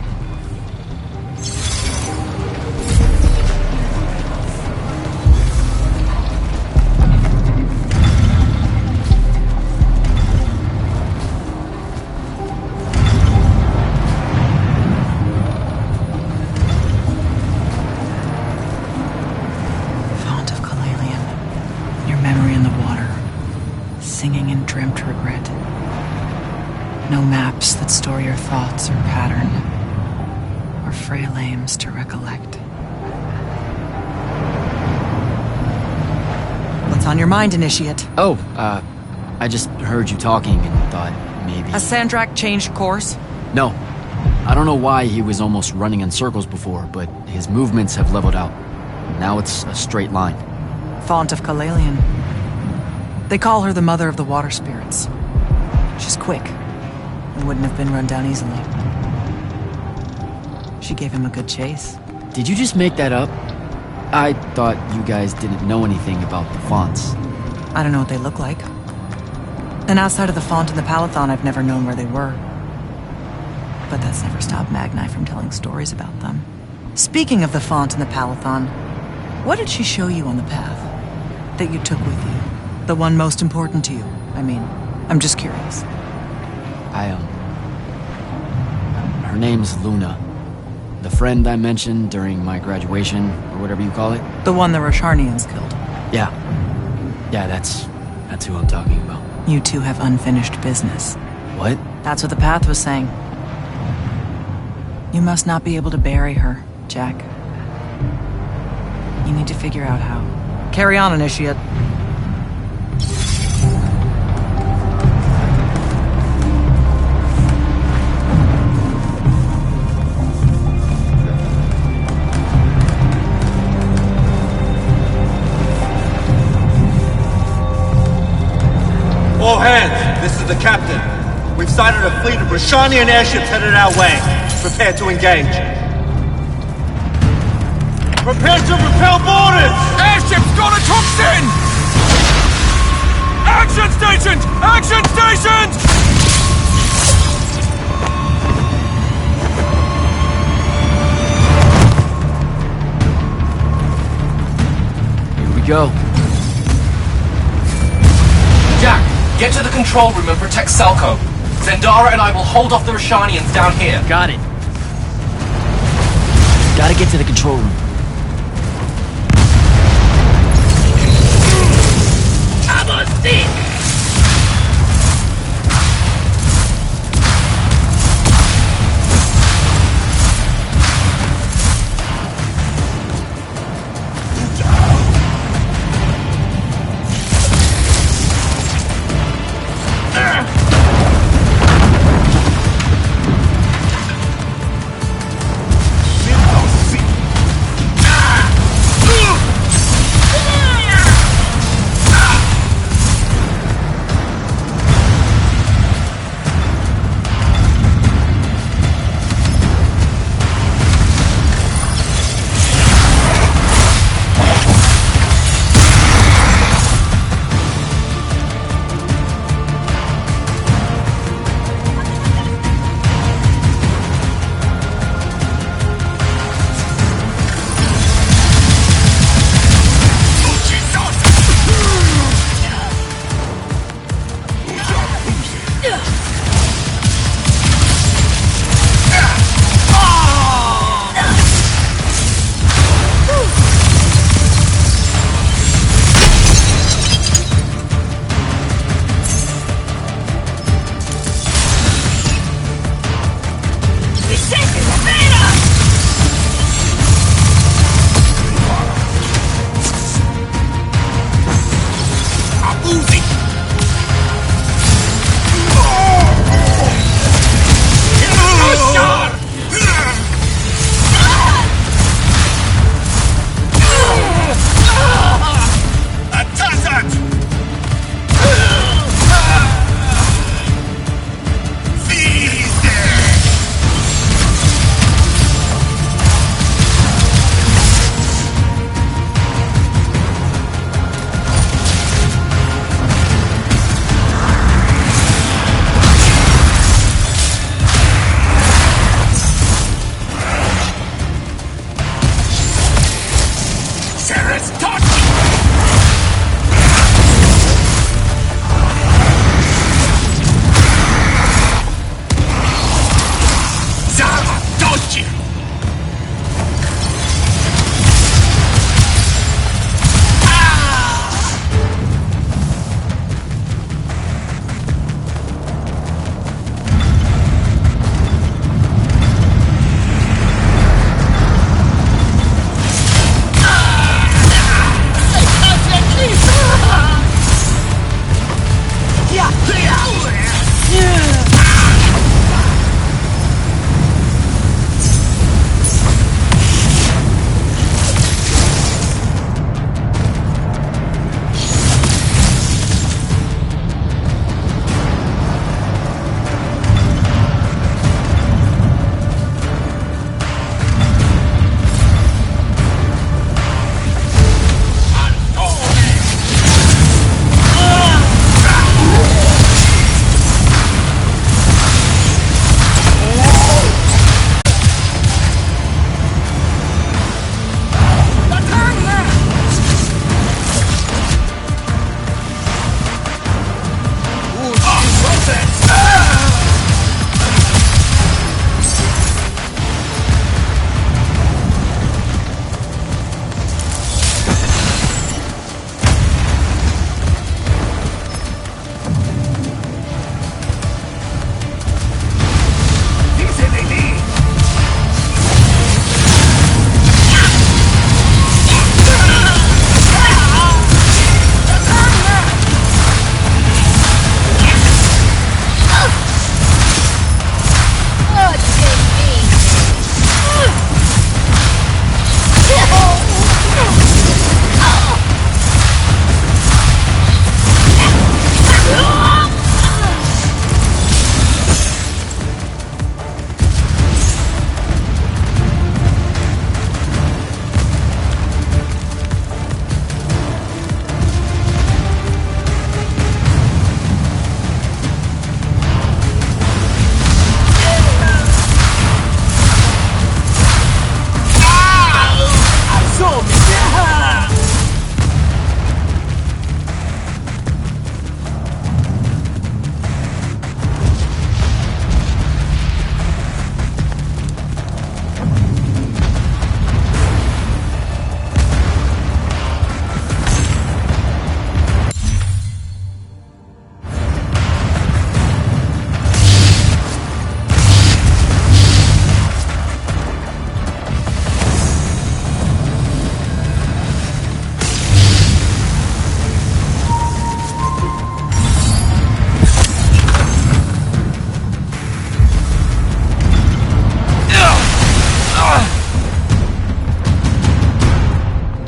No maps that store your thoughts or pattern, or frail aims to recollect. What's on your mind, Initiate? Oh, I just heard you talking and thought maybe... Has Sandrak changed course? No. I don't know why he was almost running in circles before, but his movements have leveled out. Now it's a straight line. Font of Kalalian. They call her the mother of the water spirits. She's quick, and wouldn't have been run down easily. She gave him a good chase. Did you just make that up? I thought you guys didn't know anything about the fonts. I don't know what they look like. And outside of the font and the Palathon, I've never known where they were. But that's never stopped Magni from telling stories about them. Speaking of the font and the Palathon, what did she show you on the path that you took with you? The one most important to you, I mean. I'm just curious. Her name's Luna. The friend I mentioned during my graduation, or whatever you call it. The one the Rosharnians killed. Yeah. Yeah, that's who I'm talking about. You two have unfinished business. What? That's what the path was saying. You must not be able to bury her, Jack. You need to figure out how. Carry on, Initiate. All hands, this is the captain. We've sighted a fleet of Rosharnian airships headed our way. Prepare to engage. Prepare to repel boarders! Airships got a toxin! Action stations! Action stations! Here we go. Jack, get to the control room and protect Selko. Zendara and I will hold off the Rosharnians down here. Got it. Gotta get to the control room. I'm on stick!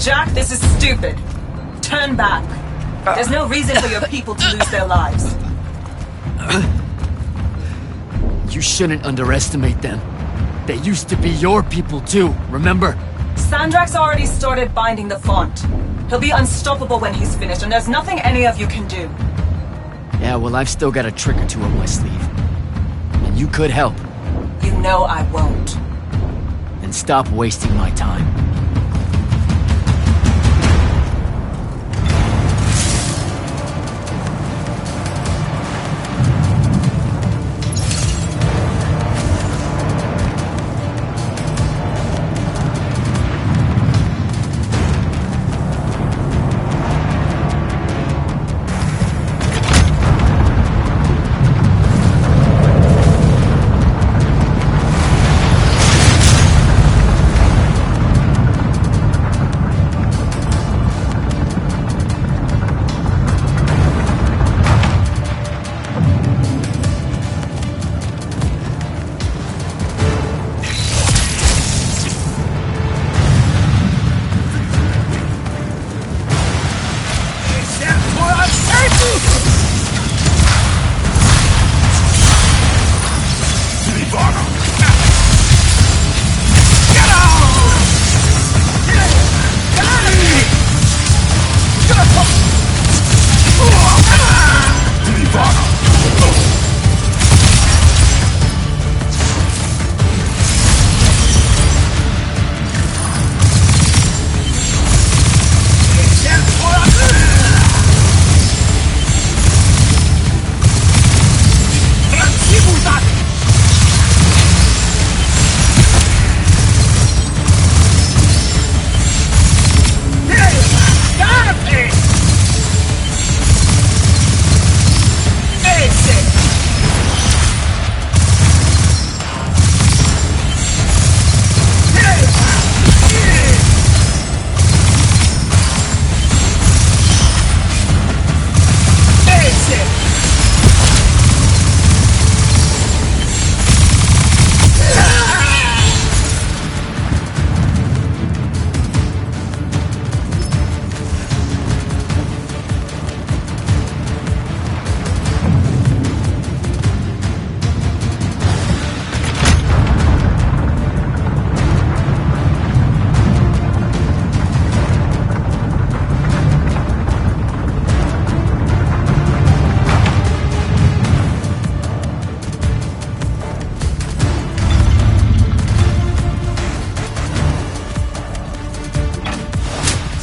Jack, this is stupid. Turn back. There's no reason for your people to lose their lives. You shouldn't underestimate them. They used to be your people too, remember? Sandrak's already started binding the font. He'll be unstoppable when he's finished, and there's nothing any of you can do. Yeah, well, I've still got a trick or two up my sleeve. And you could help. You know I won't. Then stop wasting my time.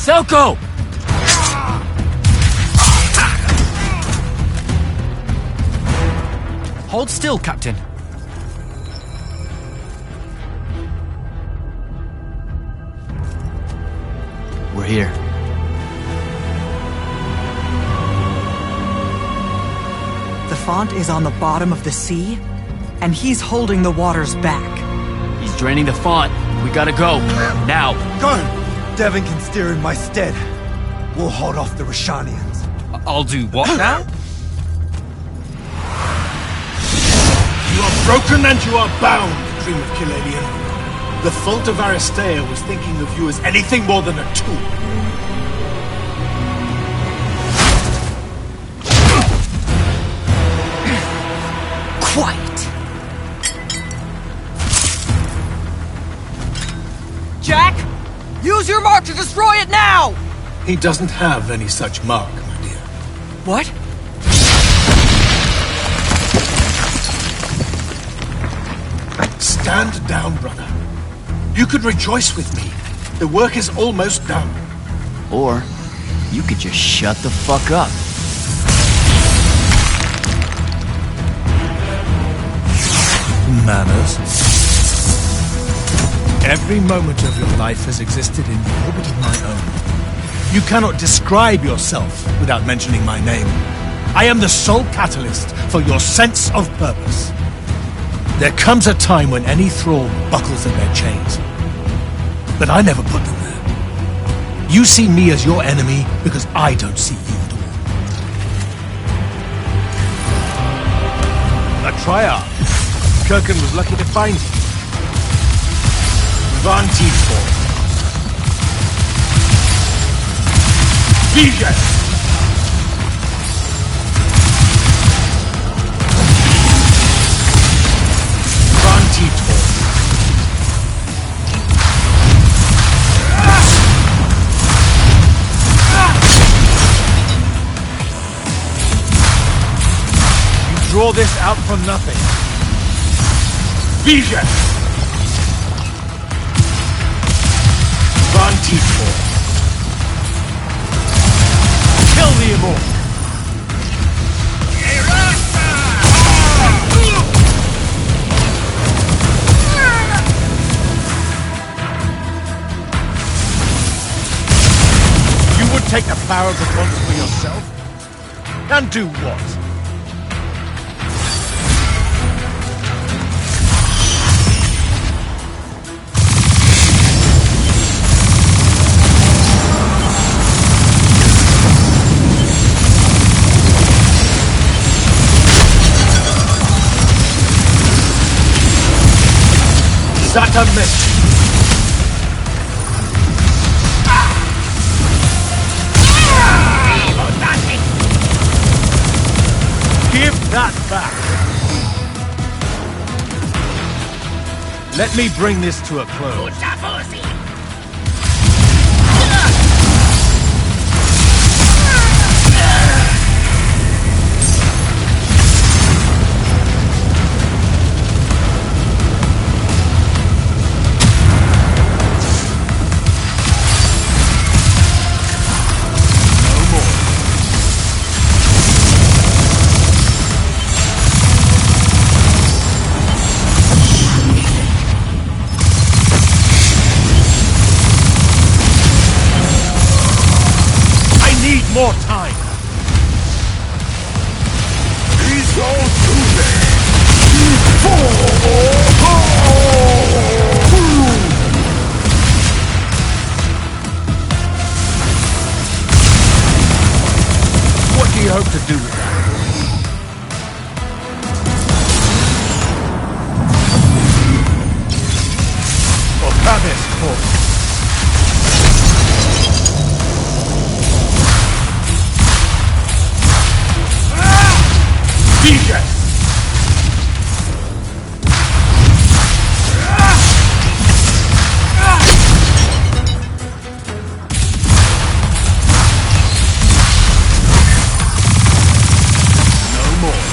Selko! Hold still, Captain. We're here. The font is on the bottom of the sea, and he's holding the waters back. He's draining the font. We gotta go. Now. Go! Devon can steer in my stead. We'll hold off the Roshanians. I'll do what now? You are broken and you are bound, Dream of Kilalian. The fault of Aristea was thinking of you as anything more than a tool. Quiet! Jack! Use your mark to destroy it now! He doesn't have any such mark, my dear. What? Stand down, brother. You could rejoice with me. The work is almost done. Or you could just shut the fuck up. Manners. Every moment of your life has existed in the orbit of my own. You cannot describe yourself without mentioning my name. I am the sole catalyst for your sense of purpose. There comes a time when any thrall buckles in their chains. But I never put them there. You see me as your enemy because I don't see you at all. A triarch. Kirkin was lucky to find you. Van Tiefort. Vision! Draw this out for nothing. Vision! Vantifor. Kill the Immortal. You would take the power of the gods for yourself? And do what? Such a miss! Give that back! Let me bring this to a close. More time! He's all too late! What do you hope to do with that? Or Pavis, for Vision! no more.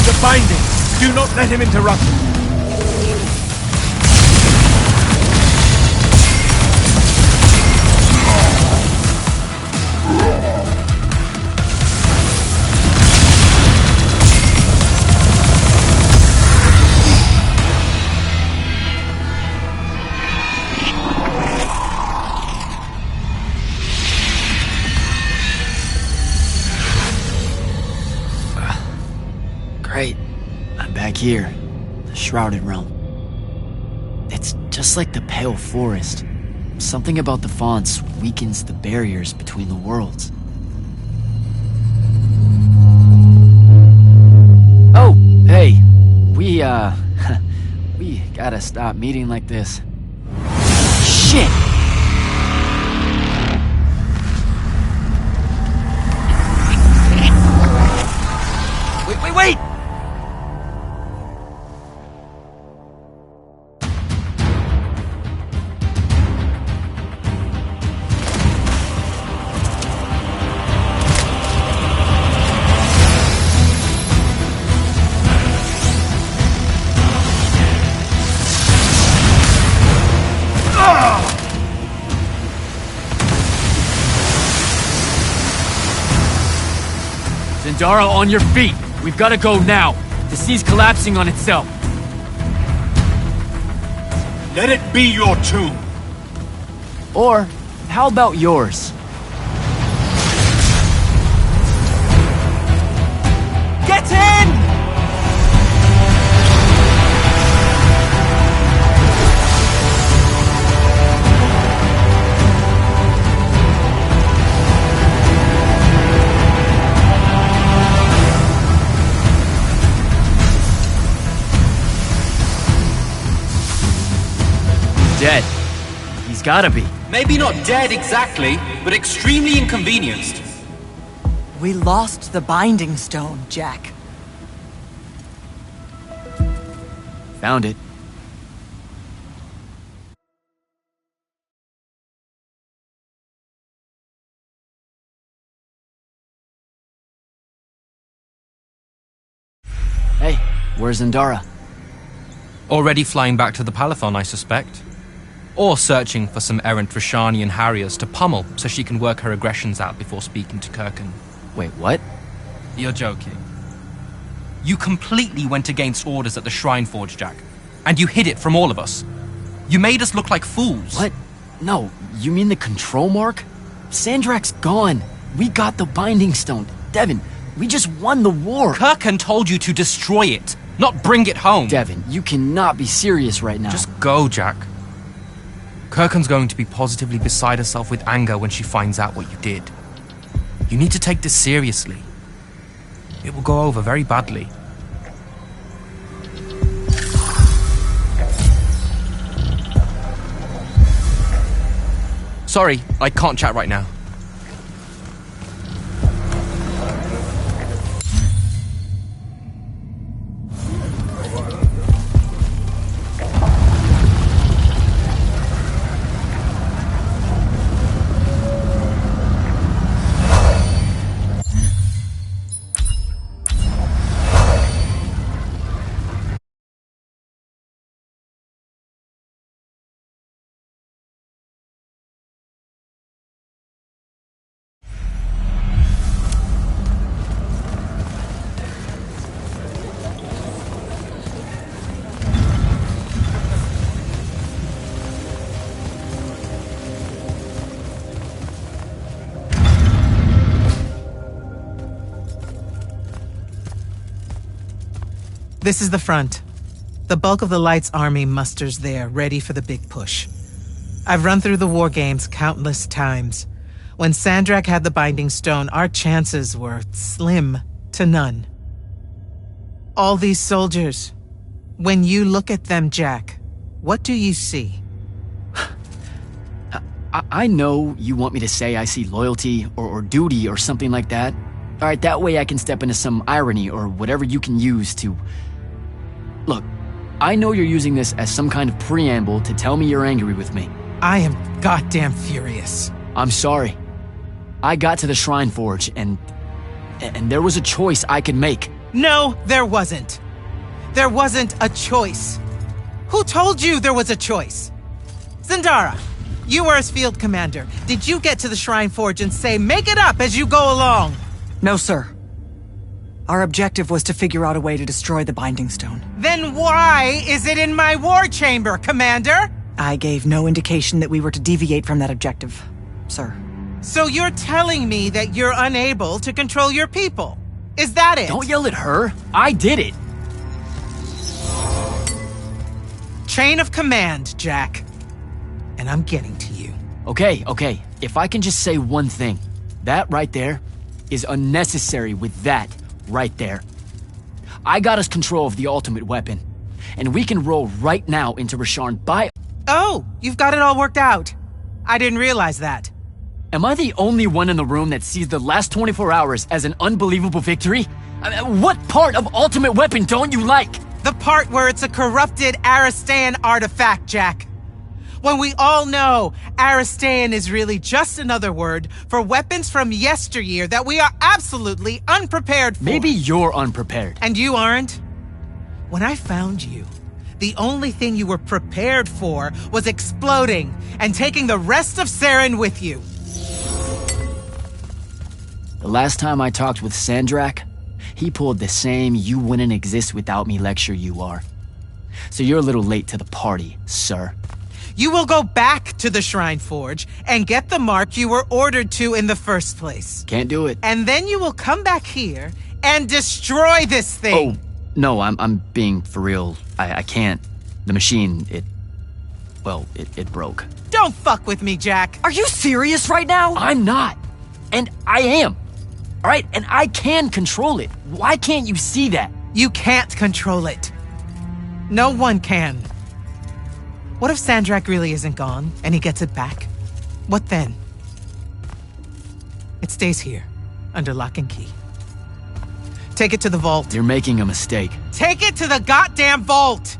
The binding! Do not let him interrupt you. Great. I'm back here. The Shrouded Realm. It's just like the Pale Forest. Something about the fonts weakens the barriers between the worlds. Oh, hey. We gotta stop meeting like this. Shit! Wait! Zendara, on your feet! We've gotta go now! The sea's collapsing on itself! Let it be your tomb! Or, how about yours? Get in! Dead. He's gotta be. Maybe not dead exactly, but extremely inconvenienced. We lost the Binding Stone, Jack. Found it. Hey, where's Zendara? Already flying back to the Palathon, I suspect. Or searching for some errant Rashanian Harriers to pummel so she can work her aggressions out before speaking to Kirkan. Wait, what? You're joking. You completely went against orders at the Shrine Forge, Jack. And you hid it from all of us. You made us look like fools. What? No, you mean the control mark? Sandrak's gone. We got the Binding Stone. Devin, we just won the war. Kirkan told you to destroy it, not bring it home. Devin, you cannot be serious right now. Just go, Jack. Kirkan's going to be positively beside herself with anger when she finds out what you did. You need to take this seriously. It will go over very badly. Sorry, I can't chat right now. This is the front. The bulk of the Light's army musters there, ready for the big push. I've run through the war games countless times. When Sandrak had the Binding Stone, our chances were slim to none. All these soldiers, when you look at them, Jack, what do you see? I know you want me to say I see loyalty or duty or something like that. All right, that way I can step into some irony or whatever you can use to... Look, I know you're using this as some kind of preamble to tell me you're angry with me. I am goddamn furious. I'm sorry. I got to the Shrine Forge and there was a choice I could make. No, there wasn't. There wasn't a choice. Who told you there was a choice? Zendara, you were as field commander. Did you get to the Shrine Forge and say, make it up as you go along? No, sir. Our objective was to figure out a way to destroy the Binding Stone. Then why is it in my war chamber, Commander? I gave no indication that we were to deviate from that objective, sir. So you're telling me that you're unable to control your people? Is that it? Don't yell at her. I did it. Chain of command, Jack. And I'm getting to you. Okay. If I can just say one thing. That right there is unnecessary with that right there. I got us control of the ultimate weapon, and we can roll right now into Rasharn by... Oh, you've got it all worked out. I didn't realize that. Am I the only one in the room that sees the last 24 hours as an unbelievable victory? What part of ultimate weapon don't you like? The part where it's a corrupted Aristean artifact, Jack. When we all know Aristean is really just another word for weapons from yesteryear that we are absolutely unprepared for. Maybe you're unprepared. And you aren't? When I found you, the only thing you were prepared for was exploding and taking the rest of Saren with you. The last time I talked with Sandrak, he pulled the same "you wouldn't exist without me" lecture you are. So you're a little late to the party, sir. You will go back to the Shrine Forge and get the mark you were ordered to in the first place. Can't do it. And then you will come back here and destroy this thing. Oh, no, I'm being for real. I can't. The machine, it broke. Don't fuck with me, Jack. Are you serious right now? I'm not. And I am. All right, and I can control it. Why can't you see that? You can't control it. No one can. What if Sandrak really isn't gone, and he gets it back? What then? It stays here, under lock and key. Take it to the vault. You're making a mistake. Take it to the goddamn vault!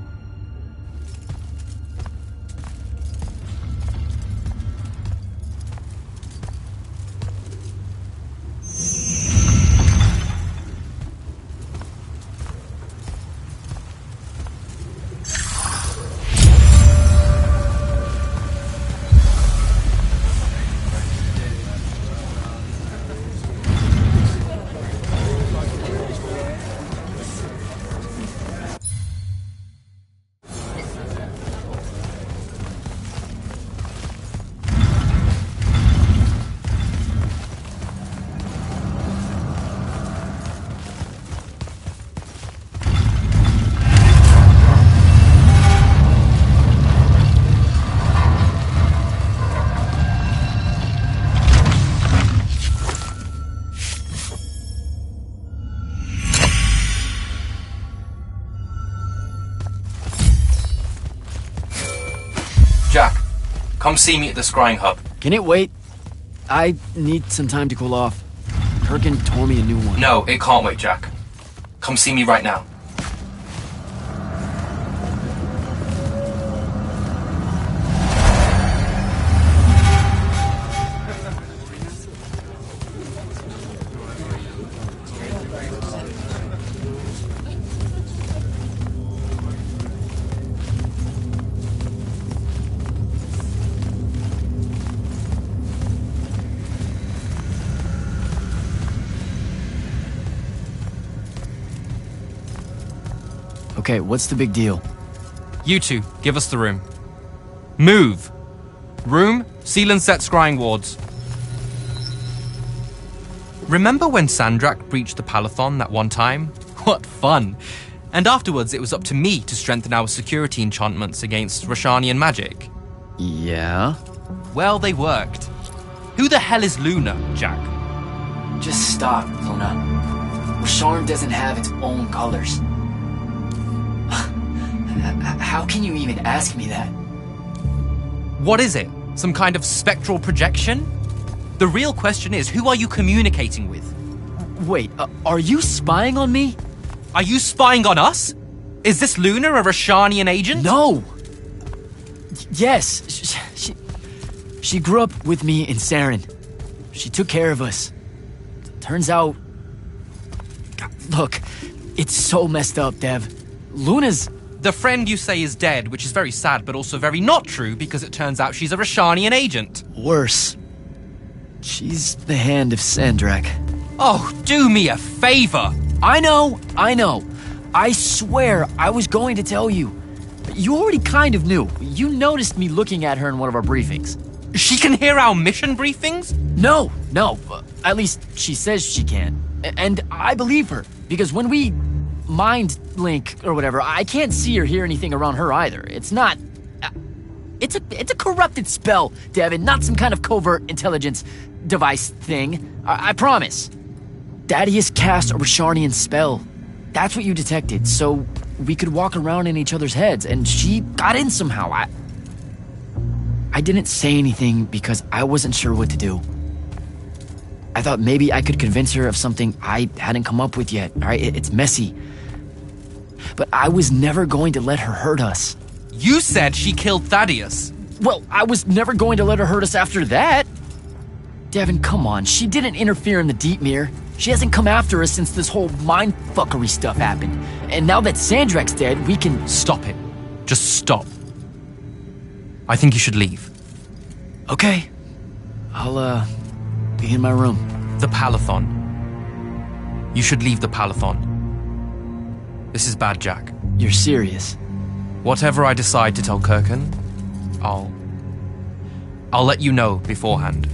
Jack, come see me at the scrying hub. Can it wait? I need some time to cool off. Kirkin tore me a new one. No, it can't wait, Jack. Come see me right now. Okay, what's the big deal? You two, give us the room. Move! Room, seal and set scrying wards. Remember when Sandrak breached the Palathon that one time? What fun! And afterwards it was up to me to strengthen our security enchantments against Roshanian magic. Yeah? Well, they worked. Who the hell is Luna, Jack? Just stop, Luna. Rosharn doesn't have its own colors. How can you even ask me that? What is it? Some kind of spectral projection? The real question is, who are you communicating with? Wait, are you spying on me? Are you spying on us? Is this Luna a Roshanian agent? No! Yes, she grew up with me in Saren. She took care of us. Turns out... Look, it's so messed up, Dev. Luna's... The friend you say is dead, which is very sad, but also very not true, because it turns out she's a Roshanian agent. Worse. She's the hand of Sandrak. Oh, do me a favor! I know. I swear I was going to tell you. You already kind of knew. You noticed me looking at her in one of our briefings. She can hear our mission briefings? No. At least she says she can. And I believe her, because when we mind link or whatever, I can't see or hear anything around her either. It's not... It's a corrupted spell, Devin, not some kind of covert intelligence device thing. I promise. Thaddeus cast a Rosharnian spell. That's what you detected, so we could walk around in each other's heads, and she got in somehow. I didn't say anything because I wasn't sure what to do. I thought maybe I could convince her of something I hadn't come up with yet, all right? It's messy. But I was never going to let her hurt us. You said she killed Thaddeus. Well, I was never going to let her hurt us after that. Devin, come on. She didn't interfere in the Deep Mirror. She hasn't come after us since this whole mindfuckery stuff happened. And now that Sandrak's dead, we can... Stop it. Just stop. I think you should leave. Okay. I'll, be in my room. The Palathon. You should leave the Palathon. This is bad, Jack. You're serious? Whatever I decide to tell Kirkin, I'll let you know beforehand.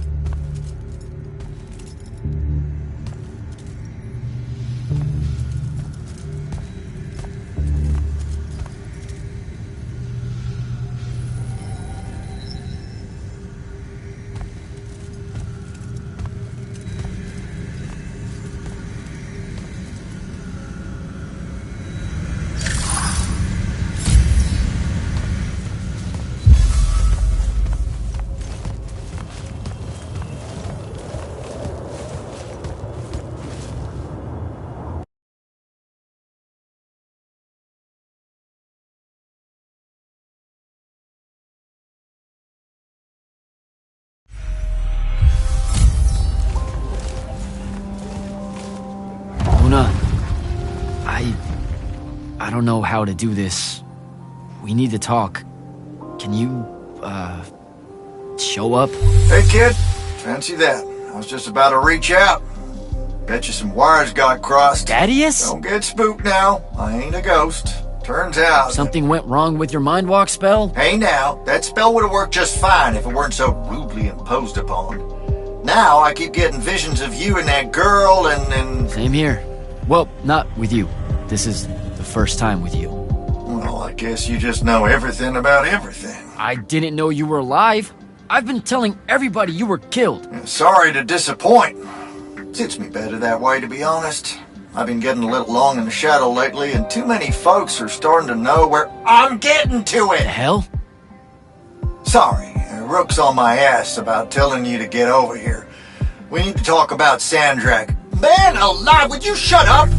I don't know how to do this. We need to talk. Can you, show up? Hey, kid. Fancy that. I was just about to reach out. Bet you some wires got crossed. Thaddeus? Don't get spooked now. I ain't a ghost. Turns out... Something went wrong with your mind walk spell? Hey now, that spell would have worked just fine if it weren't so rudely imposed upon. Now I keep getting visions of you and that girl and... Same here. Well, not with you. This is the first time with you. Well, I guess you just know everything about everything. I didn't know you were alive. I've been telling everybody you were killed. Sorry to disappoint. Suits me better that way, to be honest. I've been getting a little long in the shadow lately, and too many folks are starting to know where I'm getting to it. The hell? Sorry, Rook's on my ass about telling you to get over here. We need to talk about Sandrak. Man alive, would you shut up?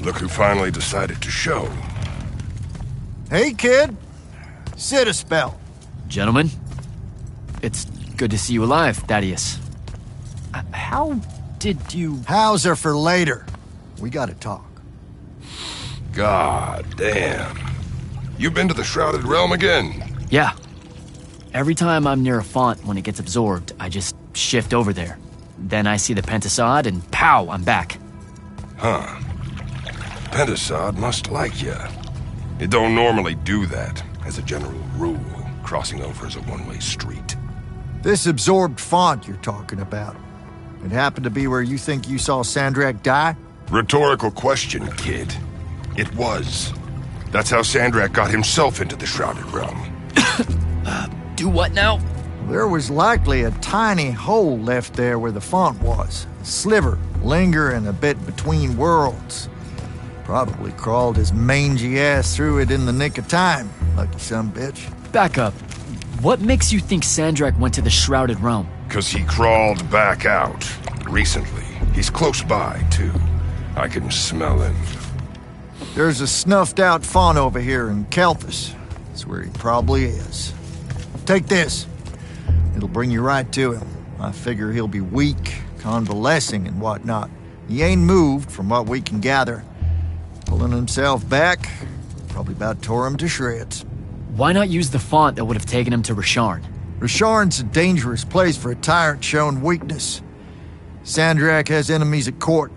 Look who finally decided to show. Hey, kid. Sit a spell. Gentlemen, it's good to see you alive, Thaddeus. How did you... How's are for later. We gotta talk. God damn. You been to the Shrouded Realm again? Yeah. Every time I'm near a font when it gets absorbed, I just shift over there. Then I see the Pentasod and pow, I'm back. Huh. Pentasod must like you. It don't normally do that, as a general rule. Crossing over is a one-way street. This absorbed font you're talking about, it happened to be where you think you saw Sandrak die? Rhetorical question, kid. It was. That's how Sandrak got himself into the Shrouded Realm. Do what now? There was likely a tiny hole left there where the font was. A sliver, lingering a bit between worlds. Probably crawled his mangy ass through it in the nick of time. Lucky son bitch. Back up. What makes you think Sandrak went to the Shrouded Realm? 'Cause he crawled back out. Recently. He's close by, too. I can smell him. There's a snuffed out font over here in Kelthus. That's where he probably is. Take this. It'll bring you right to him. I figure he'll be weak, convalescing and whatnot. He ain't moved, from what we can gather. Pulling himself back, probably about tore him to shreds. Why not use the font that would have taken him to Rasharn? Rasharn's a dangerous place for a tyrant showing weakness. Sandrak has enemies at court.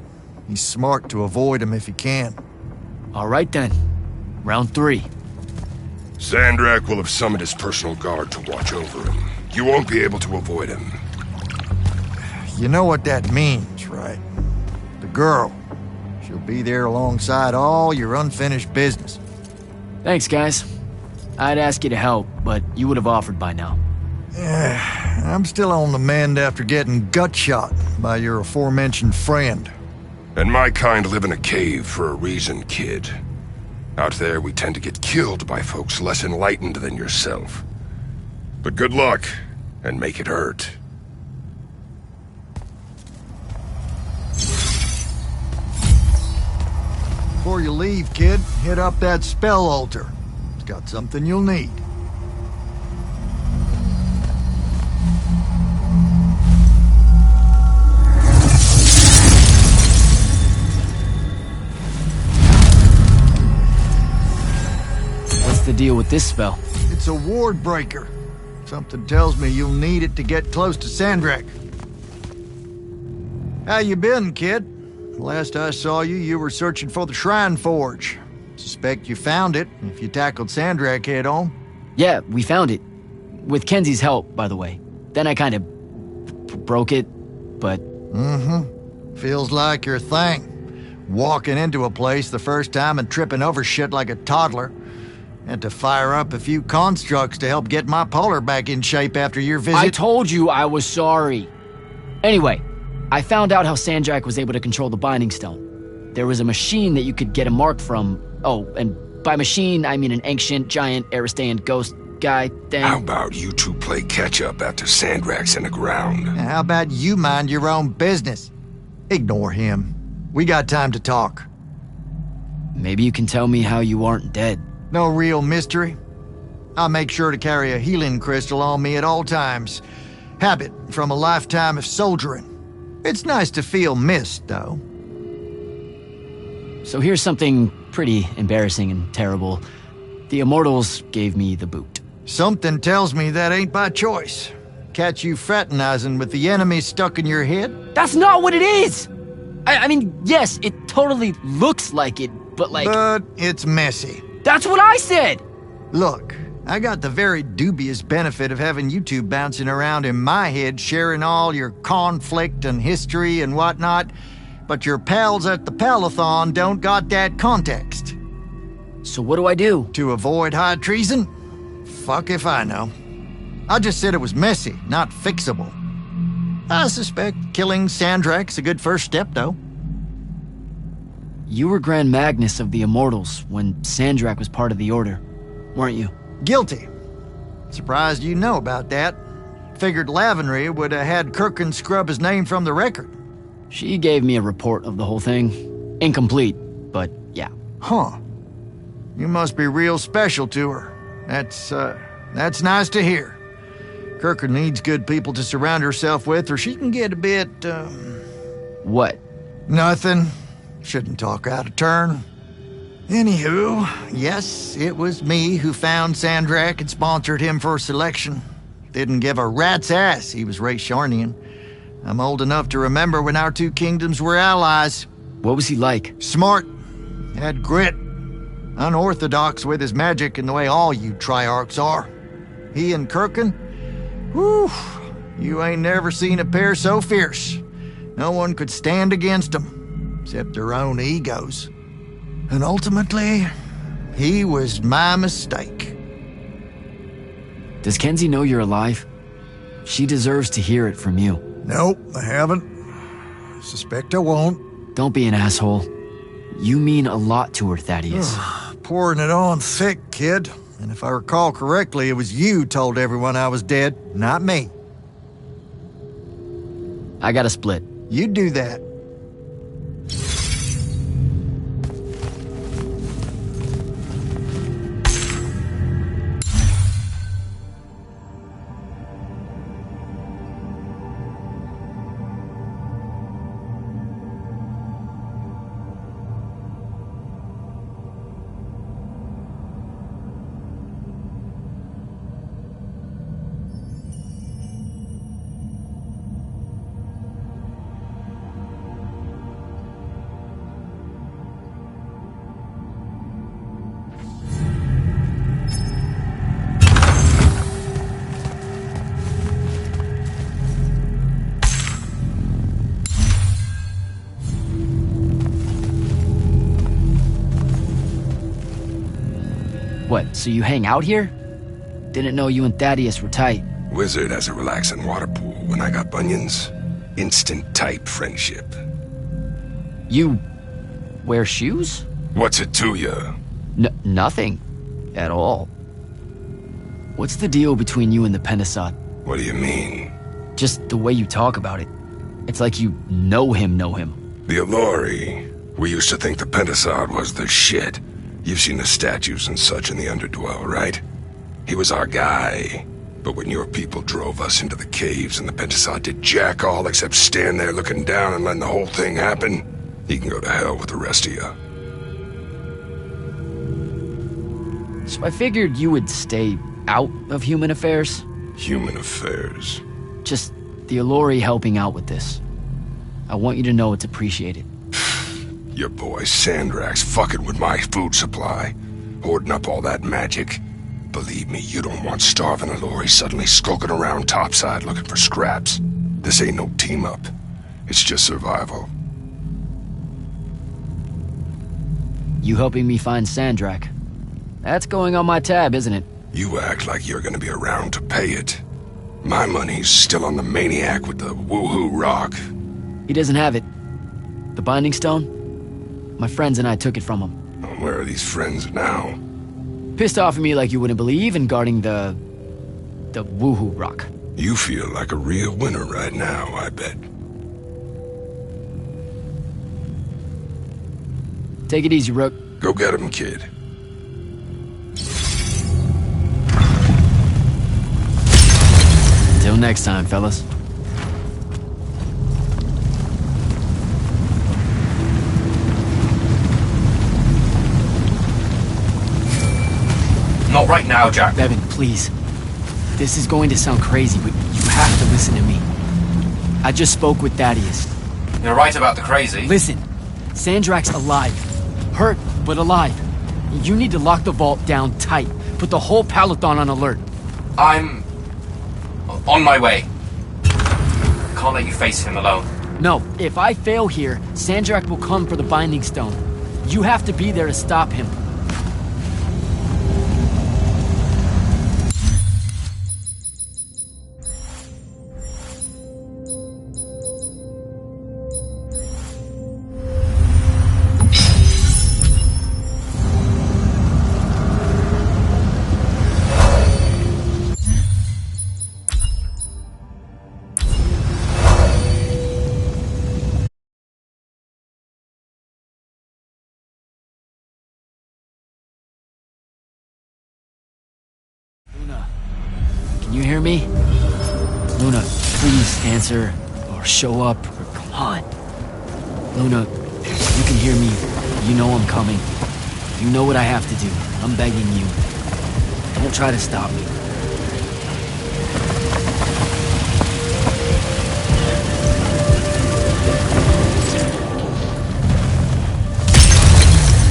He's smart to avoid them if he can. All right then. Round 3. Sandrak will have summoned his personal guard to watch over him. You won't be able to avoid him. You know what that means, right? The girl. She'll be there alongside all your unfinished business. Thanks, guys. I'd ask you to help, but you would have offered by now. Yeah, I'm still on the mend after getting gut-shot by your aforementioned friend. And my kind live in a cave for a reason, kid. Out there, we tend to get killed by folks less enlightened than yourself. But good luck, and make it hurt. Before you leave, kid, hit up that spell altar. It's got something you'll need. What's the deal with this spell? It's a ward breaker. Something tells me you'll need it to get close to Sandrak. How you been, kid? Last I saw you, you were searching for the Shrine Forge. Suspect you found it, if you tackled Sandrak head on. Yeah, we found it. With Kenzie's help, by the way. Then I kind of broke it, but... Feels like your thing. Walking into a place the first time and tripping over shit like a toddler. Had to fire up a few constructs to help get my polar back in shape after your visit. I told you I was sorry. Anyway, I found out how Sandrak was able to control the Binding Stone. There was a machine that you could get a mark from. Oh, and by machine, I mean an ancient, giant, Aristean ghost guy thing. How about you two play catch-up after Sandrak's in the ground? And how about you mind your own business? Ignore him. We got time to talk. Maybe you can tell me how you aren't dead. No real mystery. I'll make sure to carry a healing crystal on me at all times. Habit from a lifetime of soldiering. It's nice to feel missed, though. So here's something pretty embarrassing and terrible. The Immortals gave me the boot. Something tells me that ain't by choice. Catch you fraternizing with the enemy stuck in your head? That's not what it is! I mean, yes, it totally looks like it, but like... But it's messy. That's what I said! Look, I got the very dubious benefit of having you two bouncing around in my head, sharing all your conflict and history and whatnot, but your pals at the Palathon don't got that context. So what do I do? To avoid high treason? Fuck if I know. I just said it was messy, not fixable. I suspect killing Sandrak's a good first step, though. You were Grand Magnus of the Immortals when Sandrak was part of the Order, weren't you? Guilty. Surprised you know about that. Figured Lavenry would have had Kirkin scrub his name from the record. She gave me a report of the whole thing. Incomplete, but yeah. Huh. You must be real special to her. That's nice to hear. Kirkin needs good people to surround herself with, or she can get a bit, What? Nothing. Shouldn't talk out of turn. Anywho, yes, it was me who found Sandrak and sponsored him for selection. Didn't give a rat's ass he was Raysharnian. I'm old enough to remember when our two kingdoms were allies. What was he like? Smart. Had grit. Unorthodox with his magic in the way all you Triarchs are. He and Kirkin? Whew. You ain't never seen a pair so fierce. No one could stand against them, except their own egos. And ultimately, he was my mistake. Does Kenzie know you're alive? She deserves to hear it from you. Nope, I haven't. Suspect I won't. Don't be an asshole. You mean a lot to her, Thaddeus. Pouring it on thick, kid. And if I recall correctly, it was you told everyone I was dead, not me. I got a split. You do that. What, so you hang out here? Didn't know you and Thaddeus were tight. Wizard has a relaxing water pool when I got bunions. Instant type friendship. You wear shoes? What's it to you? Nothing. At all. What's the deal between you and the Pentasod? What do you mean? Just the way you talk about it. It's like you know him. The Allori. We used to think the Pentasod was the shit. You've seen the statues and such in the Underdwell, right? He was our guy. But when your people drove us into the caves and the Pentasod did jack all except stand there looking down and letting the whole thing happen, he can go to hell with the rest of you. So I figured you would stay out of human affairs. Human affairs? Just the Allori helping out with this. I want you to know it's appreciated. Your boy Sandrak's fucking with my food supply, hoarding up all that magic. Believe me, you don't want starving Allori suddenly skulking around topside looking for scraps. This ain't no team-up. It's just survival. You helping me find Sandrak. That's going on my tab, isn't it? You act like you're gonna be around to pay it. My money's still on the maniac with the woohoo rock. He doesn't have it. The Binding Stone? My friends and I took it from him. Where are these friends now? Pissed off at me like you wouldn't believe and guarding the woohoo rock. You feel like a real winner right now, I bet. Take it easy, Rook. Go get him, kid. Until next time, fellas. Not right now, Jack. Bevan, please. This is going to sound crazy, but you have to listen to me. I just spoke with Thaddeus. You're right about the crazy. Listen, Sandrak's alive. Hurt, but alive. You need to lock the vault down tight. Put the whole Palathon on alert. I'm on my way. Can't let you face him alone. No, if I fail here, Sandrak will come for the Binding Stone. You have to be there to stop him. Can you hear me? Luna, please answer, or show up, or come on. Luna, if you can hear me, you know I'm coming. You know what I have to do. I'm begging you. Don't try to stop me.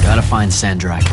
Gotta find Sandrak.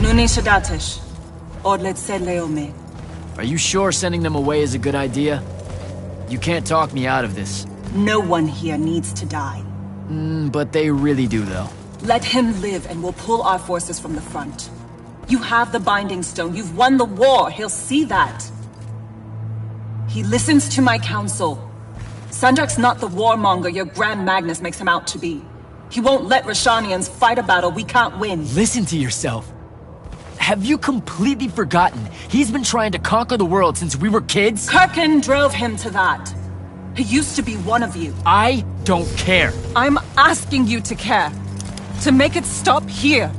Nunishadatish. Odlet Leome. Are you sure sending them away is a good idea? You can't talk me out of this. No one here needs to die. But they really do, though. Let him live and we'll pull our forces from the front. You have the Binding Stone. You've won the war. He'll see that. He listens to my counsel. Sandrak's not the warmonger your Grand Magnus makes him out to be. He won't let Rashanians fight a battle we can't win. Listen to yourself. Have you completely forgotten? He's been trying to conquer the world since we were kids? Kirkin drove him to that. He used to be one of you. I don't care. I'm asking you to care. To make it stop here.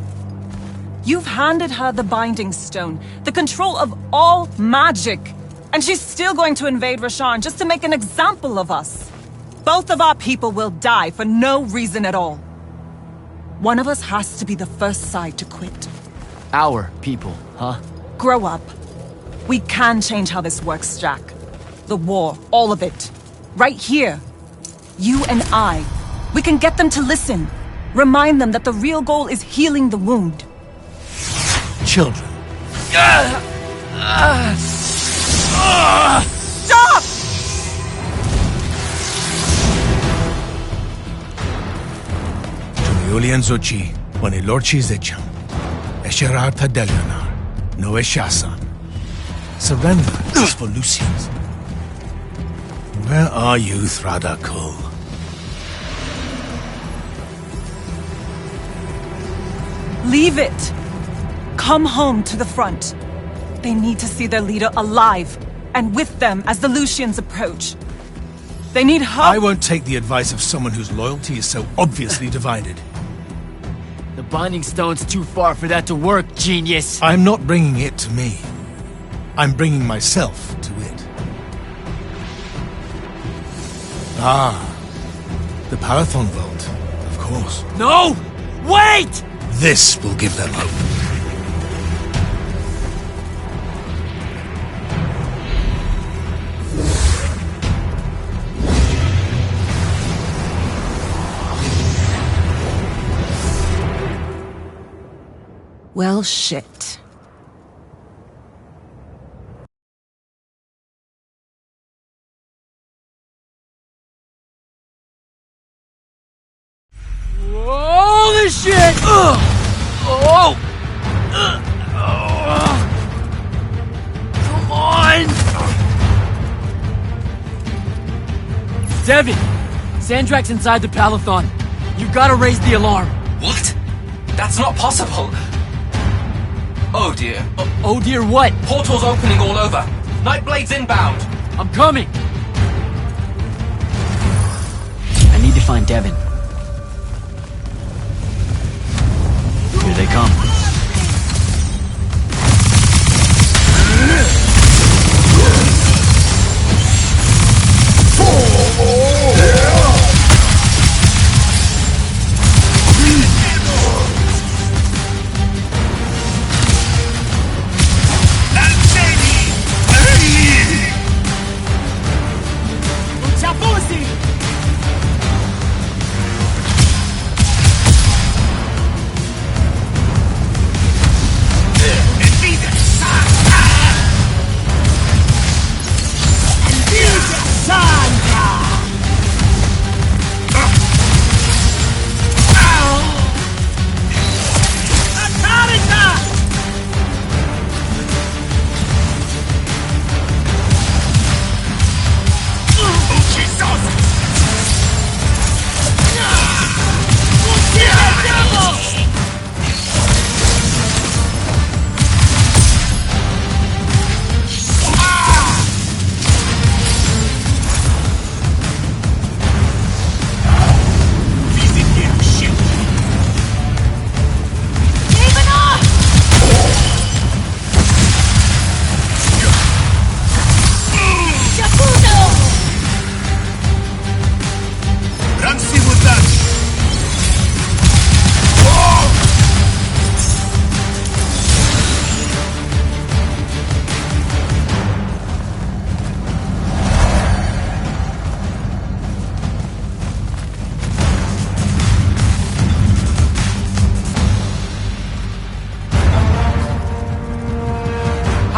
You've handed her the Binding Stone, the control of all magic. And she's still going to invade Rasharn just to make an example of us. Both of our people will die for no reason at all. One of us has to be the first side to quit. Our people, huh? Grow up. We can change how this works, Jack. The war, all of it. Right here. You and I. We can get them to listen. Remind them that the real goal is healing the wound. Children. Stop! Julian Zochi, when a lorchi zecham, Esherar Tadelianar, no Eshasan. Surrender is for Lucians. Where are you, Thradakul? Leave it! Come home to the front. They need to see their leader alive, and with them as the Lucians approach. They need help. I won't take the advice of someone whose loyalty is so obviously divided. The Binding Stone's too far for that to work, genius! I'm not bringing it to me. I'm bringing myself to it. Ah, the Parathon Vault, of course. No! Wait! This will give them hope. Well, shit. Holy shit! Oh! Come on! Devin! Sandrak's inside the Palathon. You gotta raise the alarm. What? That's not possible. Oh dear. Oh dear what? Portals opening all over. Nightblade's inbound. I'm coming! I need to find Devin. Here they come.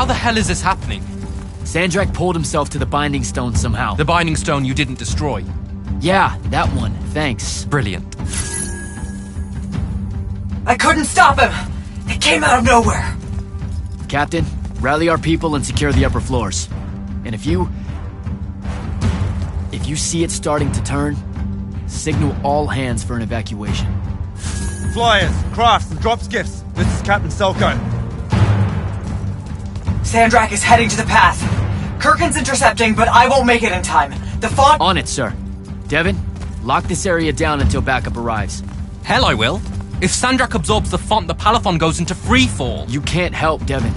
How the hell is this happening? Sandrak pulled himself to the Binding Stone somehow. The Binding Stone you didn't destroy. Yeah, that one. Thanks. Brilliant. I couldn't stop him! It came out of nowhere! Captain, rally our people and secure the upper floors. And if you see it starting to turn, signal all hands for an evacuation. Flyers, crafts, and drop skiffs. This is Captain Selko. Sandrak is heading to the path. Kirkin's intercepting, but I won't make it in time. The font— On it, sir. Devin, lock this area down until backup arrives. Hell I will. If Sandrak absorbs the font, the Palathon goes into freefall. You can't help, Devin.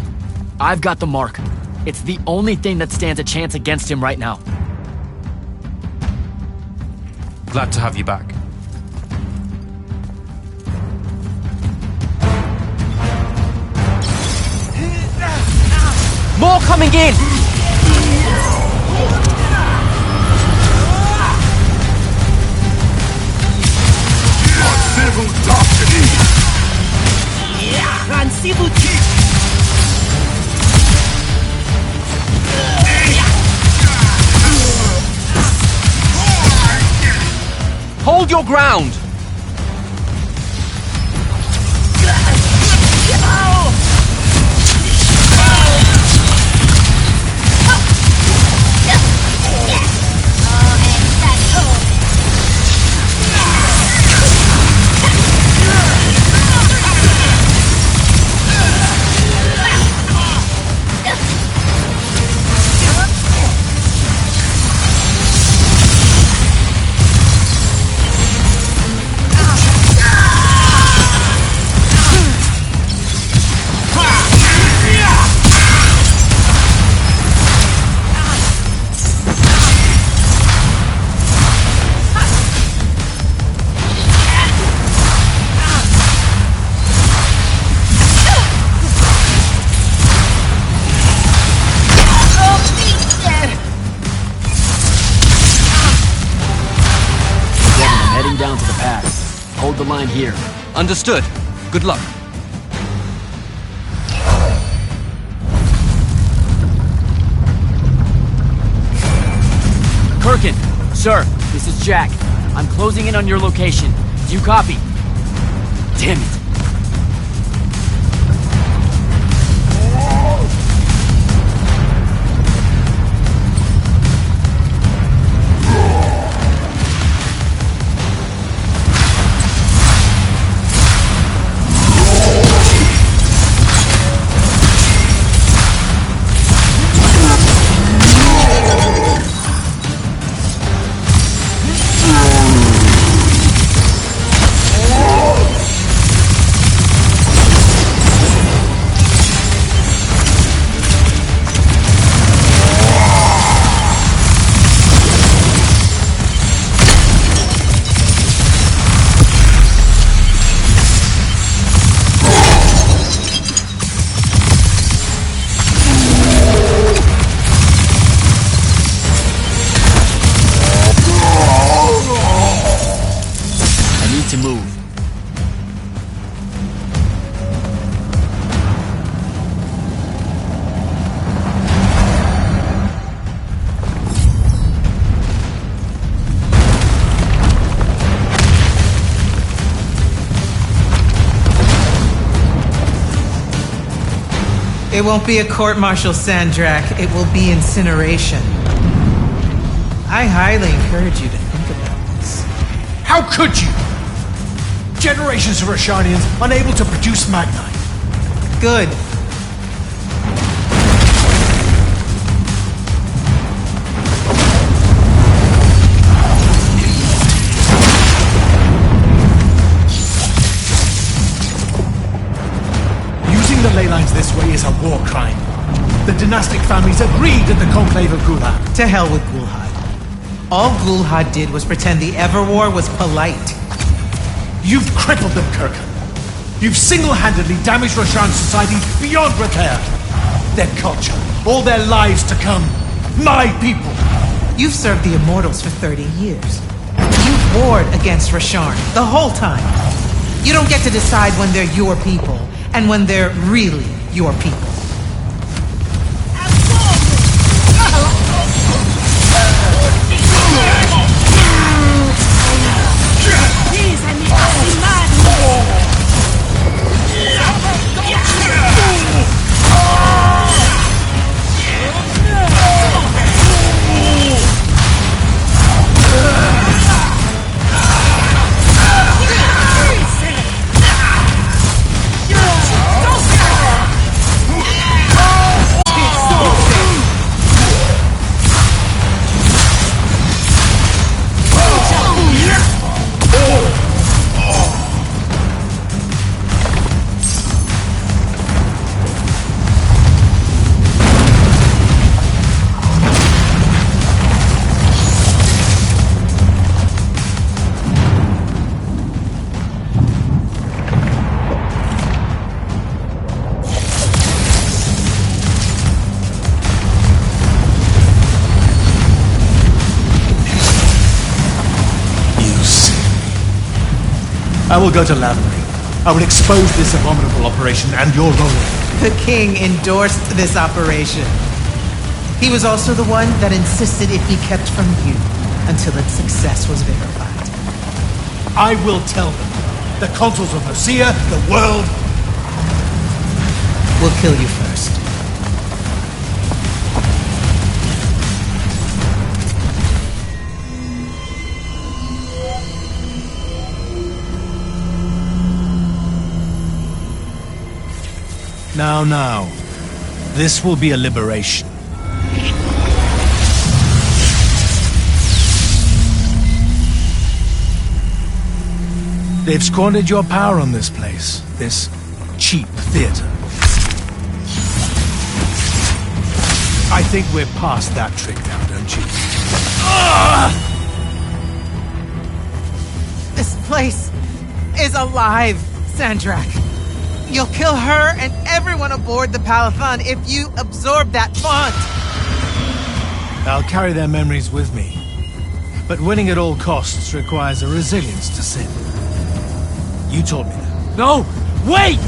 I've got the mark. It's the only thing that stands a chance against him right now. Glad to have you back. More coming in! Hold your ground! Down to the pass. Hold the line here. Understood. Good luck. Kirkin, sir, this is Jack. I'm closing in on your location. Do you copy? Damn it. To move. It won't be a court-martial, Sandrak. It will be incineration. I highly encourage you to think about this. How could you? Generations of Roshanians unable to produce Magnite. Good. Using the ley lines this way is a war crime. The dynastic families agreed at the Conclave of Gulhad. To hell with Gulhad. All Gulhad did was pretend the Everwar was polite. You've crippled them, Kirkin. You've single-handedly damaged Roshan's society beyond repair. Their culture, all their lives to come. My people. You've served the Immortals for 30 years. You've warred against Roshan the whole time. You don't get to decide when they're your people and when they're really your people. I will go to Lavery. I will expose this abominable operation and your role in it. The king endorsed this operation. He was also the one that insisted it be kept from you until its success was verified. I will tell them. The consuls of Nicaea, the world... We'll kill you first. Now. This will be a liberation. They've squandered your power on this place, this cheap theater. I think we're past that trick now, don't you? This place is alive, Sandrak. You'll kill her and everyone aboard the Palathon if you absorb that font. I'll carry their memories with me. But winning at all costs requires a resilience to sin. You told me that. No! Wait!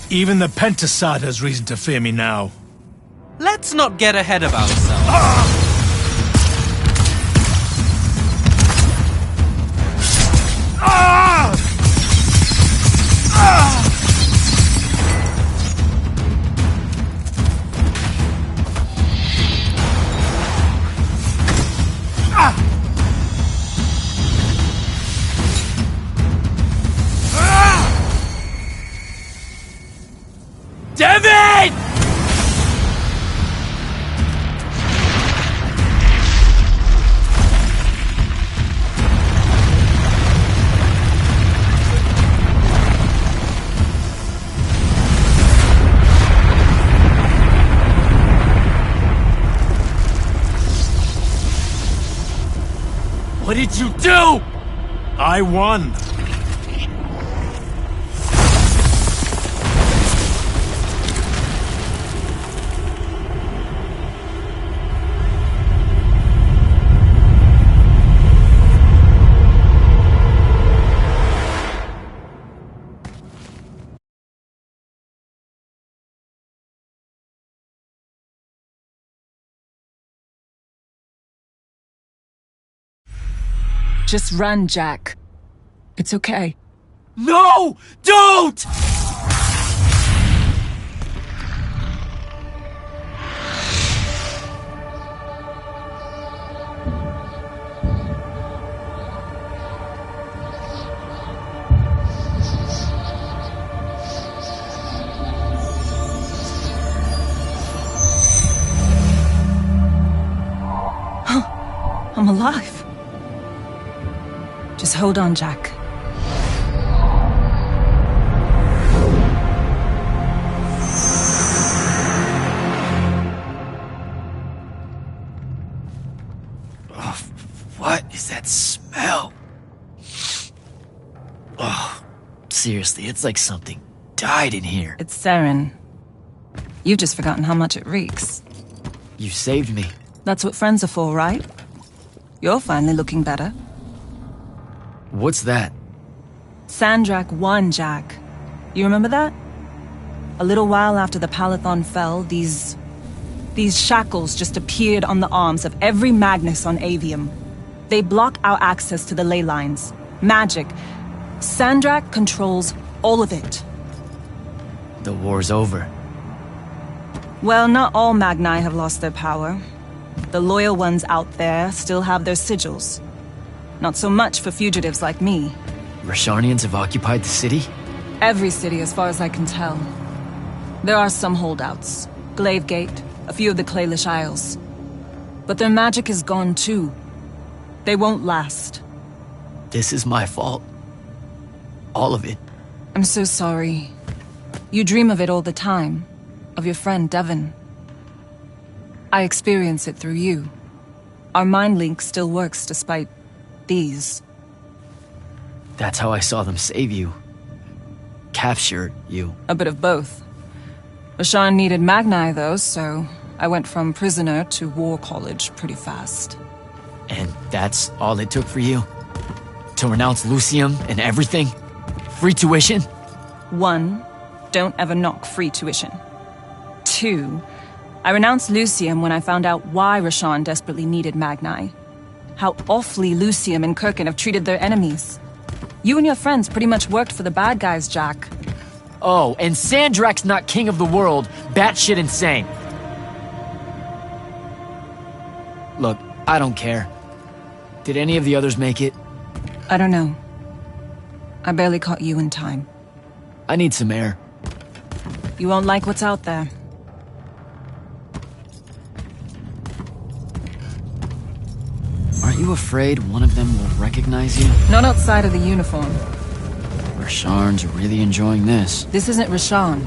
Even the Pentasad has reason to fear me now. Let's not get ahead of ourselves. Devin! What did you do? I won. Just run, Jack. It's okay. No! Don't! I'm alive. Just hold on, Jack. Oh, what is that smell? Oh, seriously, it's like something died in here. It's sarin. You've just forgotten how much it reeks. You saved me. That's what friends are for, right? You're finally looking better. What's that? Sandrak won, Jack. You remember that? A little while after the Palathon fell, these shackles just appeared on the arms of every Magnus on Aveum. They block our access to the ley lines. Magic. Sandrak controls all of it. The war's over. Well, not all Magni have lost their power. The loyal ones out there still have their sigils. Not so much for fugitives like me. Rasharnians have occupied the city? Every city, as far as I can tell. There are some holdouts. Glavegate, a few of the Claelish Isles. But their magic is gone too. They won't last. This is my fault. All of it. I'm so sorry. You dream of it all the time. Of your friend, Devon. I experience it through you. Our mind link still works despite these. That's how I saw them save you. Capture you. A bit of both. Rasharn needed Magni, though, so I went from prisoner to war college pretty fast. And that's all it took for you? To renounce Lucium and everything? Free tuition? 1, don't ever knock free tuition. 2, I renounced Lucium when I found out why Rasharn desperately needed Magni. How awfully Lucium and Kirkin have treated their enemies. You and your friends pretty much worked for the bad guys, Jack. Oh, and Sandrak's not king of the world. Batshit insane. Look, I don't care. Did any of the others make it? I don't know. I barely caught you in time. I need some air. You won't like what's out there. Aren't you afraid one of them will recognize you? Not outside of the uniform. Rasharn's really enjoying this. This isn't Rasharn.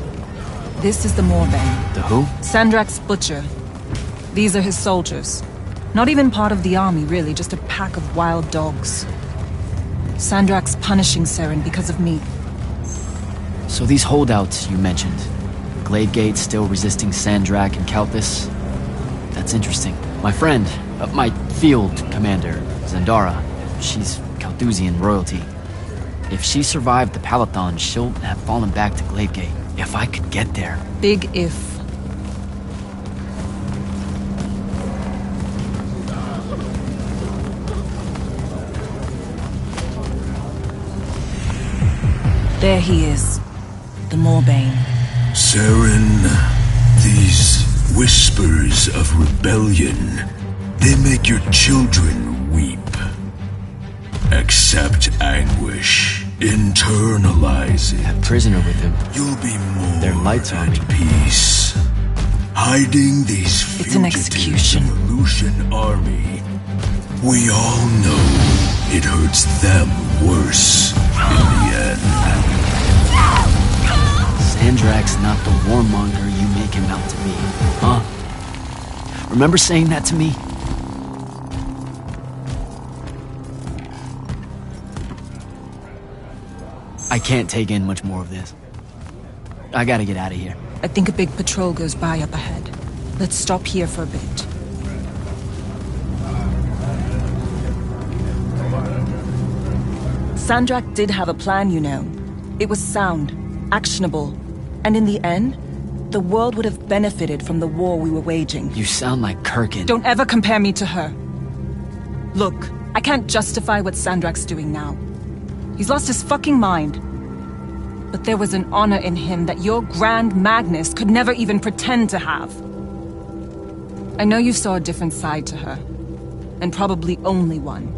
This is the Moorbane. The who? Sandrak's butcher. These are his soldiers. Not even part of the army, really, just a pack of wild dogs. Sandrak's punishing Seren because of me. So these holdouts you mentioned, Gladegate still resisting Sandrak and Kalthus? That's interesting. My friend, my field commander, Zendara, she's Kalthusian royalty. If she survived the Palathon, she'll have fallen back to Gladegate. If I could get there. Big if. There he is. The Moorbane. Seren, these whispers of rebellion, they make your children weep. Accept anguish. Internalize it. That prisoner with him. You'll be more Their lights at peace. Hiding these It's an execution. Of the Lucian army. We all know it hurts them worse in the end. Sandrak's not the warmonger you make him out to be, huh? Remember saying that to me? I can't take in much more of this. I gotta get out of here. I think a big patrol goes by up ahead. Let's stop here for a bit. Sandrak did have a plan, you know. It was sound, actionable, and in the end, the world would have benefited from the war we were waging. You sound like Kirkin. Don't ever compare me to her. Look, I can't justify what Sandrak's doing now. He's lost his fucking mind. But there was an honor in him that your Grand Magnus could never even pretend to have. I know you saw a different side to her. And probably only one.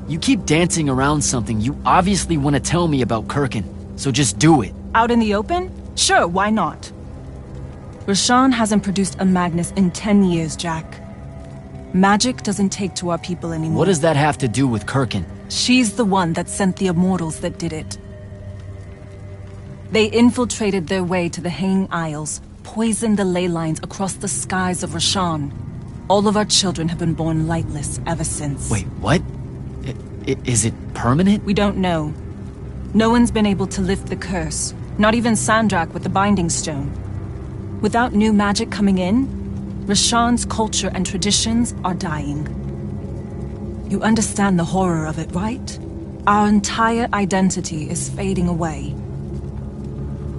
You keep dancing around something you obviously want to tell me about Kirkin, so just do it. Out in the open? Sure, why not? Rasharn hasn't produced a Magnus in 10 years, Jack. Magic doesn't take to our people anymore. What does that have to do with Kirkin? She's the one that sent the Immortals that did it. They infiltrated their way to the Hanging Isles, poisoned the ley lines across the skies of Rasharn. All of our children have been born lightless ever since. Wait, what? Is it permanent? We don't know. No one's been able to lift the curse, not even Sandrak with the Binding Stone. Without new magic coming in, Rasharn's culture and traditions are dying. You understand the horror of it, right? Our entire identity is fading away.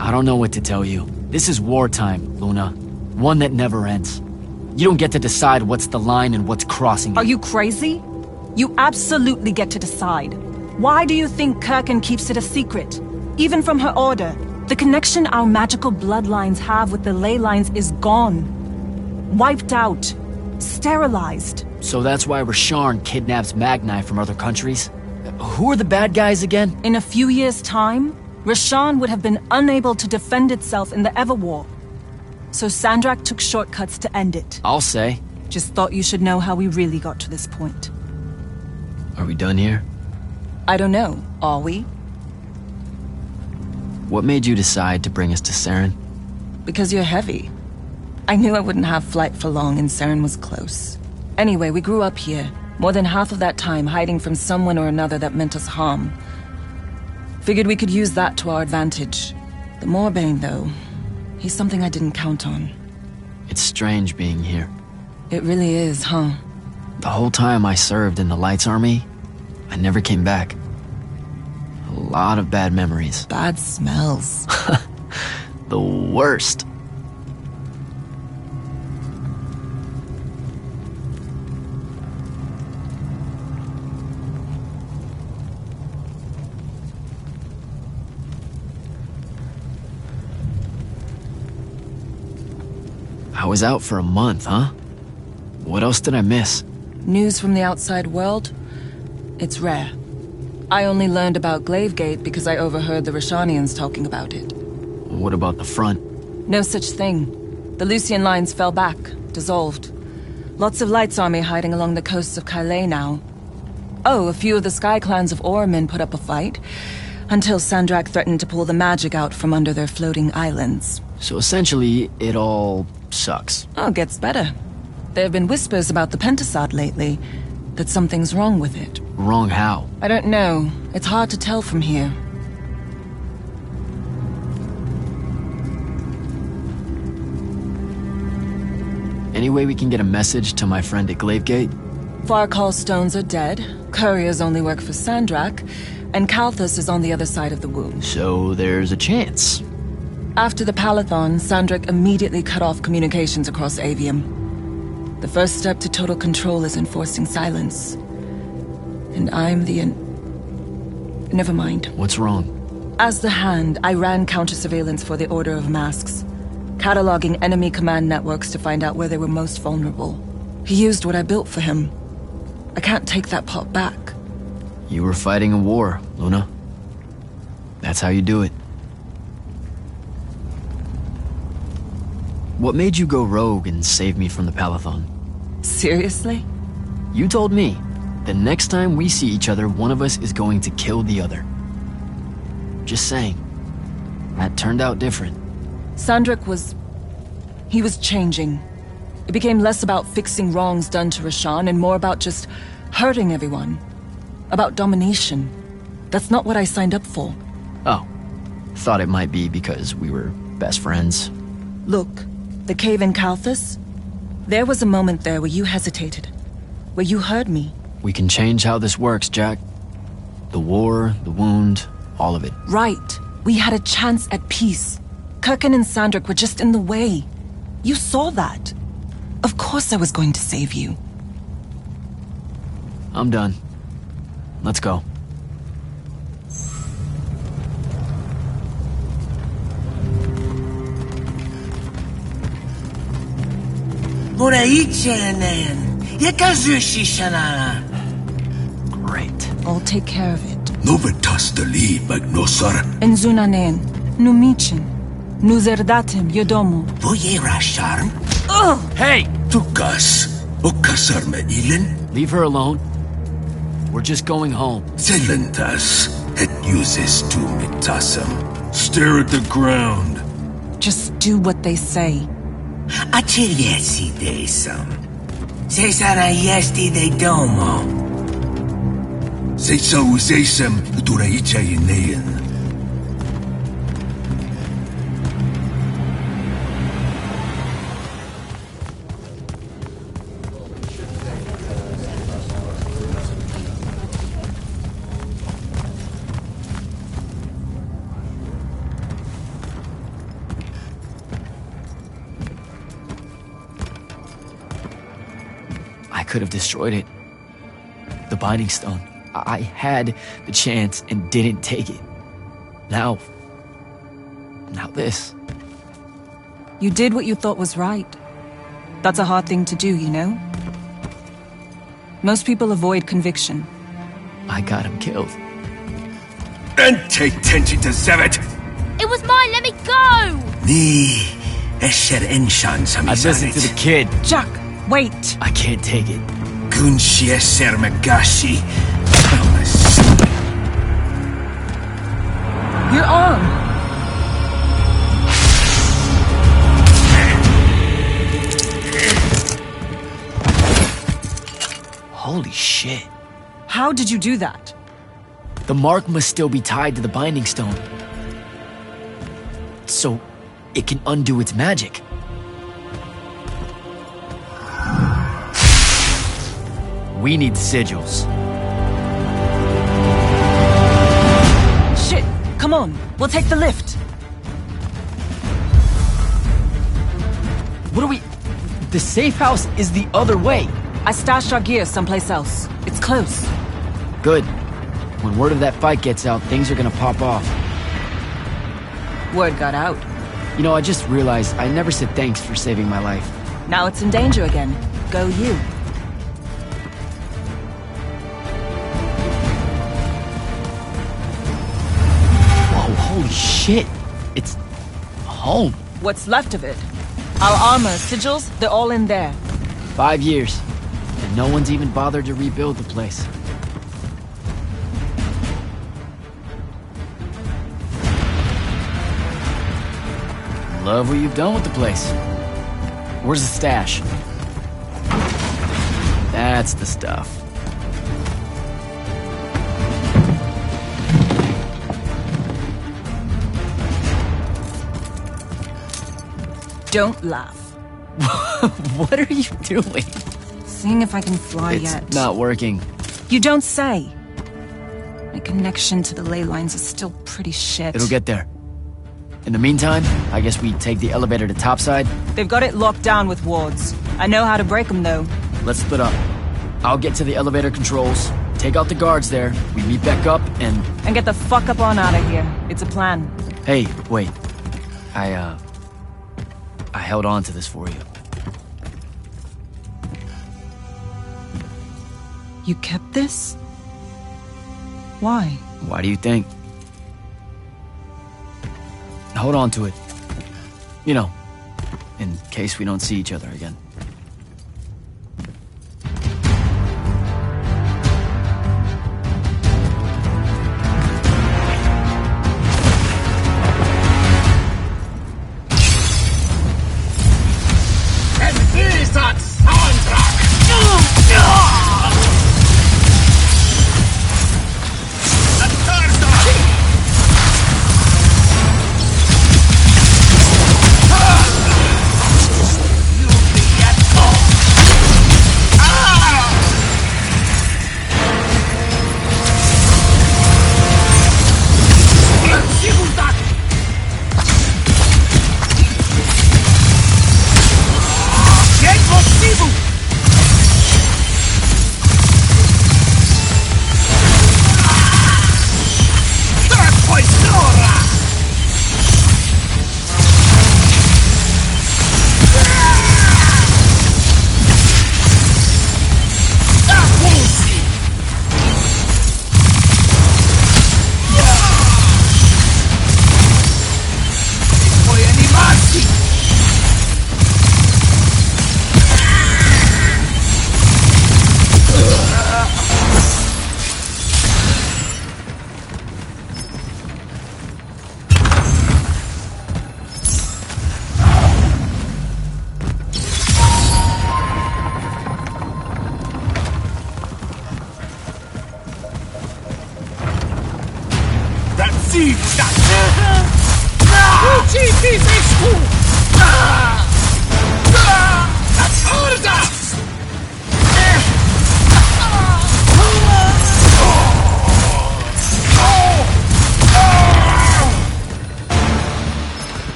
I don't know what to tell you. This is wartime, Luna. One that never ends. You don't get to decide what's the line and what's crossing it. Are you crazy? You absolutely get to decide. Why do you think Kirkin keeps it a secret? Even from her order, the connection our magical bloodlines have with the ley lines is gone. Wiped out. Sterilized. So that's why Rasharn kidnaps Magni from other countries? Who are the bad guys again? In a few years' time, Rasharn would have been unable to defend itself in the Everwar. So Sandrak took shortcuts to end it. I'll say. Just thought you should know how we really got to this point. Are we done here? I don't know. Are we? What made you decide to bring us to Seren? Because you're heavy. I knew I wouldn't have flight for long and Seren was close. Anyway, we grew up here. More than half of that time hiding from someone or another that meant us harm. Figured we could use that to our advantage. The Moorbane, though, he's something I didn't count on. It's strange being here. It really is, huh? The whole time I served in the Lights Army, I never came back. A lot of bad memories. Bad smells. The worst. I was out for a month, huh? What else did I miss? News from the outside world? It's rare. I only learned about Glavegate because I overheard the Rashanians talking about it. What about the front? No such thing. The Lucian lines fell back, dissolved. Lots of Lights Army hiding along the coasts of Calais now. Oh, a few of the Sky Clans of Orman put up a fight, until Sandrak threatened to pull the magic out from under their floating islands. So essentially, it all sucks. Oh, gets better. There have been whispers about the Pentasod lately, that something's wrong with it. Wrong how? I don't know. It's hard to tell from here. Any way we can get a message to my friend at Glavegate? Farkall's stones are dead, couriers only work for Sandrak, and Kalthus is on the other side of the wound. So there's a chance. After the Palathon, Sandrak immediately cut off communications across Aveum. The first step to total control is enforcing silence. And I'm the Never mind. What's wrong? As the Hand, I ran counter-surveillance for the Order of Masks, cataloging enemy command networks to find out where they were most vulnerable. He used what I built for him. I can't take that pot back. You were fighting a war, Luna. That's how you do it. What made you go rogue and save me from the Palathon? Seriously? You told me, the next time we see each other, one of us is going to kill the other. Just saying. That turned out different. Sandrak was... he was changing. It became less about fixing wrongs done to Rashan and more about just hurting everyone. About domination. That's not what I signed up for. Oh. Thought it might be because we were best friends. Look, the cave in Kalthus? There was a moment there where you hesitated. Where you heard me. We can change how this works, Jack. The war, the wound, all of it. Right. We had a chance at peace. Kirkin and Sandrak were just in the way. You saw that. Of course I was going to save you. I'm done. Let's go. Great. I'll take care of it. Novitas deli magnosar. Enzunanen, numichin, nuzerdatem yodomo. Voye rasharm. Ugh! Hey! Tukas. Okasar me ilen. Leave her alone. We're just going home. Zelentas. Et uses tu mitasam. Stare at the ground. Just do what they say. Achiliesi desam. Cesara yesti de domo. Sesa usesam duraicha inean. I could have destroyed it. The Binding Stone. I had the chance and didn't take it. Now this. You did what you thought was right. That's a hard thing to do, you know? Most people avoid conviction. I got him killed. And take attention to Zevet. It was mine, let me go! Ni esher enshan I listened to the kid. Jack, wait! I can't take it. Kunshi esher magashi. Your arm! Holy shit. shit. How did you do that? The mark must still be tied to the binding stone. So it can undo its magic. We need sigils. Shit, come on, we'll take the lift. What are we... The safe house is the other way. I stashed our gear someplace else. It's close. Good. When word of that fight gets out, things are gonna pop off. Word got out. You know, I just realized I never said thanks for saving my life. Now it's in danger again. Go you. Whoa, holy shit. It's... home. What's left of it? Our armor, sigils, they're all in there. 5 years. And no one's even bothered to rebuild the place. Love what you've done with the place. Where's the stash? That's the stuff. Don't laugh. What are you doing? Seeing if I can fly yet. It's not working. You don't say. My connection to the ley lines is still pretty shit. It'll get there. In the meantime, I guess we take the elevator to topside. They've got it locked down with wards. I know how to break them, though. Let's split up. I'll get to the elevator controls, take out the guards there, we meet back up, and... And get the fuck up on out of here. It's a plan. Hey, wait. I held on to this for you. You kept this? Why? Why do you think? Hold on to it. You know, in case we don't see each other again.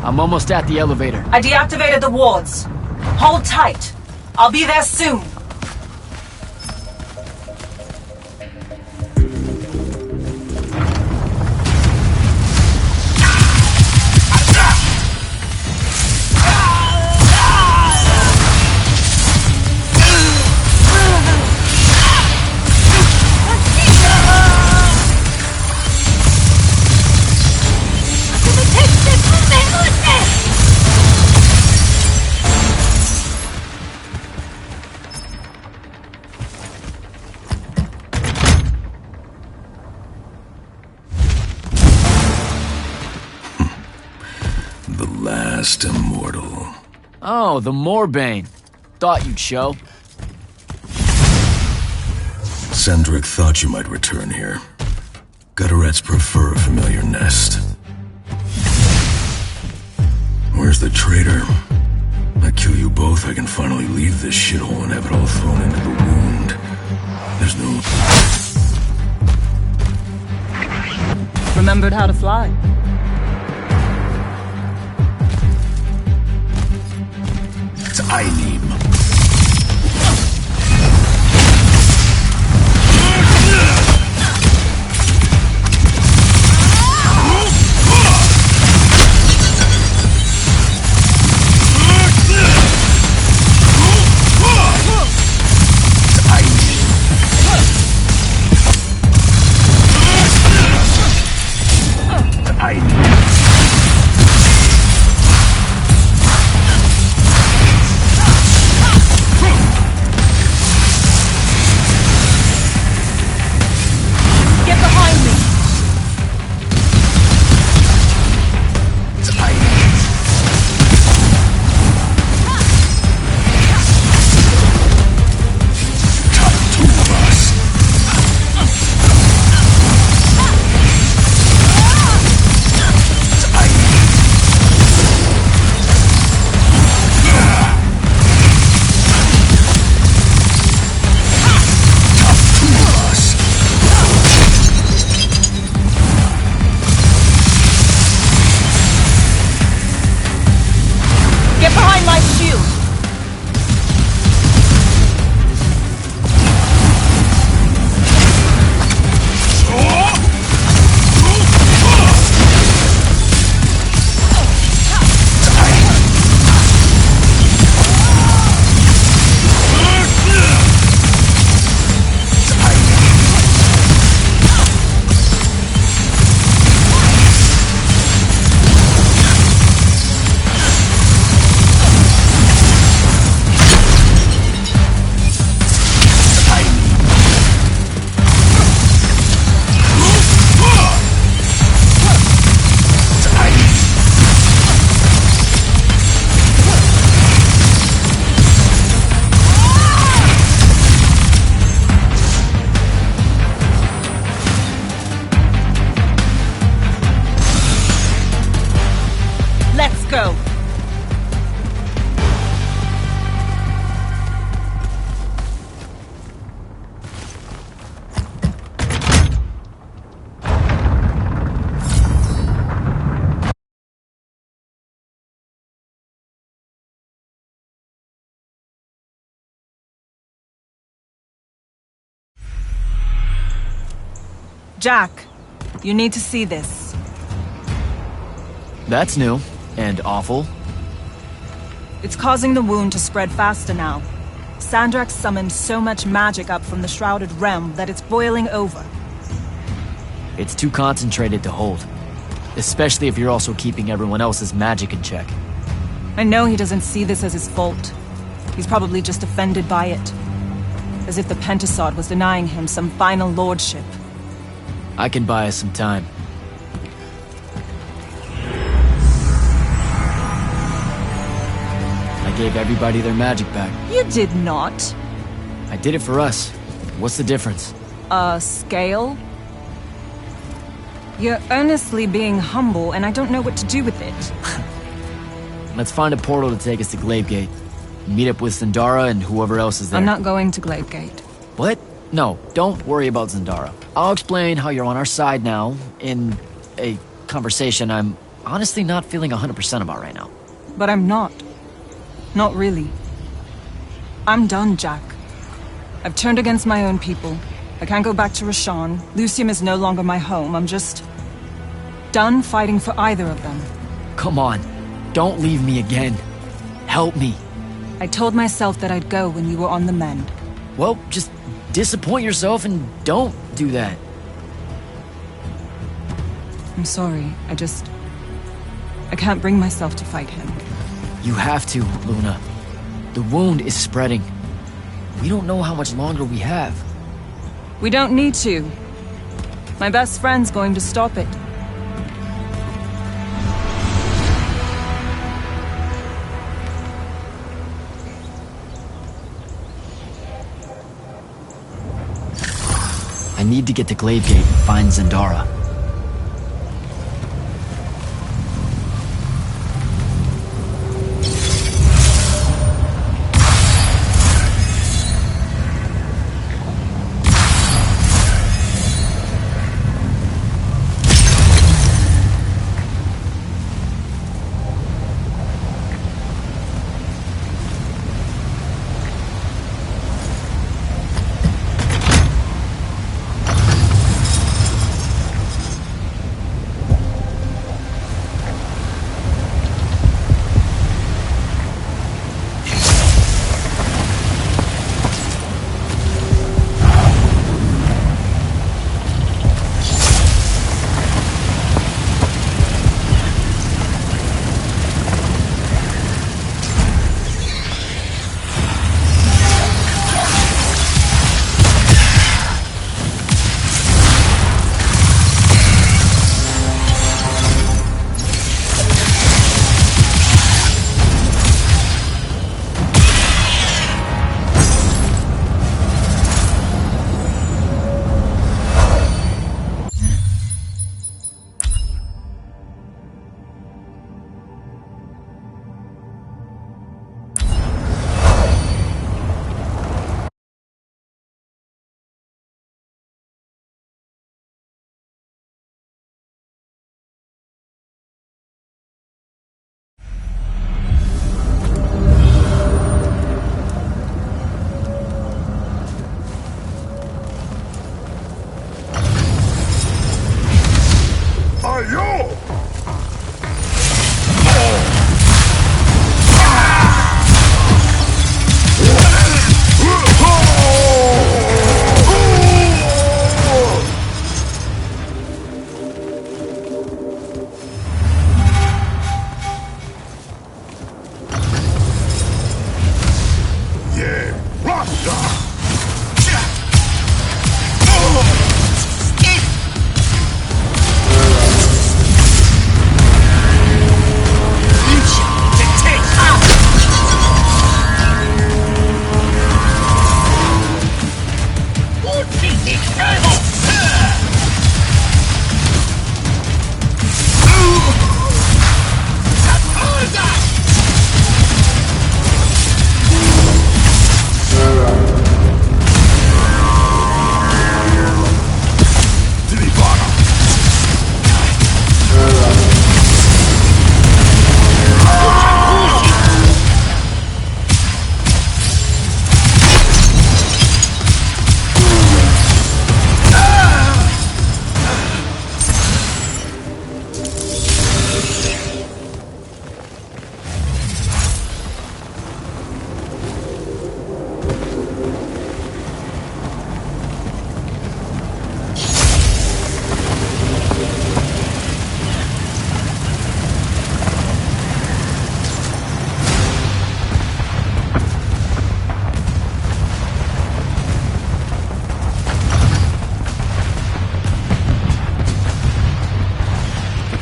I'm almost at the elevator. I deactivated the wards. Hold tight. I'll be there soon. Last immortal. Oh, the Moorbane. Thought you'd show. Sandrak thought you might return here. Gutterets prefer a familiar nest. Where's the traitor? I kill you both, I can finally leave this shithole and have it all thrown into the wound. There's no... Remembered how to fly. Einim. Jack, you need to see this. That's new. And awful. It's causing the wound to spread faster now. Sandrak summoned so much magic up from the Shrouded Realm that it's boiling over. It's too concentrated to hold. Especially if you're also keeping everyone else's magic in check. I know he doesn't see this as his fault. He's probably just offended by it. As if the Pentasod was denying him some final lordship. I can buy us some time. I gave everybody their magic back. You did not. I did it for us. What's the difference? Scale? You're earnestly being humble, and I don't know what to do with it. Let's find a portal to take us to Glavegate. Meet up with Zendara and whoever else is there. I'm not going to Glavegate. What? No, don't worry about Zendara. I'll explain how you're on our side now, in a conversation I'm honestly not feeling 100% about right now. But I'm not. Not really. I'm done, Jack. I've turned against my own people. I can't go back to Rasharn. Lucium is no longer my home. I'm just done fighting for either of them. Come on, don't leave me again. Help me. I told myself that I'd go when you were on the mend. Well, just disappoint yourself and don't do that. I'm sorry. I can't bring myself to fight him. You have to, Luna. The wound is spreading. We don't know how much longer we have. We don't need to. My best friend's going to stop it. I need to get to Glavegate and find Zendara.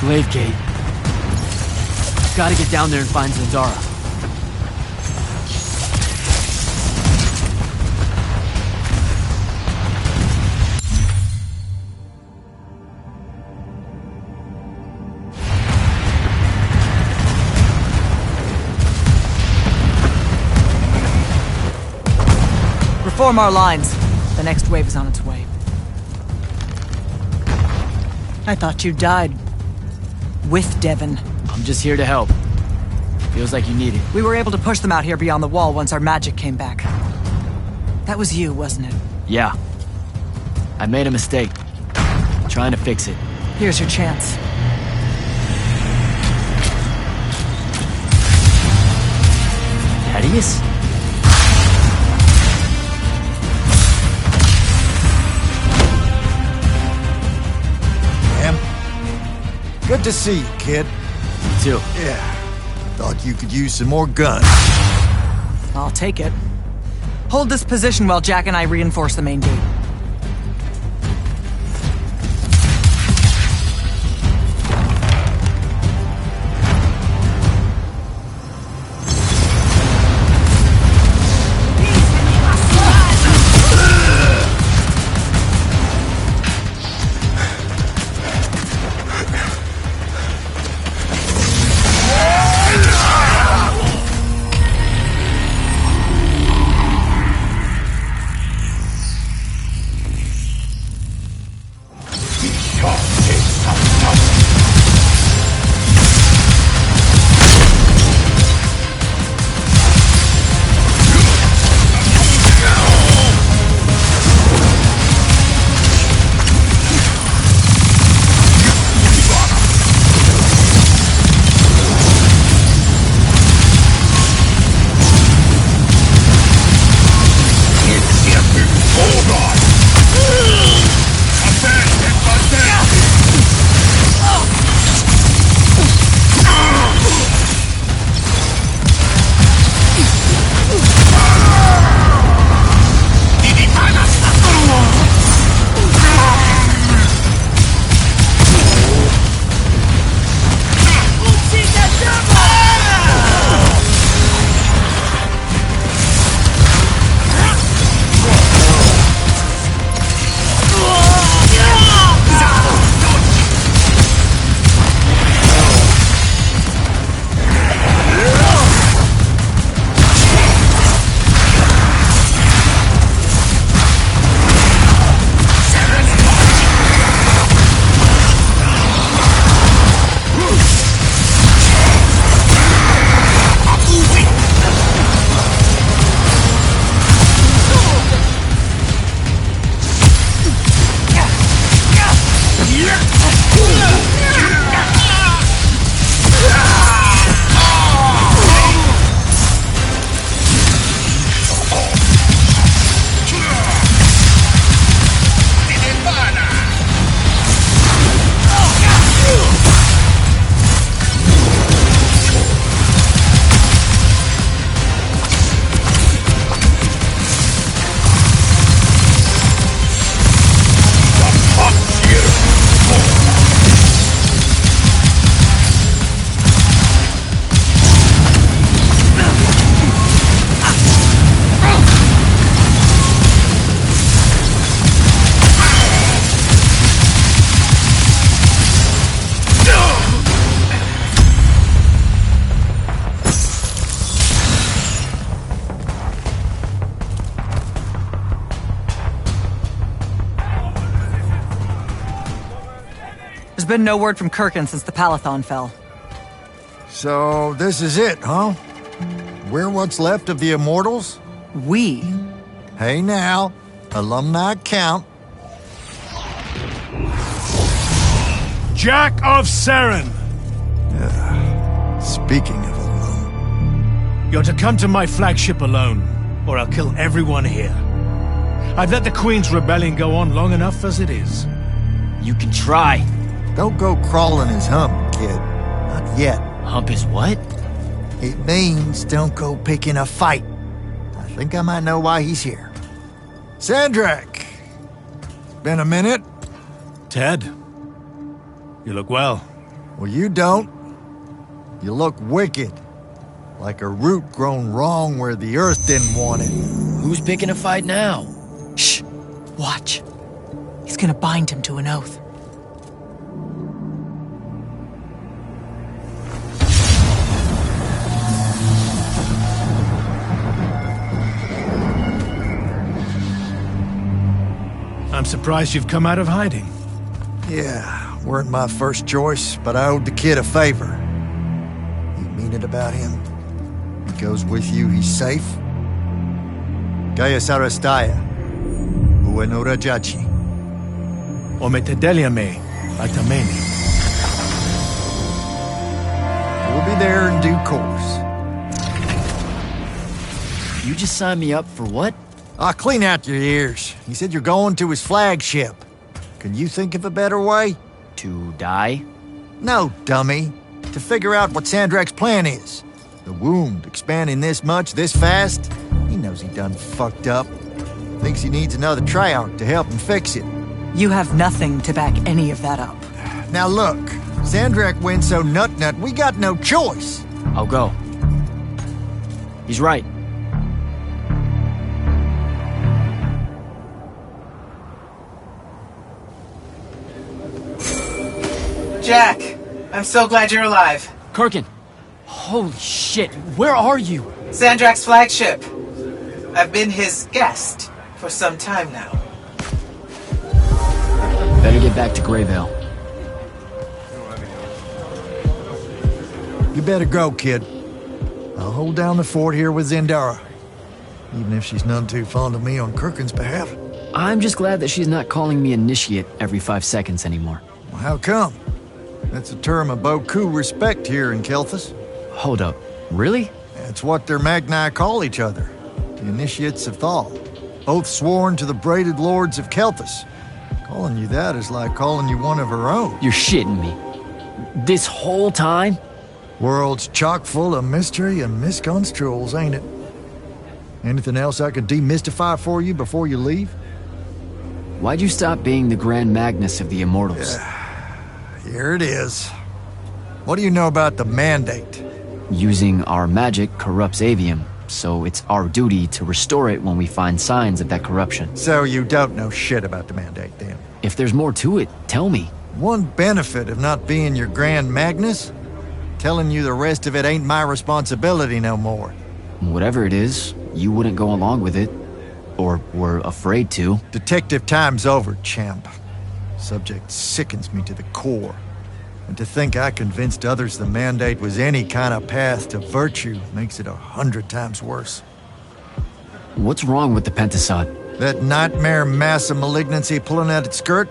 Glavegate. Gotta get down there and find Zendara. Reform our lines. The next wave is on its way. I thought you died. With Devon. I'm just here to help. Feels like you need it. We were able to push them out here beyond the wall once our magic came back. That was you, wasn't it? Yeah. I made a mistake. Trying to fix it. Here's your chance. Thaddeus? Good to see you, kid. You too. Yeah. Thought you could use some more guns. I'll take it. Hold this position while Jack and I reinforce the main gate. There's been no word from Kirkin since the Palathon fell. So, this is it, huh? We're what's left of the Immortals? We? Hey now, alumni count. Jack of Seren! Speaking of alone... You're to come to my flagship alone, or I'll kill everyone here. I've let the Queen's rebellion go on long enough as it is. You can try. Don't go crawling his hump, kid. Not yet. Hump his what? It means don't go picking a fight. I think I might know why he's here. Sandrak! Been a minute? Ted? You look well. Well, you don't. You look wicked. Like a root grown wrong where the earth didn't want it. Who's picking a fight now? Shh! Watch. He's gonna bind him to an oath. I'm surprised you've come out of hiding. Yeah, weren't my first choice, but I owed the kid a favor. You mean it about him? He goes with you, he's safe? Gaius Arastaya, Uenura Jachi. Ometedelia me, Atameni. We'll be there in due course. You just signed me up for what? Clean out your ears. He said you're going to his flagship. Can you think of a better way? To die? No, dummy. To figure out what Sandrak's plan is. The wound expanding this much, this fast? He knows he done fucked up. Thinks he needs another Treyarch to help him fix it. You have nothing to back any of that up. Now look, Sandrak went so nut, we got no choice. I'll go. He's right. Jack, I'm so glad you're alive. Kirkin! Holy shit, where are you? Sandrak's flagship. I've been his guest for some time now. Better get back to Greyvale. You better go, kid. I'll hold down the fort here with Zendara. Even if she's none too fond of me on Kirkin's behalf. I'm just glad that she's not calling me initiate every 5 seconds anymore. Well, how come? That's a term of beaucoup respect here in Kelthus. Hold up, really? It's what their Magni call each other. The Initiates of Thal. Oath sworn to the braided lords of Kelthus. Calling you that is like calling you one of her own. You're shitting me. This whole time? World's chock full of mystery and misconstruals, ain't it? Anything else I could demystify for you before you leave? Why'd you stop being the Grand Magnus of the Immortals? Here it is. What do you know about the Mandate? Using our magic corrupts Aveum, so it's our duty to restore it when we find signs of that corruption. So you don't know shit about the Mandate, then? If there's more to it, tell me. One benefit of not being your Grand Magnus? Telling you the rest of it ain't my responsibility no more. Whatever it is, you wouldn't go along with it. Or were afraid to. Detective time's over, champ. Subject sickens me to the core. And to think I convinced others the Mandate was any kind of path to virtue makes it 100 times worse. What's wrong with the Pentasod? That nightmare mass of malignancy pulling at its skirt?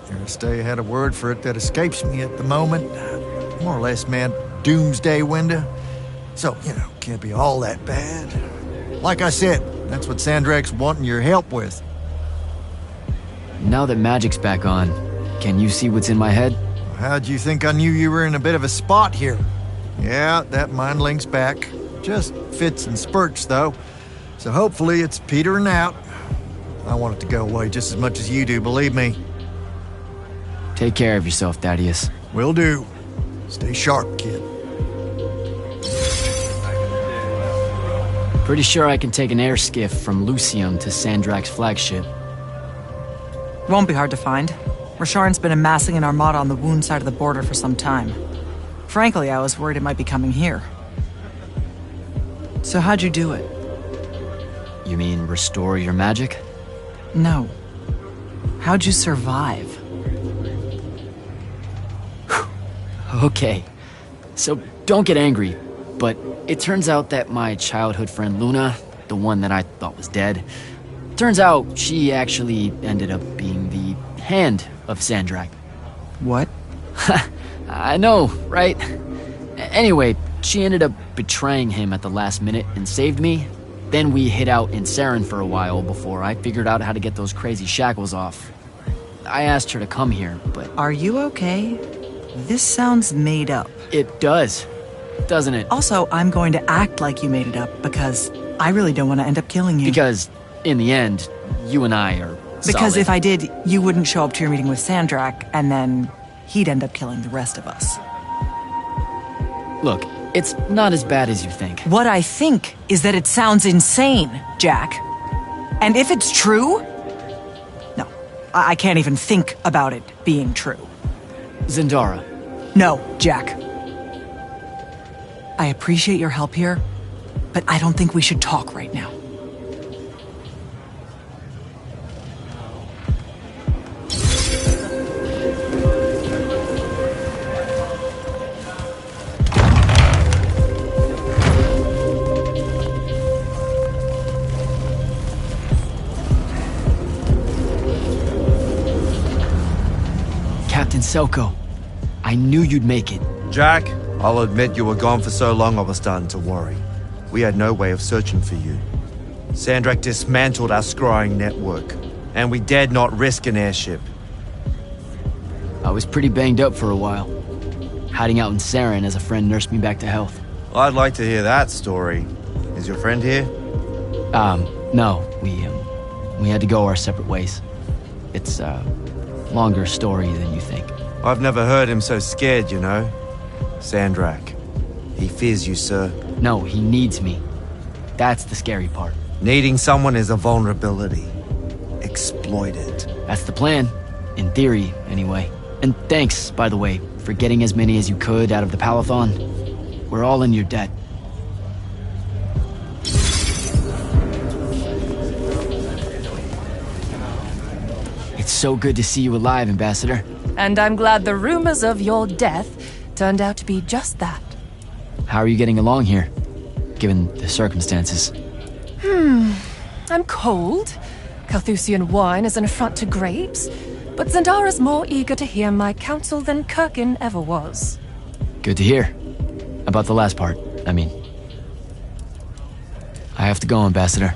Aristea had a word for it that escapes me at the moment. More or less, man, doomsday window. So, can't be all that bad. Like I said, that's what Sandrak's wanting your help with. Now that magic's back on, can you see what's in my head? How'd you think I knew you were in a bit of a spot here? Yeah, that mind links back. Just fits and spurts, though. So hopefully it's petering out. I want it to go away just as much as you do, believe me. Take care of yourself, Thaddeus. Will do. Stay sharp, kid. Pretty sure I can take an air skiff from Lucium to Sandrak's flagship. Won't be hard to find. Rasharn's been amassing an armada on the Wound side of the border for some time. Frankly, I was worried it might be coming here. So how'd you do it? You mean restore your magic? No. How'd you survive? Okay. So don't get angry, but it turns out that my childhood friend Luna, the one that I thought was dead, turns out she actually ended up being the hand of Sandrak. What? I know, right? Anyway, she ended up betraying him at the last minute and saved me. Then we hid out in Saren for a while before I figured out how to get those crazy shackles off. I asked her to come here, but... Are you okay? This sounds made up. It does, doesn't it? Also, I'm going to act like you made it up because I really don't want to end up killing you. Because, in the end, you and I are Because solid. if I did, you wouldn't show up to your meeting with Sandrak, and then he'd end up killing the rest of us. Look, it's not as bad as you think. What I think is that it sounds insane, Jack. And if it's true... No, I can't even think about it being true. Zendara. No, Jack. I appreciate your help here, but I don't think we should talk right now. Captain Selko, I knew you'd make it. Jack, I'll admit you were gone for so long I was starting to worry. We had no way of searching for you. Sandrak dismantled our scrying network, and we dared not risk an airship. I was pretty banged up for a while, hiding out in Saren as a friend nursed me back to health. I'd like to hear that story. Is your friend here? No, we had to go our separate ways. It's a longer story than you think. I've never heard him so scared, you know. Sandrak. He fears you, sir. No, he needs me. That's the scary part. Needing someone is a vulnerability. Exploit it. That's the plan. In theory, anyway. And thanks, by the way, for getting as many as you could out of the Palathon. We're all in your debt. It's so good to see you alive, Ambassador. And I'm glad the rumors of your death turned out to be just that. How are you getting along here, given the circumstances? I'm cold. Carthusian wine is an affront to grapes, but Zendara's more eager to hear my counsel than Kirkin ever was. Good to hear. About the last part, I mean. I have to go, Ambassador.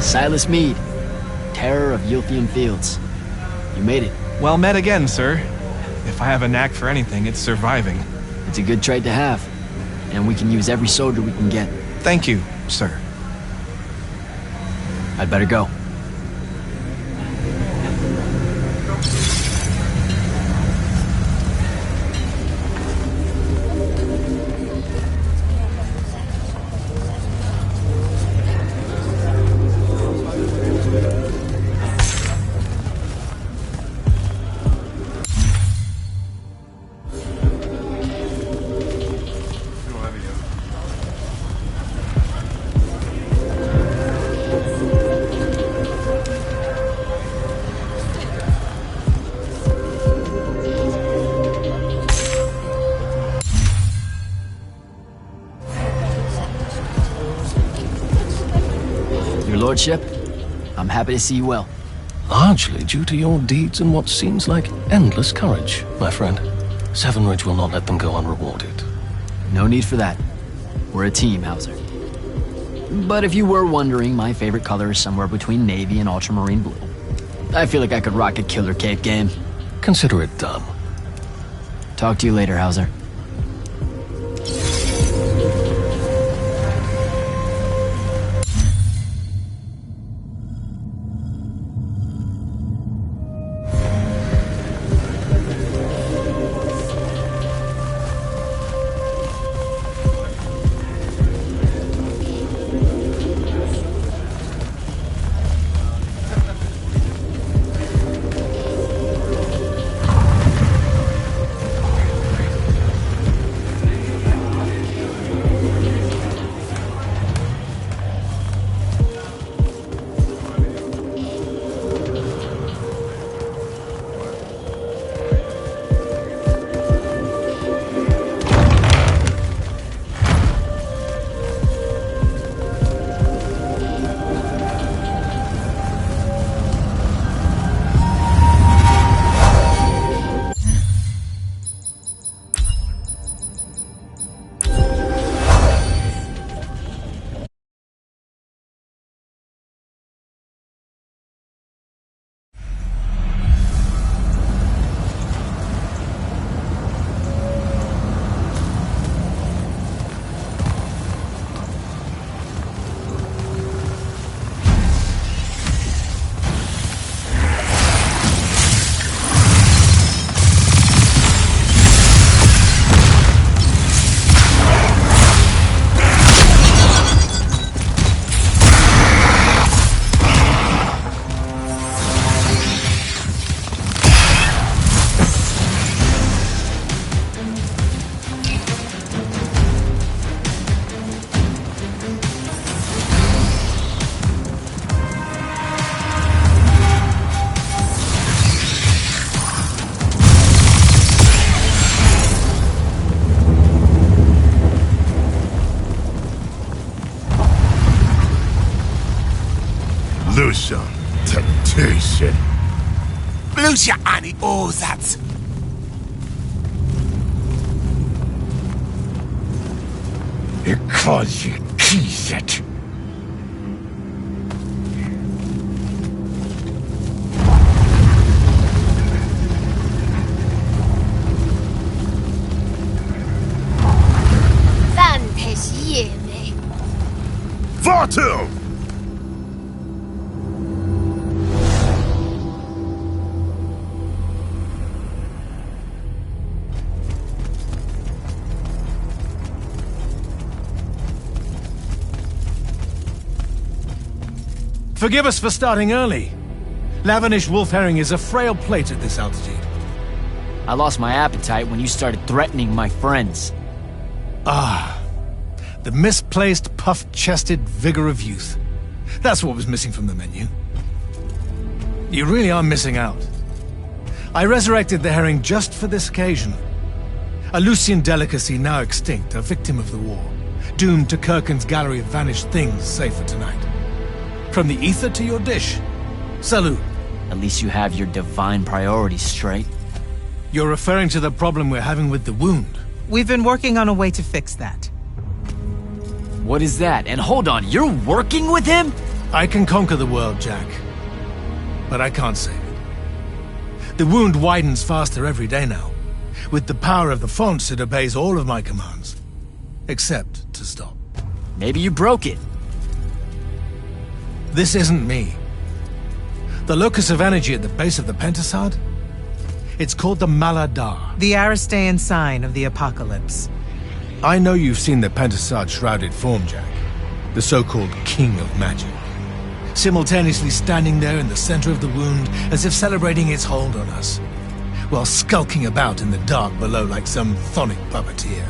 Silas Meade, terror of Yilthium Fields. You made it. Well met again, sir. If I have a knack for anything, it's surviving. It's a good trait to have, and we can use every soldier we can get. Thank you, sir. I'd better go. Lordship, I'm happy to see you well. Largely due to your deeds and what seems like endless courage, my friend. Sevenridge will not let them go unrewarded. No need for that. We're a team, Hauser. But if you were wondering, my favorite color is somewhere between navy and ultramarine blue. I feel like I could rock a killer cape game. Consider it done. Talk to you later, Hauser. Shit. Lucia ani ozat. Because kiset. Vartu! Forgive us for starting early. Lavenish wolf herring is a frail plate at this altitude. I lost my appetite when you started threatening my friends. Ah, the misplaced, puff-chested vigor of youth. That's what was missing from the menu. You really are missing out. I resurrected the herring just for this occasion. A Lucian delicacy now extinct, a victim of the war, doomed to Kirkin's gallery of vanished things, save for tonight. From the ether to your dish. Salute. At least you have your divine priorities straight. You're referring to the problem we're having with the wound. We've been working on a way to fix that. What is that? And hold on, you're working with him? I can conquer the world, Jack. But I can't save it. The wound widens faster every day now. With the power of the fonts, it obeys all of my commands. Except to stop. Maybe you broke it. This isn't me. The locus of energy at the base of the Pentasad? It's called the Maladar. The Aristean sign of the apocalypse. I know you've seen the Pentasad shrouded form, Jack. The so-called King of Magic. Simultaneously standing there in the center of the wound as if celebrating its hold on us, while skulking about in the dark below like some chthonic puppeteer.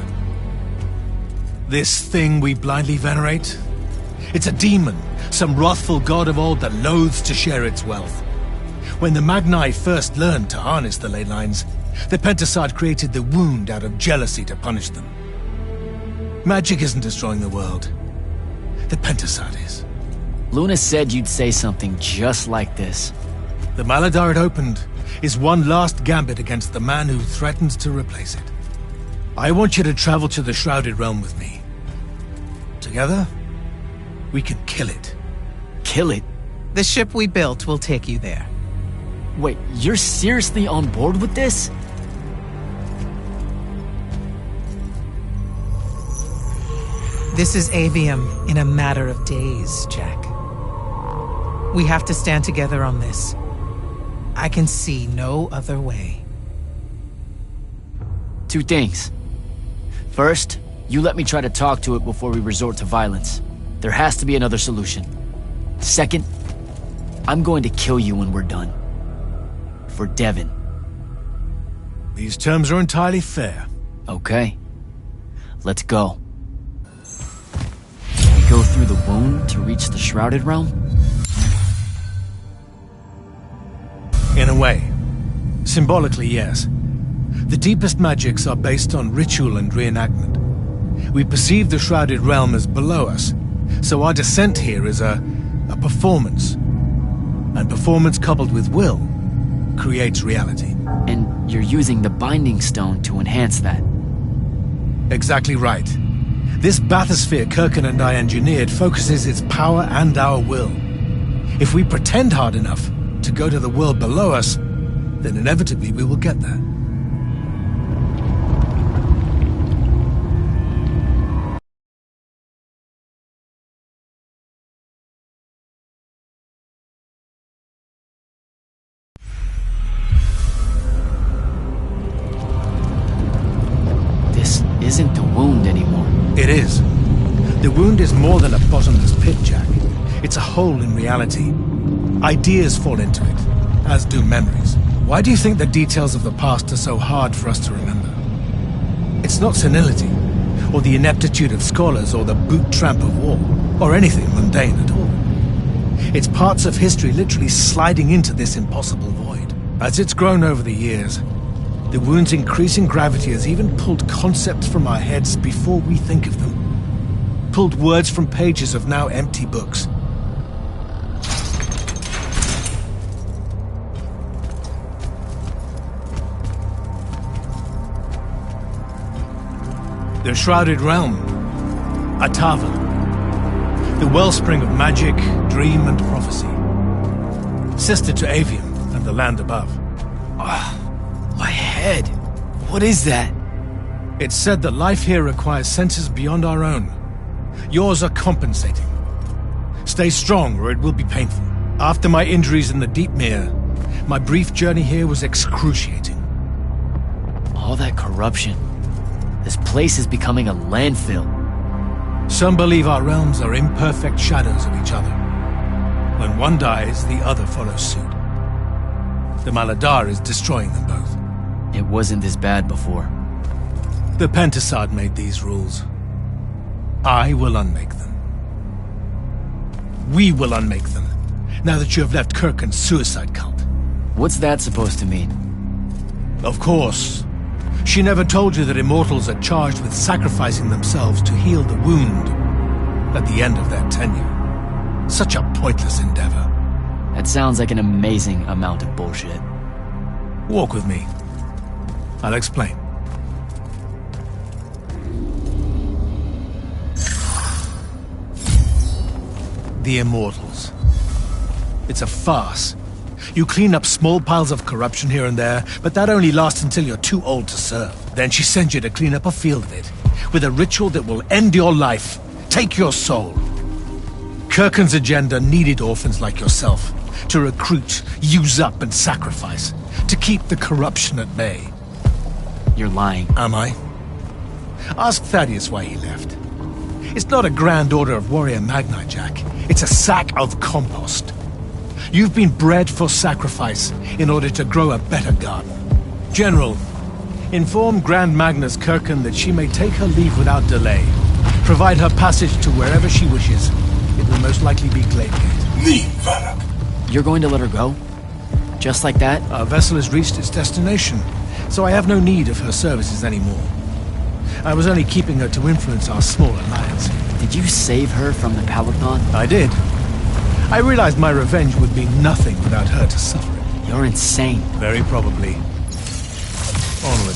This thing we blindly venerate? It's a demon, some wrathful god of old that loathes to share its wealth. When the Magni first learned to harness the ley lines, the Pentasad created the wound out of jealousy to punish them. Magic isn't destroying the world. The Pentasad is. Luna said you'd say something just like this. The Maladar it opened is one last gambit against the man who threatens to replace it. I want you to travel to the Shrouded Realm with me. Together, we can kill it. Kill it? The ship we built will take you there. Wait, you're seriously on board with this? This is Aveum in a matter of days, Jack. We have to stand together on this. I can see no other way. Two things. First, you let me try to talk to it before we resort to violence. There has to be another solution. Second, I'm going to kill you when we're done. For Devon. These terms are entirely fair. Okay. Let's go. We go through the wound to reach the Shrouded Realm? In a way. Symbolically, yes. The deepest magics are based on ritual and reenactment. We perceive the Shrouded Realm as below us, so our descent here is a performance. And performance coupled with will creates reality. And you're using the Binding Stone to enhance that. Exactly right. This bathysphere Kirkin and I engineered focuses its power and our will. If we pretend hard enough to go to the world below us, then inevitably we will get there. This isn't the wound anymore. It is. The wound is more than a bottomless pit, Jack. It's a hole in reality. Ideas fall into it, as do memories. Why do you think the details of the past are so hard for us to remember? It's not senility, or the ineptitude of scholars, or the boot tramp of war, or anything mundane at all. It's parts of history literally sliding into this impossible void. As it's grown over the years, the wound's increasing gravity has even pulled concepts from our heads before we think of them. Pulled words from pages of now empty books. The Shrouded Realm. Atava. The wellspring of magic, dream, and prophecy. Sister to Aveum and the land above. My head. What is that? It's said that life here requires senses beyond our own. Yours are compensating. Stay strong, or it will be painful. After my injuries in the Deep Mere, my brief journey here was excruciating. All that corruption. This place is becoming a landfill. Some believe our realms are imperfect shadows of each other. When one dies, the other follows suit. The Maladar is destroying them both. It wasn't this bad before. The Pentasad made these rules. I will unmake them. We will unmake them, now that you have left Kirken's suicide cult. What's that supposed to mean? Of course. She never told you that immortals are charged with sacrificing themselves to heal the wound at the end of their tenure. Such a pointless endeavor. That sounds like an amazing amount of bullshit. Walk with me. I'll explain. The Immortals. It's a farce. You clean up small piles of corruption here and there, but that only lasts until you're too old to serve. Then she sends you to clean up a field of it, with a ritual that will end your life, take your soul. Kirken's agenda needed orphans like yourself, to recruit, use up, and sacrifice, to keep the corruption at bay. You're lying. Am I? Ask Thaddeus why he left. It's not a grand order of warrior Magni, Jack. It's a sack of compost. You've been bred for sacrifice in order to grow a better garden. General, inform Grand Magnus Kirken that she may take her leave without delay. Provide her passage to wherever she wishes. It will most likely be Gladegate. Leave, Varrock. You're going to let her go? Just like that? Our vessel has reached its destination, so I have no need of her services anymore. I was only keeping her to influence our small alliance. Did you save her from the Palathon? I did. I realized my revenge would be nothing without her to suffer it. You're insane. Very probably. Onward.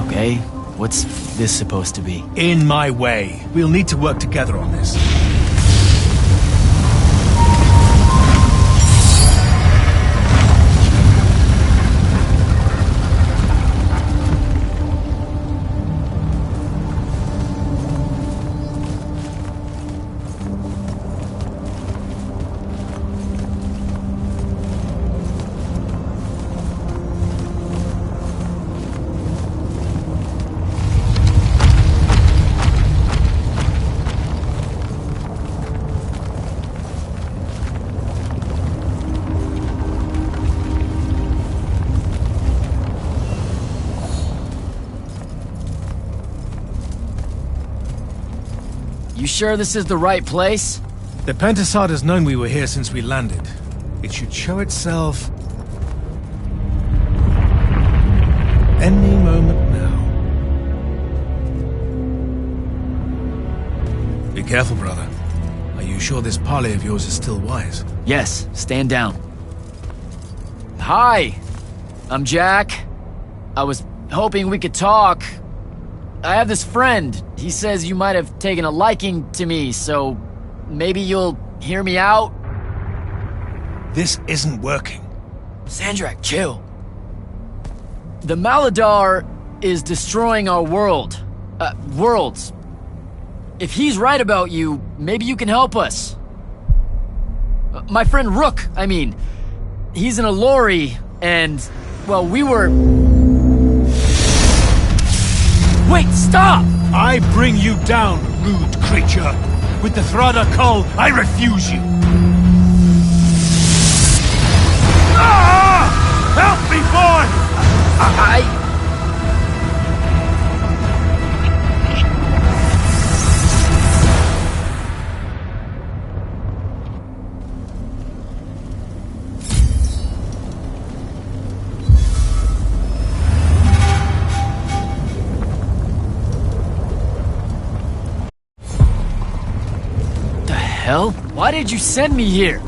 Okay, what's this supposed to be? In my way. We'll need to work together on this. You sure this is the right place? The Pentasad has known we were here since we landed. It should show itself any moment now. Be careful, brother. Are you sure this parley of yours is still wise? Yes, stand down. Hi, I'm Jack. I was hoping we could talk. I have this friend. He says you might have taken a liking to me, so maybe you'll hear me out? This isn't working. Sandrak, chill. The Maladar is destroying our world. Worlds. If he's right about you, maybe you can help us. My friend Rook, I mean. He's in a lorry, and, well, we were... Wait, stop! I bring you down, rude creature. With the Thrada Cull, I refuse you. Ah! Help me, boy! Hell? Why did you send me here?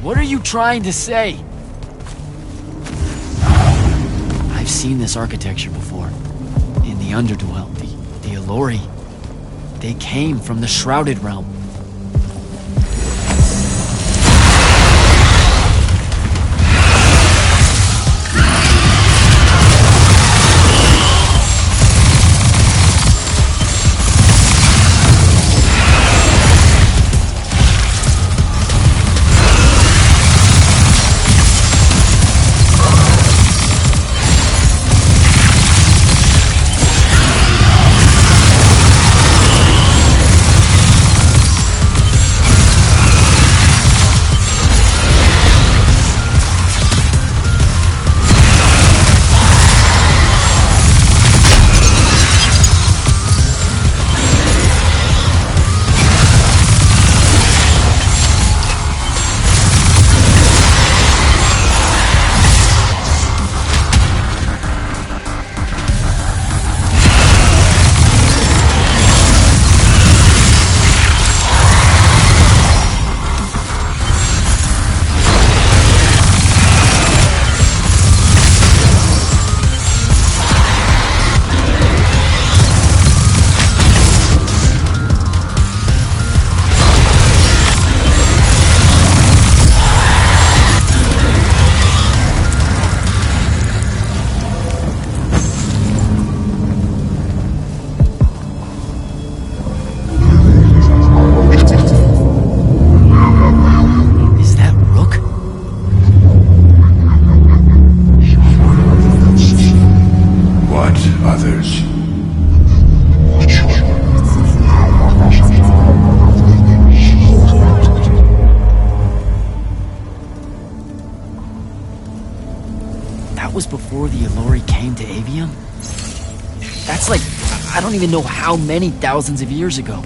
What are you trying to say? I've seen this architecture before. In the Underdwell, the Allori. They came from the Shrouded Realm. That was before the Allori came to Aveum? That's like, I don't even know how many thousands of years ago.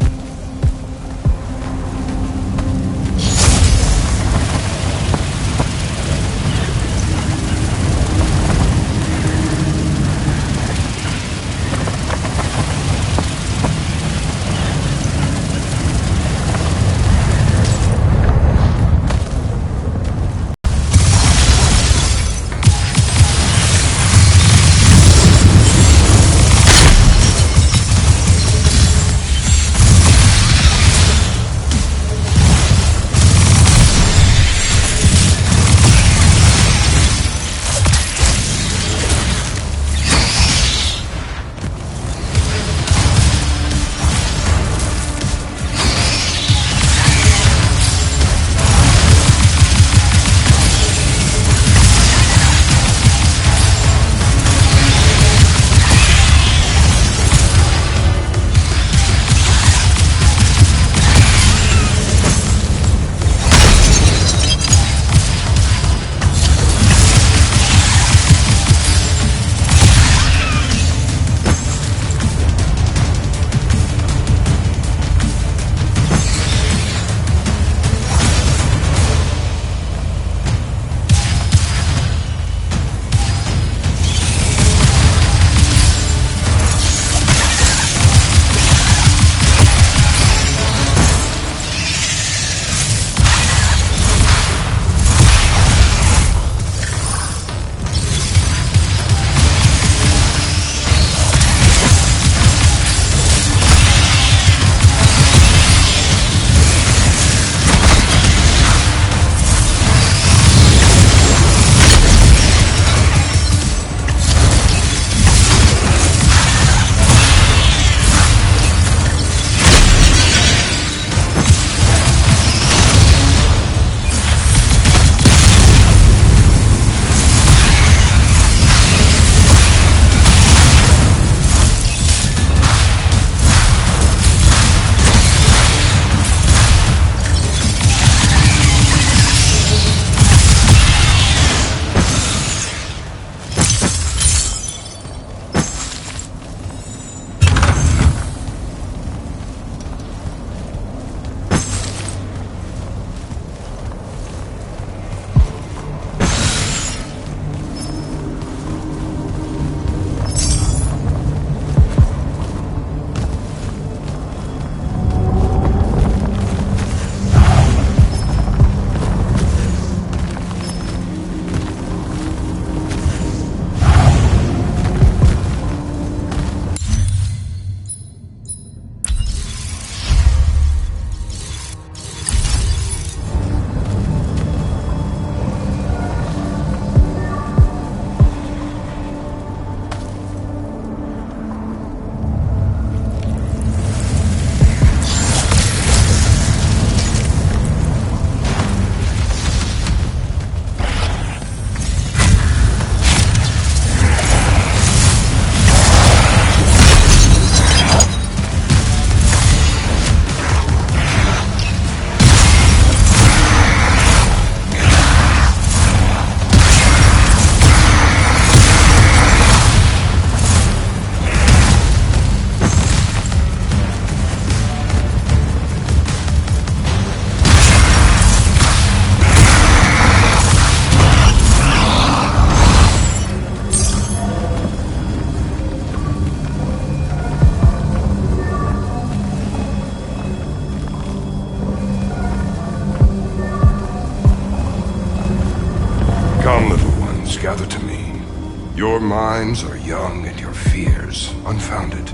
Your minds are young and your fears unfounded.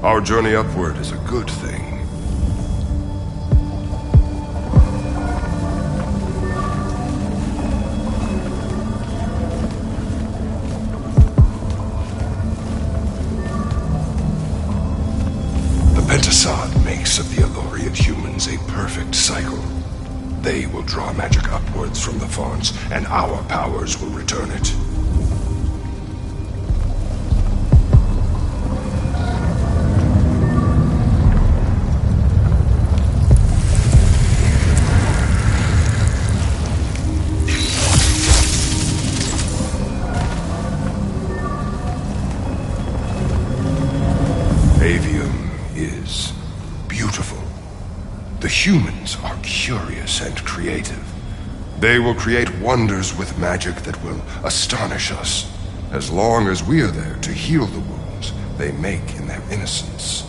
Our journey upward is a good thing. The Pentasod makes of the Elorian humans a perfect cycle. They will draw magic upwards from the fawns, and our powers will return it. Aveum is beautiful. The humans are curious and creative. They will create wonders with magic that will astonish us, as long as we are there to heal the wounds they make in their innocence.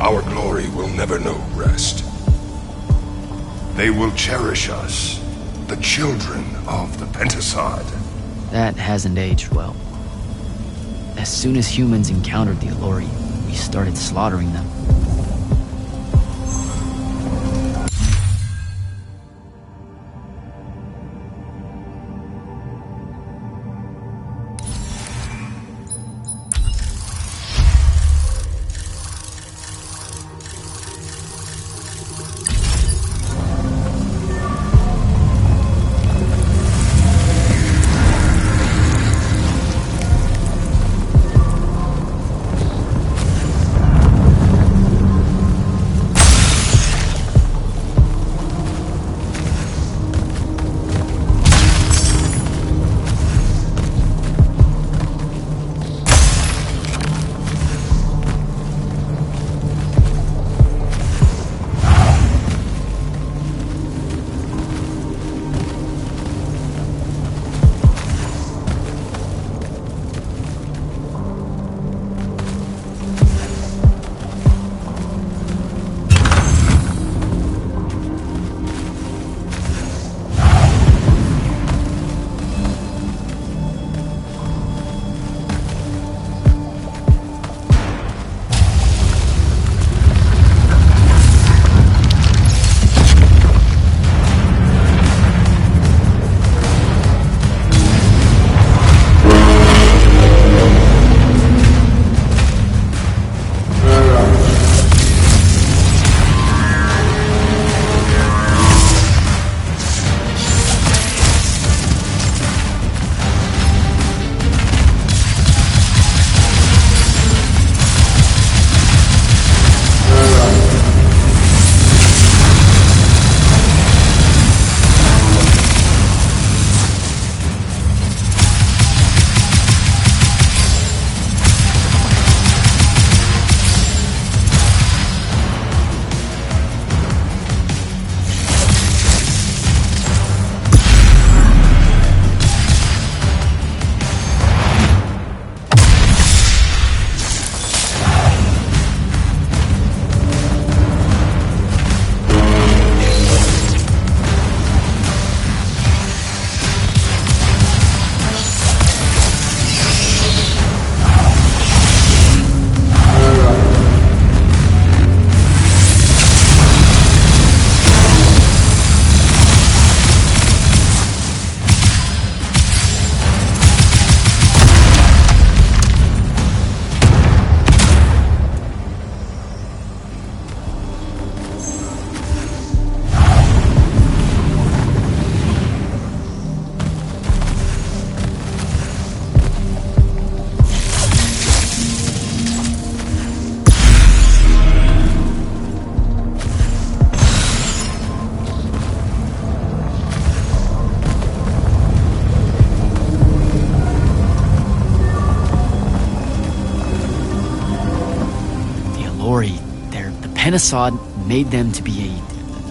Our glory will never know rest. They will cherish us, the children of the Pentasod. That hasn't aged well. As soon as humans encountered the Elori, we started slaughtering them. Allori, the Penasod made them to be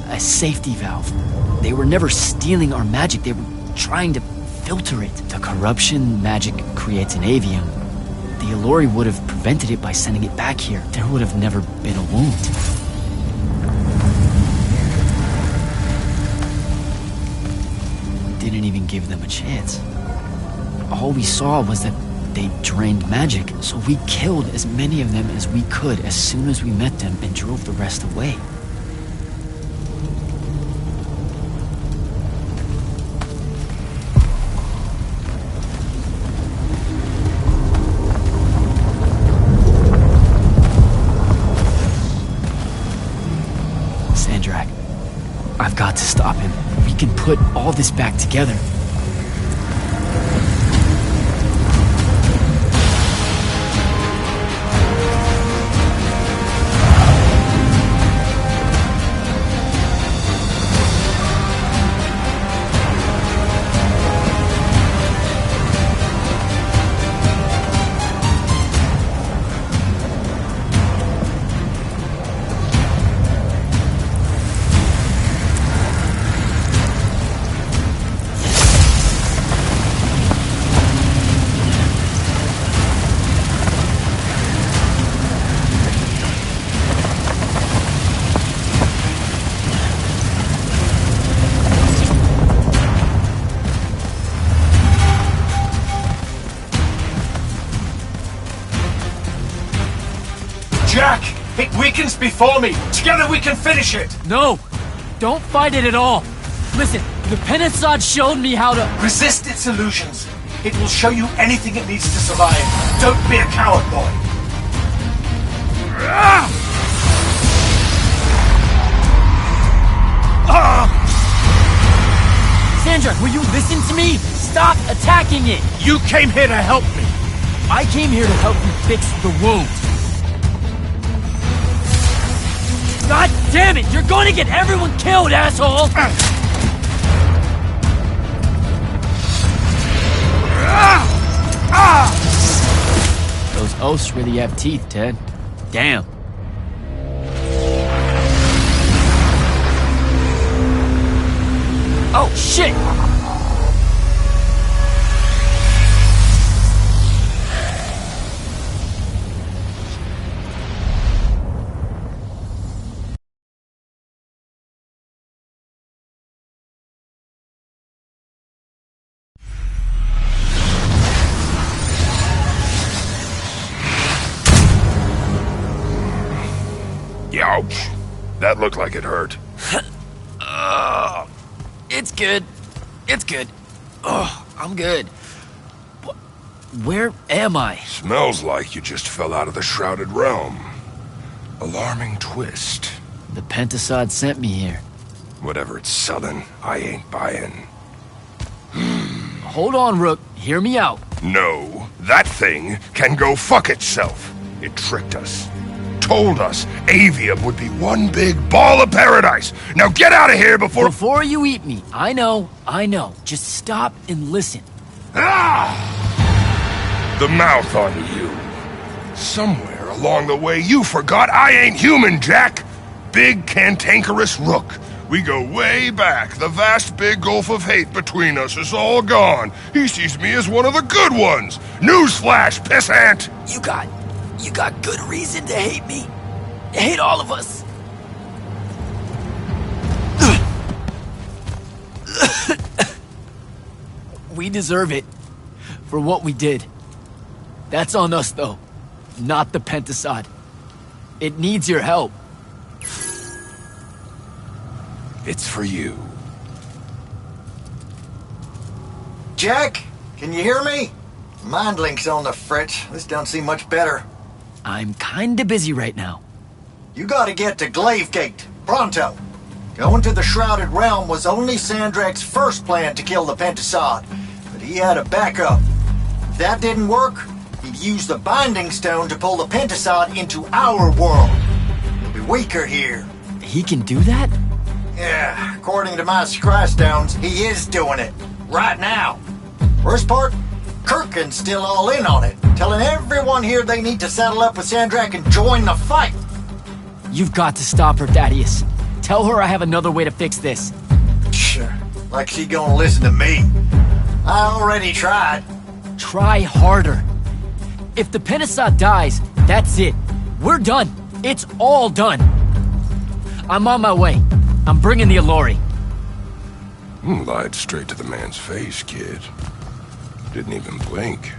a safety valve. They were never stealing our magic, they were trying to filter it. The corruption magic creates in Aveum, the Allori would have prevented it by sending it back here. There would have never been a wound. Didn't even give them a chance. All we saw was that they drained magic, so we killed as many of them as we could as soon as we met them and drove the rest away. Sandrak, I've got to stop him. We can put all this back together. Jack! It weakens before me! Together we can finish it! No! Don't fight it at all! Listen, the Penasod showed me how to... Resist its illusions. It will show you anything it needs to survive. Don't be a coward, boy! Sandra, will you listen to me? Stop attacking it! You came here to help me! I came here to help you fix the wound. God damn it! You're going to get everyone killed, asshole! Those oaths really have teeth, Ted. Damn. Oh, shit! Ouch. That looked like it hurt. It's good. It's good. Oh, I'm good. Where am I? Smells like you just fell out of the Shrouded Realm. Alarming twist. The Pentasod sent me here. Whatever it's selling, I ain't buying. Hold on, Rook. Hear me out. No, that thing can go fuck itself. It tricked us. Told us Aveum would be one big ball of paradise. Now get out of here before... Before you eat me. I know. Just stop and listen. Ah! The mouth on you. Somewhere along the way you forgot I ain't human, Jack. Big cantankerous Rook. We go way back. The vast big gulf of hate between us is all gone. He sees me as one of the good ones. Newsflash, pissant! You got good reason to hate me. Hate all of us. We deserve it for what we did. That's on us, though, not the Pentasod. It needs your help. It's for you. Jack, can you hear me? Mind link's on the fritz. This don't seem much better. I'm kinda busy right now. You gotta get to Glavegate, pronto. Going to the Shrouded Realm was only Sandrak's first plan to kill the Pentasod, but he had a backup. If that didn't work, he'd use the Binding Stone to pull the Pentasod into our world. He'll be weaker here. He can do that? Yeah, according to my scry stones, he is doing it. Right now. Worst part? Kirkin's still all in on it, telling everyone here they need to saddle up with Sandrak and join the fight. You've got to stop her, Thaddeus. Tell her I have another way to fix this. Sure. Like she gonna listen to me. I already tried. Try harder. If the Pentasod dies, that's it. We're done. It's all done. I'm on my way. I'm bringing the Allori. Lied straight to the man's face, kid. Didn't even blink.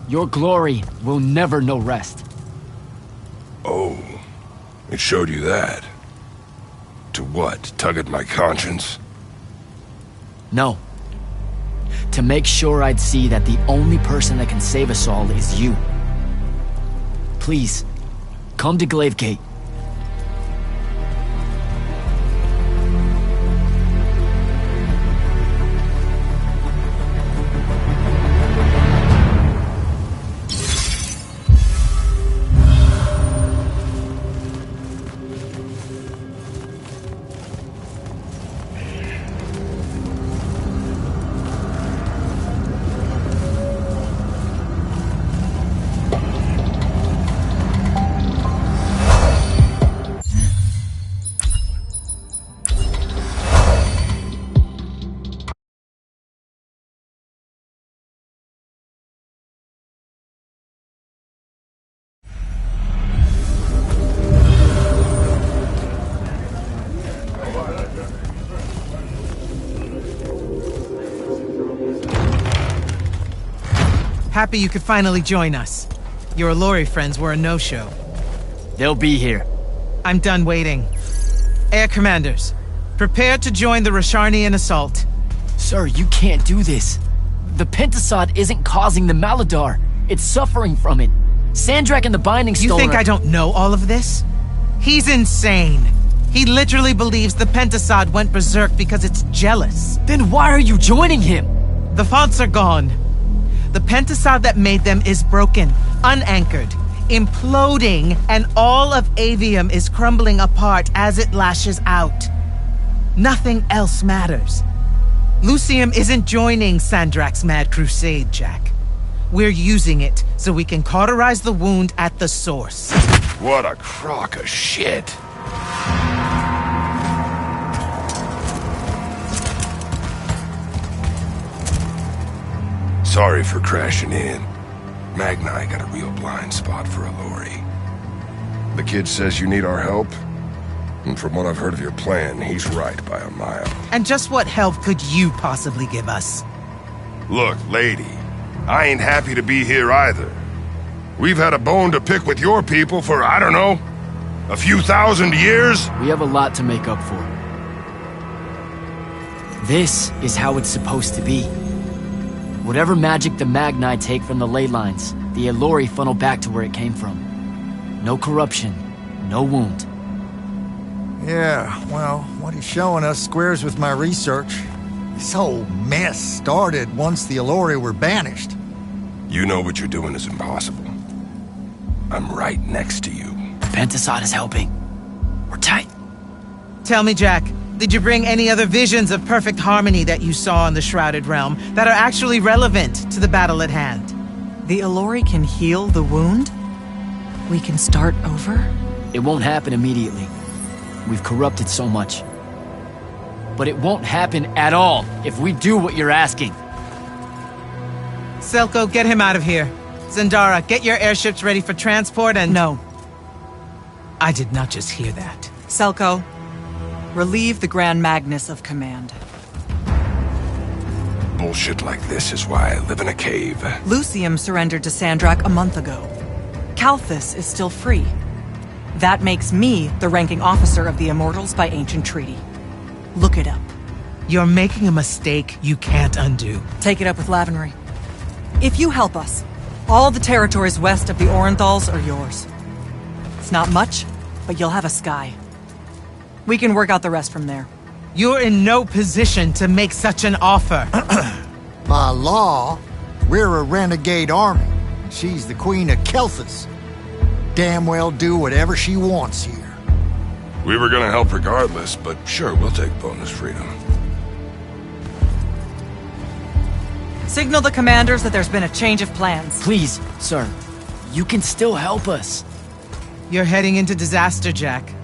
Your glory will never know rest. Oh, it showed you that. To what? Tug at my conscience? No. To make sure I'd see that the only person that can save us all is you. Please, come to Glavegate. Happy you could finally join us. Your Allori friends were a no-show. They'll be here. I'm done waiting. Air Commanders, prepare to join the Rosharnian assault. Sir, you can't do this. The Pentasod isn't causing the Maladar. It's suffering from it. Sandrak and the Binding Stone You think I don't know all of this? He's insane. He literally believes the Pentasod went berserk because it's jealous. Then why are you joining him? The fonts are gone. The Pentasod that made them is broken, unanchored, imploding, and all of Aveum is crumbling apart as it lashes out. Nothing else matters. Lucium isn't joining Sandrak's mad crusade, Jack. We're using it so we can cauterize the wound at the source. What a crock of shit. Sorry for crashing in. Magni got a real blind spot for Allori. The kid says you need our help, and from what I've heard of your plan, he's right by a mile. And just what help could you possibly give us? Look, lady, I ain't happy to be here either. We've had a bone to pick with your people for, I don't know, a few thousand years? We have a lot to make up for. This is how it's supposed to be. Whatever magic the Magni take from the ley lines, the Allori funnel back to where it came from. No corruption, no wound. Yeah, well, what he's showing us squares with my research. This whole mess started once the Allori were banished. You know what you're doing is impossible. I'm right next to you. The Pentasod is helping. We're tight. Tell me, Jack, did you bring any other visions of perfect harmony that you saw in the Shrouded Realm that are actually relevant to the battle at hand? The Allori can heal the wound? We can start over? It won't happen immediately. We've corrupted so much. But it won't happen at all if we do what you're asking. Selko, get him out of here. Zendara, get your airships ready for transport and... No. I did not just hear that. Selko, relieve the Grand Magnus of command. Bullshit like this is why I live in a cave. Lucium surrendered to Sandrak a month ago. Kalthus is still free. That makes me the ranking officer of the Immortals by ancient treaty. Look it up. You're making a mistake you can't undo. Take it up with Lavenry. If you help us, all the territories west of the Orenthals are yours. It's not much, but you'll have a sky. We can work out the rest from there. You're in no position to make such an offer. By law, we're a renegade army. She's the Queen of Kelthus. Damn well do whatever she wants here. We were gonna help regardless, but sure, we'll take bonus freedom. Signal the commanders that there's been a change of plans. Please, sir. You can still help us. You're heading into disaster, Jack.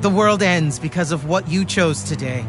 The world ends because of what you chose today.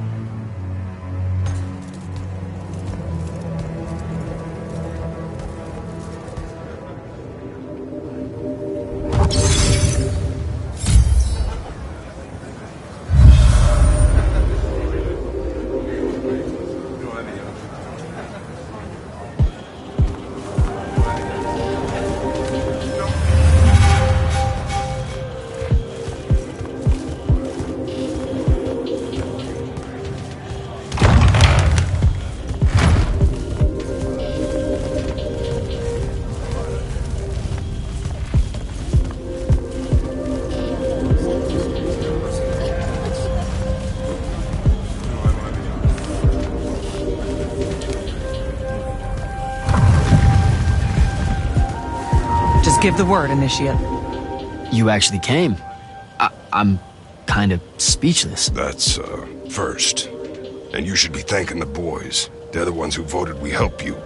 Just give the word, Initiate. You actually came. I'm kind of speechless. That's, first. And you should be thanking the boys. They're the ones who voted we help you.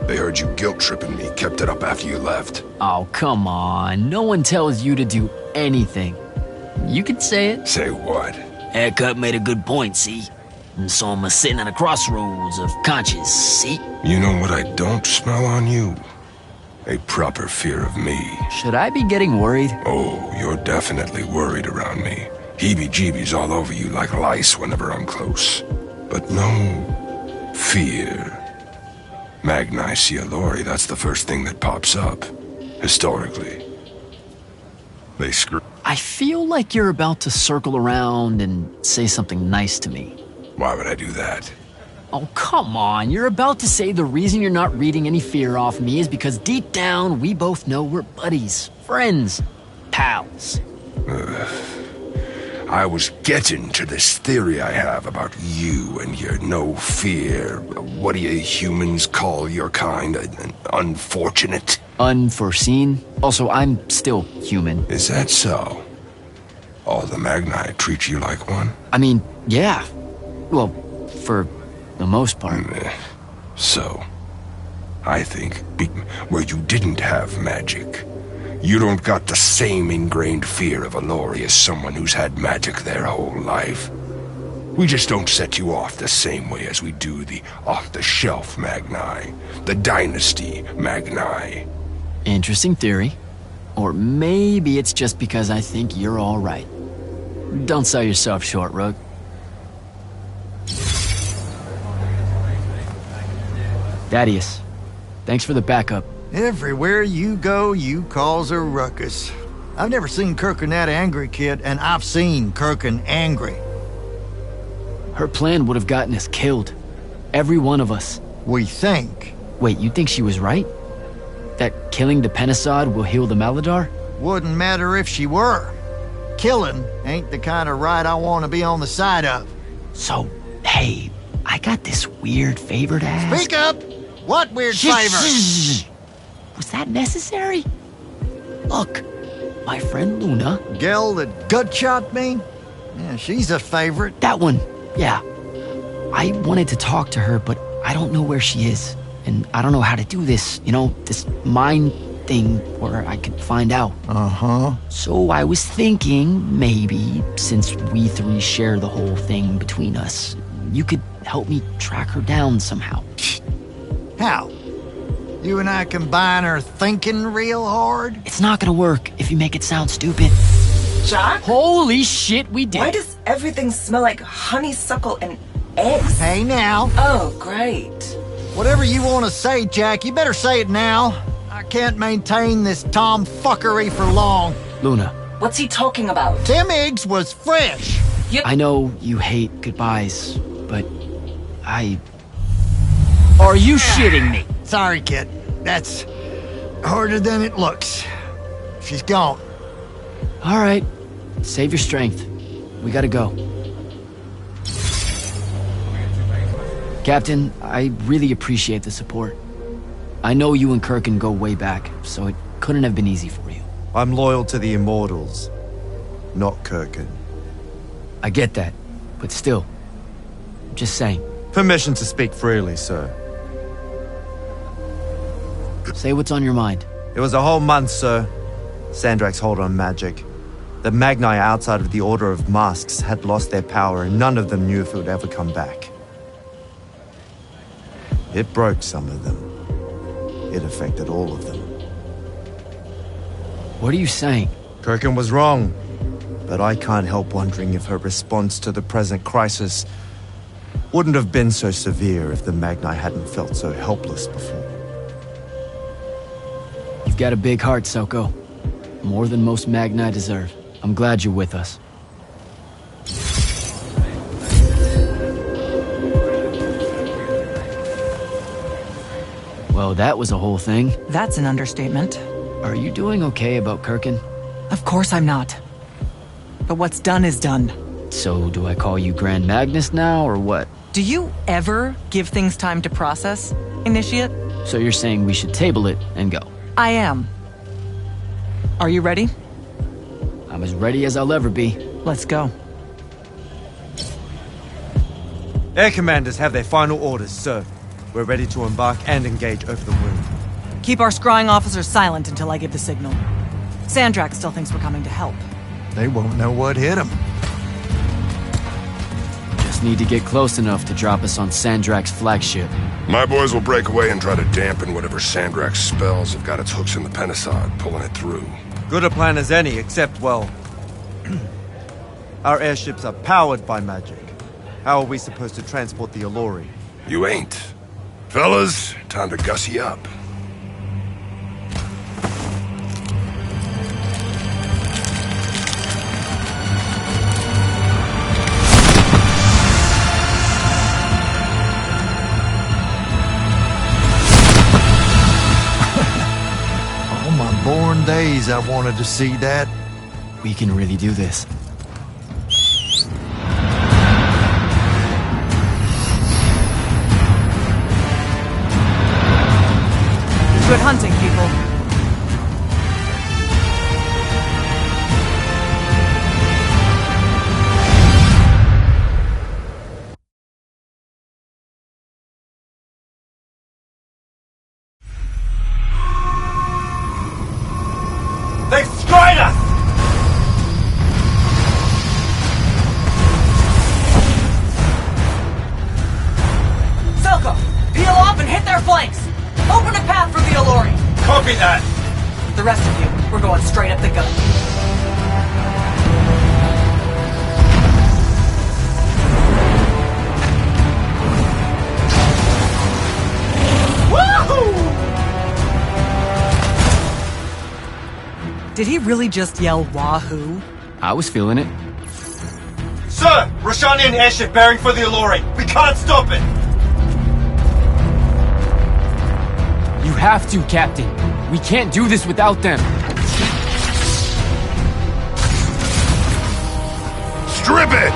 They heard you guilt-tripping me, kept it up after you left. Oh, come on. No one tells you to do anything. You can say it. Say what? Haircut made a good point, see? And so I'm sitting at a crossroads of conscience, see? You know what I don't smell on you? A proper fear of me. Should I be getting worried? Oh, you're definitely worried around me. Heebie-jeebies all over you like lice whenever I'm close. But no fear. Magni Cielori, that's the first thing that pops up. Historically. They screw. I feel like you're about to circle around and say something nice to me. Why would I do that? Oh, come on. You're about to say the reason you're not reading any fear off me is because deep down, we both know we're buddies, friends, pals. I was getting to this theory I have about you and your no fear. What do you humans call your kind? Unfortunate? Unforeseen? Also, I'm still human. Is that so? All the Magni treat you like one? I mean, yeah. Well, for the most part. So, I think where you didn't have magic, you don't got the same ingrained fear of Alori as someone who's had magic their whole life. We just don't set you off the same way as we do the off-the-shelf Magni, the Dynasty Magni. Interesting theory. Or maybe it's just because I think you're all right. Don't sell yourself short, Rook. Thaddeus, thanks for the backup. Everywhere you go, you cause a ruckus. I've never seen Kirkin that angry, kid, and I've seen Kirkin angry. Her plan would have gotten us killed. Every one of us. We think. Wait, you think she was right? That killing the Penasod will heal the Maladar? Wouldn't matter if she were. Killing ain't the kind of right I want to be on the side of. So, hey, I got this weird favor to ask. Speak up! What weird favor? Was that necessary? Look, my friend Luna. Gel that gut shot me? Yeah, she's a favorite. That one, yeah. I wanted to talk to her, but I don't know where she is. And I don't know how to do this, this mind thing where I could find out. Uh-huh. So I was thinking maybe, since we three share the whole thing between us, you could help me track her down somehow. How? You and I combine our thinking real hard? It's not gonna work if you make it sound stupid. Jack? Holy shit, we did. Why does everything smell like honeysuckle and eggs? Hey, now. Oh, great. Whatever you want to say, Jack, you better say it now. I can't maintain this tomfuckery for long. Luna. What's he talking about? Tim Higgs was fresh. I know you hate goodbyes, but Are you shitting me? Sorry, kid. That's harder than it looks. She's gone. All right. Save your strength. We gotta go. Captain, I really appreciate the support. I know you and Kirkin go way back, so it couldn't have been easy for you. I'm loyal to the Immortals, not Kirkin. I get that, but still. Just saying. Permission to speak freely, sir. Say what's on your mind. It was a whole month, sir. Sandrak's hold on magic. The Magni outside of the Order of Masks had lost their power, and none of them knew if it would ever come back. It broke some of them. It affected all of them. What are you saying? Kirkin was wrong, but I can't help wondering if her response to the present crisis wouldn't have been so severe if the Magni hadn't felt so helpless before. You've got a big heart, Soko. More than most Magni deserve. I'm glad you're with us. Well, that was a whole thing. That's an understatement. Are you doing okay about Kirkin? Of course I'm not. But what's done is done. So, do I call you Grand Magnus now, or what? Do you ever give things time to process, Initiate? So you're saying we should table it and go? I am. Are you ready? I'm as ready as I'll ever be. Let's go. Air commanders have their final orders, sir. We're ready to embark and engage over the wound. Keep our scrying officers silent until I give the signal. Sandrak still thinks we're coming to help. They won't know what hit them. Just need to get close enough to drop us on Sandrak's flagship. My boys will break away and try to dampen whatever Sandrak's spells have got its hooks in the Penasod, pulling it through. Good a plan as any, except, well... our airships are powered by magic. How are we supposed to transport the Alluri? You ain't. Fellas, time to gussy up. All my born days I wanted to see that. We can really do this. Good hunting, people. They've scryed us! Selko, peel off and hit their flanks! Open a path for the Alluri! Copy that! The rest of you, we're going straight up the gun. Woohoo! Did he really just yell wahoo? I was feeling it. Sir! Roshanian airship bearing for the Alluri! We can't stop it! You have to, Captain. We can't do this without them. Strip it!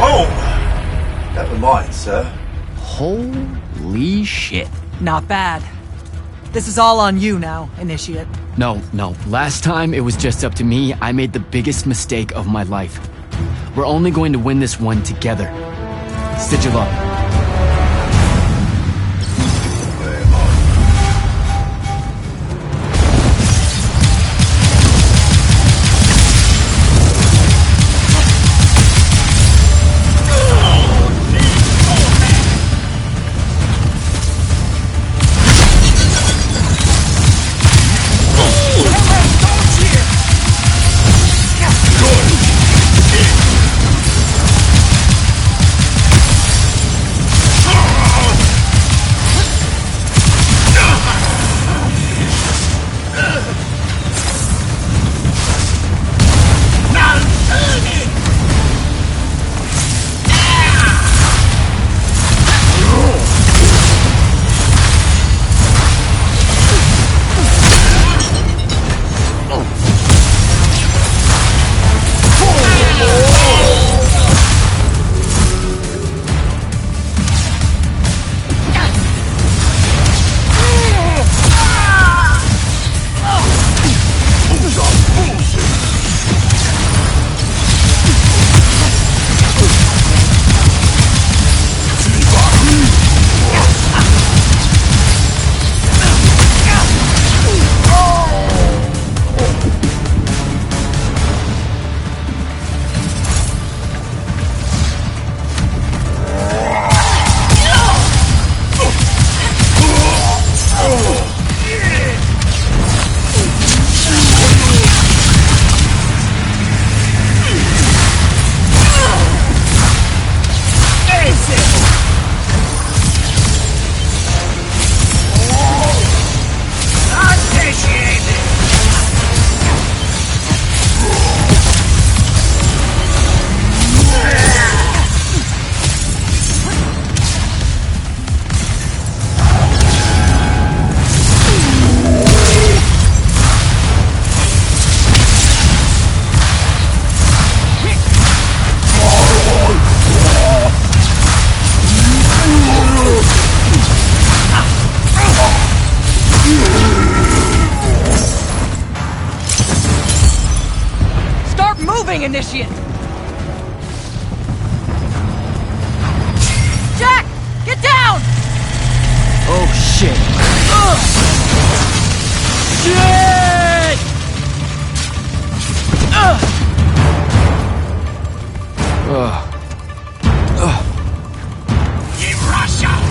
Oh! Never mind, sir. Holy shit. Not bad. This is all on you now, Initiate. No. Last time it was just up to me. I made the biggest mistake of my life. We're only going to win this one together. Sigil up. initiate! Jack! Get down! Oh, shit. Shit! Russia!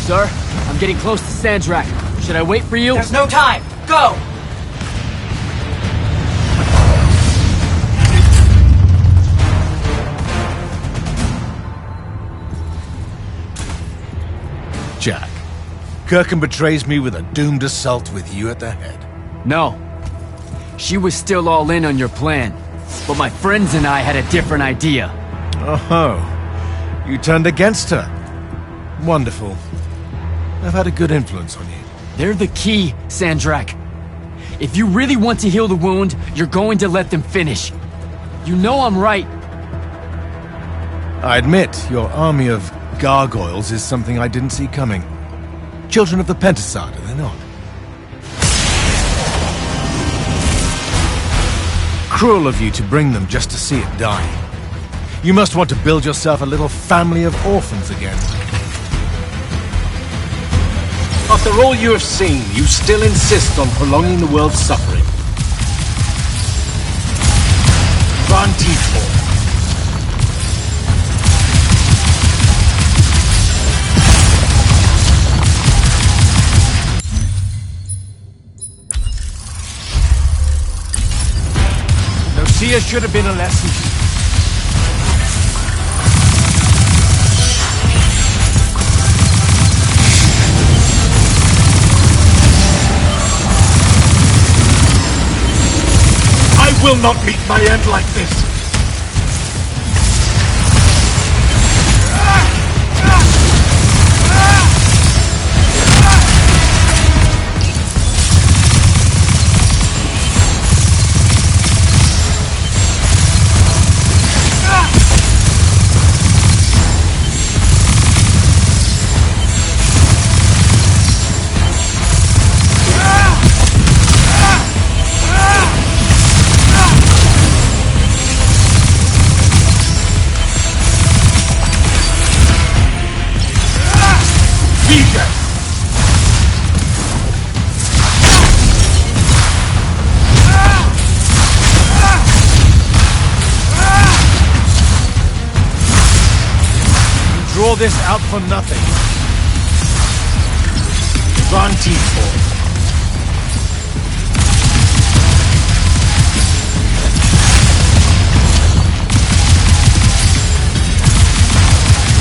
Sir, I'm getting close to Sandrak. Should I wait for you? There's no time! Go! Jack, Kirkham betrays me with a doomed assault with you at the head. No. She was still all in on your plan. But my friends and I had a different idea. Oh, you turned against her. Wonderful. I've had a good influence on you. They're the key, Sandrak. If you really want to heal the wound, you're going to let them finish. You know I'm right. I admit, your army of gargoyles is something I didn't see coming. Children of the Pentasad, are they not? Cruel of you to bring them just to see it die. You must want to build yourself a little family of orphans again. After all you have seen, you still insist on prolonging the world's suffering. Vantiful. Nocia should have been a lesson to you. I will not meet my end like this. Draw this out for nothing. Vantiful.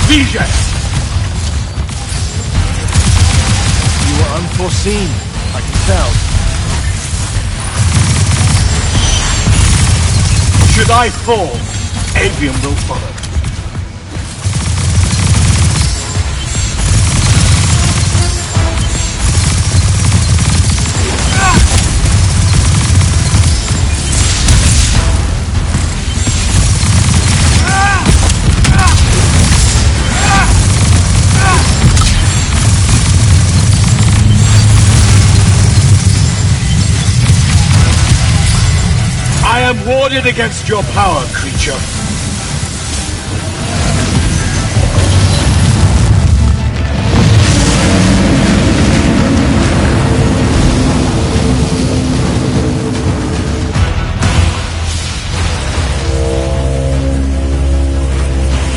Vision! You were unforeseen, I can tell. Should I fall, Aveum will follow. I am warded against your power, creature.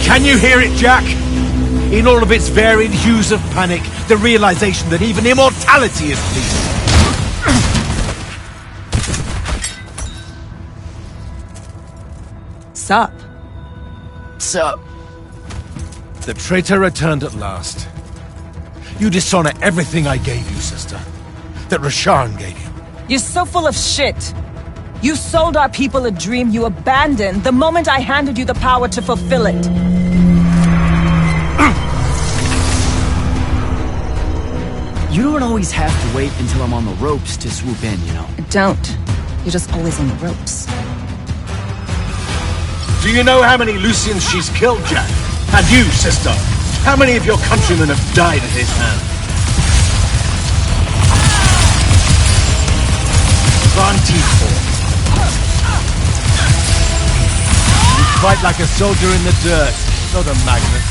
Can you hear it, Jack? In all of its varied hues of panic, the realization that even immortality is fleeting. Sup? Sup? The traitor returned at last. You dishonor everything I gave you, sister. That Rasharn gave you. You're so full of shit. You sold our people a dream you abandoned the moment I handed you the power to fulfill it. You don't always have to wait until I'm on the ropes to swoop in, you know? Don't. You're just always on the ropes. Do you know how many Lucians she's killed, Jack? And you, sister? How many of your countrymen have died at his hand? Vantiful. You fight like a soldier in the dirt, not a magnet.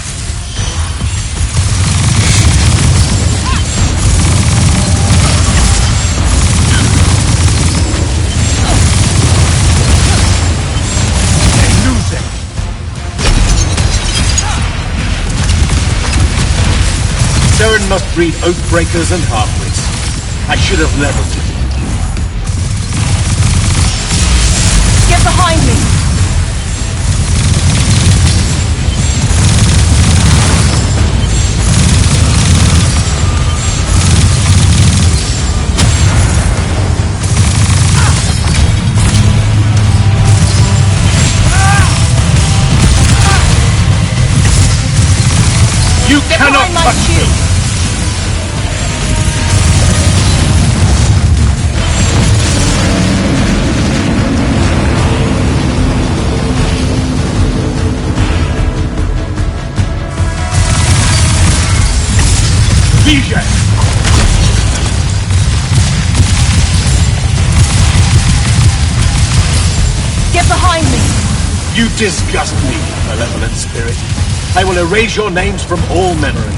Saren must breed oath-breakers and half-wits. I should have leveled it. Get behind me! You cannot touch me! Get behind me! You disgust me, malevolent spirit. I will erase your names from all memory.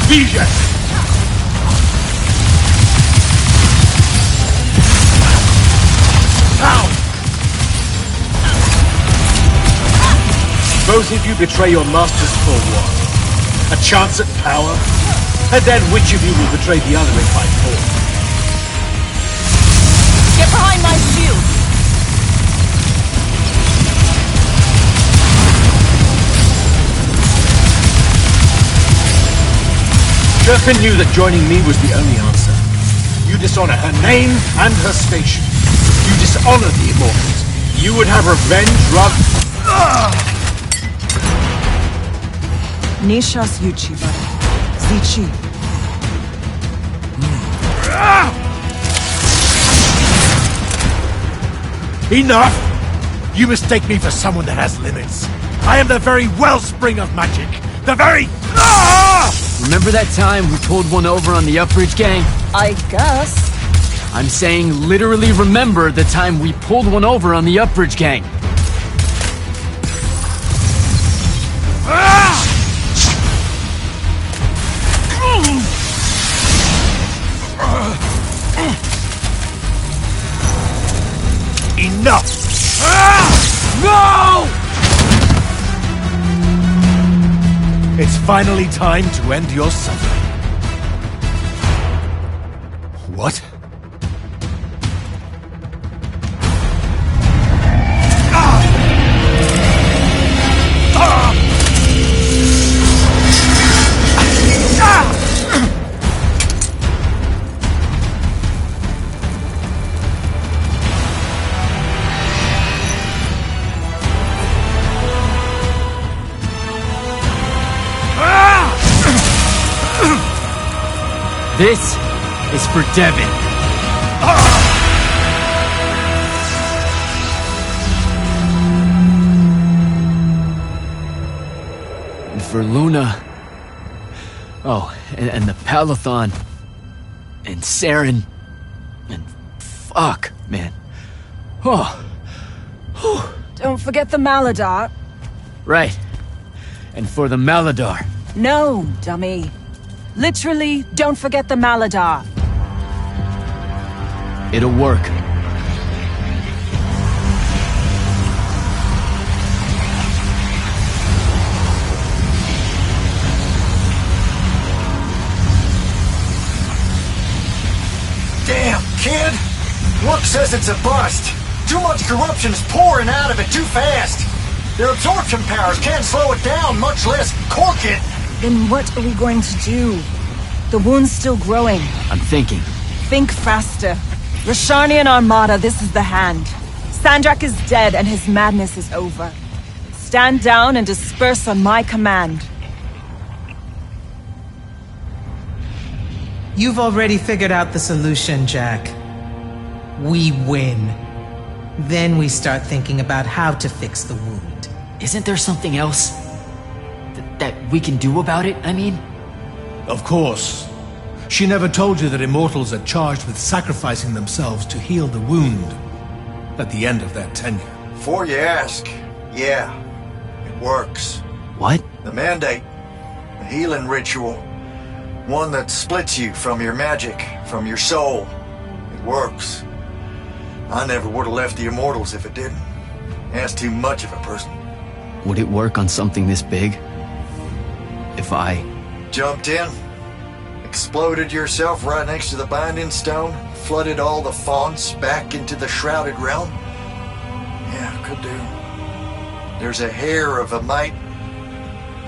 Vision! Both of you betray your masters for what? A chance at power? And then which of you will betray the other if I fall? Get behind my shield! Durkan knew that joining me was the only answer. You dishonor her name and her station. You dishonor the Immortals. You would have revenge rather... Nishas Yuchiba. Zichi. Enough! You mistake me for someone that has limits. I am the very wellspring of magic. The very... Remember that time we pulled one over on the Upbridge gang? I guess. I'm saying literally remember the time we pulled one over on the Upbridge gang. Enough! No! It's finally time to end your suffering. What? This is for Devin. And for Luna. Oh, and the Palathon. And Saren. And fuck, man. Oh. Don't forget the Maladar. Right. And for the Maladar. No, dummy. Literally, don't forget the Maladar. It'll work. Damn, kid! Look says it's a bust. Too much corruption is pouring out of it too fast. Their absorption powers can't slow it down, much less cork it. Then what are we going to do? The wound's still growing. I'm thinking. Think faster. Rosharnian Armada, this is the hand. Sandrak is dead and his madness is over. Stand down and disperse on my command. You've already figured out the solution, Jack. We win. Then we start thinking about how to fix the wound. Isn't there something else? That we can do about it, I mean? Of course. She never told you that Immortals are charged with sacrificing themselves to heal the wound at the end of their tenure. Before you ask, yeah, it works. What? The Mandate. The healing ritual. One that splits you from your magic, from your soul. It works. I never would have left the Immortals if it didn't. That's too much of a person. Would it work on something this big? If I... Jumped in, exploded yourself right next to the Binding Stone, flooded all the fonts back into the Shrouded Realm? Yeah, could do. There's a hair of a mite.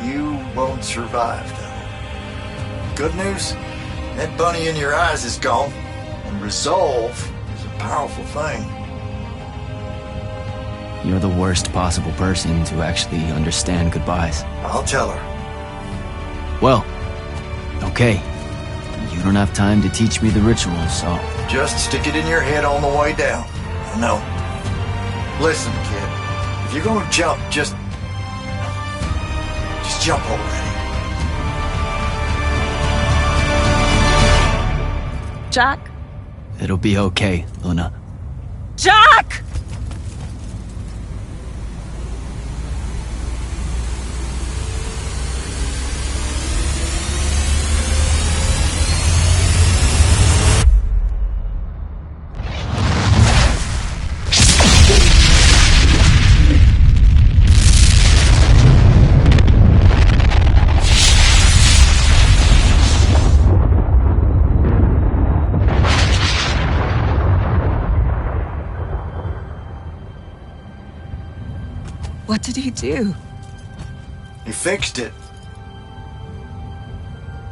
You won't survive, though. Good news, that bunny in your eyes is gone, and resolve is a powerful thing. You're the worst possible person to actually understand goodbyes. I'll tell her. Well, okay. You don't have time to teach me the rituals, so... Just stick it in your head on the way down. No. Listen, kid. If you're gonna jump, just jump already. Jack? It'll be okay, Luna. Jack! What did he do? He fixed it.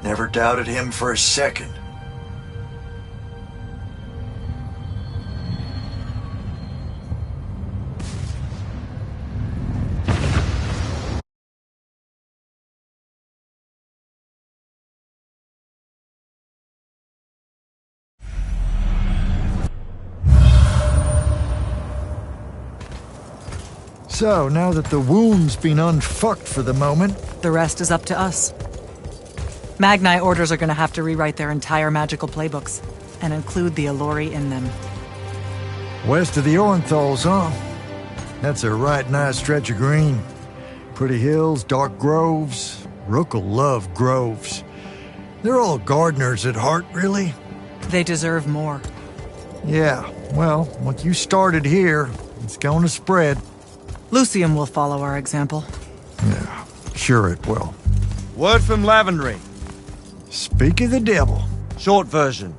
Never doubted him for a second. So, now that the wound's been unfucked for the moment... The rest is up to us. Magni orders are gonna have to rewrite their entire magical playbooks, and include the Alluri in them. West of the Orenthals, huh? That's a right nice stretch of green. Pretty hills, dark groves. Rook'll love groves. They're all gardeners at heart, really. They deserve more. Yeah, well, what you started here, it's gonna spread. Lucium will follow our example. Yeah, sure it will. Word from Lavendry. Speak of the devil. Short version.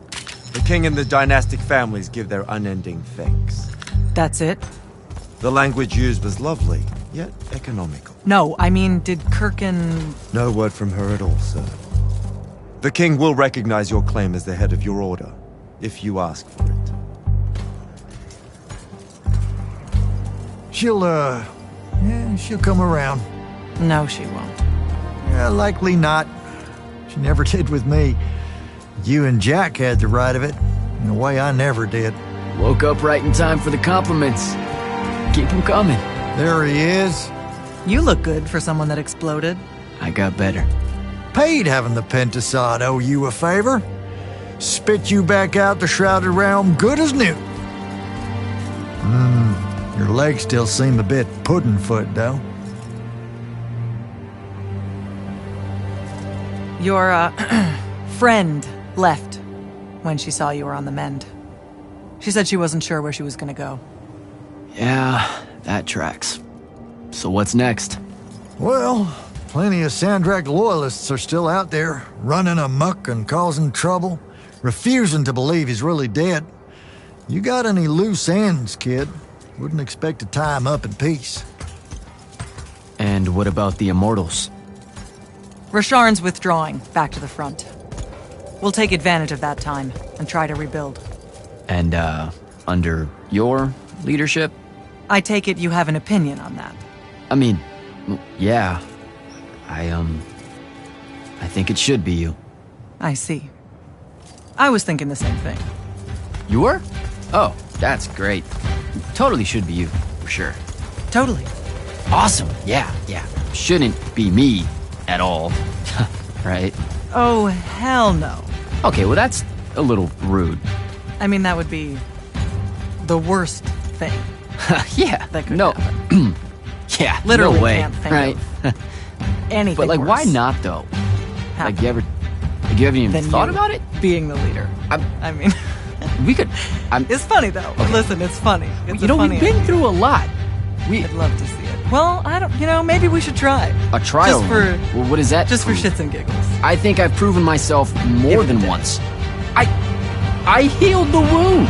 The king and the dynastic families give their unending thanks. That's it? The language used was lovely, yet economical. No, I mean, did Kirkin... No word from her at all, sir. The king will recognize your claim as the head of your order, if you ask for it. She'll come around. No, she won't. Yeah, likely not. She never did with me. You and Jack had the right of it, in a way I never did. Woke up right in time for the compliments. Keep them coming. There he is. You look good for someone that exploded. I got better. Paid having the Pentasod owe you a favor. Spit you back out the Shrouded Realm good as new. Your legs still seem a bit pudding-foot, though. Your, friend left when she saw you were on the mend. She said she wasn't sure where she was gonna go. Yeah, that tracks. So what's next? Well, plenty of Sandrak loyalists are still out there, running amok and causing trouble, refusing to believe he's really dead. You got any loose ends, kid? Wouldn't expect to tie him up in peace. And what about the Immortals? Rasharn's withdrawing back to the front. We'll take advantage of that time and try to rebuild. And, under your leadership? I take it you have an opinion on that. I mean, yeah. I think it should be you. I see. I was thinking the same thing. You were? Oh, that's great. Totally should be you, for sure. Totally. Awesome, yeah. Shouldn't be me at all, right? Oh, hell no. Okay, well that's a little rude. I mean, that would be the worst thing. Yeah, that could no. happen. Yeah, Literally no way, can't think right? of anything But like, worse. why not though? Like, you haven't even thought about it? Being the leader. I mean, we could. It's funny though. Okay. Listen, it's funny. It's You know, funny we've been through a lot. I'd love to see it. Well, I don't. Maybe we should try. A trial? Just for. Well, what is that? Just for shits and giggles. I think I've proven myself more than once. I healed the wound.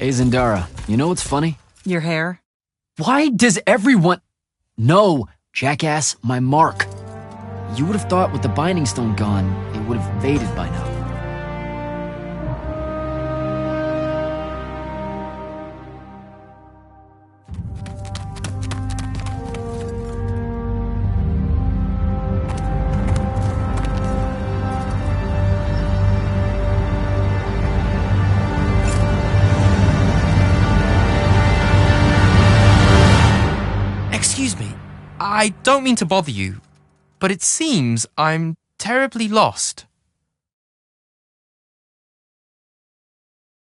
Hey, Zendara, you know what's funny? Your hair? Why does everyone... No, jackass, my mark. You would have thought with the Binding Stone gone, it would have faded by now. Excuse me, I don't mean to bother you, but it seems I'm terribly lost.